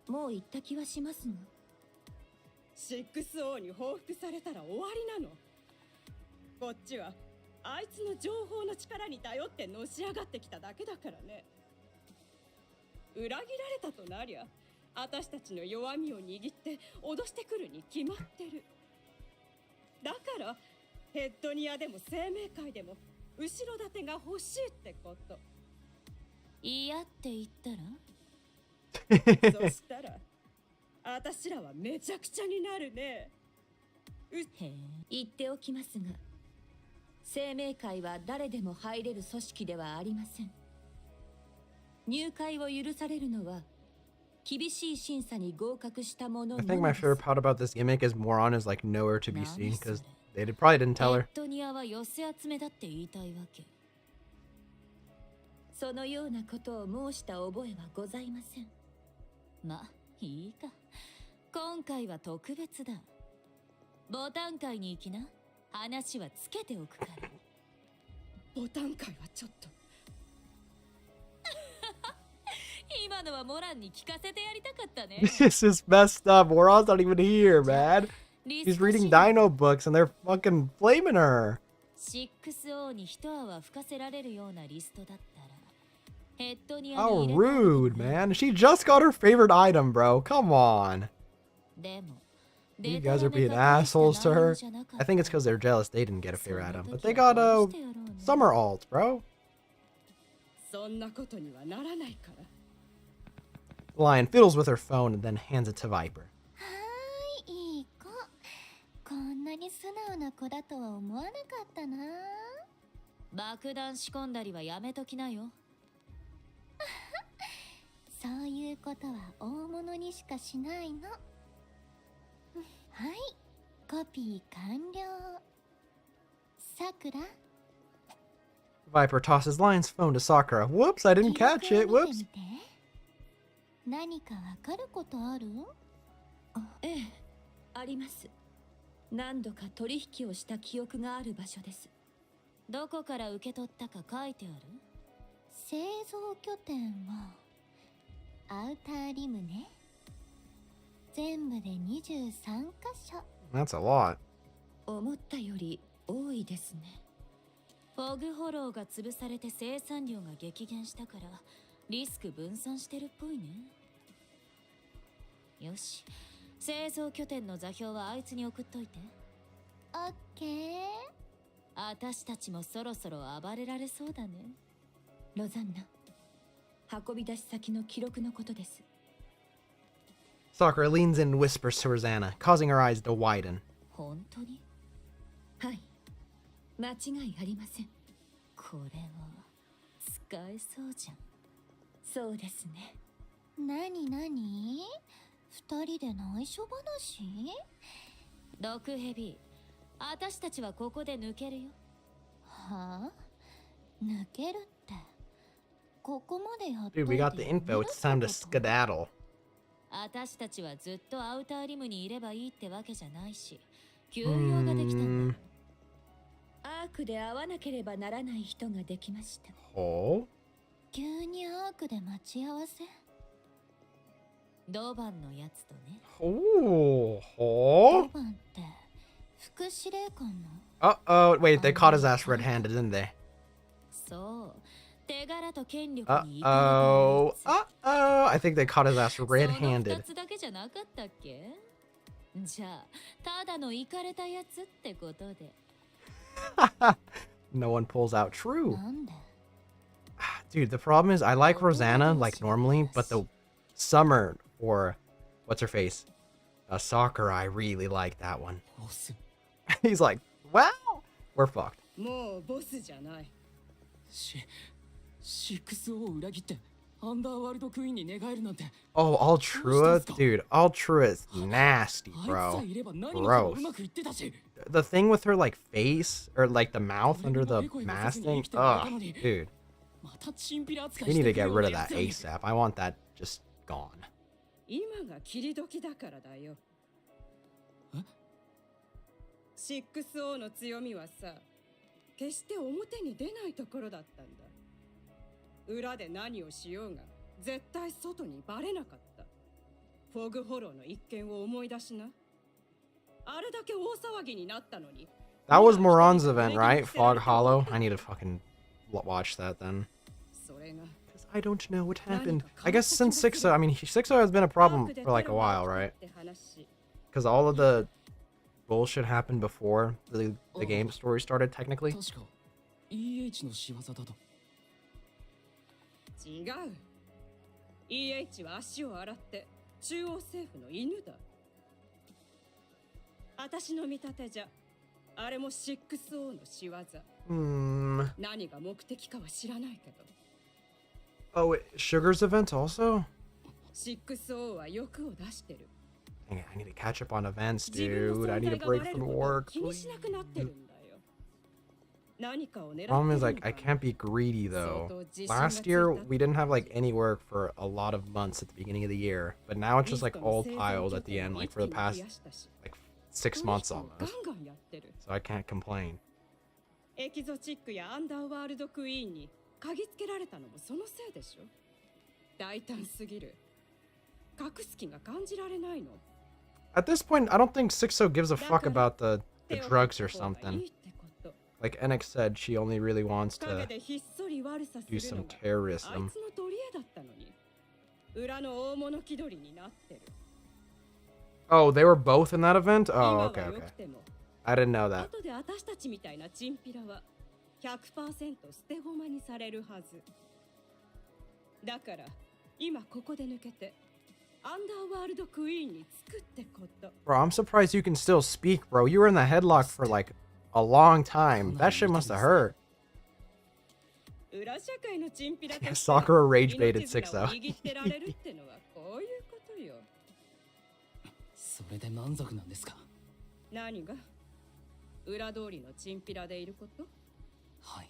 もう言った気はしますが。6O に報復されたら終わりなの。こっちはあいつの情報の力に頼ってのし上がってきただけだからね。裏切られたとなりゃ、私たちの弱みを握って脅してくるに決まってる。だからヘッドニアでも生命界でも後ろ盾が欲しいってこと。嫌って言ったらそしたら私らはめちゃくちゃになるね。言っておきますが、生命界は誰でも入れる組織ではありません。入会を許されるのは厳しい審査に合格したもののみです。I think my favorite part about this gimmick is Moron is like nowhere to be seen because they probably didn't tell her. ヘッドニアは寄せ集めだって言いたいわけ。そのようなことを申した覚えはございません。まあいいか。今回は特別だ。ボタン会に行きな。話はつけておくから。ボタン会はちょっと。今のはモランに聞かせてやりたかったね。This is messed up. Moron's not even here, man. He's reading dino books and they're fucking blaming her. 6O に一泡吹かせられるようなリストだったら、ヘッドニア How に入れた rude, man. She just got her favorite item, bro. Come on. でも You guys are being assholes to her. I think it's because they're jealous they didn't get a favorite item. But they got a summer alt, bro. そんなことにはならないから。Lion fiddles with her phone and then hands it to Viper. いい子。こんなに素直な子だとは思わなかったな。爆弾仕込んだりはやめときなよ。そういうことは大物にしかしないの。はい、コピー完了。さくら、Viper tosses Lion's phone to Sakura. Whoops, I didn't catch it. Whoops. 何かわかることある？ええ、あります。何度か取引をした記憶がある場所です。どこから受け取ったか書いてある？製造拠点はアウターリムね。全部で23箇所。That's a lot. 思ったより多いですね。フォグホローが潰されて生産量が激減したからリスク分散してるっぽいね。よし、製造拠点の座標はあいつに送っといて。オッケー。私たちもそろそろ暴れられそうだね。ロザンナ、運び出し先の記録のことです。Sakura leans in and whispers to Rosanna, causing her eyes to widen. 本当に？はい、間違いありません。これは使えそうじゃん。そうですね。なになに？二人で内緒話？毒蛇、私たちはここで抜けるよ。はあ？抜けるって。ここまでやっとい Dude, て we got the info. It's time to skedaddle. 私たちはずっとアウターリムにいればいいってわけじゃないし、休養ができたんだ。アークで会わなければならない人ができました。ほう？急にアークで待ち合わせ？ドバンのやつとね。ほう？ほう？ドバンって副司令官の？ Uh-oh, wait, they caught his ass red-handed, didn't they? そう。手柄と権力に Uh-oh. Uh-oh. I think they caught his ass red-handed. その2つだけじゃなかったっけ？じゃあ、ただのイカれたやつってことで。No one pulls out true. なんで？ Dude, the problem is I like Rosanna like normally, but the Summer or what's her face? Sakura, I really like that one. He's like, well, we're fucked. もうボスじゃない。6を裏切ってアンダーワールドクイーンに寝返るなんて。 Oh, Altrua? Dude, Altrua is nasty, bro. Gross. The thing with her, like, face, or, like, the mouth under the mask thing? Ugh, dude. We need to get rid of that ASAP. I want that just gone. 今が切り時だからだよ。6O の強みはさ、決して表に出ないところだったんだ。裏で何をしようが、絶対外にバレなかった。フォグホローの一件を思い出しな。あれだけ大騒ぎになったのに。That was Moran's event, right? Fog Hollow? I need to fucking watch that then. Because I don't know what happened. I guess since 6O, I mean, 6O has been a problem for like a while, right? Because all of the bullshit happened before the game story started, technically. 違う。EH は足を洗って中央政府の犬だ。私の見立てじゃ、あれも 6O の仕業。何が目的かは知らないけど。Oh, wait, Sugar's event also? 6O は欲を出してる。Dang it, I need to catch up on events, dude. I need a break from work. Problem is, like, I can't be greedy, though. Last year, we didn't have, like, any work for a lot of months at the beginning of the year. But now it's just, like, all piled at the end, like, for the past, like, 6 months almost. So I can't complain. エキゾチックやアンダーワールドクイーンに嗅ぎつけられたのもそのせいでしょ。大胆すぎる。隠す気が感じられないの。At this point, I don't think 6O gives a fuck about the drugs or something. Like NX said, she only really wants to do some terrorism. Oh, they were both in that event? Oh, okay, okay. I didn't know that. だから今ここで抜けてアンダーワールドクイーンにつくってこと。 Bro, I'm surprised you can still speak, bro. You were in the headlock for like a long time. That shit must have hurt. Sakura rage baited 6O. それで満足なんですか？何が裏通りのチンピラでいること？はい。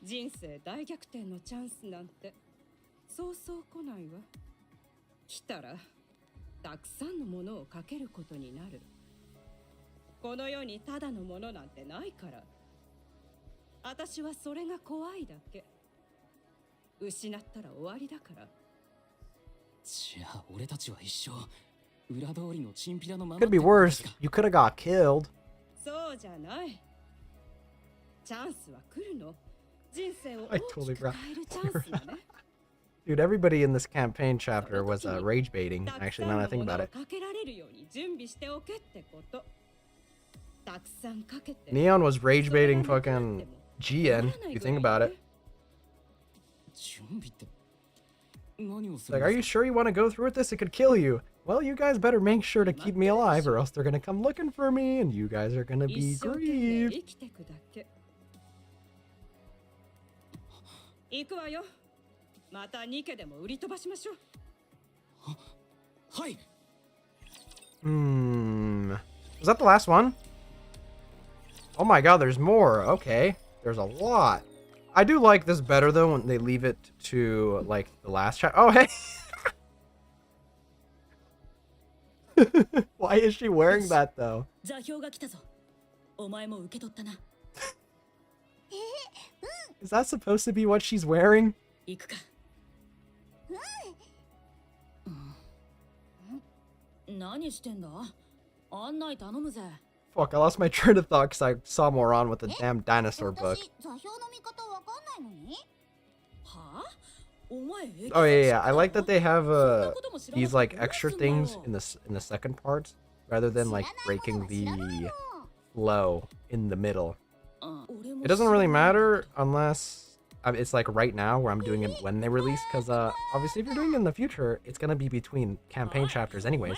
人生大逆転のチャンスなんてそうそう来ないわ。来たらたくさんのものをかけることになる。この世にただのものなんてないから。私はそれが怖いだけ。失ったら終わりだから。じゃあ俺たちは一生裏通りのチンピラのまま Could be worse. You could have got killed. そうじゃない。チャンスは来るの。人生を I 大 totally きく forgot. 変えるチャンスだね。Dude, everybody in this campaign chapter was rage baiting. Actually, now that I think about it. Neon was rage baiting fucking Jian, if you think about it. Like, are you sure you want to go through with this? It could kill you. Well, you guys better make sure to keep me alive, or else they're gonna come looking for me, and you guys are gonna be grieved. 行くわよ。またニケでも売り飛ばしましょう。はい。Was that the last one? Oh my god, there's more. Okay. There's a lot. I do like this better though when they leave it to like the last chapter. Oh hey. Why is she wearing that though? Is that supposed to be what she's wearing? Fuck, I lost my train of thought because I saw Moran with the damn dinosaur book. Oh yeah, I like that they have these like extra things in the second parts rather than like breaking the flow in the middle. It doesn't really matter unless it's like right now where I'm doing it when they release, because obviously if you're doing it in the future, it's gonna be between campaign chapters anyways.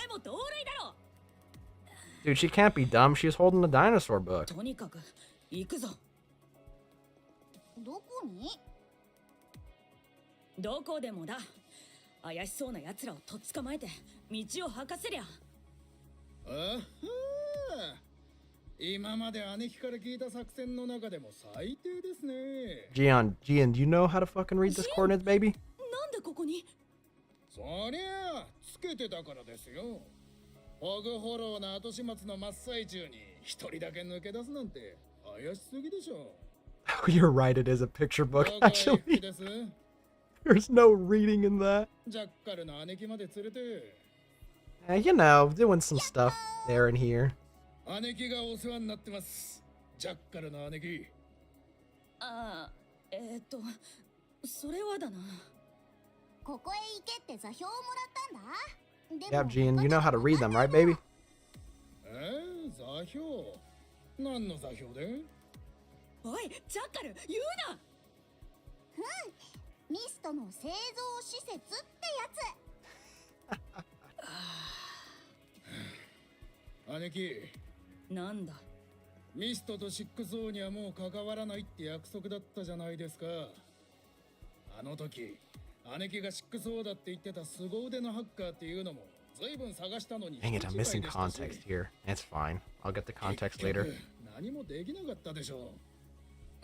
Dude, she can't be dumb. She's holding the dinosaur book. どこでもだ。怪しそうな奴らをとっ捕まえて道を吐かせりゃ。今まで姉貴から聞いた作戦の中でも最低ですね。Gian, do you know how to fucking read this coordinates, baby? なんでここに？そりゃあつけてたからですよ。ホグフォローの後始末の真っ最中に一人だけ抜け出すなんて怪しすぎでしょ。You're right, it is a picture book, actually. There's no reading in that. You know, doing some stuff there and here. 姉貴がお世話になってます。ジャッカルの姉貴。ああ、それはだな。ここへ行けって座標をもらったんだ。 Yep, Jean, you know how to read them, right, baby? 座標？何の座標で？おい、ジャッカル、言うな。ミストの製造施設ってやつ。姉貴。なんだ。ミストとシックスオーにはもう関わらないって約束だったじゃないですか。あの時、姉貴がシックスオーだって言ってた凄腕のハッカーっていうのも随分探したのに。Dang it, I'm missing context here. It's fine. I'll get the context later. 何もできなかったでしょ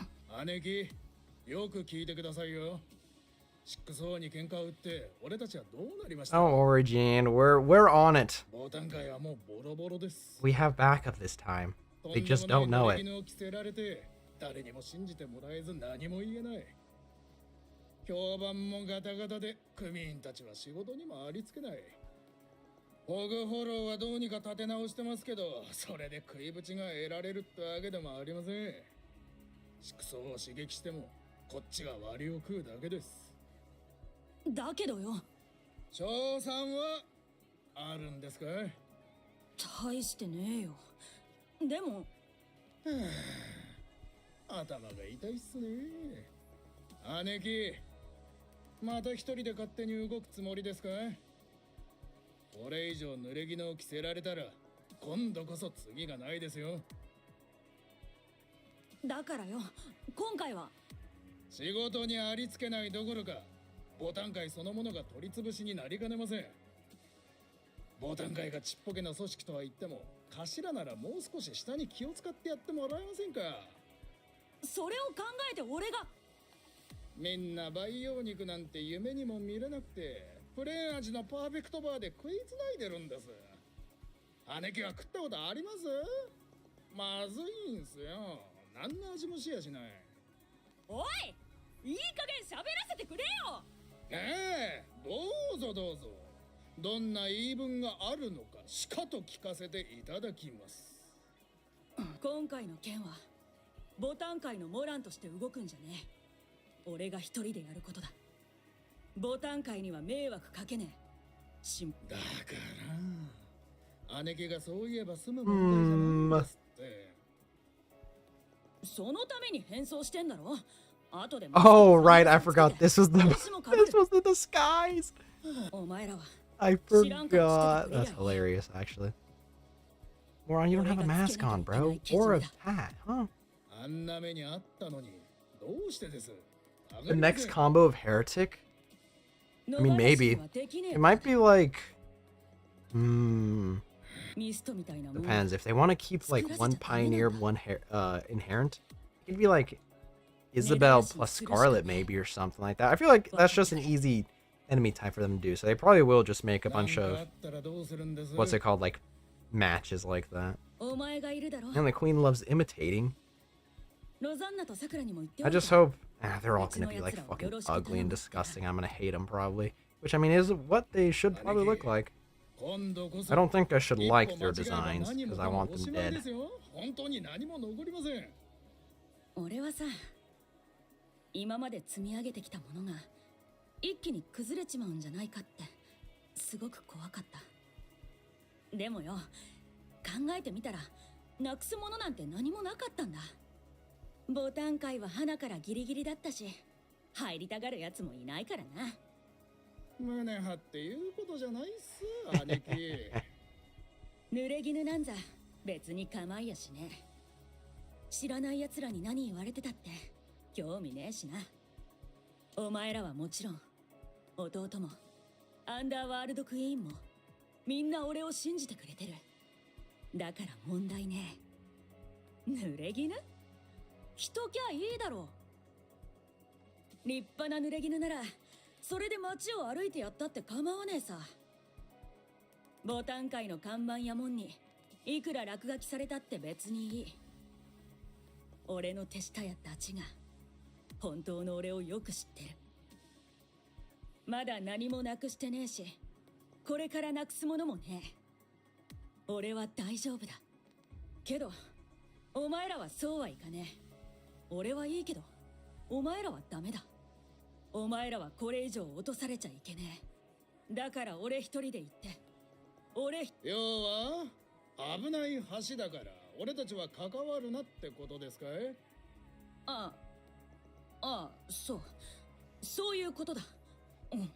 う。姉貴、よく聞いてくださいよ。シックスオーに喧嘩を打って俺たちはどうなりました？ Don't worry, Jean. We're on it. ボタン界はもうボロボロです。 We have backup this time. They just don't know it. 誰にも信じてもらえず何も言えない。評判もガタガタで組員たちは仕事にもありつけない。ホグフォローはどうにか立て直してますけど、それで食いぶちが得られるってわけでもありません。シクソを刺激してもこっちが割を食うだけです。だけどよ。賞賛はあるんですか？大してねえよ。でも、頭が痛いっすね。姉貴、また一人で勝手に動くつもりですか？これ以上濡れ衣を着せられたら今度こそ次がないですよ。だからよ、今回は仕事にありつけないどころかボタン界そのものが取り潰しになりかねません。ボタン界がちっぽけな組織とは言っても頭ならもう少し下に気を使ってやってもらえませんか？それを考えて俺が。みんな培養肉なんて夢にも見れなくて、プレーン味のパーフェクトバーで食いつないでるんです。姉貴は食ったことあります？まずいんすよ。何の味もしやしない。おい、いい加減喋らせてくれよ。どうぞどうぞ。どんな言い分があるのかしかと聞かせていただきます。今回の件はボタン界のモランとして動くんじゃねえ。俺が一人でやることだ。ボタン界には迷惑かけねえ。だから姉貴がそう言えば済む問題じゃないですって。そのために変装してんだろ。後で Oh, right, I forgot this was the disguise. お前らは I forgot. That's hilarious, actually. Moron, you don't have a mask on, bro. Or a hat, huh? The next combo of Heretic? I mean, maybe. It might be like... Depends. If they want to keep, like, one Pioneer, one Inherent, it could be, like, Isabel plus Scarlet, maybe, or something like that. I feel like that's just an easy enemy type for them to do, so they probably will just make a bunch of... What's it called? Like, matches like that. And the Queen loves imitating. I just hope they're all gonna be like fucking ugly and disgusting. I'm gonna hate them probably, which I mean is what they should probably look like. I don't think I should like their designs because I want them dead. 俺はさ、今まで積み上げてきたものが一気に崩れちまうんじゃないかってすごく怖かった。でもよ、考えてみたらなくすものなんて何もなかったんだ。ボタン界は花からギリギリだったし、入りたがるやつもいないからな。胸張って言うことじゃないっす、姉貴。濡れ衣なんざ別に構いやしね。知らない奴らに何言われてたって興味ねえしな。お前らはもちろん、弟も、アンダーワールドクイーンも、みんな俺を信じてくれてる。だから問題ねえ。濡れ衣？着ときゃいいだろう。立派な濡れ衣ならそれで街を歩いてやったって構わねえさ。ボタン界の看板や門にいくら落書きされたって別にいい。俺の手下やたちが本当の俺をよく知ってる。まだ何もなくしてねえし、これからなくすものもねえ。俺は大丈夫だ。けどお前らはそうはいかねえ。俺はいいけど、お前らはダメだ。お前らはこれ以上落とされちゃいけねえ。だから俺一人で行って。要は危ない橋だから俺たちは関わるなってことですかい？そういうことだ。うん。だ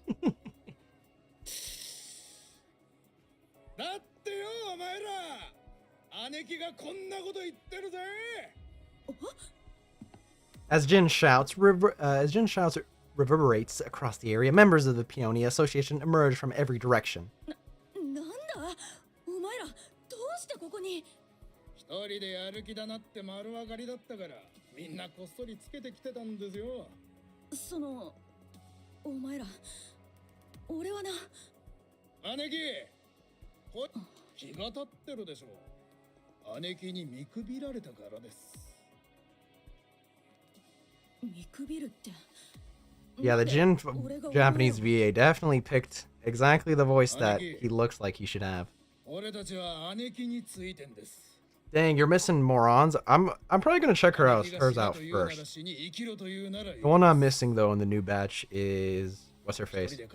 ってよ、お前ら姉貴がこんなこと言ってるぜ。As Jin shouts, reverberates across the area. Members of the Peony Association emerge from every direction. なんだ？お前らどうしてここに？一人でやる気だなって丸分かりだったから、みんなこっそりつけてきてたんですよ。お前ら、俺はな。姉貴、気が立ってるでしょ。姉貴に見くびられたからです。Yeah, the Japanese VA definitely picked exactly the voice that he looks like he should have. Dang, you're missing morons. I'm probably gonna check hers out first. The one I'm missing though in the new batch is what's her face? Am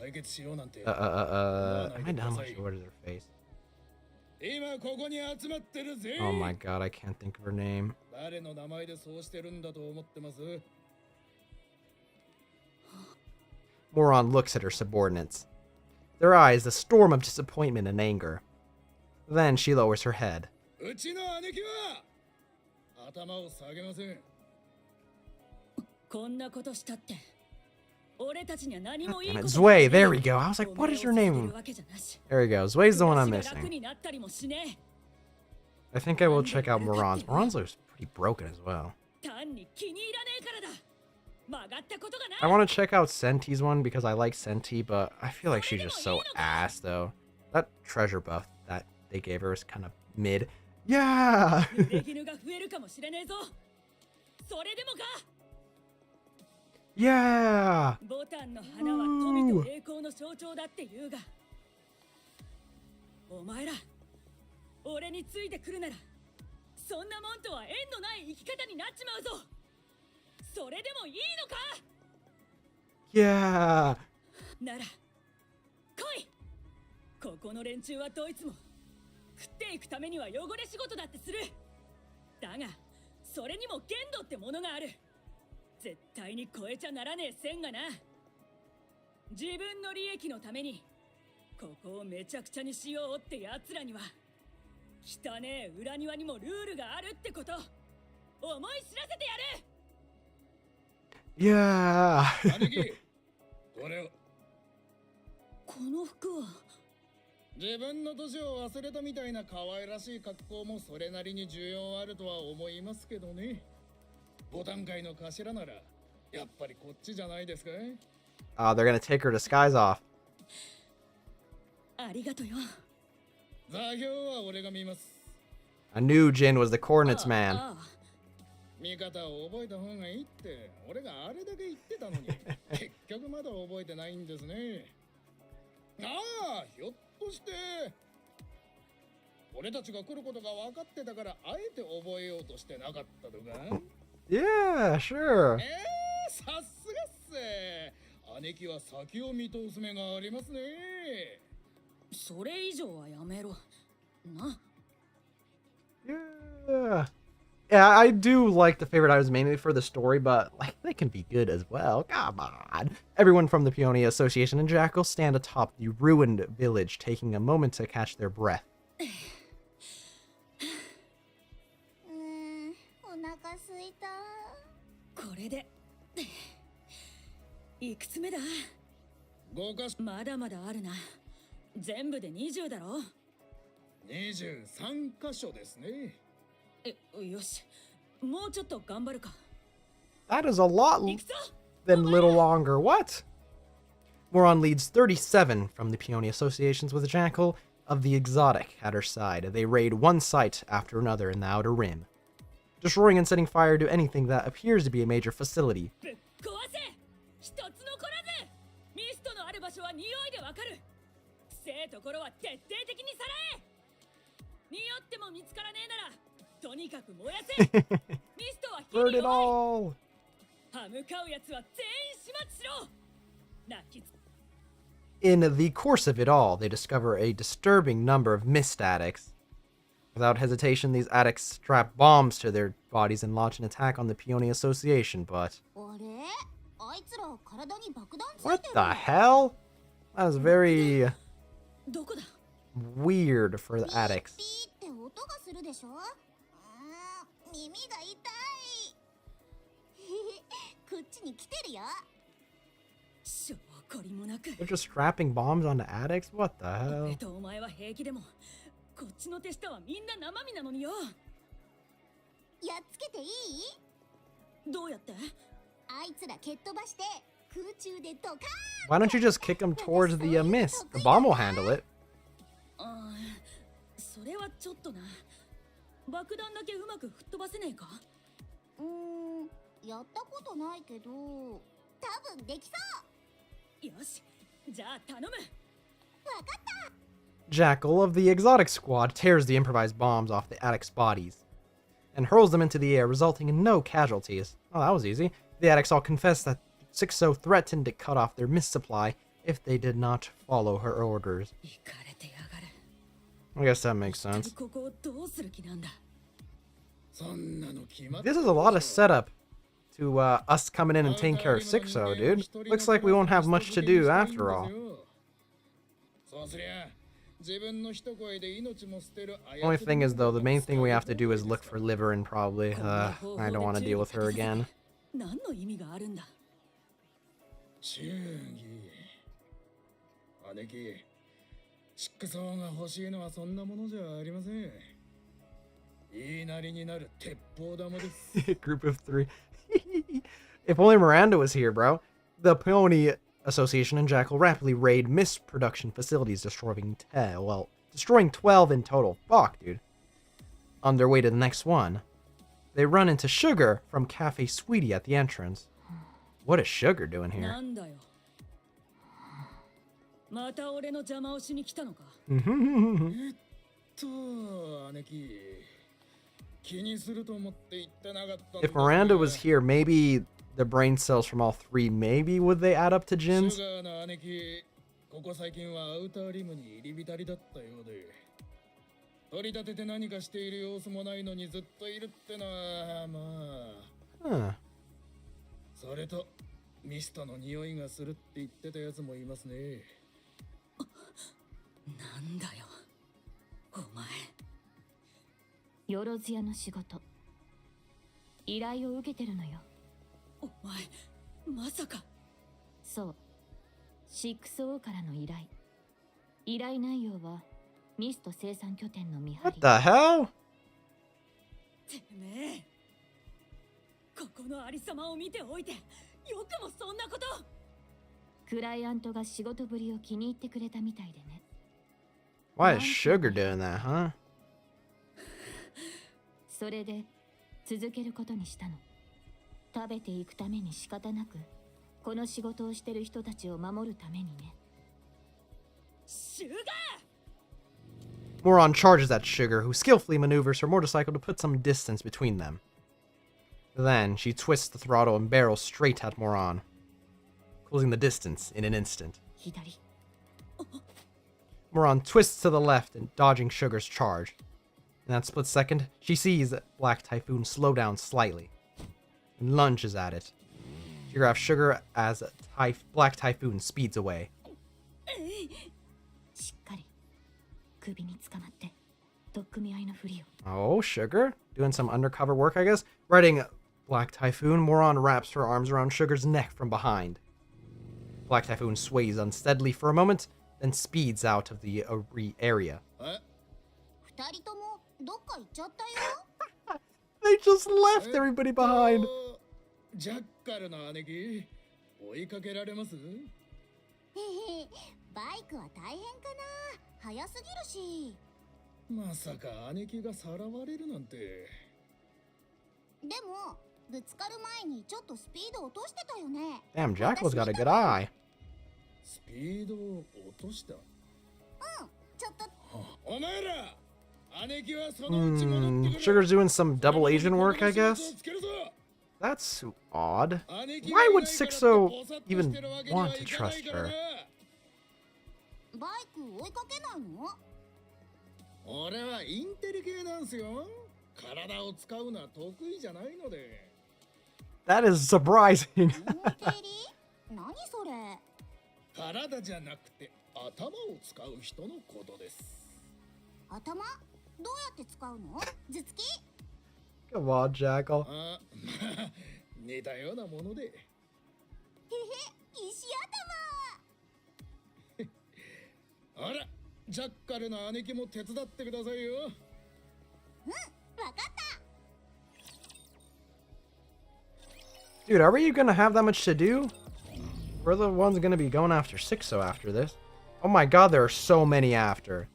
I down much? What is her face? Oh my god, I can't think of her name. Moron looks at her subordinates. Their eyes a storm of disappointment and anger. Then she lowers her head. Zwei, there we go. I was like, what is her name? There we go. Zwei's the one I'm missing. I think I will check out Moran's. Moran's looks pretty broken as well. 単に気に入らねえからだ。曲がったことがない。 I want to check out Senti's one because I like Senti, but I feel like she's just so ass though. That treasure buff that they gave her is kind of mid. Yeah! 濡れ衣が増えるかもしれねえぞ。それでもか。 Yeah! ボタンの花は富と栄光の象徴だって言うが、お前ら俺についてくるならそんなもんとは縁のない生き方になっちまうぞ。それでもいいのか。 Yeah! なら来い。ここの連中はどいつも食っていくためには汚れ仕事だってする。だがそれにも限度ってものがある。絶対に超えちゃならねえ線がな。自分の利益のためにここをめちゃくちゃにしようって奴らには汚ねえ裏庭にもルールがあるってこと思い知らせてやる。 Yeah! 兄貴、これを。この服は自分の年を忘れたみたいな可愛らしい格好もそれなりに重要あるとは思いますけどね。ボタン界の頭ならやっぱりこっちじゃないですか。 They're gonna take her disguise off. ありがとよ。座標は俺が見ます。 I knew Jin was the coordinates man. 見方を覚えた方がいいって俺があれだけ言ってたのに結局まだ覚えてないんですね。ああ、ひょっとして俺たちが来ることが分かってたからあえて覚えようとしてなかったとか。 Yeah, sure. さすがっす。姉貴は先を見通す目がありますね。それ以上はやめろな。 Yeah. Yeah, I do like the favorite items mainly for the story, but like they can be good as well. Come on. Everyone from the Peonia Association and Jackal stand atop the ruined village, taking a moment to catch their breath. お腹すいた。これでいくつ目だ。まだまだあるな。全部で20だろ。 23箇所ですね。よし、もうちょっと頑張るか。 That is a lot than little longer. What? Moron leads 37 from the Peonia Associations with a Jackal of the Exotic at her side. They raid one site after another in the Outer Rim, destroying and setting fire to anything that appears to be a major facility. ぶっ壊せ。一つ残らず。ミストのある場所は匂いでわかる。くせえところは徹底的にさらえ。匂っても見つからねえならとにかく燃やせ。ミストは火 Burn に it 弱い。 all! 歯向かうやつは全員始末しろ。泣きつ。 In the course of it all, they discover a disturbing number of mist addicts. Without hesitation, these addicts strap bombs to their bodies and launch an attack on the Peonia Association, but... あれ、あいつら体に爆弾つい What てる。 the hell? That was very どこだ。 weird for the addicts. ピーって音がするでしょ。耳が痛い。こっちに来てるよ。証拠りもなく。 They're just strapping bombs onto addicts? What the hell? 俺とお前は平気でも、こっちの手下はみんな生身なのによ。やっつけていい？どうやって？あいつら蹴っ飛ばして空中でドカーン。 Why don't you just kick them towards the mist? The bomb will handle it. それはちょっとな。爆弾だけうまく吹っ飛ばせねえか？やったことないけど、多分できそう。よし、じゃあ頼む。わかった。 Jackal of the Exotic Squad tears the improvised bombs off the addicts' bodies and hurls them into the air, resulting in no casualties. Oh, that was easy. The addicts all confess that Sixo threatened to cut off their mist supply if they did not follow her orders. I guess that makes sense. ここをどうする気なんだ。 This is a lot of setup to us coming in and taking care of Sixo, dude. Looks like we won't have much to do after all. Only thing is, though, the main thing we have to do is look for Liverin, probably. I don't want to deal with her again. 何の意味があるんだ。祝儀。姉貴、チックソーが欲しいのはそんなものじゃありません。言いなりになる鉄砲玉です。Group of 3. If only Miranda was here, bro. The Pony Association and Jackal rapidly raid mist production facilities, destroying 12 in total. Fuck, dude. On their way to the next one, they run into Sugar from Cafe Sweetie at the entrance. What is Sugar doing here? なんだよ。また俺の邪魔をしに来たのか。姉貴、気にすると思って言ってなかったんだ。 If Miranda was here, maybe the brain cells from all three, maybe would they add up to Jin's? シュガーの姉貴、ここ最近はアウターリムに入り浸りだったようで、取り立てて何かしている様子もないのにずっといるってのはまあ。それとミストの匂いがするって言ってたやつもいますね。なんだよ、お前。よろずやの仕事、依頼を受けてるのよ。お前、まさか。そう、6O からの依頼。依頼内容はミスト生産拠点の見張り。 What the hell? てめえ、ここのありさまを見ておいて、よくもそんなこと。クライアントが仕事ぶりを気に入ってくれたみたいでね。Why is Sugar doing that, huh? それで続けることにしたの。食べていくために仕方なく、この仕事をしてる人たちを守るためにね。シュガー! Moron charges at Sugar, who skillfully maneuvers her motorcycle to put some distance between them. Then, she twists the throttle and barrels straight at Moron, closing the distance in an instant. 左。Moron twists to the left and dodging Sugar's charge. In that split second, she sees Black Typhoon slow down slightly and lunges at it. She grabs Sugar as Black Typhoon speeds away. しっかり首に捕まって取っ組み合いのふりを。 Oh, Sugar? Doing some undercover work, I guess? Riding Black Typhoon, Moron wraps her arms around Sugar's neck from behind. Black Typhoon sways unsteadily for a moment, then speeds out of the area. 二人ともどっか行っちゃったよ。 They just left everybody behind. ジャッカルの姉貴、追いかけられます？へへ、バイクは大変かな。早すぎるし。まさか姉貴がさらわれるなんて。でもぶつかる前にちょっとスピード落としてたよね。 Damn, Jackal's got a good eye. スピードを落とした？うん、ちょっと。お前ら、姉貴はそのうち戻ってくる。 Sugar's doing some double agent work, I guess? That's odd. Why would 6O even want to trust her? バイク追いかけないの？俺はインテリ系なんすよ。体を使うのは得意じゃないので。 That is surprising. インテリ？何それ？体じゃなくて頭を使う人のことです。頭？どうやって使うの？頭突き？ Come on, Jackal. あ、まあ、似たようなもので。へへ、石頭。あら、ジャッカルの姉貴も手伝ってくださいよ。うん、わかった。 Dude, are we gonna have that much to do? We're the ones gonna be going after 6O after this. Oh my god, there are so many after.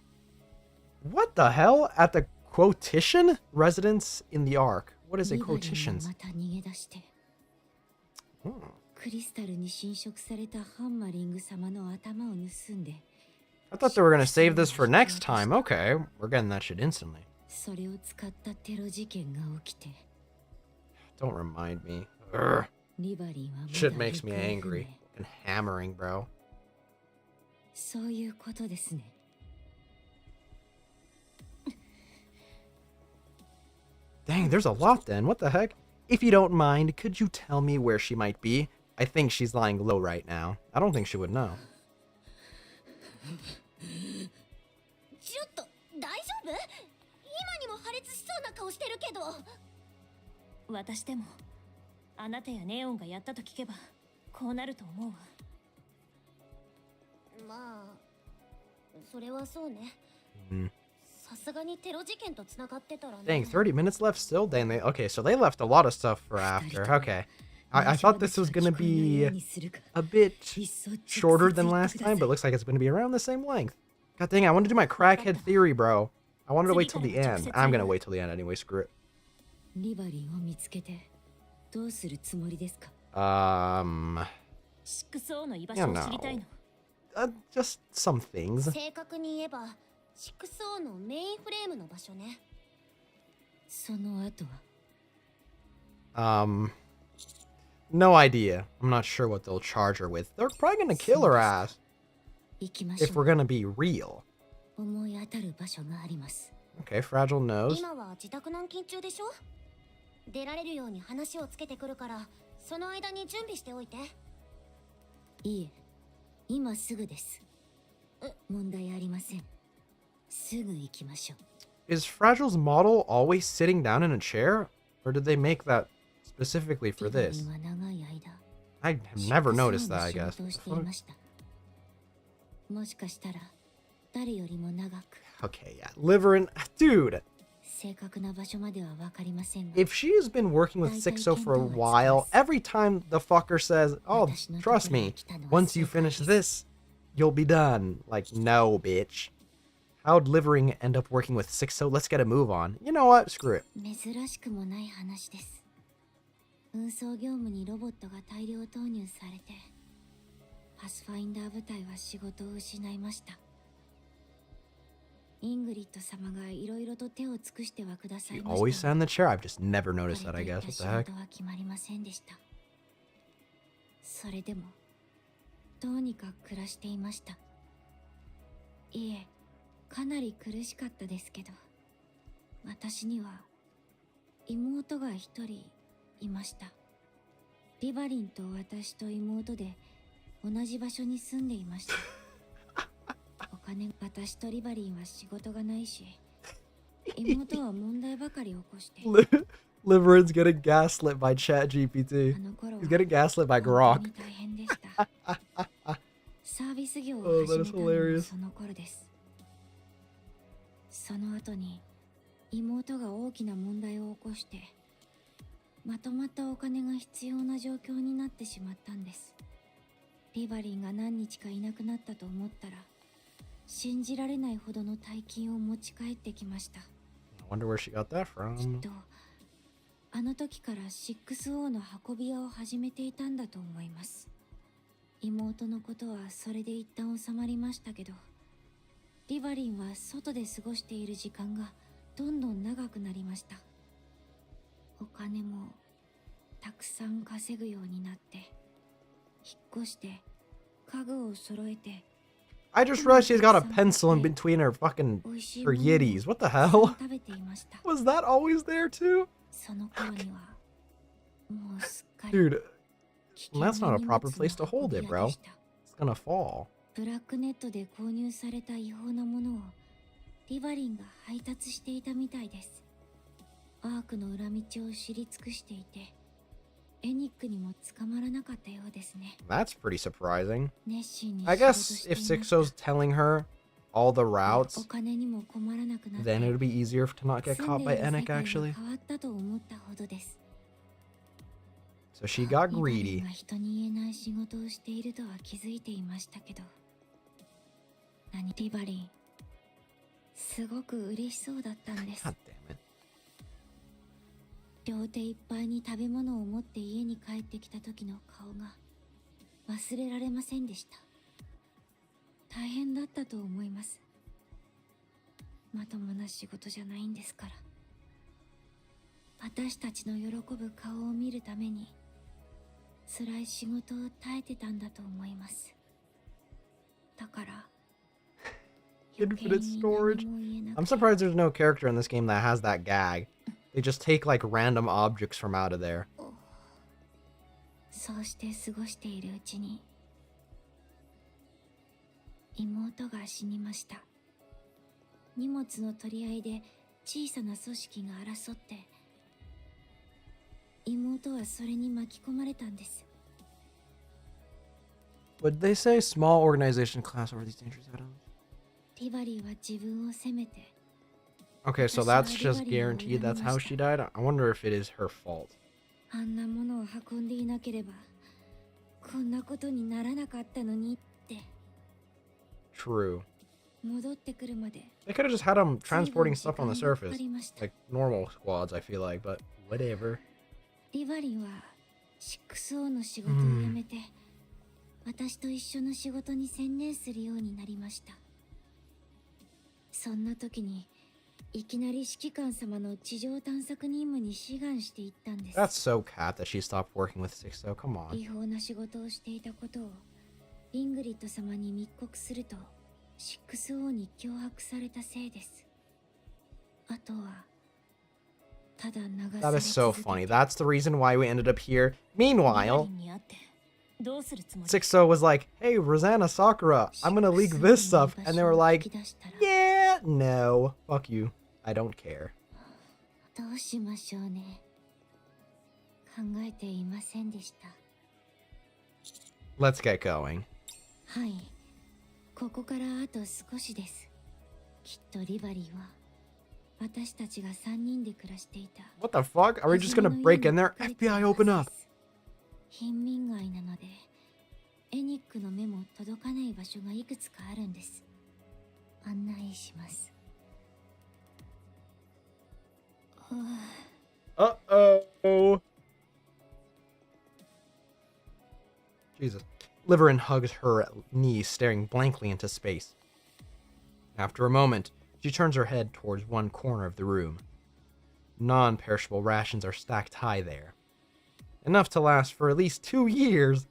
What the hell? At the Quotition? Residence in the Ark. What is a Quotitions? また逃げ出して。クリスタルに侵食されたハンマリング様の頭を盗んで。 I thought they were gonna save this for next time. Okay, we're getting that shit instantly. それを使ったテロ事件が起きて。 Don't remind me. Urgh. リバリンはまだ Shit makes me angry. And hammering, bro. そういうことですね。 Dang, there's a lot then. What the heck? If you don't mind, could you tell me where she might be? I think she's lying low right now. I don't think she would know. ちょっと大丈夫？今にも破裂しそうな顔してるけど。私でもあなたやネオンがやったと聞けばこうなると思うわ。まあ、それはそうね。Mm. さすがにテロ事件と繋がってたらね。 Dang, 30 minutes left still? Dang, okay, so they left a lot of stuff for after. Okay. I thought this was gonna be a bit shorter than last time, but it looks like it's gonna be around the same length. God dang, I wanted to do my crackhead theory, bro. I wanted to wait till the end. I'm gonna wait till the end anyway, screw it. リバリンを見つけてどうするつもりですか？シックスオーの居場 you 所を知りたい know, の。 just some things. 正確に言えば、シックスオーのメインフレームの場所ね。その後は No idea. I'm not sure what they'll charge her with. They're probably gonna kill her ass 行きましょ if う。 we're gonna be real. 思い当たる場所があります。 Okay, Fragile knows. 今は自宅軟禁中でしょ。出られるように話をつけてくるから、その間に準備しておいて。いえ、今すぐです。問題ありません。すぐ行きましょう。 Is Fragile's model always sitting down in a chair? Or did they make that specifically for リバリ this? ンは長い間 I have never noticed that, I シッ guess. クスオーの仕事をしていました。もしかしたら誰よりも長く Okay, yeah. Liver and... Dude! 正確な場所までは分かりませんが、 If she has been working with Sixo for a while, every time the fucker says, oh, trust me, once you finish this, you'll be done. Like, no, bitch. How'd Livering end up working with Sixo? Let's get a move on. You know what? Screw it. 珍しくもない話です。運送業務にロボットが大量投入されて、パスファインダー部隊は仕事を失いました。イングリッド様がいろいろと手を尽くしてはください You ま always した sat が、 in the chair. I've just never noticed that, I 彼 guess. と What い the った heck? 仕事は決まりませんでした。それでもどうにか暮らしていました。いえ、かなり苦しかったですけど、私には妹が一人いました。リバリンと私と妹で同じ場所に住んでいました。お金、私とリバリンは仕事がないし、妹は問題ばかり起こして。 Livering's getting gaslit by ChatGPT. あの頃は He's getting gaslit by 本 Grok. 当に大変でした。サービス業を Oh, 始 that め is たのも hilarious. その頃です。その後に妹が大きな問題を起こして、まとまったお金が必要な状況になってしまったんです。リバリンが何日かいなくなったと思ったら、信じられないほどの大金を持ち帰ってきました。 I wonder where she got that き from. っとあの時から 6O の運び屋を始めていたんだと思います。妹のことはそれで一旦収まりましたけど、リバリンは外で過ごしている時間がどんどん長くなりました。お金もたくさん稼ぐようになって、引っ越して家具を揃えて、 I just realized she's got a pencil in between her fucking her yitties. What the hell? 食べていました。 Was that always there too? その頃にはもうすっかり Dude, that's not a proper place to hold it, bro. It's gonna fall. ブラックネットで購入された違法なものをリバリンが配達していたみたいです。アークの裏道を知り尽くしていて、エニックにも捕まらなかったようですね。 That's pretty surprising. 熱心に I 仕事 guess してい if ました。 Sixo's telling her all the お routes, 金にも困らなくなって、 then it'd be easier to not get 住 caught ん by でいる世 Enic 界が actually. 変わったと思ったほどです。 So she got リバリン greedy. が人に言えない仕事をしているとは気づいていましたけど、リバリンすごく嬉しそうだったんです。 God damn it. 両手いっぱいに食べ物を持って家に帰ってきた時の顔が忘れられませんでした。大変だったと思います。まともな仕事じゃないんですから。私たちの喜ぶ顔を見るために辛い仕事を耐えてたんだと思います。だからInfinite storage. I'm surprised there's no character in this game that has that gag. They just take like random objects from out of there. そうして過ごしているうちに妹が死にました。荷物の取り合いで小さな組織が争って、妹はそれに巻き込まれたんです。 Would they say small organization class over these dangerous items? リバリーは自分を責めて Okay, so that's just guaranteed that's how she died. I wonder if it is her fault. あんなものを運んでいなければこんなことにならなかったのにって True. 戻ってくるまで They could have just had them transporting stuff on the surface. Like normal squads, I feel like, but whatever. リバリンは 6O の仕事を辞めて、私と一緒の仕事に専念するようになりました。そんな時にいきなり指揮官様の地上探索任務に志願していったんです。 That's so cat that she stopped working with 6O. Come on. 違法な仕事をしていたことをリングリッド様に密告すると 6O に脅迫されたせいです。あとは That is so funny. That's the reason why we ended up here. Meanwhile, 6O was like, hey, Rosanna Sakura, I'm gonna leak this stuff. And they were like, yeah, no, fuck you. I don't care. どうしましょうね。考えていませんでした。 Let's get going. はい。ここからあと少しです。きっとリバリーは私たちが3人で暮らしていた。 What the fuck? Are we just gonna break in there? FBI, open up. 貧民街なので、エニックの目も届かない場所がいくつかあるんです。案内します。Uh-oh. Jesus. Liverin hugs her knees, staring blankly into space. After a moment, she turns her head towards one corner of the room. Non-perishable rations are stacked high there. Enough to last for at least 2 years.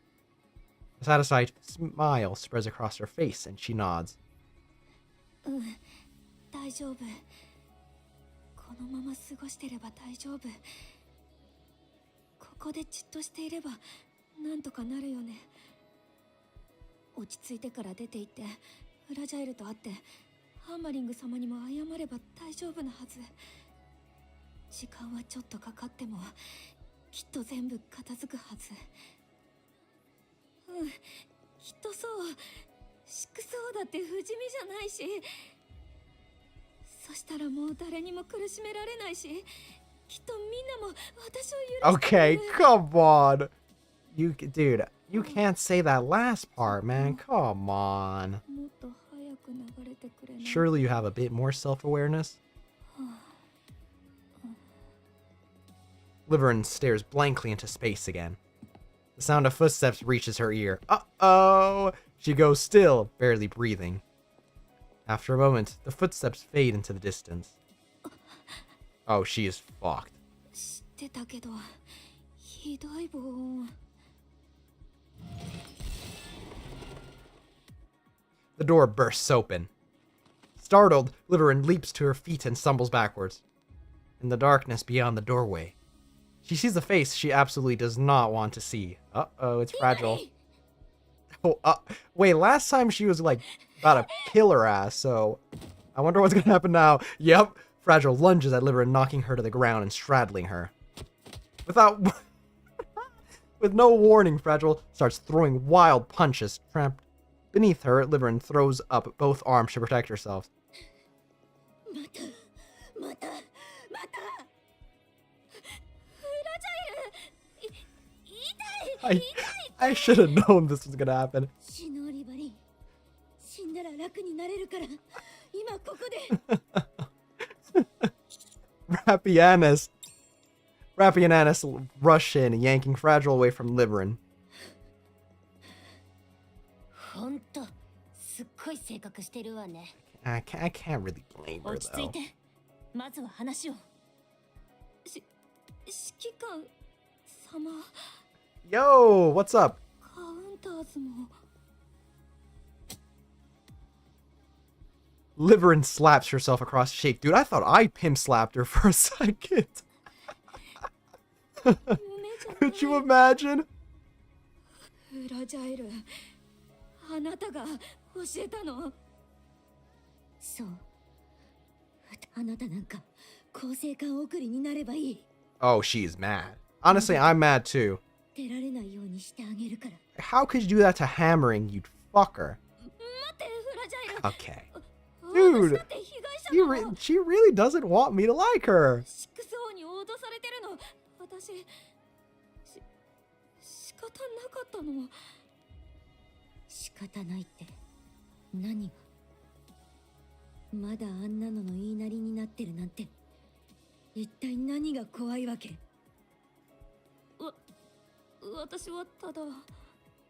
A satisfied smile spreads across her face, and she nods. 大丈夫。このまま過ごしてれば大丈夫。ここでじっとしていればなんとかなるよね。落ち着いてから出て行ってフラジャイルと会ってハンマリング様にも謝れば大丈夫なはず。時間はちょっとかかってもきっと全部片付くはず。きっとそう。6Oだって不死身じゃないし、そしたらもう誰にも苦しめられないし、きっとみんなも私を許してくれる。 Okay, come on. Dude, you can't say that last part, man. Come on. Surely you have a bit more self-awareness? Liverin stares blankly into space again. The sound of footsteps reaches her ear. Uh-oh! She goes still, barely breathing. After a moment, the footsteps fade into the distance. Oh, she is fucked. The door bursts open. Startled, Liverin leaps to her feet and stumbles backwards. In the darkness beyond the doorway, she sees a face she absolutely does not want to see. Uh-oh, it's Fragile. Oh, wait, last time she was like about to kill her ass, so I wonder what's gonna happen now. Yep, Fragile lunges at Liverin, knocking her to the ground and straddling her. With no warning, Fragile starts throwing wild punches. Trapped beneath her, Liverin throws up both arms to protect herself. I should have known this was gonna happen. Rappy and Annis rush in, yanking Fragile away from Liverin. I can't really blame her, though. Yo, what's up? Liverin slaps herself across the shake. Dude, I thought I pimp slapped her for a second. Could you imagine? Oh, she's mad. Honestly, I'm mad too. How could you do that to Hammering, you fucker? Okay. Dude! She really doesn't want me to like her. シックス王に脅されてるの。私仕方なかったの。仕方ないって何が。まだあんなのの言いなりになってるなんて一体何が怖いわけ。私はただ。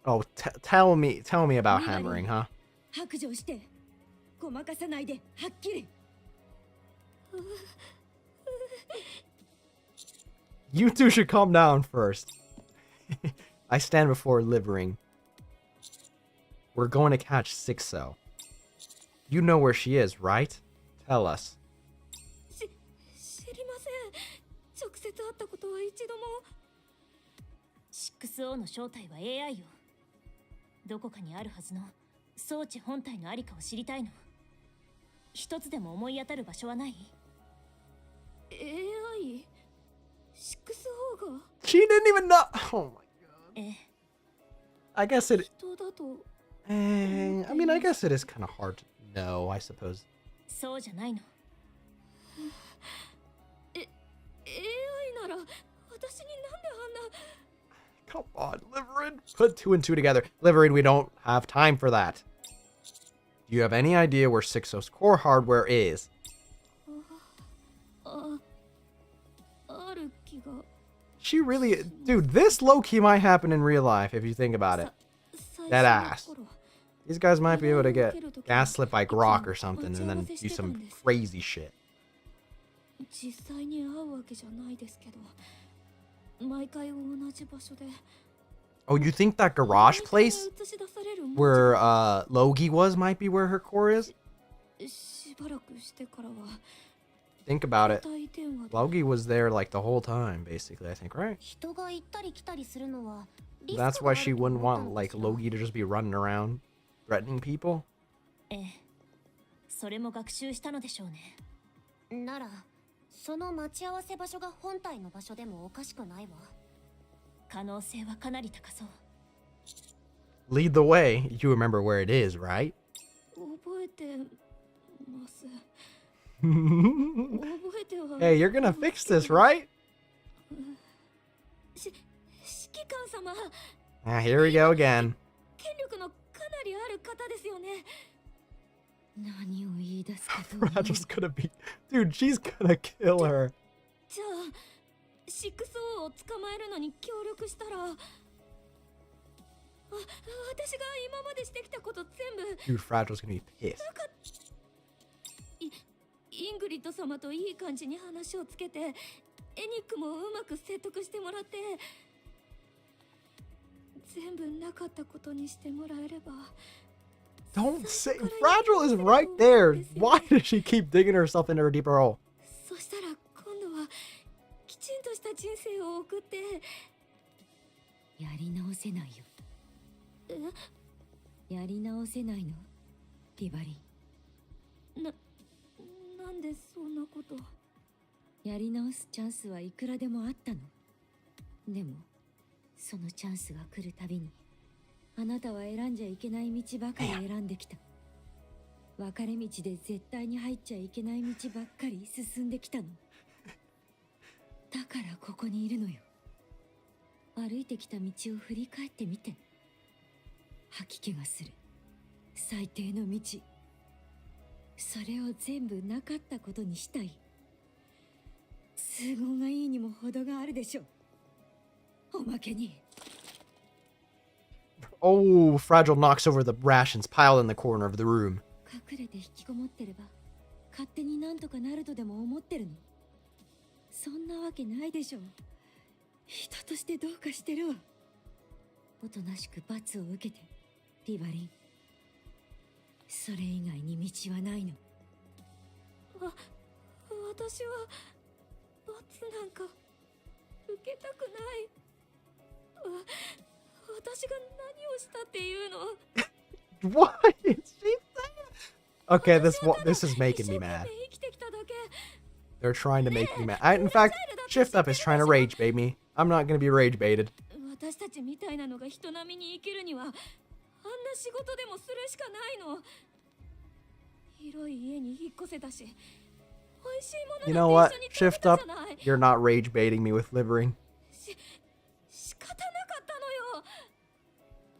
Oh, tell me about hammering, huh? 白状してごまかさないではっきり。You two should calm down first. I stand before Livering. We're going to catch Sixo. You know where she is, right? Tell us. 知りません。直接会ったことは一度も。6O の正体は AI よ。どこかにあるはずの装置本体のありかを知りたいの。一つでも思い当たる場所はない？ AI？ 6O が She didn't even know. Oh my god. ええ。 I guess it. 人だと。I mean, I guess it is kind of hard to know, I suppose. そうじゃないの。AI なら私になんであんな。 Come on, Liverin. Put two and two together. Liverin, we don't have time for that. Do you have any idea where 6O's core hardware is? ある気が。 She really... Dude, this low-key might happen in real life if you think about it. That ass. These guys might be able to get gaslit by Grok or something and then do some crazy shit. 実際に会うわけじゃないですけど、毎回同じ場所で。 Oh, you think that garage place where Logie was might be where her core is? しばらくしてからは。 Think about it. Logie was there like the whole time, basically, I think, right? 人が行ったり来たりするのは。 That's why she wouldn't want like Logie to just be running around threatening people. ええ。それも学習したのでしょうね。なら、その待ち合わせ場所が本体の場所でもおかしくないわ。可能性はかなり高そう。 Lead the way. You remember where it is, right? 覚えてます。 Hey, you're gonna fix this, right? 指揮官様。 Ah, here we go again. 権力のかなりある方ですよね。何を言い出すかと。 Fragile's gonna be... Dude, she's gonna kill her. じゃあ、6O を捕まえるのに協力したら。私が今までしてきたこと全部。 Dude, Fragile's gonna be pissed. イングリッド様といい感じに話をつけて、エニックもうまく説得してもらって、全部なかったことにしてもらえれば。 Don't say... Fragile is right there. Why does she keep digging herself into a deeper hole? そしたら今度はきちんとした人生を送って。やり直せないよ。やり直せないの、リバリン。なんでそんなこと。やり直すチャンスはいくらでもあったの。でもそのチャンスが来るたびにあなたは選んじゃいけない道ばかり選んできた。分かれ道で絶対に入っちゃいけない道ばっかり進んできたの。だからここにいるのよ。歩いてきた道を振り返ってみて。吐き気がする最低の道。それを全部なかったことにしたい。都合がいいにも程があるでしょ。おまけに。 Oh, Fragile knocks over the rations piled in the corner of the room. 隠れて引きこもってれば勝手になんとかなるとでも思ってるの。そんなわけないでしょ。人としてどうかしてるわ。おとなしく罰を受けて、リバリン。それ以外に道はないの。私は罰なんか受けたくない。私が何をしたっていうの。 What is she saying? Okay, this is making me mad. They're trying to make me mad. In fact, Shift Up is trying to rage bait me. I'm not gonna be rage baited. 私たちみたいなのが人並みに生きるにはあんな仕事でもするしかないの。広い家に引っ越せたし、美味しい You も know の what? だって一緒に食 Shift べた up. じゃない。 You're not rage baiting me with livering. 仕方なかったのよ。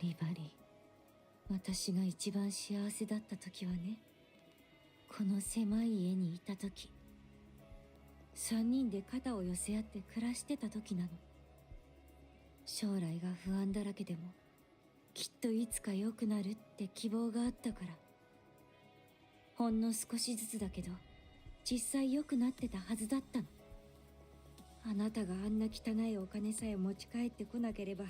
リバリー、私が一番幸せだった時はね、この狭い家にいた時、3人で肩を寄せ合って暮らしてた時なの。将来が不安だらけでも、きっといつか良くなるって希望があったから。ほんの少しずつだけど、実際良くなってたはずだったの。あなたがあんな汚いお金さえ持ち帰ってこなければ、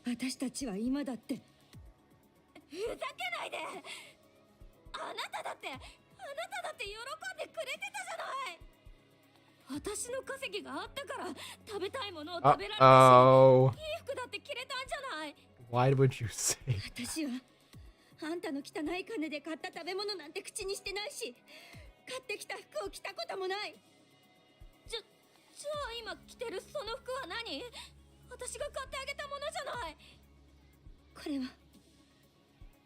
私たちは今だって。ふざけないで。あなただって喜んでくれてたじゃない。私の稼ぎがあったから食べたいものを食べられたし、いい服だって着れたんじゃない。 Why would you say? 私はあんたの汚い金で買った食べ物なんて口にしてないし、買ってきた服を着たこともない。じゃあ今着てるその服は何？私が買ってあげたものじゃない。これは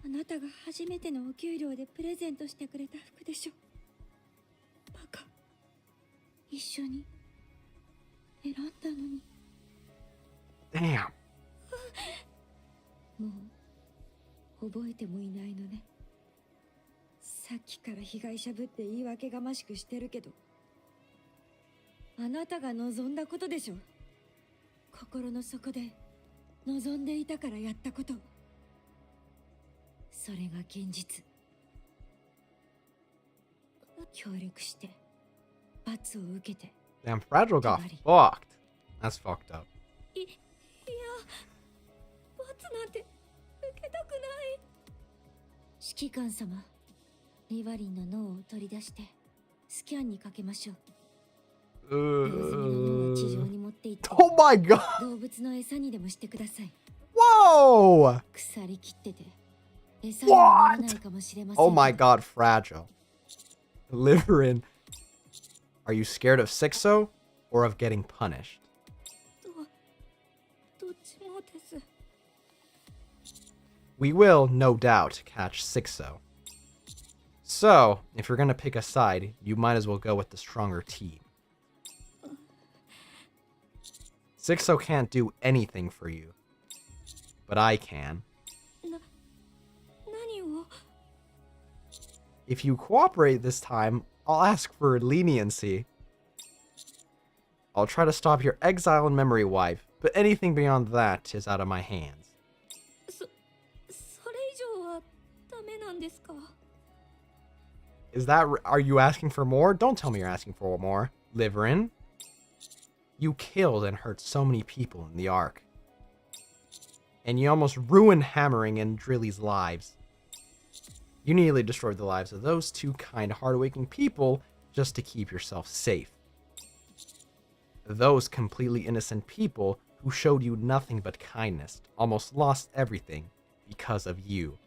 あなたが初めてのお給料でプレゼントしてくれた服でしょ。バカ、一緒に選んだのに。 Damn. もう覚えてもいないのね。さっきから被害者ぶって言い訳がましくしてるけど、あなたが望んだことでしょ。心の底で望んでいたからやったこと。それが現実。協力して罰を受けて。 Damn, Fragile got fucked. That's fucked up. いや、罰なんて受けたくない。指揮官様、リバリンの脳を取り出してスキャンにかけましょう。Oh my god! 動物の餌にでもしてください。 Whoa! 腐りきってて餌にならないかもしれません。 Oh my god, Fragile. Liverin. Are you scared of Sixo or of getting punished? どっちもです。 We will, no doubt, catch Sixo. So, if you're gonna pick a side, you might as well go with the stronger team. Sixo can't do anything for you, but I can. 何を？ If you cooperate this time, I'll ask for leniency. I'll try to stop your exile and memory wipe, but anything beyond that is out of my hands. それ以上はダメなんですか？ Is that... Are you asking for more? Don't tell me you're asking for more. Liverin. You killed and hurt so many people in the Ark. And you almost ruined Hammering and Drilly's lives. You nearly destroyed the lives of those two kind, hardworking people just to keep yourself safe. Those completely innocent people who showed you nothing but kindness almost lost everything because of you.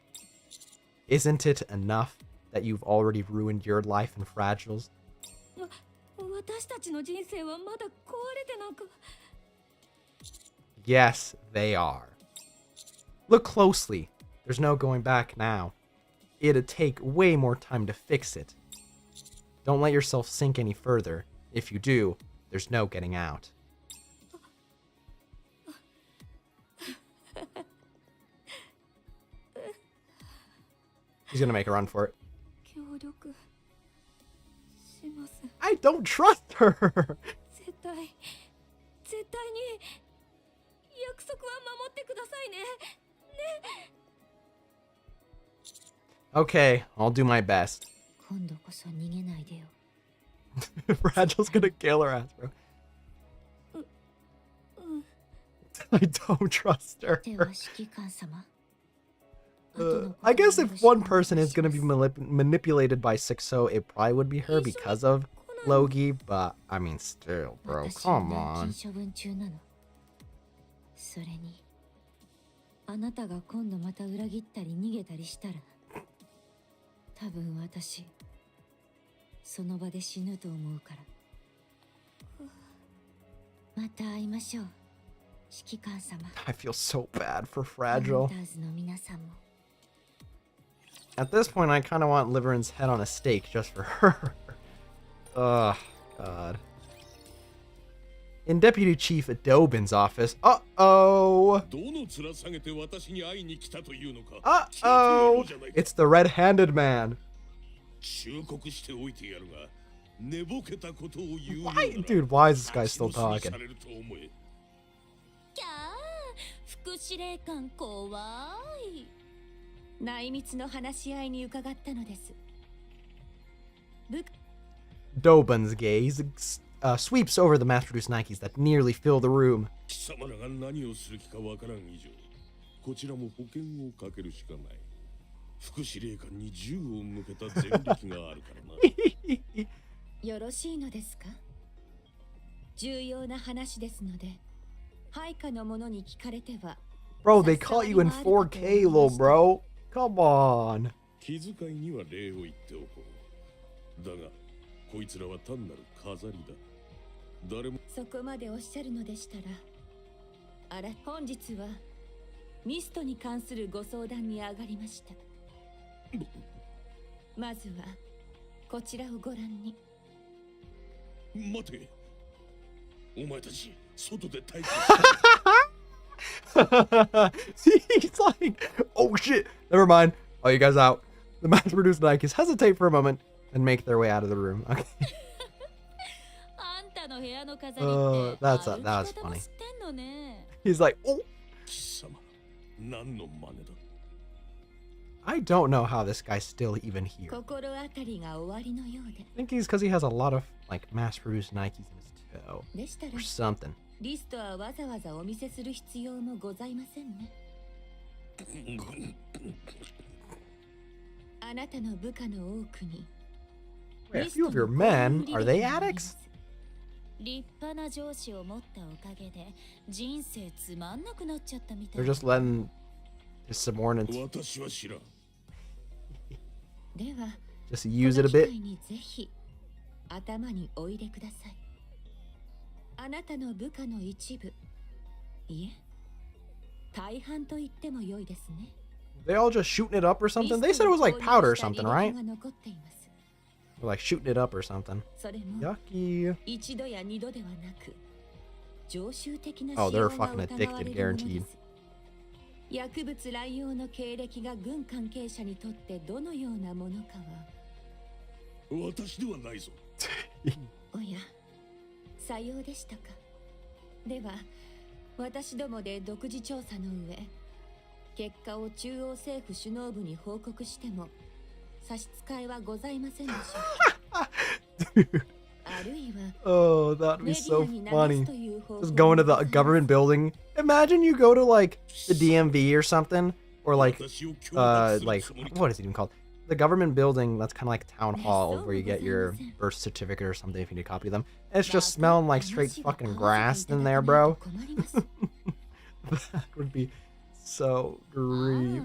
Isn't it enough that you've already ruined your life and Fragile's? 私たちの人生はまだ壊れてなんか。 Yes, they are. Look closely. There's no going back now. It'd take way more time to fix it. Don't let yourself sink any further. If you do, there's no getting out. He's gonna make a run for it. 協力します。 I don't trust her! 絶対に約束は守ってくださいね。ね。 Okay, I'll do my best. 今度こそ逃げないでよ。 Fragile's gonna kill her ass, bro. I don't trust her. では指揮官様。 I guess if one person is gonna be manipulated by Sixo, it probably would be her because of Logi, but I mean still, bro, come on. それにあなたが今度また裏切ったり逃げたりしたら、多分私その場で死ぬと思うから。また会いましょう、指揮官様。 I feel so bad for Fragile. ハンターズの皆さんも。At this point, I kind of want Liverin's head on a stake just for her. Oh, God. In Deputy Chief Dobin's office. Uh-oh! Uh-oh! It's the red-handed man. Why? Dude, why is this guy still talking? キャー副司令官怖い内密の話し合いに伺ったのです Dobin's gaze sweeps over the mass-produced Nikes that nearly fill the room. 貴様らが何をする気かわからん以上、こちらも保険をかけるしかない。副司令官に銃を向けた前歴があるからな。よろしいのですか重要な話ですので配下の者に聞かれては Bro, they caught you in 4K, lil bro. Come on. 気遣いには礼を言っておこう。だが、こいつらは単なる飾りだ。誰もそこまでおっしゃるのでしたら、本日はミストに関するご相談に上がりました。まずはこちらをご覧に。待て。お前たち外で待機。He's like, oh shit, never mind. Oh, you guys out. The mass-produced Nikes hesitate for a moment and make their way out of the room. Okay. That was funny. He's like, oh. I don't know how this guy's still even here. I think he's because he has a lot of like mass-produced Nikes in his toe or something. リストはわざわざお見せする必要もございませんね。あなたの部下の多くに。Wait, a few of your men, are they addicts? 立派な上司を持ったおかげで人生つまんなくなっちゃったみたい。They're just letting his subordinates 私は知らん。では、just use it a bit. ぜひ頭にお入れください。あなたの部下の一部、いえ、大半と言っても良いですね。They all just shooting it up or something? They said it was like powder or something, right? Or like shooting it up or something. Yucky. Oh, they're fucking addicted, guaranteed. 薬物乱用の経歴が軍関係者にとってどのようなものかは。私ではないぞ。おや。さようでしたか。では、私どもで独自調査の上、結果を中央政府首脳部に報告しても差し支えはございませんでしょうか。あるいは、oh, that'd be so funny. Just going to the government building. Imagine you go to like the DMV or something, or like what is it even called? The government building that's kind of like town hall where you get your birth certificate or something if you need to copy them. And it's just smelling like straight fucking grass in there, bro. That would be so great.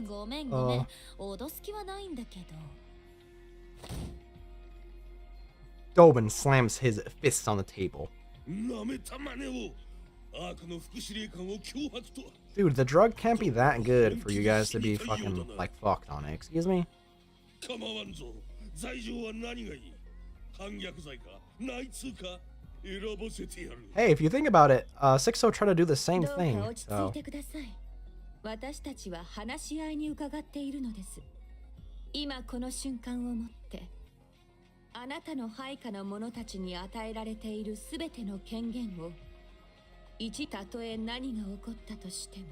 Dobin slams his fists on the table. Dude, the drug can't be that good for you guys to be fucking like fucked on it. Excuse me? Hey, if you think about it, 6-0 tried to do the same thing, so... 私たちは話し合いに伺っているのです。今この瞬間をもって、あなたの配下の者たちに与えられているすべての権限を、たとえ何が起こったとしても、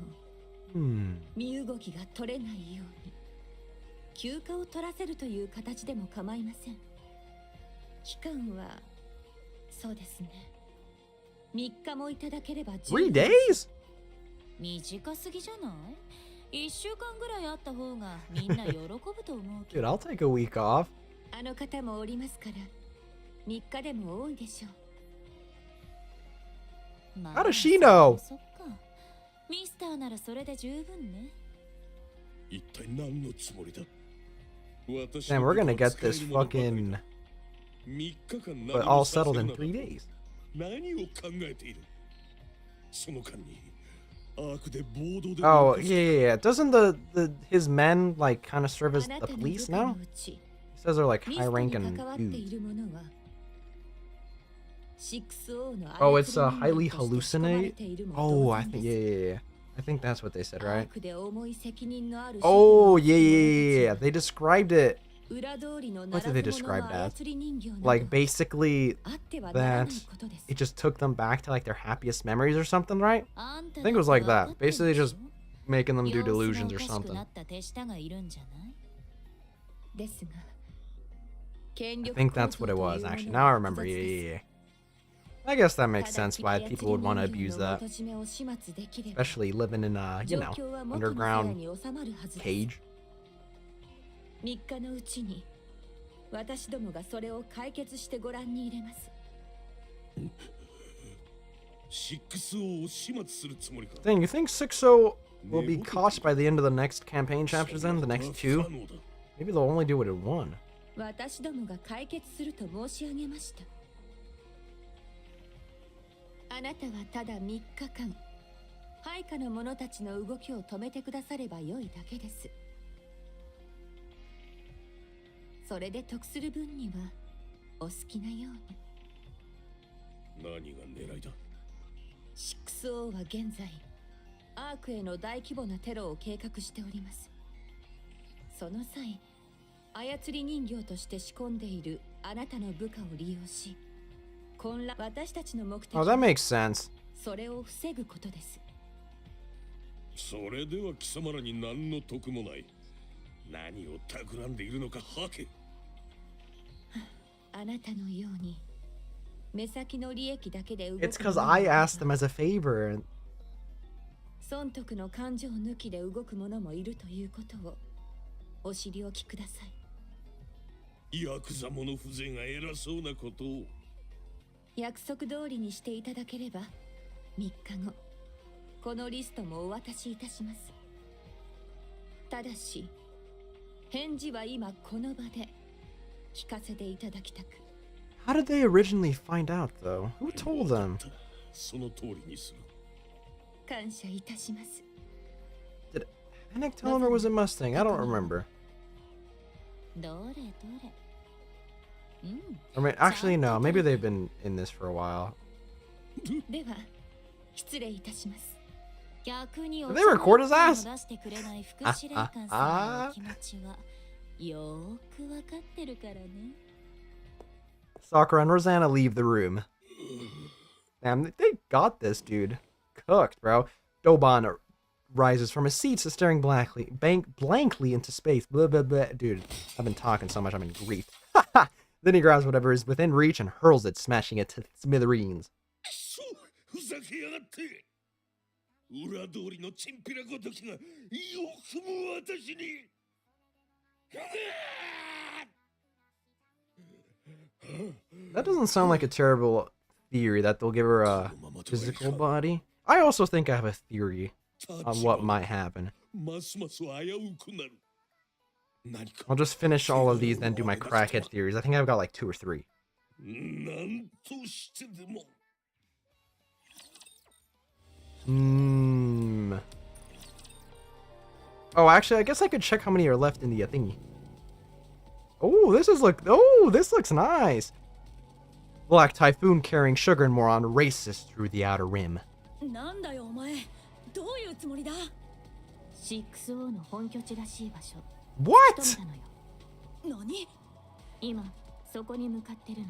身動きが取れないように。休暇を取らせるという形でも構いません。期間はそうですね。3日もいただければ3 days? 短すぎじゃない？1週間ぐらいあった方がみんな喜ぶと思うけど。Dude, I'll take a week off. あの方もおりますから3日でも多いでしょう。How does she know? そっか。ミスターならそれで十分ね。一体何のつもりだ？Man, we're gonna get this fucking but all settled in 3 days. 何を考えている？その間に Oh, yeah. Doesn't his men, like, kind of serve as the police now? He says they're, like, high-ranking dudes. Oh, it's highly hallucinate? Oh, I think, yeah. I think that's what they said, right? Oh, yeah. They described it. What did they describe it as? Like, basically, that it just took them back to, like, their happiest memories or something, right? I think it was like that. Basically, just making them do delusions or something. I think that's what it was, actually. Now I remember. Yeah. I guess that makes sense why people would want to abuse that. Especially living in a, you know, underground cage. 3日のうちに私どもがそれを解決してご覧に入れます。Dang, you think 6-0 will be caught by the end of the next campaign chapters then? The next 2? Maybe they'll only do it in 1. 私どもが解決すると申し上げました。あなたはただ3日間、配下の者たちの動きを止めてくださればよいだけです。それで得する分にはお好きなように。何が狙いだ？ 6-0は現在アークへの大規模なテロを計画しております。その際、操り人形として仕込んでいるあなたの部下を利用し、混乱。私たちの目的は that makes sense. それを防ぐことです。それでは貴様らに何の得もない。何を企んでいるのかはけ。あなたのように目先の利益だけで動く。It's because I asked them as a favor. 損得の感情抜きで動く者もいるということをお知りおきください。ヤクザ者風情が偉そうなことを。約束通りにしていただければ3日後このリストもお渡しいたします。ただし返事は今この場で聞かせていただきたく。 How did they originally find out, though? Who told them? その通りにする。感謝いたします。 Did Nikke tell him or was it Mustang? I don't remember. どれどれ。I mean, actually, no. Maybe they've been in this for a while. では失礼いたします。 逆に Did they record his ass? 出してくれない副司令官さんのお気持ちはよーくわかってるからね。 Sakura and Rosanna leave the room. Damn, they got this, dude. Cooked, bro. Doban rises from his seat, staring blankly into space. Blah, blah, blah. Dude, I've been talking so much, I'm in grief. Then he grabs whatever is within reach and hurls it, smashing it to smithereens. That doesn't sound like a terrible theory that they'll give her a physical body. I also think I have a theory on what might happen. I'll just finish all of these, then do my crackhead theories. I think I've got like 2 or 3. Oh, actually, I guess I could check how many are left in the thingy. Oh, this looks nice. Black Typhoon carrying sugar and moron races through the outer rim. なんだよお前、どういうつもりだ？ 6-0の本拠地らしい場所。 What? 何？今そこに向かってるの。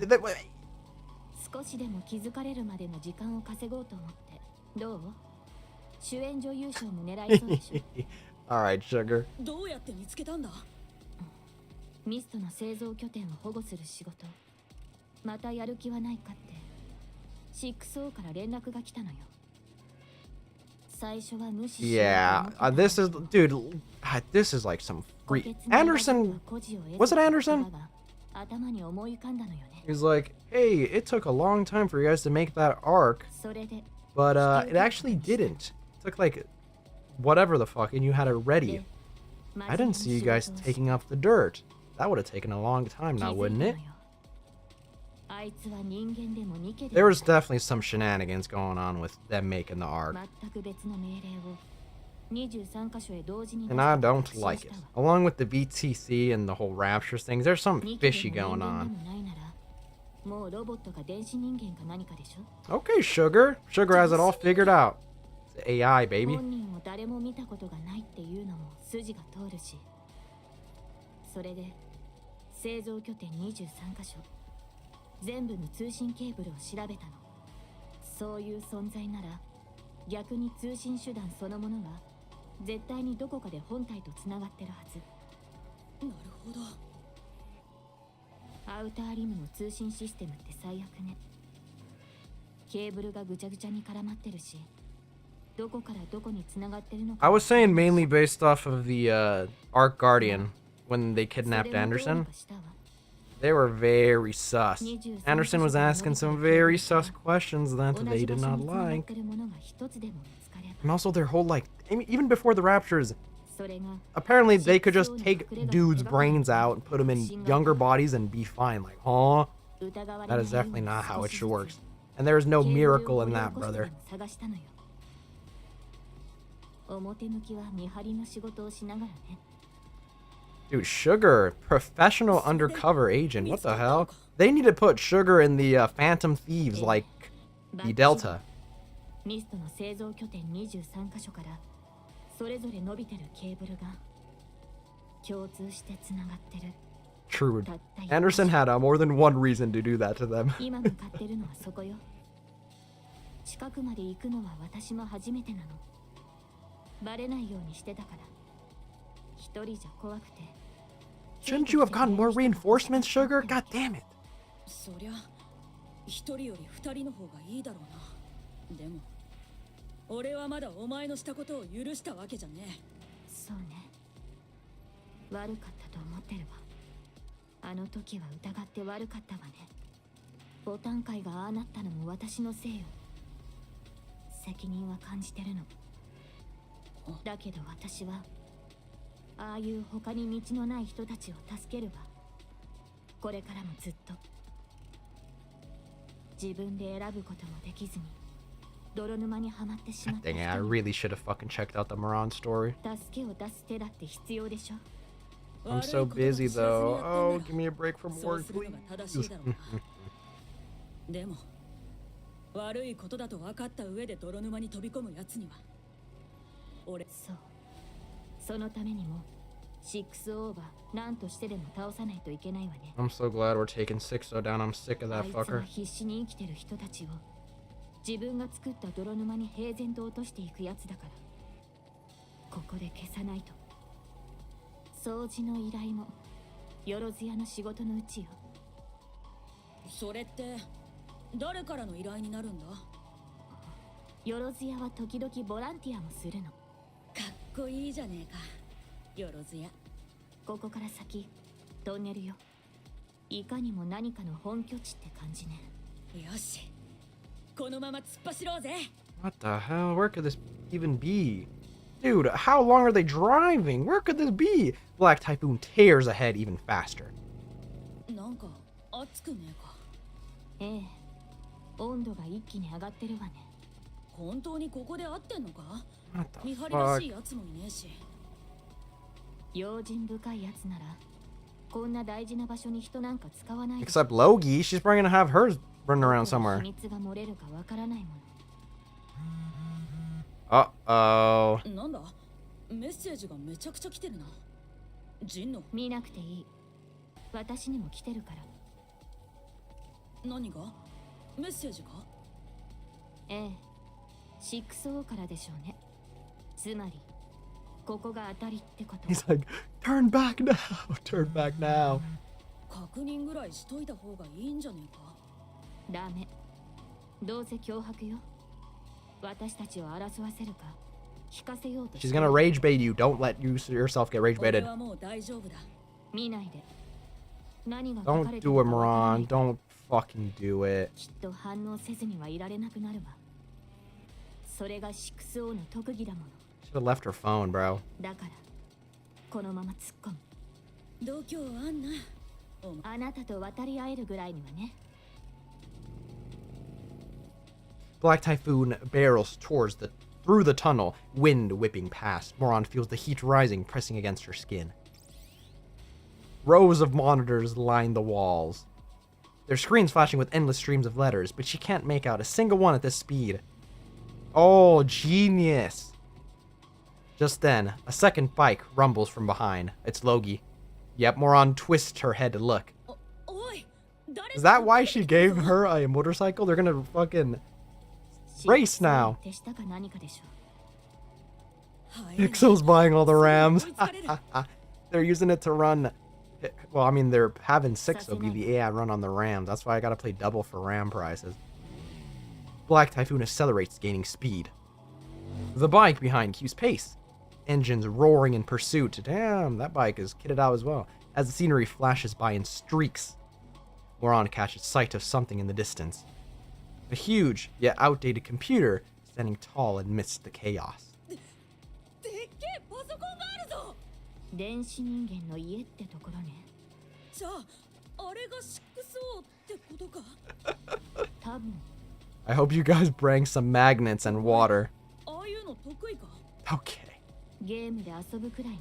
少しでも気づかれるまでの時間を稼ごうと思って。どう？主演女優賞も狙いそうでしょ。Alright, sugar. どうやって見つけたんだ？ミストの製造拠点を保護する仕事。またやる気はないかって。6-0から連絡が来たのよ。 Yeah, this is, dude, this is like some free. Anderson, was it Anderson? He's like, hey, it took a long time for you guys to make that arc, but it actually didn't. It took like whatever the fuck, and you had it ready. I didn't see you guys taking off the dirt. That would have taken a long time now, wouldn't it? あいつは人間でもニケで There was definitely some shenanigans going on with them making the arc. 全く別の命令を23箇所へ同時に And I don't like it. Along with the BTC and the whole rapture things, there's something fishy going on. もうロボットか電子人間か何かでしょ Okay, Sugar. Sugar has it all figured out. It's AI, baby. 本人を誰も見たことがないっていうのも筋が通るし、それで製造拠点23箇所全部の通信ケーブルを調べたの。そういう存在なら逆に通信手段そのものは絶対にどこかで本体とつながってるはず。なるほど。アウターリムの通信システムって最悪ね。ケーブルがぐちゃぐちゃに絡まってるし、どこからどこにつながってるのか。 I was saying mainly based off of the Arc Guardian when they kidnapped Anderson. They were very sus. Anderson was asking some very sus questions that they did not like. And also their whole, like, even before the raptures, apparently they could just take dudes' brains out and put them in younger bodies and be fine. Like, huh? That is definitely not how it works. And there is no miracle in that, brother. Dude, Sugar, professional undercover agent. What the hell? They need to put Sugar in the Phantom Thieves, like the Delta. ミストの製造拠点23カ所からそれぞれ伸びてるケーブルが共通してつながってる。 True. Anderson had more than one reason to do that to them. 今向かってるのはそこよ。近くまで行くのは私も初めてなの。バレないようにしてたから。一人じゃ怖くて。 Shouldn't you have gotten more reinforcements, Sugar? God damn it. そりゃ一人より二人の方がいいだろうな。でも俺はまだお前のしたことを許したわけじゃねえ。そうね。悪かったと思ってるわ。あの時は疑って悪かったわね。ボタン界がああなったのも私のせいよ。責任は感じてるの。だけど私はああいう他に道のない人たちを助けるわ。これからもずっと。自分で選ぶこともできずに泥沼にはまってしまった。 Dang it, I really should have fucking checked out the Moran story. 助けを出す手だって必要でしょ。 I'm so busy though. Oh, give me a break from work, please. でも悪いことだと分かった上で泥沼に飛び込むやつには俺。そう。そのためにも6オーバー何としてでも倒さないといけないわね。 I'm so glad we're taking 6-0 down. I'm sick of that あいつは fucker. 必死に生きてる人たちを自分が作った泥沼に平然と落としていくやつだから、ここで消さないと。掃除の依頼もよろずやの仕事のうちよ。それって誰からの依頼になるんだ？よろずやは時々ボランティアもするの。かっこいいじゃねえか、よろずや。ここから先トンネルよ。いかにも何かの本拠地って感じね。よし、このまま突っ走ろうぜ。 What the hell? Where could this even be? Dude, how long are they driving? Where could this be? Black Typhoon tears ahead even faster. なんか熱くねえか？ええ、温度が一気に上がってるわね。本当にここで合ってんのか？ What the 見張りらし fuck? いやつもいねえし。用心深いやつならこんな大事な場所に人なんか使わない。 Except Logi, she's probably gonna have hers running around somewhere. 秘密が漏れるかわからないもの。 Uh-oh. なんだ？メッセージがめちゃくちゃ来てるな。ジンの。見なくていい。私にも来てるから。何が？メッセージか？ええ、6O からでしょうね。つまりここが当たりってこと。 He's like, turn back now, turn back now. 確認ぐらいしといた方がいいんじゃねえか？ダメ。どうせ脅迫よ。私たちを争わせるか聞かせようと。 She's gonna rage bait you. Don't let yourself get rage 俺 baited. はもう大丈夫だ。見ないで。何が書か Don't れて do る it, かわからない。 Moran. Don't fucking do it. きっと反応せずにはいられなくなるわ。それが 6O の特技だもの。 Should have left her phone, bro. だからこのまま突っ込む。度胸あんな。あなたと渡り合えるぐらいにはね。Black Typhoon barrels through the tunnel, wind whipping past. Moron feels the heat rising, pressing against her skin. Rows of monitors line the walls. Their screens flashing with endless streams of letters, but she can't make out a single one at this speed. Oh, genius. Just then, a second bike rumbles from behind. It's Logie. Yep, Moron twists her head to look. Is that why she gave her a motorcycle? They're gonna fucking race now. Pixel's buying all the Rams. They're using it to run. Well, I mean, they're having 6, so it'll be the AI run on the Rams. That's why I gotta play double for Ram prices. Black Typhoon accelerates, gaining speed. The bike behind keeps pace. Engines roaring in pursuit. Damn, that bike is kitted out as well. As the scenery flashes by in streaks, Moron catches sight of something in the distance. A huge, yet outdated computer standing tall amidst the chaos. 電子人間の家ってところね。じゃあ、あれが6Oってことか。多分。I hope you guys bring some magnets and water. ああいうの得意か。Okay. ゲームで遊ぶくらいね。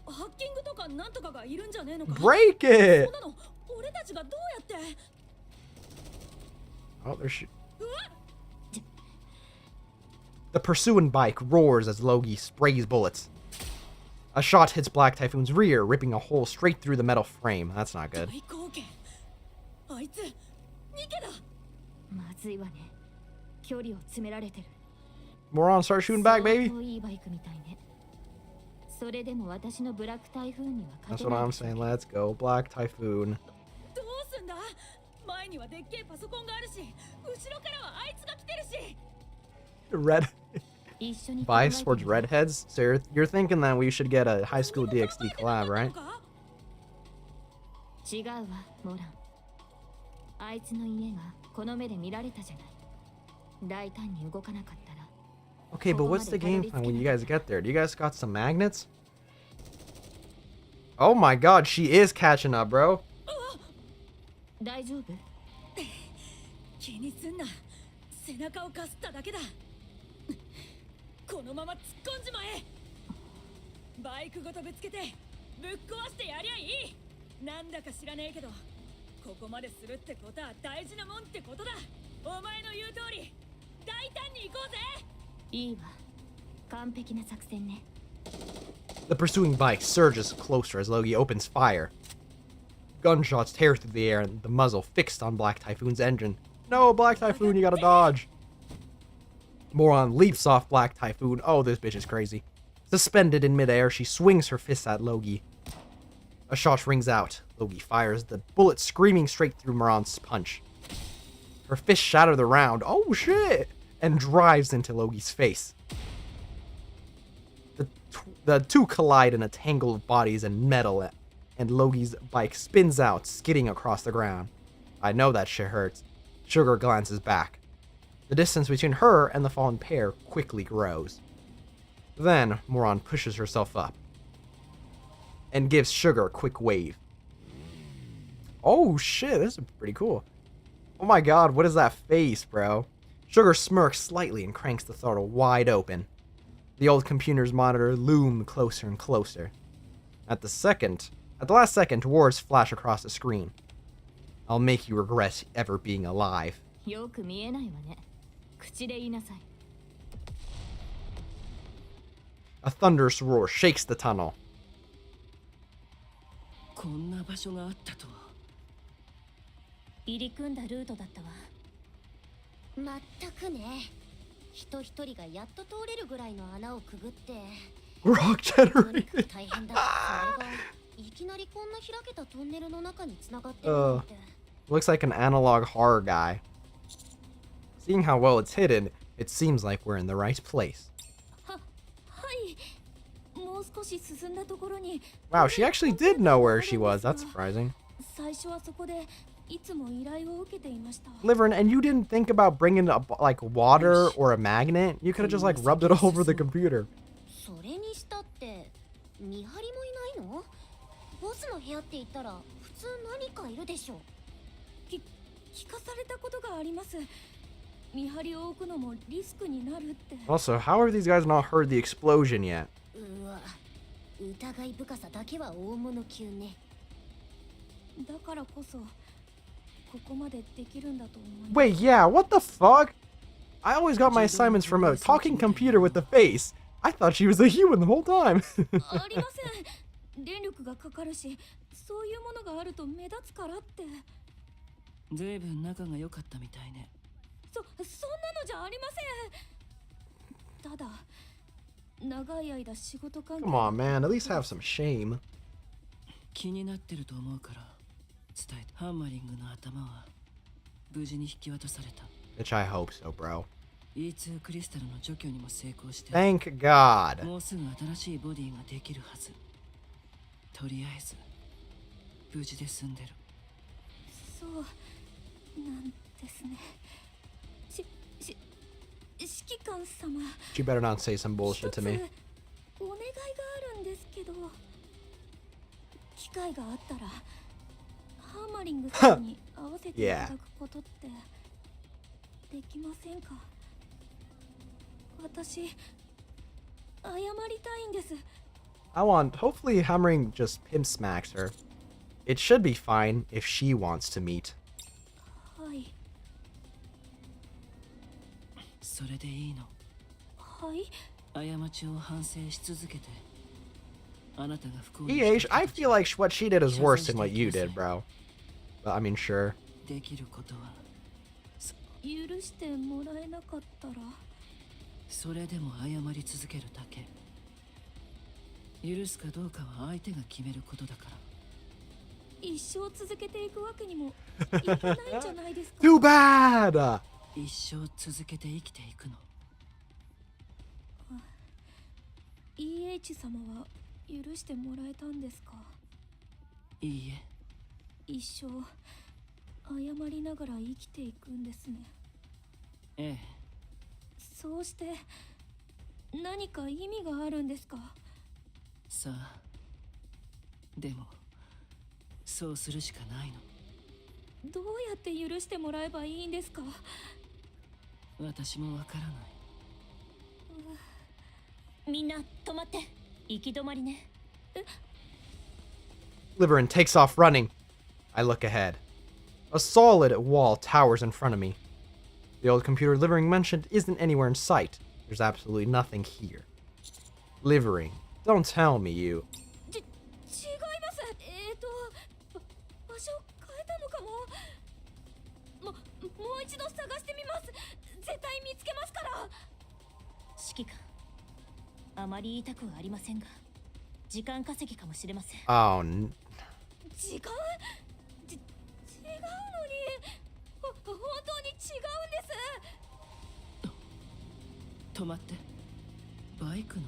ハッキングとかなんとかがいるんじゃねえのか。Break it! そんなの俺たちがどうやって。Oh, there's. The pursuing bike roars as Logie sprays bullets. A shot hits Black Typhoon's rear, ripping a hole straight through the metal frame. That's not good. Moron, start shooting back, baby. That's what I'm saying. Let's go, Black Typhoon. Red. Bias towards redheads? So you're thinking that we should get a high school DxD collab, right? Okay, but what's the game plan when you guys get there? Do you guys got some magnets? Oh my god, she is catching up, bro. 気にすんな。背中をかすっただけだ。このまま突っ込んじまえ。バイクごとぶつけてぶっ壊してやりゃいい。なんだか知らねえけど、ここまでするってことは大事なもんってことだ。お前の言う通り、大胆に行こうぜ。いいわ。完璧な作戦ね。The pursuing bike surges closer as Logie opens fire. Gunshots tear through the air and the muzzle fixed on Black Typhoon's engine. No, Black Typhoon, you gotta dodge. Moron leaps off Black Typhoon. Oh, this bitch is crazy. Suspended in midair, she swings her fists at Logie. A shot rings out. Logie fires the bullet screaming straight through Moron's punch. Her fists shatter the round. Oh, shit! And drives into Logie's face. The two collide in a tangle of bodies and metal, and Logie's bike spins out, skidding across the ground. I know that shit hurts. Sugar glances back. The distance between her and the fallen pair quickly grows. Then, Moron pushes herself up and gives Sugar a quick wave. Oh shit, this is pretty cool. Oh my god, what is that face, bro? Sugar smirks slightly and cranks the throttle wide open. The old computer's monitor loomed closer and closer. At the last second, words flash across the screen. I'll make you regret ever being alive. A thunderous roar shakes the tunnel. こんな場所があったとは。入り組んだルートだったわ。まったくね。人一人がやっと通れるぐらいの穴をくぐって。Rock generated. 大変だ。それがいきなりこんな開けたトンネルの中に繋がってるなんて。Looks like an analog horror guy. Seeing how well it's hidden, it seems like we're in the right place. Wow, she actually did know where she was. That's surprising. Liverin, and you didn't think about bringing up like water or a magnet? You could have just like rubbed it all over the computer. 見張りを置くのもリスクになるって。 Also, how have these guys not heard the explosion yet? うわ、疑い深さだけは大物級ね。だからこそここまでできるんだと思います。 Wait, yeah, what the fuck? I always got my assignments from a talking computer with a face. I thought she was a human the whole time. ありません。電力がかかるし、そういうものがあると目立つからって。ずいぶん仲が良かったみたいね。そんなのじゃありません。ただ、長い間仕事関係。 Come on, man, at least have some shame. 気になってると思うから伝えて。ハンマリングの頭は無事に引き渡された。 Which I hope so, bro. E2 クリスタルの除去にも成功して。 Thank God. もうすぐ新しいボディができるはず。とりあえず無事で済んでる。そうなんですね。指揮官様。 You better not say some bullshit to me. お願いがあるんですけど、機会があったらハーマリングさんに合わせていただくことってできませんか？私謝りたいんです。 Hopefully Hammering just pimp smacks her. It should be fine if she wants to meet. はい。それでいいの？はい。過ちを反省し続けて。あなたが不幸に。 EH, I feel like what she did is worse than what you did, bro. But I mean, sure. できることは許してもらえなかったら、それでも謝り続けるだけ。許すかどうかは相手が決めることだから。一生続けていくわけにもいかないんじゃないですか。Too bad! 一生続けて生きていくの。EH 様は許してもらえたんですか？いいえ。一生謝りながら生きていくんですね。ええ。そうして何か意味があるんですか？さあ、でもそうするしかないの。どうやって許してもらえばいいんですか？私もわからない。みんな止まって。行き止まりね。Liverin takes off running. I look ahead. A solid wall towers in front of me. The old computer Livering mentioned isn't anywhere in sight. There's absolutely nothing here. Livering, don't tell me you. 違います。場所を変えたのかも。もう一度探してみます。絶対見つけますから。指揮官、あまり言いたくはありませんが、時間稼ぎかもしれません。Oh, 時間？違うのに、本当に違うんです。止まって。バイクの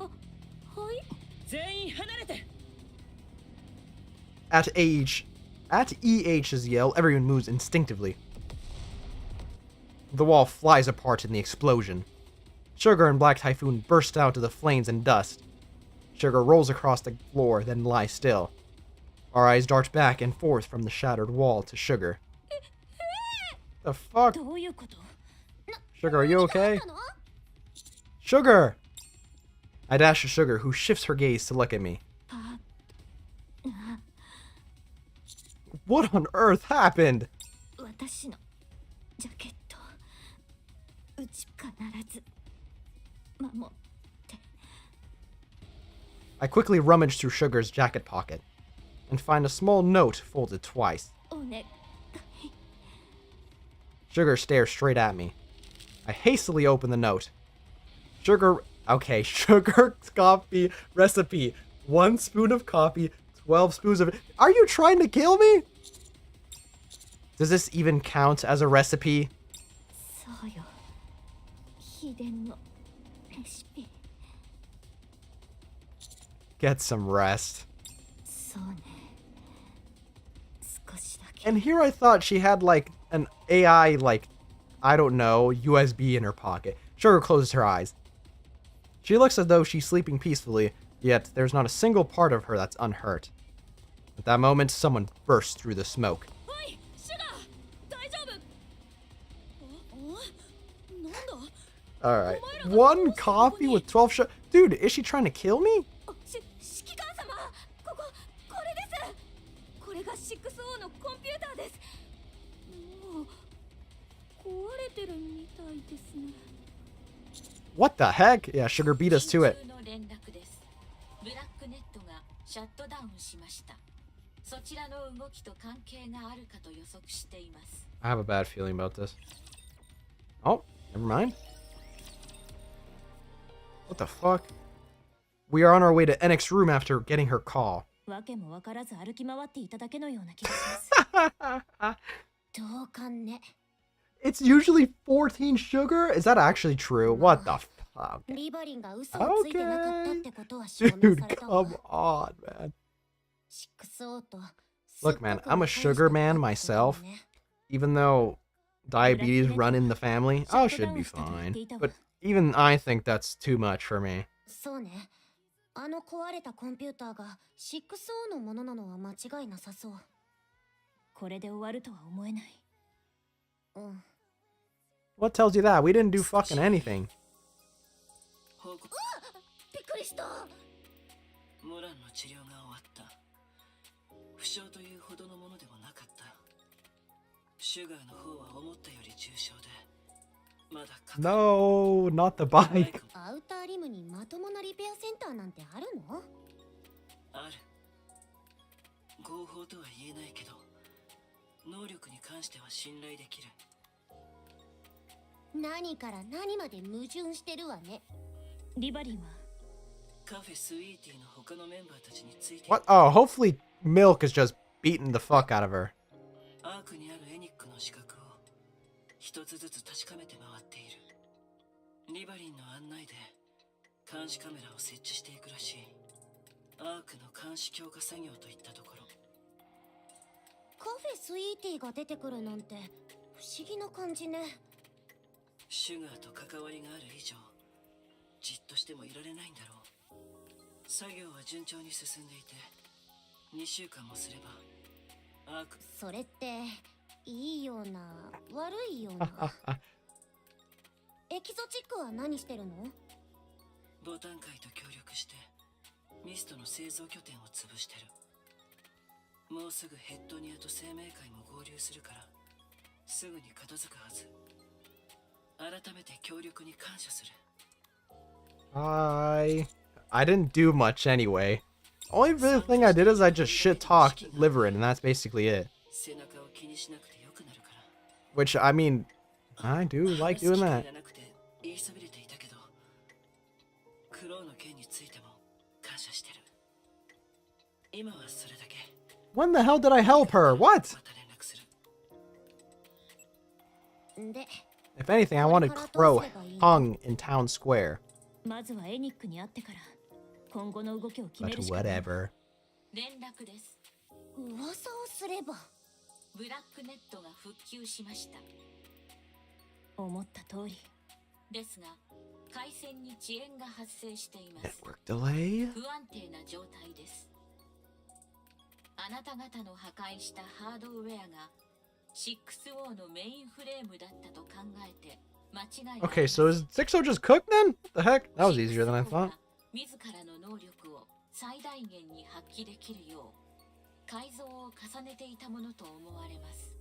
音？はい。全員離れて。 At EH's yell, everyone moves instinctively. The wall flies apart in the explosion. Sugar and Black Typhoon burst out of the flames and dust. Sugar rolls across the floor, then lies still. Our eyes dart back and forth from the shattered wall to Sugar. The fuck? Sugar, are you okay? Sugar! I dash to Sugar, who shifts her gaze to look at me. What on earth happened? 私のジャケット、うち必ず守って。 I quickly rummage through Sugar's jacket pocket and find a small note folded twice. お願い。 Sugar stares straight at me. I hastily open the note. Sugar coffee recipe. 1 spoon of coffee, 12 spoons of... Are you trying to kill me? Does this even count as a recipe? そうよ。秘伝のレシピ。 Get some rest. そうね。少しだけ。 And here I thought she had like an AI, like, I don't know, USB in her pocket. Sugar closes her eyes. She looks as though she's sleeping peacefully, yet there's not a single part of her that's unhurt. At that moment, someone bursts through the smoke. おい、シュガー、大丈夫？ Alright. 1 coffee with 12 shots. Dude, is she trying to kill me? 指揮官様、これです。これが6Oのコンピューターです。もう壊れてるみたいですね。 What the heck? Yeah, Sugar beat us to it. 緊急の連絡です。ブラックネットがシャットダウンしました。そちらの動きと関係があるかと予測しています。 I have a bad feeling about this. Oh, never mind. What the fuck? We are on our way to NX room after getting her call. わけもわからず歩き回っていただけのような気がします。同感ね。 It's usually 14 sugar? Is that actually true? What the fuck? リバリンが嘘をついてなかったってことは証明 Dude, されたわ。 come on, man. 6O と Look, man, I'm a sugar man myself. Even though diabetes run in the family, I should be fine. But even I think that's too much for me. そうね。あの壊れたコンピューターが 6O のものなのは間違いなさそう。これで終わるとは思えない。うん。 What tells you that? We didn't do fucking anything. びっくりした。モランの治療が終わった。負傷というほどのものでもなかった。シュガーの方は思ったより重傷で、まだ No, not the bike. アウターリムにまともなリペアセンターなんてあるの？ある。合法とは言えないけど、能力に関しては信頼できる。何から何まで矛盾してるわね。リバリンはカフェスイーティーの他のメンバーたちについて。 What? Oh, hopefully Milk is just beating the fuck out of her. アークにあるエニックの資格を一つずつ確かめて回っている。リバリンの案内で監視カメラを設置していくらしい。アークの監視強化作業といったところ。カフェスイーティーが出てくるなんて不思議な感じね。シュガーと関わりがある以上、じっとしてもいられないんだろう。作業は順調に進んでいて、2週間もすればアーク。それっていいような悪いような。エキゾチックは何してるの？ボタン界と協力してミストの製造拠点を潰してる。もうすぐヘッドニアと生命界も合流するからすぐに片付くはず。改めて協力に感謝する。I didn't do much anyway. Only really thing I did is I just shit talked Liverin, and that's basically it. Which, I mean, I do like doing that. When the hell did I help her? What? If anything, I wanted Crow hung in town square. まずはエニックに会ってから今後の動きを決め But るしかない。 whatever. 連絡です。噂をすればブラックネットが復旧しました。思った通り。ですが、回線に遅延が発生しています。 Network delay? 不安定な状態です。あなた方の破壊したハードウェアが 6O のメインフレームだったと考えて間違いない。 Okay, so is 6O just cooked then? What the heck? That was easier than I thought. 自らの能力を最大限に発揮できるよう改造を重ねていたものと思われます。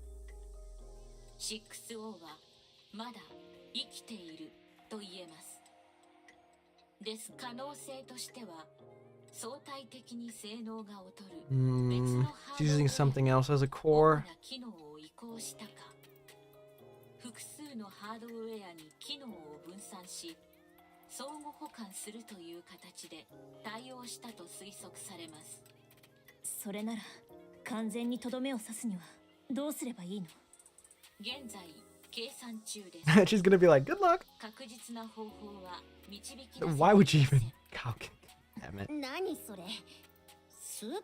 6O はまだ生きていると言えます。です可能性としては相対的に性能が劣る別のハードウェア Using something else as a core. な機能を移行したか、複数のハードウェアに機能を分散し相互補完するという形で対応したと推測されます。それなら完全にとどめを刺すにはどうすればいいの？現在計算中です。 She's gonna be like, good luck. 確実な方法は導き出せません。 Why would you even calculate? Damn it. 何それ？スーパー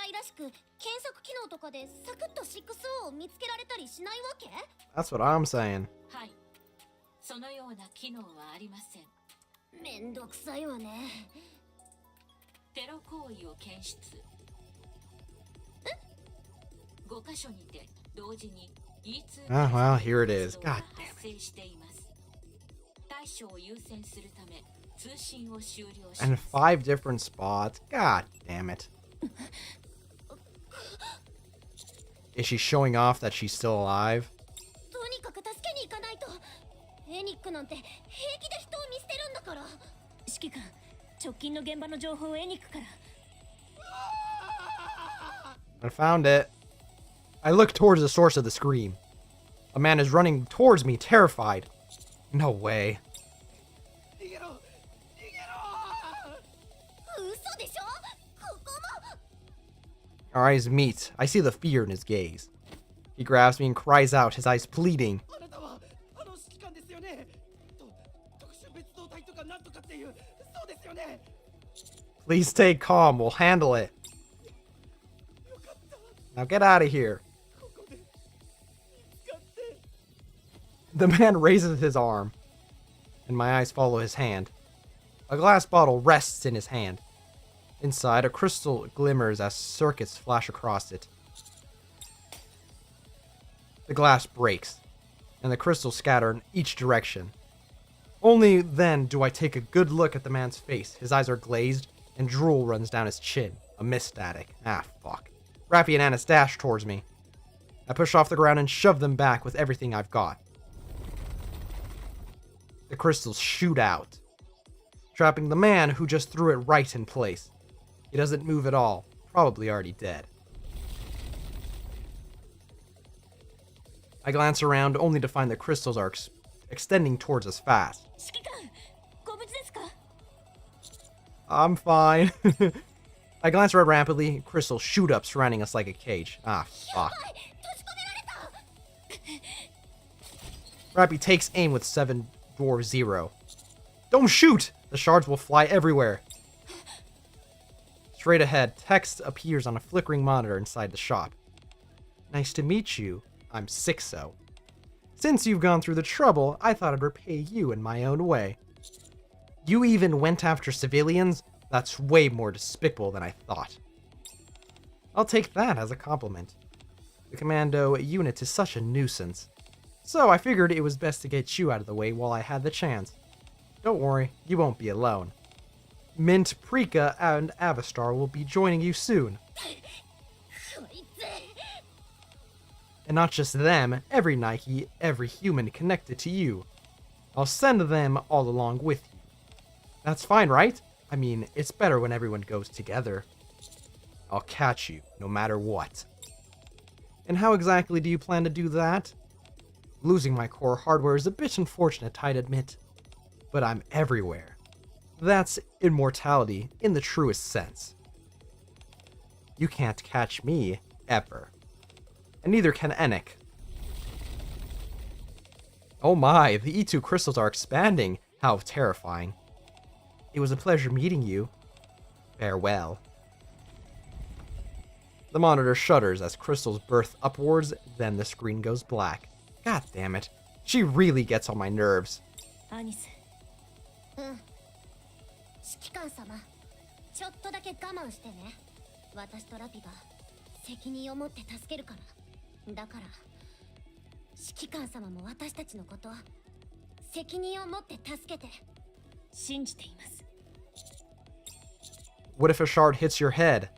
AI らしく検索機能とかでサクッと 6O を見つけられたりしないわけ？ That's what I'm saying. はい、そのような機能はありません。めんどくさいわね。テロ行為を検出。5箇所にて同時に E2 Ah, well, here it is. God damn it. 発生しています。対 And 5 different spots. God damn it. Is she showing off that she's still alive? とにかく助けに行かないと。エニックなんて平気で人を見捨てるんだから。指揮官、直近の現場の情報をエニックから。I found it. I look towards the source of the scream. A man is running towards me, terrified. No way. 嘘でしょ？ここも。 Our eyes meet. I see the fear in his gaze. He grabs me and cries out, his eyes pleading. Please stay calm. We'll handle it. Now get out of here. The man raises his arm, and my eyes follow his hand. A glass bottle rests in his hand. Inside, a crystal glimmers as circuits flash across it. The glass breaks, and the crystals scatter in each direction. Only then do I take a good look at the man's face. His eyes are glazed, and drool runs down his chin. A mist static. Ah, fuck. Rappy and Annis dash towards me. I push off the ground and shove them back with everything I've got. The crystals shoot out, trapping the man who just threw it right in place. He doesn't move at all, probably already dead. I glance around only to find the crystals are extending towards us fast. I'm fine. I glance around rapidly. Crystals shoot up, surrounding us like a cage. Ah, fuck. Rappy takes aim with 7 Dwarf 0. Don't shoot! The shards will fly everywhere. Straight ahead, text appears on a flickering monitor inside the shop. Nice to meet you. I'm Sixo. Since you've gone through the trouble, I thought I'd repay you in my own way. You even went after civilians? That's way more despicable than I thought. I'll take that as a compliment. The commando unit is such a nuisance. So I figured it was best to get you out of the way while I had the chance. Don't worry, you won't be alone. Mint, Prika, and Avastar will be joining you soon. And not just them, every Nikke, every human connected to you. I'll send them all along with you. That's fine, right? I mean, it's better when everyone goes together. I'll catch you, no matter what. And how exactly do you plan to do that? Losing my core hardware is a bit unfortunate, I'd admit. But I'm everywhere. That's immortality in the truest sense. You can't catch me, ever. And neither can Enoch. Oh my, the E2 crystals are expanding. How terrifying. It was a pleasure meeting you. Farewell. The monitor shudders as crystals burst upwards, then the screen goes black. God damn it. She really gets on my nerves. 指揮官様、ちょっとだけ我慢してね。私とラピが責任を持って助けるから。だから、指揮官様も私たちのことは責任を持って助けて。信じています。What if a shard hits your head?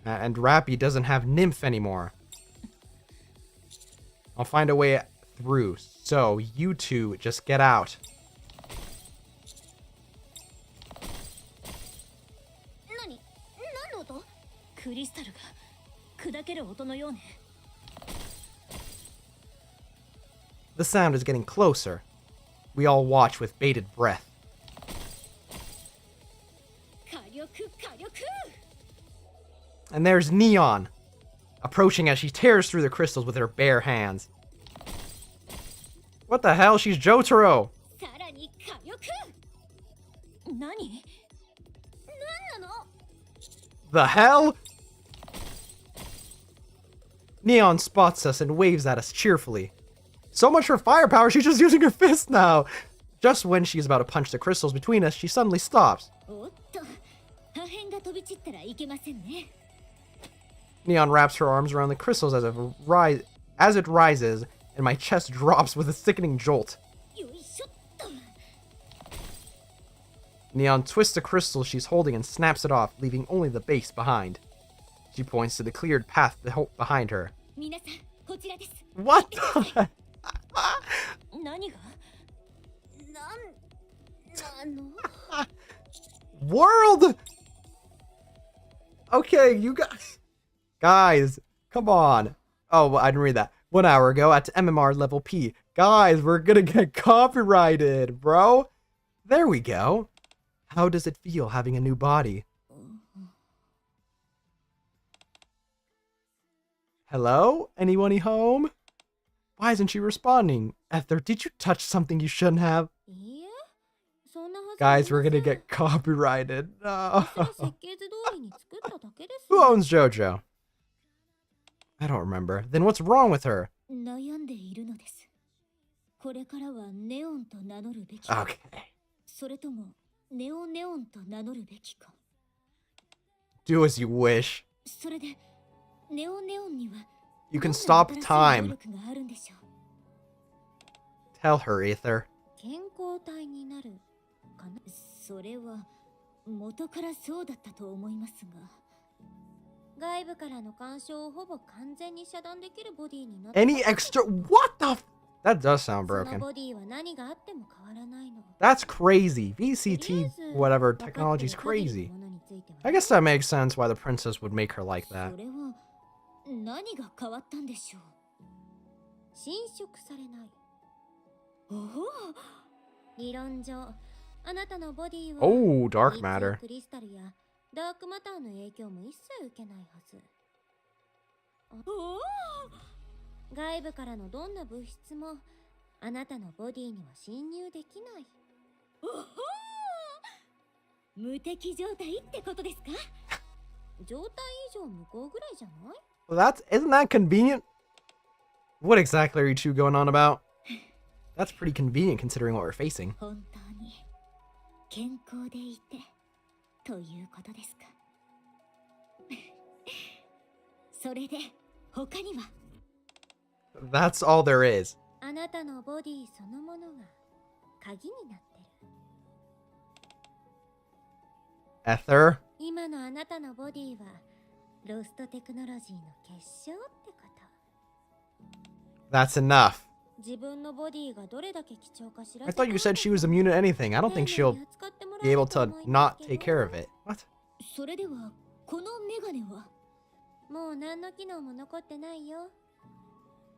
And Rappy doesn't have Nymph anymore. I'll find a way through, so you two just get out. 何の音？クリスタルが砕ける音のようね。The sound is getting closer. We all watch with bated breath. And there's Neon, approaching as she tears through the crystals with her bare hands. What the hell? She's Jotaro! The hell? Neon spots us and waves at us cheerfully. So much for firepower, she's just using her fist now! Just when she's about to punch the crystals between us, she suddenly stops. Neon wraps her arms around the crystals as it rises and my chest drops with a sickening jolt. よいしょっと。 Neon twists the crystal she's holding and snaps it off, leaving only the base behind. She points to the cleared path behind her. 皆さん、こちらです。 What the? 何がWorld! Okay, you guys. Guys, come on. Oh, well, I didn't read that. 1 hour ago at MMR level P. Guys, we're gonna get copyrighted, bro. There we go. How does it feel having a new body? Hello? Anyone home? Why isn't she responding? Ether, did you touch something you shouldn't have? Guys, we're gonna get copyrighted. No. Who owns JoJo? I don't remember. Then what's wrong with her? Okay. Do as you wish. You can stop time. Tell her, Ether. 健康体になるかな。それは元からそうだったと思いますが、外部からの干渉をほぼ完全に遮断できるボディになって。 Any extra? What the? That does sound broken. そのボディは何があっても変わらないの。 That's crazy. VCT, whatever technology is crazy. I guess that makes sense why the princess would make her like that. それは何が変わったんでしょう。侵食されない。おお。理論上、あなたのボディは Oh, dark matter. クリスタルやダークマターの影響も一切受けないはず。外部からのどんな物質もあなたのボディには侵入できない。無敵状態ってことですか？状態以上無効ぐらいじゃない？ Well, isn't that convenient? What exactly are you two going on about? That's pretty convenient considering what we're facing. 本当に健康でいてということですか？それで他には？ That's all there is. あなたのボディそのものが鍵になってる。 Ether? 今のあなたのボディはロストテクノロジーの結晶ってこと。 That's enough. 自分のボディがどれだけ貴重か知ら I thought you said she was immune to anything. I don't think she'll be able to not take care of it. What? それではこのメガネはもう何の機能も残ってないよ。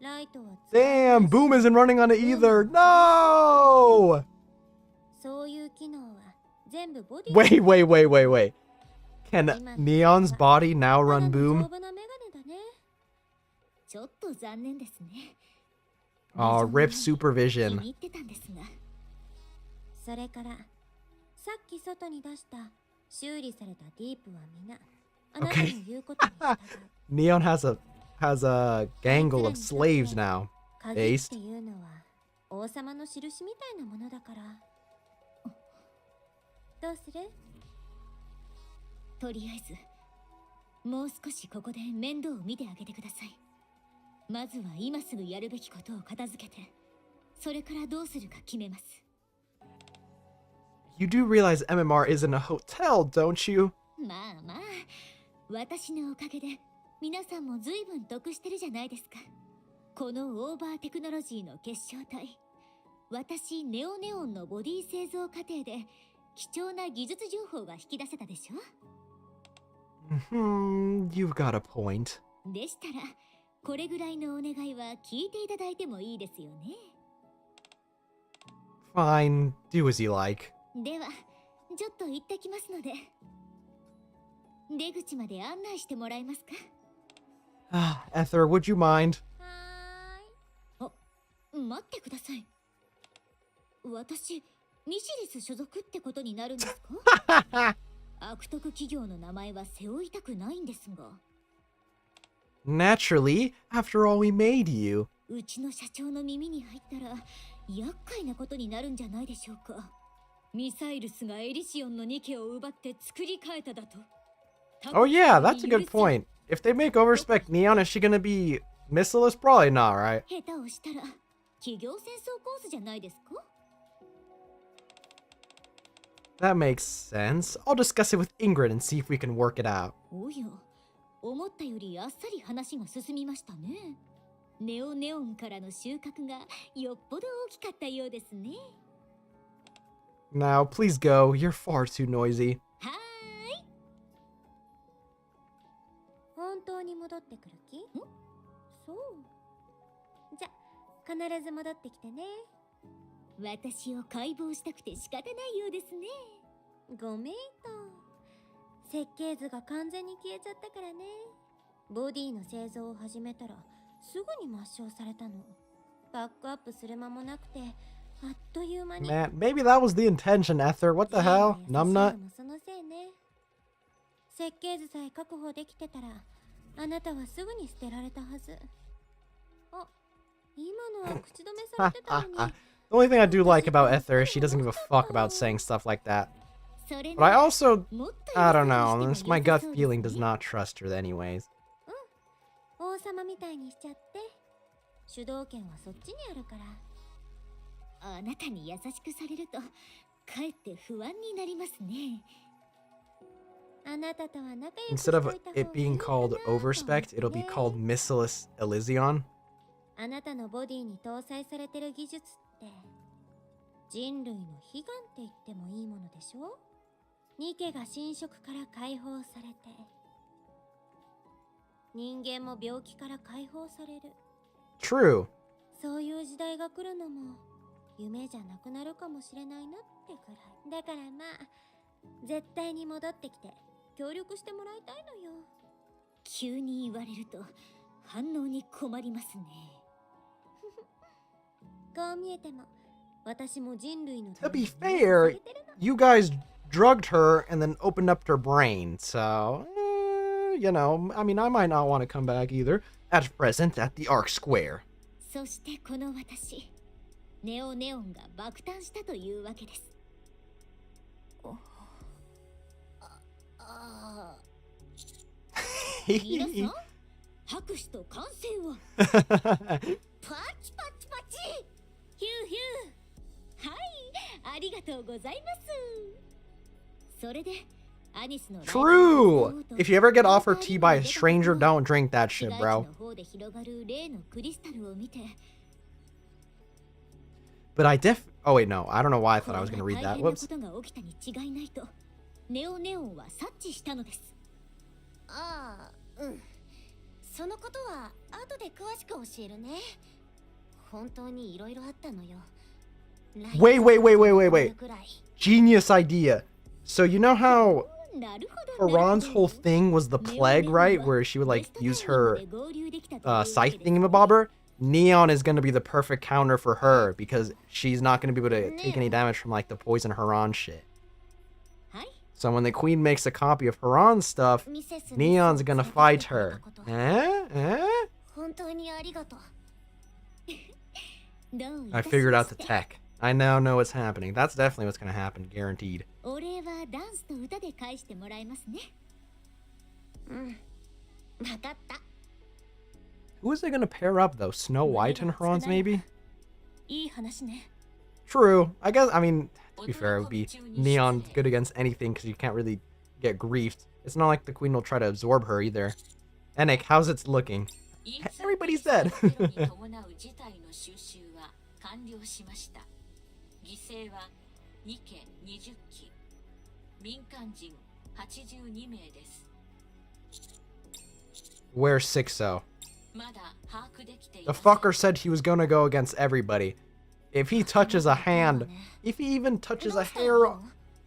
ライトは Damn, Boom isn't running on it either. No! そういう機能は全部ボディ Wait. Can Neon's body now run Boom? ちょっと残念ですね。 Oh, rip supervision. それからさっき外に出した修理されたディープはみんなあなたの言うことに従う。 Neon has a gangle of slaves now. 鍵っていうのは王様の印みたいなものだから。どうする？とりあえずもう少しここで面倒を見てあげてください。まずは今すぐやるべきことを片付けて、それからどうするか決めます。 You do realize MMR isn't a hotel, don't you? まあまあ、私のおかげで皆さんも随分得してるじゃないですか。このオーバーテクノロジーの結晶体、私ネオネオンのボディ製造過程で貴重な技術情報が引き出せたでしょ。 You've got a point. でしたらこれぐらいのお願いは聞いていただいてもいいですよね。 Fine, do as you like. ではちょっと行ってきますので、出口まで案内してもらえますか？ Ether, would you mind? あ、待ってください。私ミシリス所属ってことになるんですか？悪徳企業の名前は背負いたくないんですが。 Naturally, after all we made you. うちの社長の耳に入ったら厄介なことになるんじゃないでしょうか。ミサイルスがエリシオンのニケを奪って作り変えただと。 Oh yeah, that's a good point. If they make Overspec Neon, is she gonna be Missileless? Probably not, right? 下手をしたら企業戦争コースじゃないですか？ That makes sense. I'll discuss it with Ingrid and see if we can work it out. おや、思ったよりあっさり話が進みましたね。ネオネオンからの収穫がよっぽど大きかったようですね。Now, please go. You're far too noisy. はーい。本当に戻ってくる気？そう。じゃ、必ず戻ってきてね。私を解剖したくて仕方ないようですね。ごめんと。設計図が完全に消えちゃったからね。ボディの製造を始めたらすぐに抹消されたの。バックアップする間もなくて、あっという間に。Man, maybe that was the intention, Ether. What the hell? Numbnut? そのせいね。設計図さえ確保できてたら、あなたはすぐに捨てられたはず。あ、今のは口止めされてたのに。The only thing I do like about Ether is she doesn't give a fuck about saying stuff like that. But I also, I don't know, my gut feeling does not trust her anyways. 王様みたいにしちゃって。主導権はそっちにあるから。あなたに優しくされると、かえって不安になりますね。あなたとは仲良くし Instead と of いた方がいい it being called Overspect, it'll be called Missileless Elysion. あなたのボディに搭載されてる技術って人類の悲願って言ってもいいものでしょ？ニケが侵食から解放されて、人間も病気から解放される。 True. そういう時代が来るのも夢じゃなくなるかもしれないなってくらい。だからまあ絶対に戻ってきて協力してもらいたいのよ。急に言われると反応に困りますね。こう見えても私も人類の To be fair, you guys drugged her and then opened up her brain, so, you know, I mean, I might not want to come back either. At present, at the Arc Square. そしてこの私、ネオネオンが爆誕したというわけです。皆さん、拍手と歓声を。パチパチパチ。ヒューヒュー。はい、ありがとうございます。それで、アニスの True! If you ever get offered tea by a stranger, don't drink that shit, bro. But I oh wait, no. I don't know why I thought I was gonna read that. Whoops. ネオネオンは察知したのです。ああ、うん。そのことは後で詳しく教えるね。本当にいろいろあったのよ。Wait. Genius idea. So you know how Haran's whole thing was the plague, right? Where she would like use her scythe thingamabobber? Neon is gonna be the perfect counter for her because she's not gonna be able to take any damage from like the poison Haran shit. So when the queen makes a copy of Haran's stuff, Neon's gonna fight her. I figured out the tech. I now know what's happening. That's definitely what's gonna happen, guaranteed. Who is it gonna pair up though? Snow White and Haran's maybe? True. I guess, I mean, to be fair, it would be Neon good against anything because you can't really get griefed. It's not like the queen will try to absorb her either. Enik, how's it looking? Everybody's dead. 犠牲はニケ20機、民間人82名です。 Where's Sixo? The fucker said he was gonna go against everybody. If he touches a hand, if he even touches a hair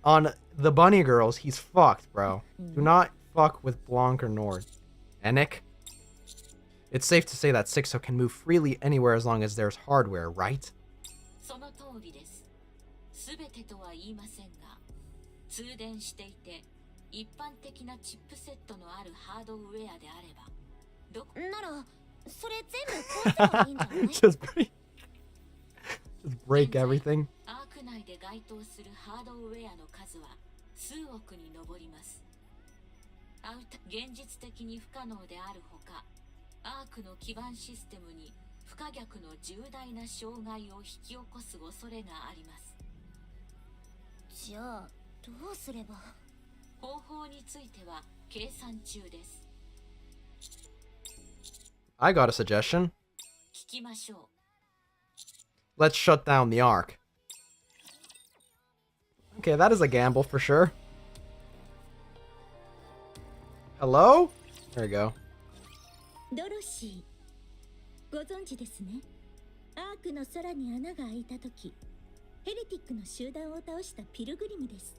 on the bunny girls, he's fucked, bro. Do not fuck with Blanc or Nord. Enik? It's safe to say that Sixo can move freely anywhere as long as there's hardware, right? その通りです。すべてとは言いませんが、通電していて一般的なチップセットのあるハードウェアであれば、どこならそれ全部壊せばいいんじゃない？ Just break everything. アーク内で該当するハードウェアの数は数億に上ります。現実的に不可能であるほか、アークの基盤システムに不可逆の重大な障害を引き起こす恐れがあります。じゃあどうすれば。方法については計算中です。 I got a suggestion. 聞きましょう。 Let's shut down the Ark. Okay, that is a gamble for sure. Hello? There we go. ドロシー、ご存知ですね。アークの空に穴が開いた時、ヘレティックの集団を倒したピルグリムです。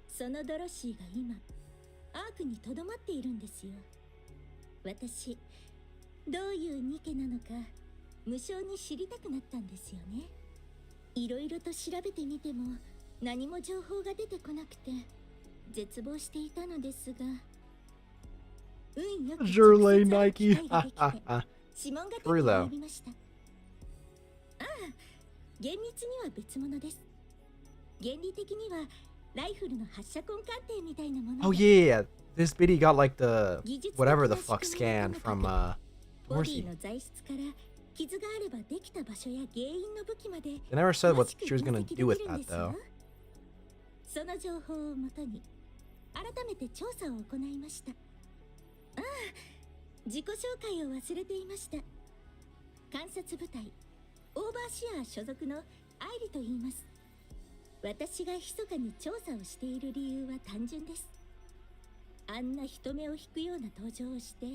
そのドロシーが今アークにとどまっているんですよ。私どういうニケなのか無性に知りたくなったんですよね。いろいろと調べてみても何も情報が出てこなくて絶望していたのですが、運よく Jurley Nike. 指紋が手に入りました。ああ、厳密には別物です。原理的にはライフルの発射痕鑑定みたいなもの。 Oh yeah, this biddy got like the whatever the fuck scan from ボデ Dorsey. ィの材質から傷があればできた場所や原因の武器まで They never said what 詳しく she was gonna 分析 do with できるん that ですよ。 though. その情報をもとに改めて調査を行いました。ああ、自己紹介を忘れていました。観察部隊オーバーシアー所属のアイリと言います。私が密かに調査をしている理由は単純です。あんな人目を引くような登場をして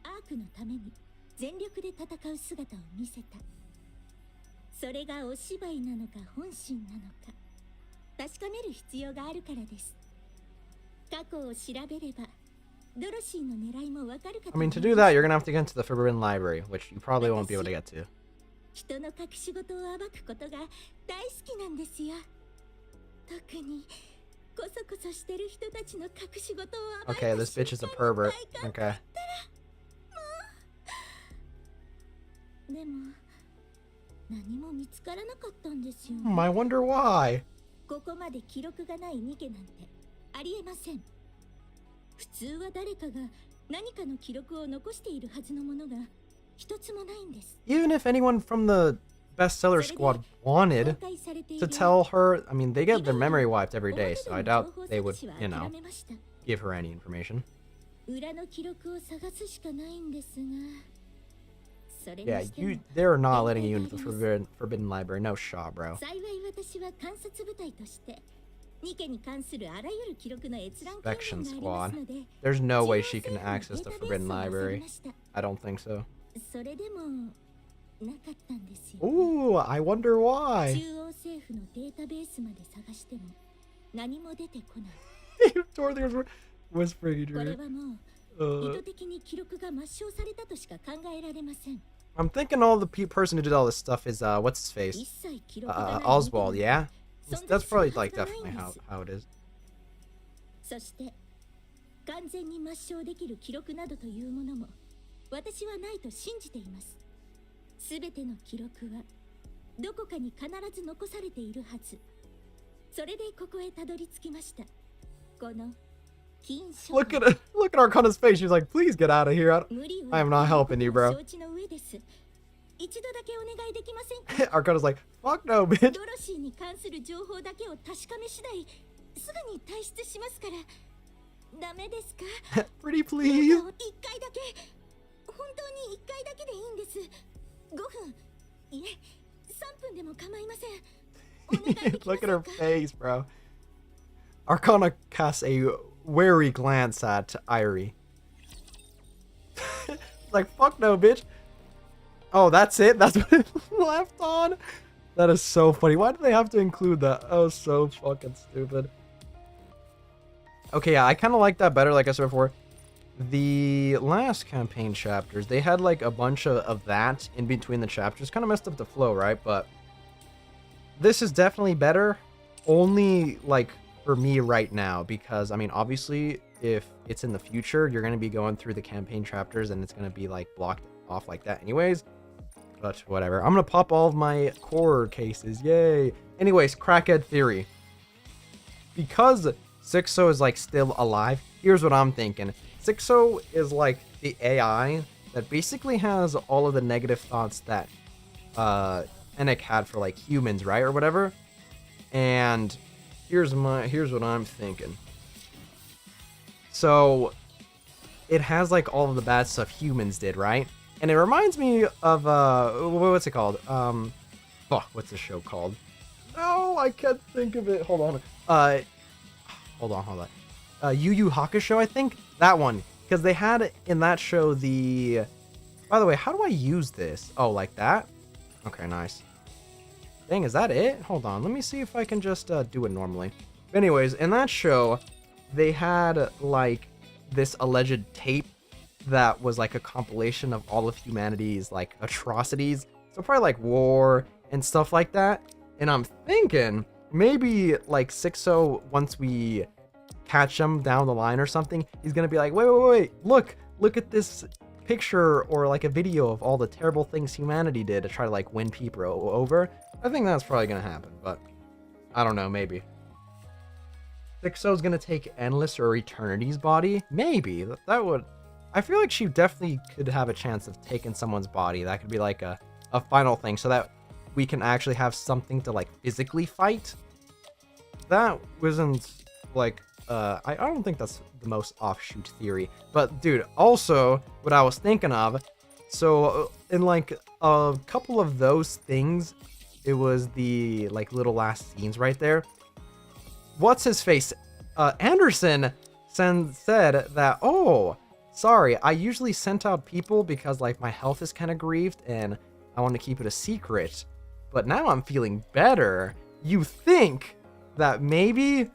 アークのために全力で戦う姿を見せた。それがお芝居なのか本心なのか確かめる必要があるからです。過去を調べればドロシーの狙いもわかるかと I 思い mean, ます。 to do that, you're gonna have to get into the Forbidden Library, which you probably won't be able to get to. 人の隠し事を暴くことが大好きなんですよ。特にコソコソしてる人たちの隠し事を暴いた Okay, this bitch is a pervert. Okay. でも何も見つからなかったんですよ。 I wonder why. ここまで記録がないニケなんてありえません。普通は誰かが何かの記録を残しているはずのものが一つもないんです。 Even if anyone from the bestseller squad wanted to tell her, I mean, they get their memory wiped every day, so I doubt they would, you know, give her any information. 裏の記録を探すしかないんですが、それ Yeah, にしても they're not letting you into the Forbidden Library. No shot, bro. 幸い私は観察部隊としてニケに関するあらゆる記録の閲覧 Inspection 権限があ squad. りますので、 There's no way she can access the Forbidden Library. I don't think so. それでもなかったんですよ。 Ooh, I wonder why. 中央政府のデータベースまで探しても何も出てこない。Dorothy was whispering これ to はもう意図的に記録が抹消されたとしか考えられません。 I'm thinking all the person who did all this stuff is what's his face? 一切記録がない Oswald, yeah? 存在 That's する probably は like ずがないん definitely で how す。 how it is. そして完全に抹消できる記録などというものも私はないと信じています。すべての記録はどこかに必ず残されているはず。それでここへたどり着きました。この金書 Look at Arcana's face. She's like, please get out of here. I am not helping you, bro. 承知の上です。一度だけお願いできませんか？ Arcana's like, fuck no, bitch. ドロシーに関する情報だけを確かめ次第すぐに退出しますから。ダメですか？ Pretty please. 一回だけ、本当に一回だけでいいんです。5分、いえ、3分でも構いません。お願いできま Look せ at ん her か？ face, bro. Arcana casts a wary glance at Irie. Like, fuck no, bitch. Oh, that's it? That's what it left on? That is so funny. Why do they have to include that? Oh, so fucking stupid. Okay, yeah, I kind of like that better, like I said before. The last campaign chapters, they had like a bunch of that in between the chapters. Kind of messed up the flow, right? But this is definitely better. Only like for me right now, because I mean, obviously, if it's in the future, you're going to be going through the campaign chapters and it's going to be like blocked off like that anyways. But whatever. I'm going to pop all of my core cases. Yay. Anyways, crackhead theory. Because Sixo is like still alive, here's what I'm thinking. Sixo is like the AI that basically has all of the negative thoughts that Enoch had for like humans, right, or whatever. And here's what I'm thinking. So it has like all of the bad stuff humans did, right? And it reminds me of what's it called? What's the show called? No, I can't think of it. Hold on. Hold on. Yu Yu Hakusho, I think that one, because they had in that show the. By the way, how do I use this? Oh, like that? Okay, nice. Dang, is that it? Hold on, let me see if I can just do it normally. Anyways, in that show, they had like this alleged tape that was like a compilation of all of humanity's like atrocities. So probably like war and stuff like that. And I'm thinking maybe like 6-0, once we catch him down the line or something, he's gonna be like, wait, look at this picture or like a video of all the terrible things humanity did to try to like win people over. I think that's probably gonna happen, but I don't know, maybe. 6-0's gonna take Endless or Eternity's body? Maybe. That would... I feel like she definitely could have a chance of taking someone's body. That could be like a final thing, so that we can actually have something to like physically fight. That wasn't like... I don't think that's the most offshoot theory. But dude, also, what I was thinking of, so in like a couple of those things, it was the like little last scenes right there. What's his face? Anderson said that, oh, sorry, I usually sent out people because like my health is kind of grieved and I want to keep it a secret. But now I'm feeling better. You think that maybe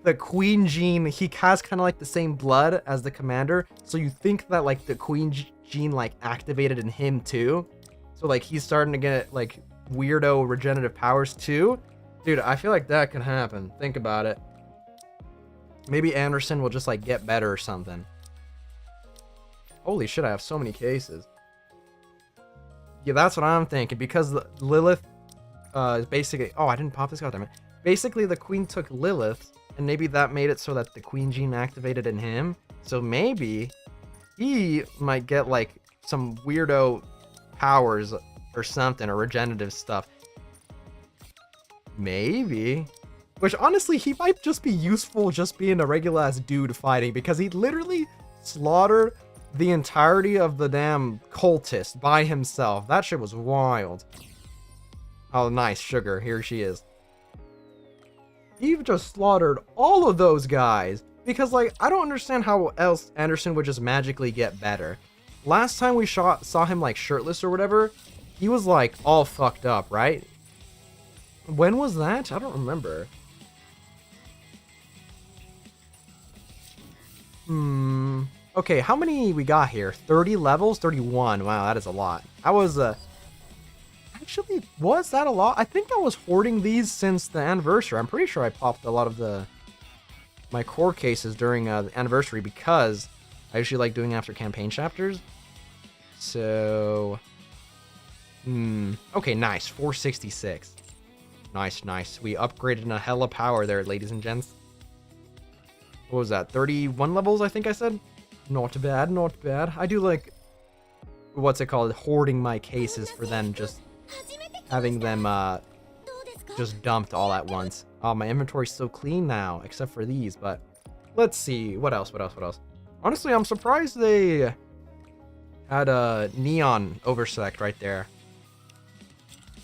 the Queen Gene, he has kind of like the same blood as the commander. So you think that like the Queen Gene like activated in him too? So like he's starting to get like weirdo regenerative powers too? Dude, I feel like that could happen. Think about it. Maybe Anderson will just like get better or something. Holy shit, I have so many cases. Yeah, that's what I'm thinking, because Lilith is basically... Oh, I didn't pop this, goddammit. Basically, the queen took Lilith, and maybe that made it so that the queen gene activated in him. So maybe he might get like some weirdo powers or something, or regenerative stuff. Maybe. Which, honestly, he might just be useful just being a regular-ass dude fighting, because he literally slaughtered the entirety of the damn cultist by himself. That shit was wild. Oh, nice, Sugar. Here she is. He just slaughtered all of those guys. Because, like, I don't understand how else Anderson would just magically get better. Last time we saw him, like, shirtless or whatever, he was, like, all fucked up, right? When was that? I don't remember. Okay, how many we got here? 30 levels? 31. Wow, that is a lot. I was, actually, was that a lot? I think I was hoarding these since the anniversary. I'm pretty sure I popped a lot of my core cases during the anniversary, because I usually like doing after campaign chapters. So... Okay, nice. 466. Nice. We upgraded a hella power there, ladies and gents. What was that? 31 levels, I think I said? Not bad. I do like, what's it called, hoarding my cases for then just having them just dumped all at once. Oh, my inventory's so clean now, except for these, but let's see. What else? Honestly, I'm surprised they had a neon overselect right there.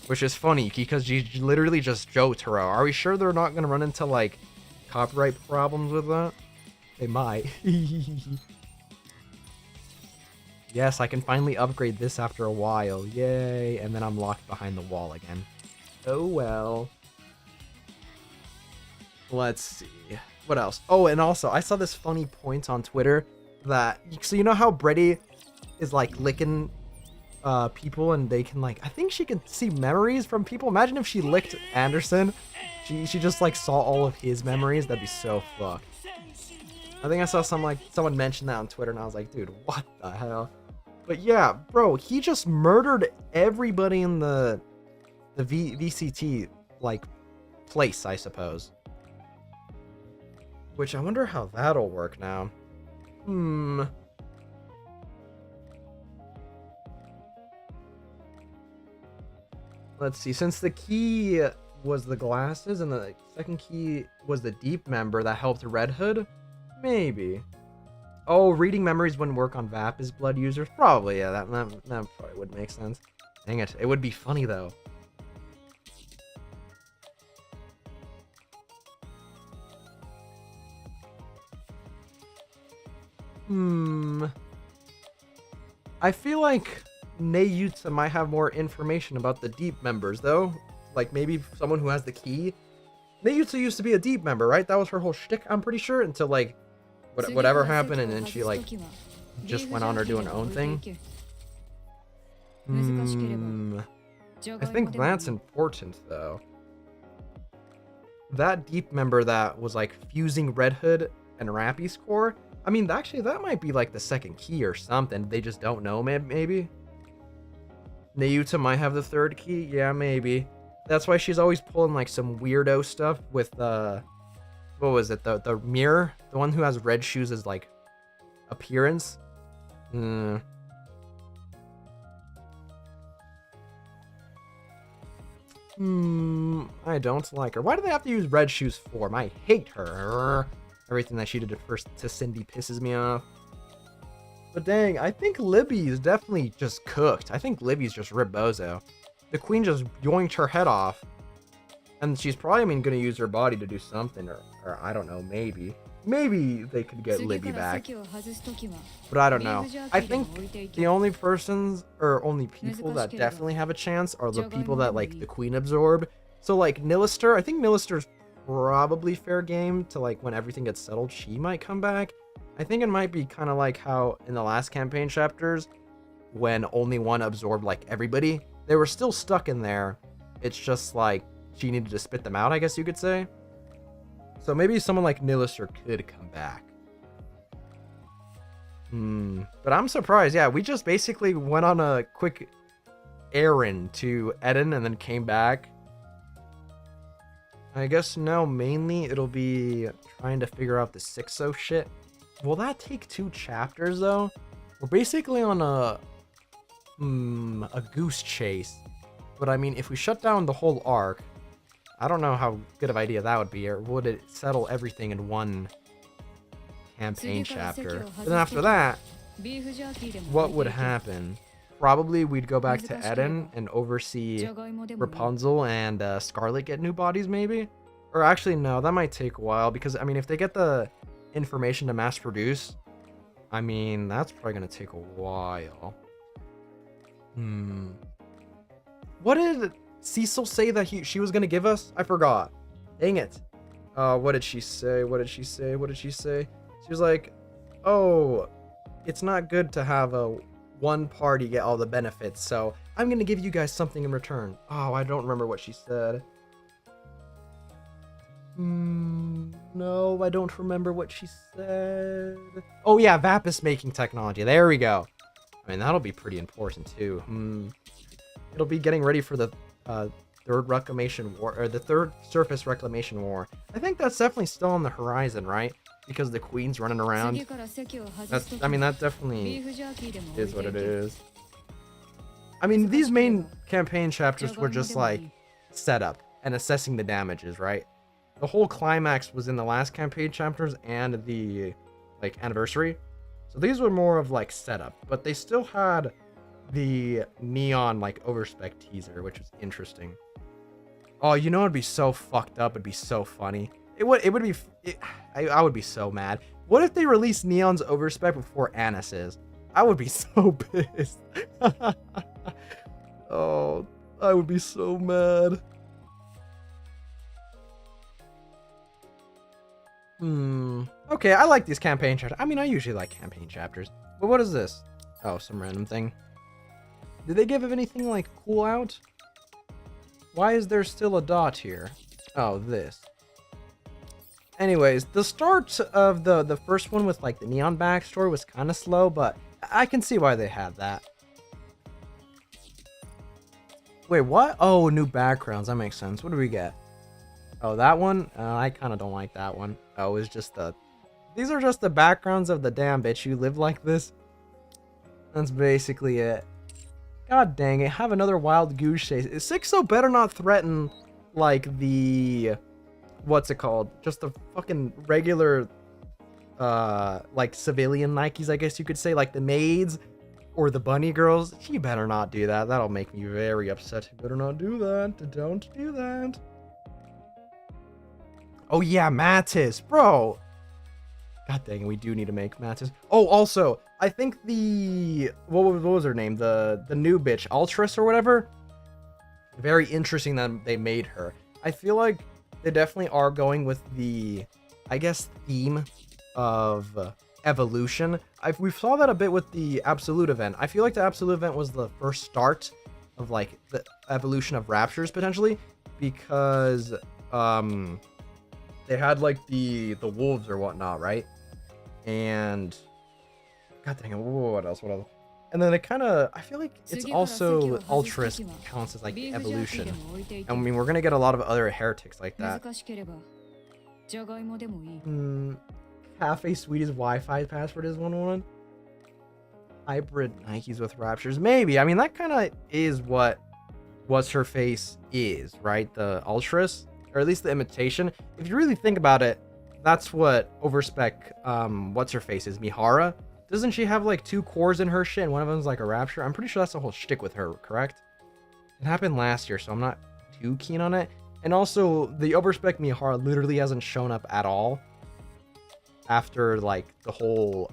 Which is funny, because you literally just Jotaro. Are we sure they're not going to run into, like, copyright problems with that? They might. Yes, I can finally upgrade this after a while. Yay. And then I'm locked behind the wall again. Oh well. Let's see. What else? Oh, and also, I saw this funny point on Twitter that... So you know how Brady is, like, licking people and they can, like... I think she can see memories from people. Imagine if she licked Anderson. She just, like, saw all of his memories. That'd be so fucked. I think I saw someone mention that on Twitter, and I was like, dude, what the hell? But yeah, bro, he just murdered everybody in the VCT, like, place, I suppose. Which I wonder how that'll work now. Let's see. Since the key was the glasses and the second key was the deep member that helped Red Hood, maybe. Oh, reading memories wouldn't work on Vapis blood users? Probably, yeah, that probably would make sense. Dang it. It would be funny, though. I feel like Neyutsa might have more information about the deep members, though. Like, maybe someone who has the key. Neyutsa used to be a deep member, right? That was her whole shtick, I'm pretty sure, until, like, whatever happened, and then she, like, just went on her doing her own thing. I think that's important, though. That deep member that was, like, fusing Red Hood and Rappy's core, I mean, actually, that might be, like, the second key or something. They just don't know, maybe? Neyuta might have the third key? Yeah, maybe. That's why she's always pulling, like, some weirdo stuff with, what was it? The mirror? The one who has red shoes as, like, appearance? I don't like her. Why do they have to use red shoes for? I hate her. Everything that she did at first to Cindy pisses me off. But dang, I think Libby is definitely just cooked. I think Libby's just Ribbozo. The queen just yoinked her head off. And she's probably, gonna use her body to do something, or I don't know, maybe. Maybe they could get Libby back. But I don't know. I think the only persons, or only people that definitely have a chance are the people that, like, the queen absorb. So, like, Nilister, I think Nilister's probably fair game to, like, when everything gets settled, she might come back. I think it might be kind of like how in the last campaign chapters, when only one absorbed, like, everybody, they were still stuck in there. It's just, like, she needed to spit them out, I guess you could say. So maybe someone like Nilister could come back. But I'm surprised. Yeah, we just basically went on a quick errand to Eden and then came back. I guess now mainly it'll be trying to figure out the 6-0 shit. Will that take 2 chapters, though? We're basically on a goose chase. But I mean, if we shut down the whole arc, I don't know how good of an idea that would be, or would it settle everything in one campaign chapter? But then after that, what would happen? Probably we'd go back to Eden and oversee Rapunzel and Scarlet get new bodies, maybe? Or actually, no, that might take a while, because, I mean, if they get the information to mass produce, I mean, that's probably going to take a while. What did Cecil say that she was going to give us? I forgot. Dang it. What did she say? What did she say? What did she say? She was like, oh, it's not good to have one party get all the benefits, so I'm going to give you guys something in return. Oh, I don't remember what she said. No, I don't remember what she said. Oh yeah, Vapis making technology. There we go. I mean, that'll be pretty important too. It'll be getting ready for the third reclamation war, or the third surface reclamation war. I think that's definitely still on the horizon, right? Because the queen's running around. I mean, that definitely is what it is. I mean, these main campaign chapters were just like setup and assessing the damages, right? The whole climax was in the last campaign chapters and the like anniversary. So these were more of like setup, but they still had the neon like overspec teaser, which was interesting. Oh, you know, it'd be so fucked up. It'd be so funny. I would be so mad. What if they released Neon's overspec before Annis's? I would be so pissed. Oh, I would be so mad. Okay, I like these campaign chapters. I mean, I usually like campaign chapters. But what is this? Oh, some random thing. Did they give anything like cool out? Why is there still a dot here? Oh, this. Anyways, the start of the first one with like the neon backstory was kind of slow, but I can see why they had that. Wait, what? Oh, new backgrounds. That makes sense. What do we get? Oh, that one? I kind of don't like that one. Oh, it's just the... These are just the backgrounds of the damn bitch who lived like this. That's basically it. God dang it, have another wild goose chase. Sixo better not threaten, like, the... What's it called? Just the fucking regular, like, civilian Nikes, I guess you could say. Like, the maids or the bunny girls. She better not do that. That'll make me very upset. You better not do that. Don't do that. Oh, yeah, Mattis. Bro. God dang it, we do need to make Mattis. Oh, also, I think the... What was her name? The new bitch, Ultras or whatever? Very interesting that they made her. I feel like they definitely are going with the, I guess, theme of evolution. We saw that a bit with the Absolute event. I feel like the Absolute event was the first start of, like, the evolution of Raptures, potentially, because, they had, like, the wolves or whatnot, right? And, god dang it, what else? And then it kind of, I feel like it's also Ultras counts as, like, the evolution. And, I mean, we're gonna get a lot of other heretics like that. Cafe Sweetie's Wi-Fi password is 1-1. Hybrid Nikes with Raptures. Maybe. I mean, that kind of is what What's-Her-Face is, right? The Ultras. Or at least the imitation. If you really think about it, that's what Overspec, What's-Her-Face is. Mihara. Doesn't she have, like, 2 cores in her shit and one of them's, like, a Rapture? I'm pretty sure that's the whole shtick with her, correct? It happened last year, so I'm not too keen on it. And also, the Overspec Mihara literally hasn't shown up at all after, like, the whole,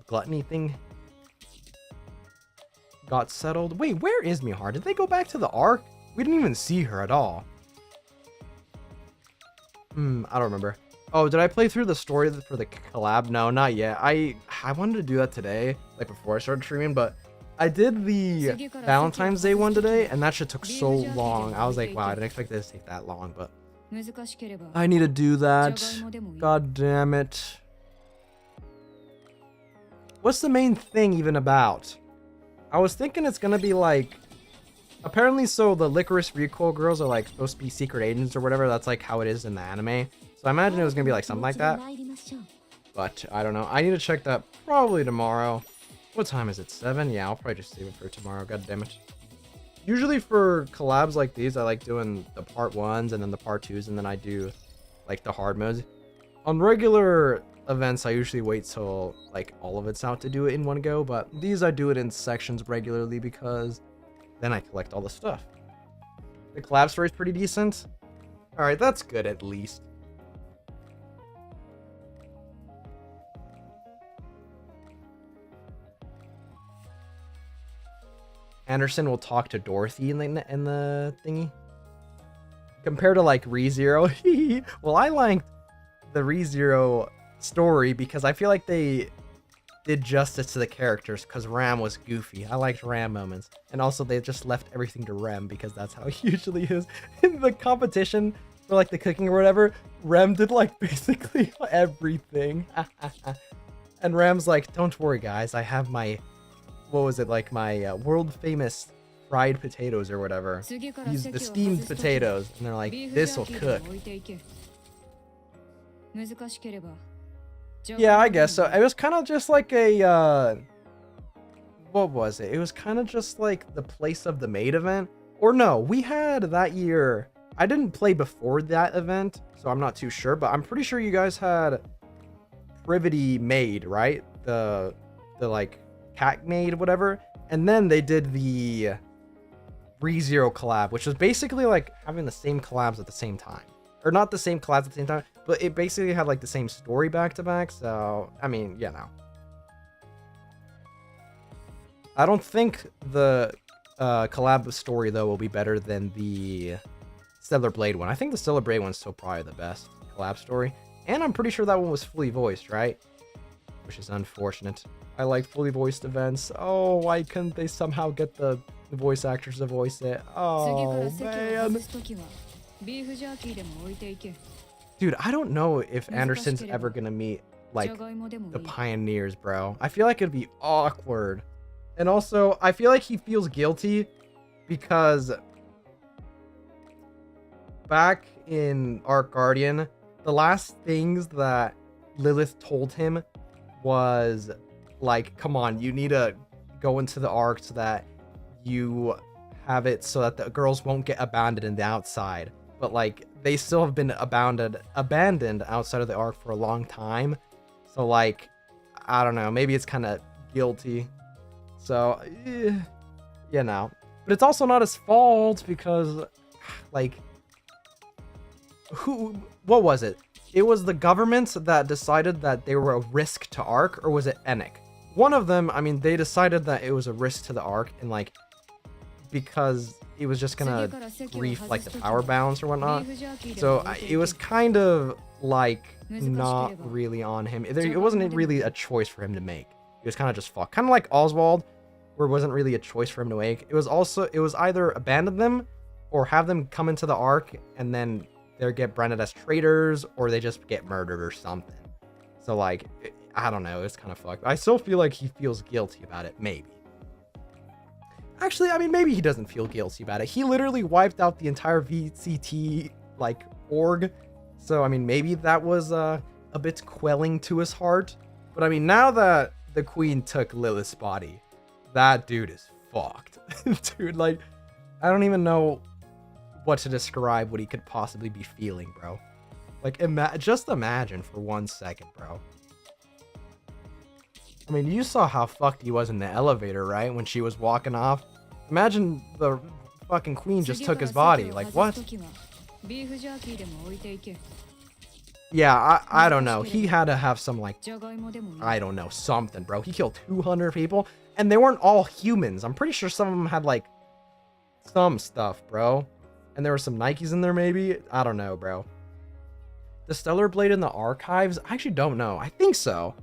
gluttony thing got settled. Wait, where is Mihara? Did they go back to the Ark? We didn't even see her at all. I don't remember. Oh, did I play through the story for the collab? No, not yet. I wanted to do that today, like before I started streaming, but I did the Valentine's Day one today, and that shit took so long. I was like, wow, I didn't expect this to take that long, but I need to do that. God damn it. What's the main thing even about? I was thinking it's gonna be like, apparently, so the Licorice Recoil girls are, like, supposed to be secret agents or whatever. That's, like, how it is in the anime. So I imagine it was gonna be, like, something like that. But, I don't know. I need to check that probably tomorrow. What time is it? 7? Yeah, I'll probably just save it for tomorrow. God damn it. Usually for collabs like these, I like doing the part 1s and then the part 2s, and then I do, like, the hard modes. On regular events, I usually wait till, like, all of it's out to do it in one go. But these, I do it in sections regularly because then I collect all the stuff. The collab story is pretty decent. Alright, that's good at least. Anderson will talk to Dorothy in the thingy. Compared to, like, ReZero. Well, I liked the ReZero story because I feel like they did justice to the characters because Ram was goofy. I liked Ram moments. And also they just left everything to Rem because that's how he usually is. In the competition for, like, the cooking or whatever, Rem did, like, basically everything. And Ram's like, don't worry guys, I have my, what was it, like, my world famous fried potatoes or whatever. These the steamed potatoes. And they're like, this'll cook. Yeah, I guess so. It was kind of just like a, what was it? It was kind of just like the Place of the Maid event. Or no, we had that year, I didn't play before that event, so I'm not too sure, but I'm pretty sure you guys had Privity Maid, right? The like, cat maid, whatever. And then they did the ReZero collab, which was basically like having the same collabs at the same time. Or not the same collabs at the same time, but it basically had like the same story back to back. So, I mean, yeah, no. I don't think the collab story, though, will be better than the Stellar Blade one. I think the Stellar Blade one's still probably the best collab story. And I'm pretty sure that one was fully voiced, right? Which is unfortunate. I like fully voiced events. Oh, why couldn't they somehow get the voice actors to voice it? Oh, man. Dude, I don't know if Anderson's ever gonna meet, like, the Pioneers, bro. I feel like it'd be awkward. And also, I feel like he feels guilty because back in Arc Guardian, the last things that Lilith told him was, like, come on, you need to go into the Ark so that you have it so that the girls won't get abandoned in the outside. But like they still have been abandoned outside of the arc for a long time. So like, I don't know, maybe it's kind of guilty. So, you know. But it's also not his fault because, like, what was it? It was the government that decided that they were a risk to Ark, or was it Enoch? One of them, I mean, they decided that it was a risk to the Ark, and like, because it was just gonna grief like the power balance or whatnot. So it was kind of like not really on him. It wasn't really a choice for him to make. It was kind of just fucked. Kind of like Oswald, where it wasn't really a choice for him to make. It was either abandon them or have them come into the Ark and then they get branded as traitors, or they just get murdered or something. So like, I don't know, it's kind of fucked. I still feel like he feels guilty about it, maybe. Actually, I mean, maybe he doesn't feel guilty about it. He literally wiped out the entire VCT, like, org. So, I mean, maybe that was a bit quelling to his heart. But, I mean, now that the queen took Lilith's body, that dude is fucked. Dude, like, I don't even know what to describe what he could possibly be feeling, bro. Like, just imagine for 1 second, bro. I mean, you saw how fucked he was in the elevator, right? When she was walking off. Imagine the fucking queen just took his body. Like, what? Yeah, I don't know. He had to have some, like, I don't know, something, bro. He killed 200 people, and they weren't all humans. I'm pretty sure some of them had, like, some stuff, bro. And there were some Nikes in there, maybe? I don't know, bro. The Stellar Blade in the archives? I actually don't know. I think so.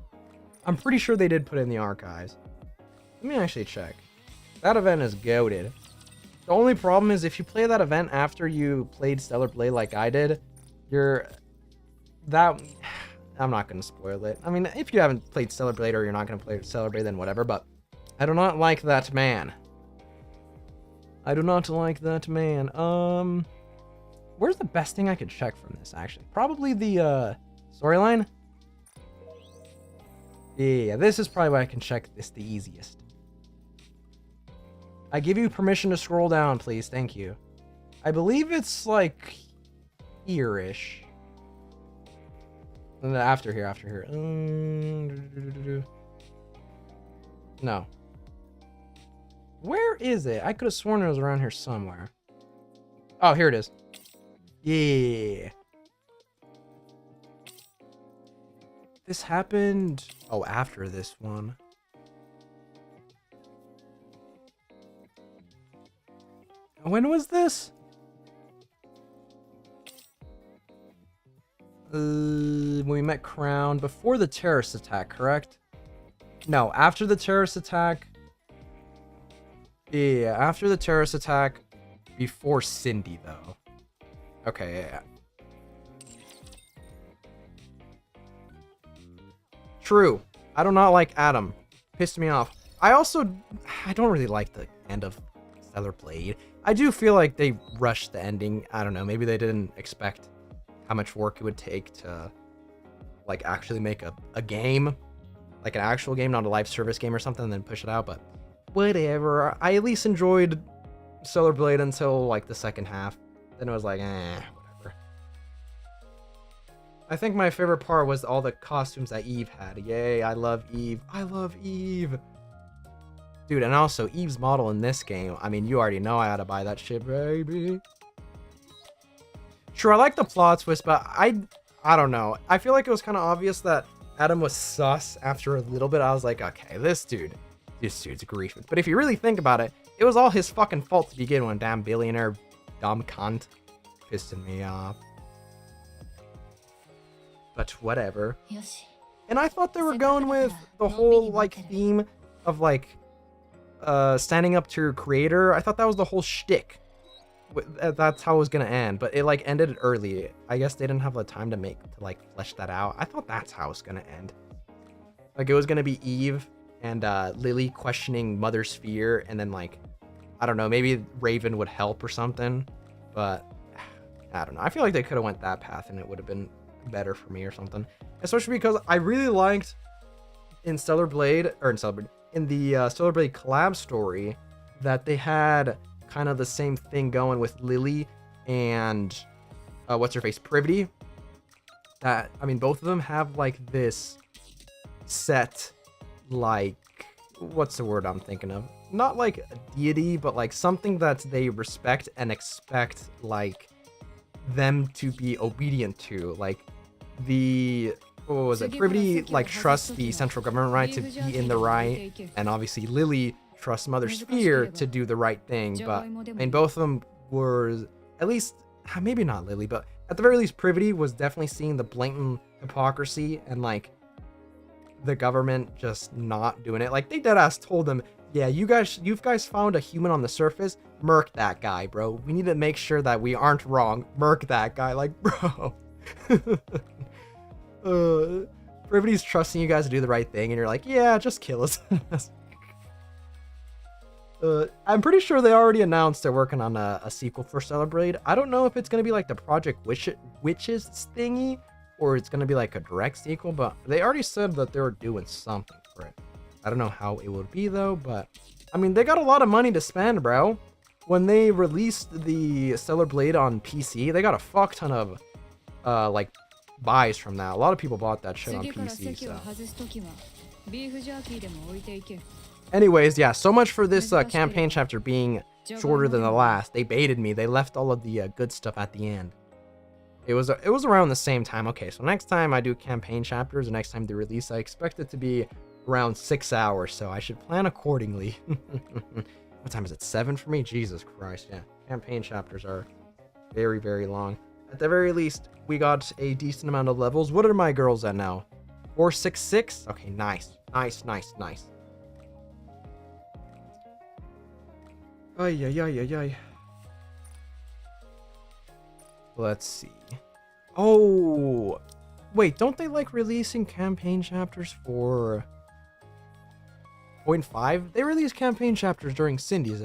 I'm pretty sure they did put it in the archives. Let me actually check. That event is goated. The only problem is if you play that event after you played Stellar Blade like I did, I'm not going to spoil it. I mean, if you haven't played Stellar Blade or you're not going to play Stellar Blade, then whatever, but I do not like that man. I do not like that man. Where's the best thing I could check from this, actually? Probably the storyline? Yeah, this is probably why I can check this the easiest. I give you permission to scroll down, please. Thank you. I believe it's like here-ish. And then after here. No. Where is it? I could have sworn it was around here somewhere. Oh, here it is. Yeah. This happened... Oh, after this one. When was this? When we met Crown. Before the terrorist attack, correct? No, after the terrorist attack. Yeah, after the terrorist attack. Before Cindy, though. Okay, yeah. True. I do not like Adam. Pissed me off. I don't really like the end of Stellar Blade. I do feel like they rushed the ending. I don't know. Maybe they didn't expect how much work it would take to, like, actually make a game. Like an actual game, not a live service game or something, and then push it out. But whatever. I at least enjoyed Stellar Blade until, like, the second half. Then it was like, whatever. I think my favorite part was all the costumes that Eve had. Yay, I love Eve. I love Eve. Dude, and also, Eve's model in this game, I mean, you already know I had to buy that shit, baby. Sure, I like the plot twist, but I don't know. I feel like it was kind of obvious that Adam was sus after a little bit. I was like, okay, this dude's grief. But if you really think about it, it was all his fucking fault to begin with. Damn billionaire, dumb cunt. Pissing me off. But whatever. And I thought they were going with the whole, like, theme of, like, standing up to your creator. I thought that was the whole shtick. That's how it was gonna end, but it, like, ended early. I guess they didn't have the time to like, flesh that out. I thought that's how it was gonna end. Like, it was gonna be Eve and Lily questioning Mother's fear, and then, like, I don't know, maybe Raven would help or something, but I don't know. I feel like they could have went that path, and it would have been better for me or something. Especially because I really liked in the Stellar Blade collab story that they had kind of the same thing going with Lily and what's her face, Privity. That, I mean, both of them have like this set, like, what's the word I'm thinking of? Not like a deity, but like something that they respect and expect like them to be obedient to. Like the, what was it? Privity like trusts the central government, right, to be in the right, and obviously Lily trusts Mother Sphere to do the right thing. But I mean, both of them were, at least, maybe not Lily, but at the very least, Privity was definitely seeing the blatant hypocrisy and like the government just not doing it. Like they deadass told them, yeah, you guys found a human on the surface, murk that guy, bro. We need to make sure that we aren't wrong. Murk that guy, like, bro. Privity's trusting you guys to do the right thing, and you're like, yeah, just kill us. I'm pretty sure they already announced they're working on a sequel for Celebrate. I don't know if it's gonna be like the Project Witches thingy, or it's gonna be like a direct sequel, but they already said that they were doing something for it. I don't know how it would be though, but I mean, they got a lot of money to spend, bro. When they released the Stellar Blade on PC, they got a fuck ton of like buys from that. A lot of people bought that shit on PC. So. Anyways, yeah, so much for this campaign chapter being shorter than the last. They baited me. They left all of the good stuff at the end. It was around the same time. Okay, so next time I do campaign chapters, the next time they release, I expect it to be around 6 hours, so I should plan accordingly. What time is it? 7 for me? Jesus Christ, yeah. Campaign chapters are very, very long. At the very least, we got a decent amount of levels. What are my girls at now? 466? Okay, nice. Nice, nice, nice. Ay, ay, ay, ay, ay. Let's see. Oh, wait, don't they like releasing campaign chapters for 0.5? They release campaign chapters during Cindy's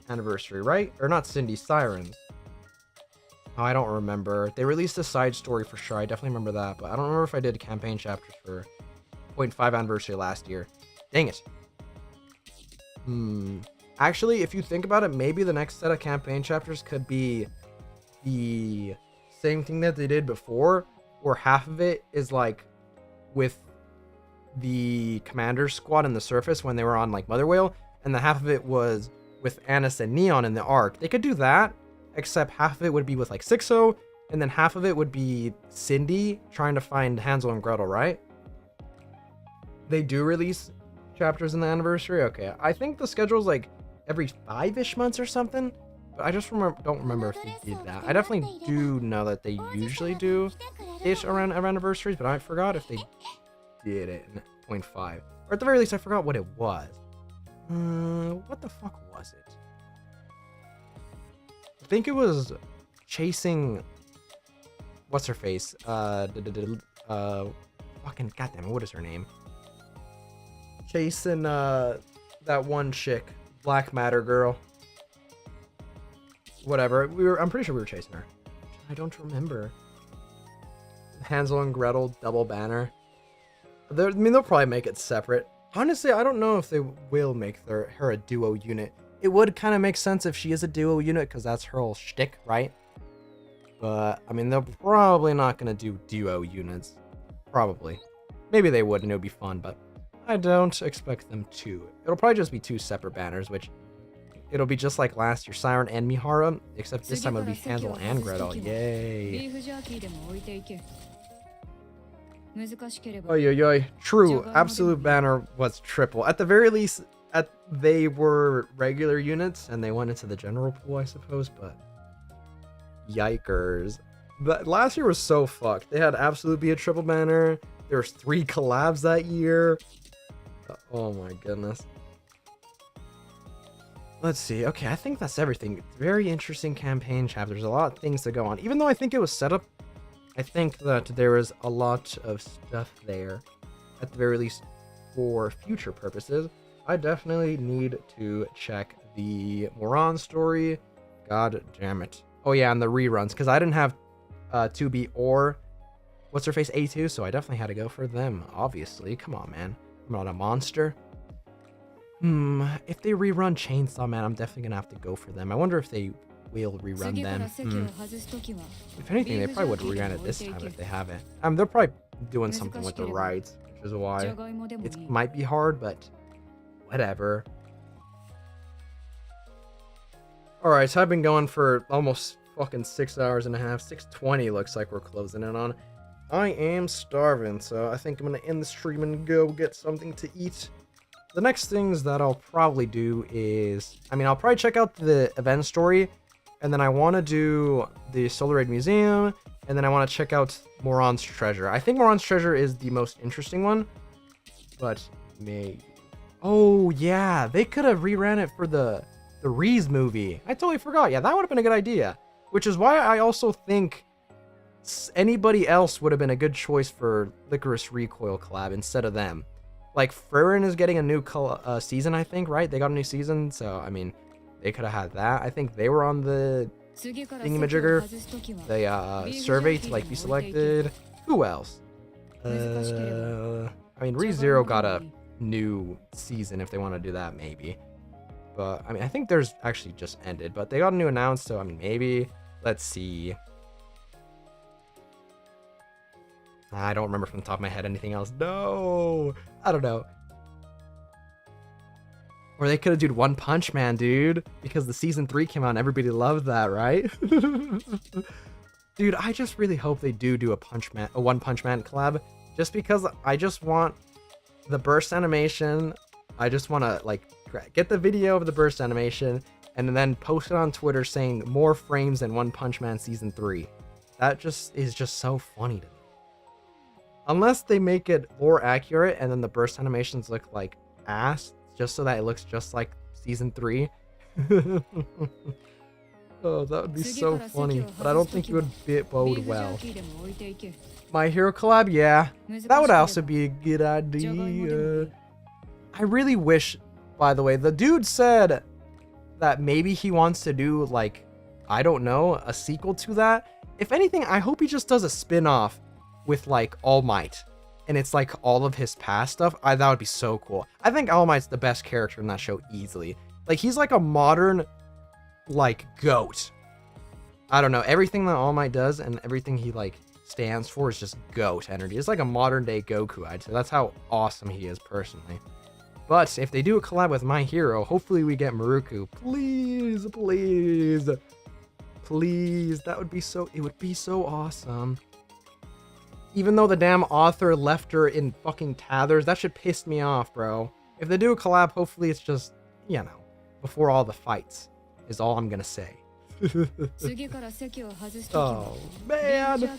anniversary, right? Or not Cindy's, Sirens. Oh, I don't remember. They released a side story for sure. I definitely remember that, but I don't remember if I did campaign chapters for 0.5 anniversary last year. Dang it. Actually, if you think about it, maybe the next set of campaign chapters could be the same thing that they did before, or half of it is like with the commander's squad in the surface when they were on like Mother Whale, and the half of it was with Annis and Neon in the arc. They could do that, except half of it would be with like Sixo, and then half of it would be Cindy trying to find Hansel and Gretel, right? They do release chapters in the anniversary? Okay, I think the schedule's like every 5-ish months or something, but I just don't remember if they did that. I definitely do know that they usually do ish around anniversaries, but I forgot if they did it in 0.5. Or at the very least, I forgot what it was. What the fuck was it? I think it was chasing... What's her face? Fucking goddamn it, what is her name? Chasing, that one chick. Black Matter girl. Whatever. I'm pretty sure we were chasing her. I don't remember. Hansel and Gretel double banner. I mean, they'll probably make it separate. Honestly, I don't know if they will make her a duo unit. It would kind of make sense if she is a duo unit, because that's her whole shtick, right? But, I mean, they're probably not going to do duo units. Probably. Maybe they would, and it would be fun, but I don't expect them to. It'll probably just be 2 separate banners, which it'll be just like last year, Siren and Mihara, except this time it'll be Hansel and Gretel. Yay. Oy. True, absolute banner was triple. At the very least, they were regular units and they went into the general pool, I suppose, but yikers. But last year was so fucked. They had absolute be a triple banner. There was 3 collabs that year. Oh my goodness. Let's see. Okay, I think that's everything. Very interesting campaign chapter. There's a lot of things to go on. Even though I think it was set up, I think that there is a lot of stuff there, at the very least, for future purposes. I definitely need to check the Moran story. God damn it. Oh yeah, and the reruns, because I didn't have 2B or what's her face A2, so I definitely had to go for them, obviously. Come on, man. I'm not a monster. If they rerun Chainsaw Man, I'm definitely gonna have to go for them. I wonder if they will rerun them. If anything, they probably would rerun it this time if they haven't. They're probably doing something with the rights, which is why it might be hard, but whatever. Alright, so I've been going for almost fucking 6 hours and a half. 6:20 looks like we're closing in on. I am starving, so I think I'm gonna end the stream and go get something to eat. The next things that I'll probably do is, I'll probably check out the event story, and then I want to do the Solar Raid Museum, and then I want to check out Moron's Treasure. I think Moron's Treasure is the most interesting one, but maybe... Oh, yeah, they could have reran it for the Reese movie. I totally forgot. Yeah, that would have been a good idea, which is why I also think anybody else would have been a good choice for Licorice Recoil collab instead of them. Like, Frieren is getting a new season, I think, right? They got a new season, so, they could have had that. I think they were on the thingamajigger, the survey to, like, be selected. Who else? ReZero got a new season if they want to do that, maybe. But, I think theirs actually just ended, but they got a new announce, so, maybe. Let's see. I don't remember from the top of my head anything else. No! I don't know. Or they could have done One Punch Man, dude. Because the season 3 came out and everybody loved that, right? Dude, I just really hope they do a One Punch Man collab. Just because I just want the burst animation. I just want to, like, get the video of the burst animation and then post it on Twitter saying more frames than One Punch Man season 3. That just is just so funny to me. Unless they make it more accurate and then the burst animations look like ass, just so that it looks just like season 3. Oh, that would be so funny, but I don't think it would bode well. My Hero collab, yeah, that would also be a good idea. I really wish, by the way, the dude said that maybe he wants to do, like, I don't know, a sequel to that. If anything, I hope he just does a spin-off with, like, All Might, and it's like all of his past stuff. That would be so cool. I think All Might's the best character in that show easily. Like, he's like a modern, like, GOAT. I don't know, everything that All Might does and everything he, like, stands for is just GOAT energy. It's like a modern day Goku, I'd say. That's how awesome he is personally. But if they do a collab with My Hero, hopefully we get Maruku. Please, please, please. That would be so, it would be so awesome. Even though the damn author left her in fucking tatters, that should piss me off, bro. If they do a collab, hopefully it's just, you know, before all the fights, is all I'm gonna say. Oh, man.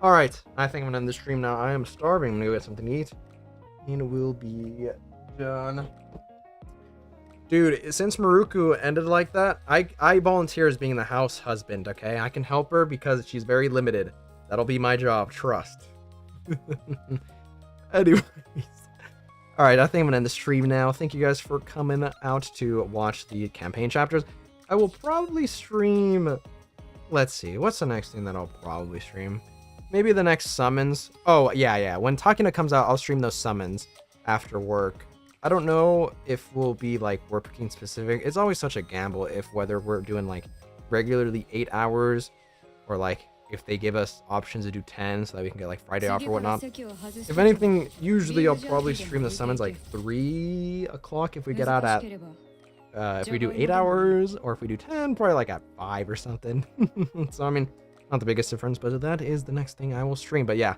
Alright, I think I'm gonna end the stream now. I am starving. I'm gonna go get something to eat. And we'll be done. Dude, since Maruku ended like that, I volunteer as being the house husband, okay? I can help her because she's very limited. That'll be my job, trust. Anyways. Alright, I think I'm gonna end the stream now. Thank you guys for coming out to watch the campaign chapters. I will probably stream... Let's see, what's the next thing that I'll probably stream? Maybe the next summons. Oh, yeah. When Takina comes out, I'll stream those summons after work. I don't know if we'll be, like, working specific. It's always such a gamble if whether we're doing, like, regularly 8 hours or, like, if they give us options to do 10 so that we can get, like, Friday off or whatnot. If anything, usually I'll probably stream the summons, like, 3 o'clock if we get out at... if we do 8 hours, or if we do 10, probably, like, at 5 or something. So, not the biggest difference, but that is the next thing I will stream. But yeah,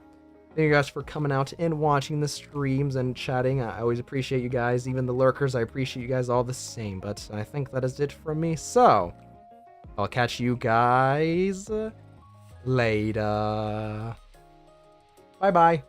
thank you guys for coming out and watching the streams and chatting. I always appreciate you guys. Even the lurkers, I appreciate you guys all the same. But I think that is it from me. So, I'll catch you guys later. Bye-bye.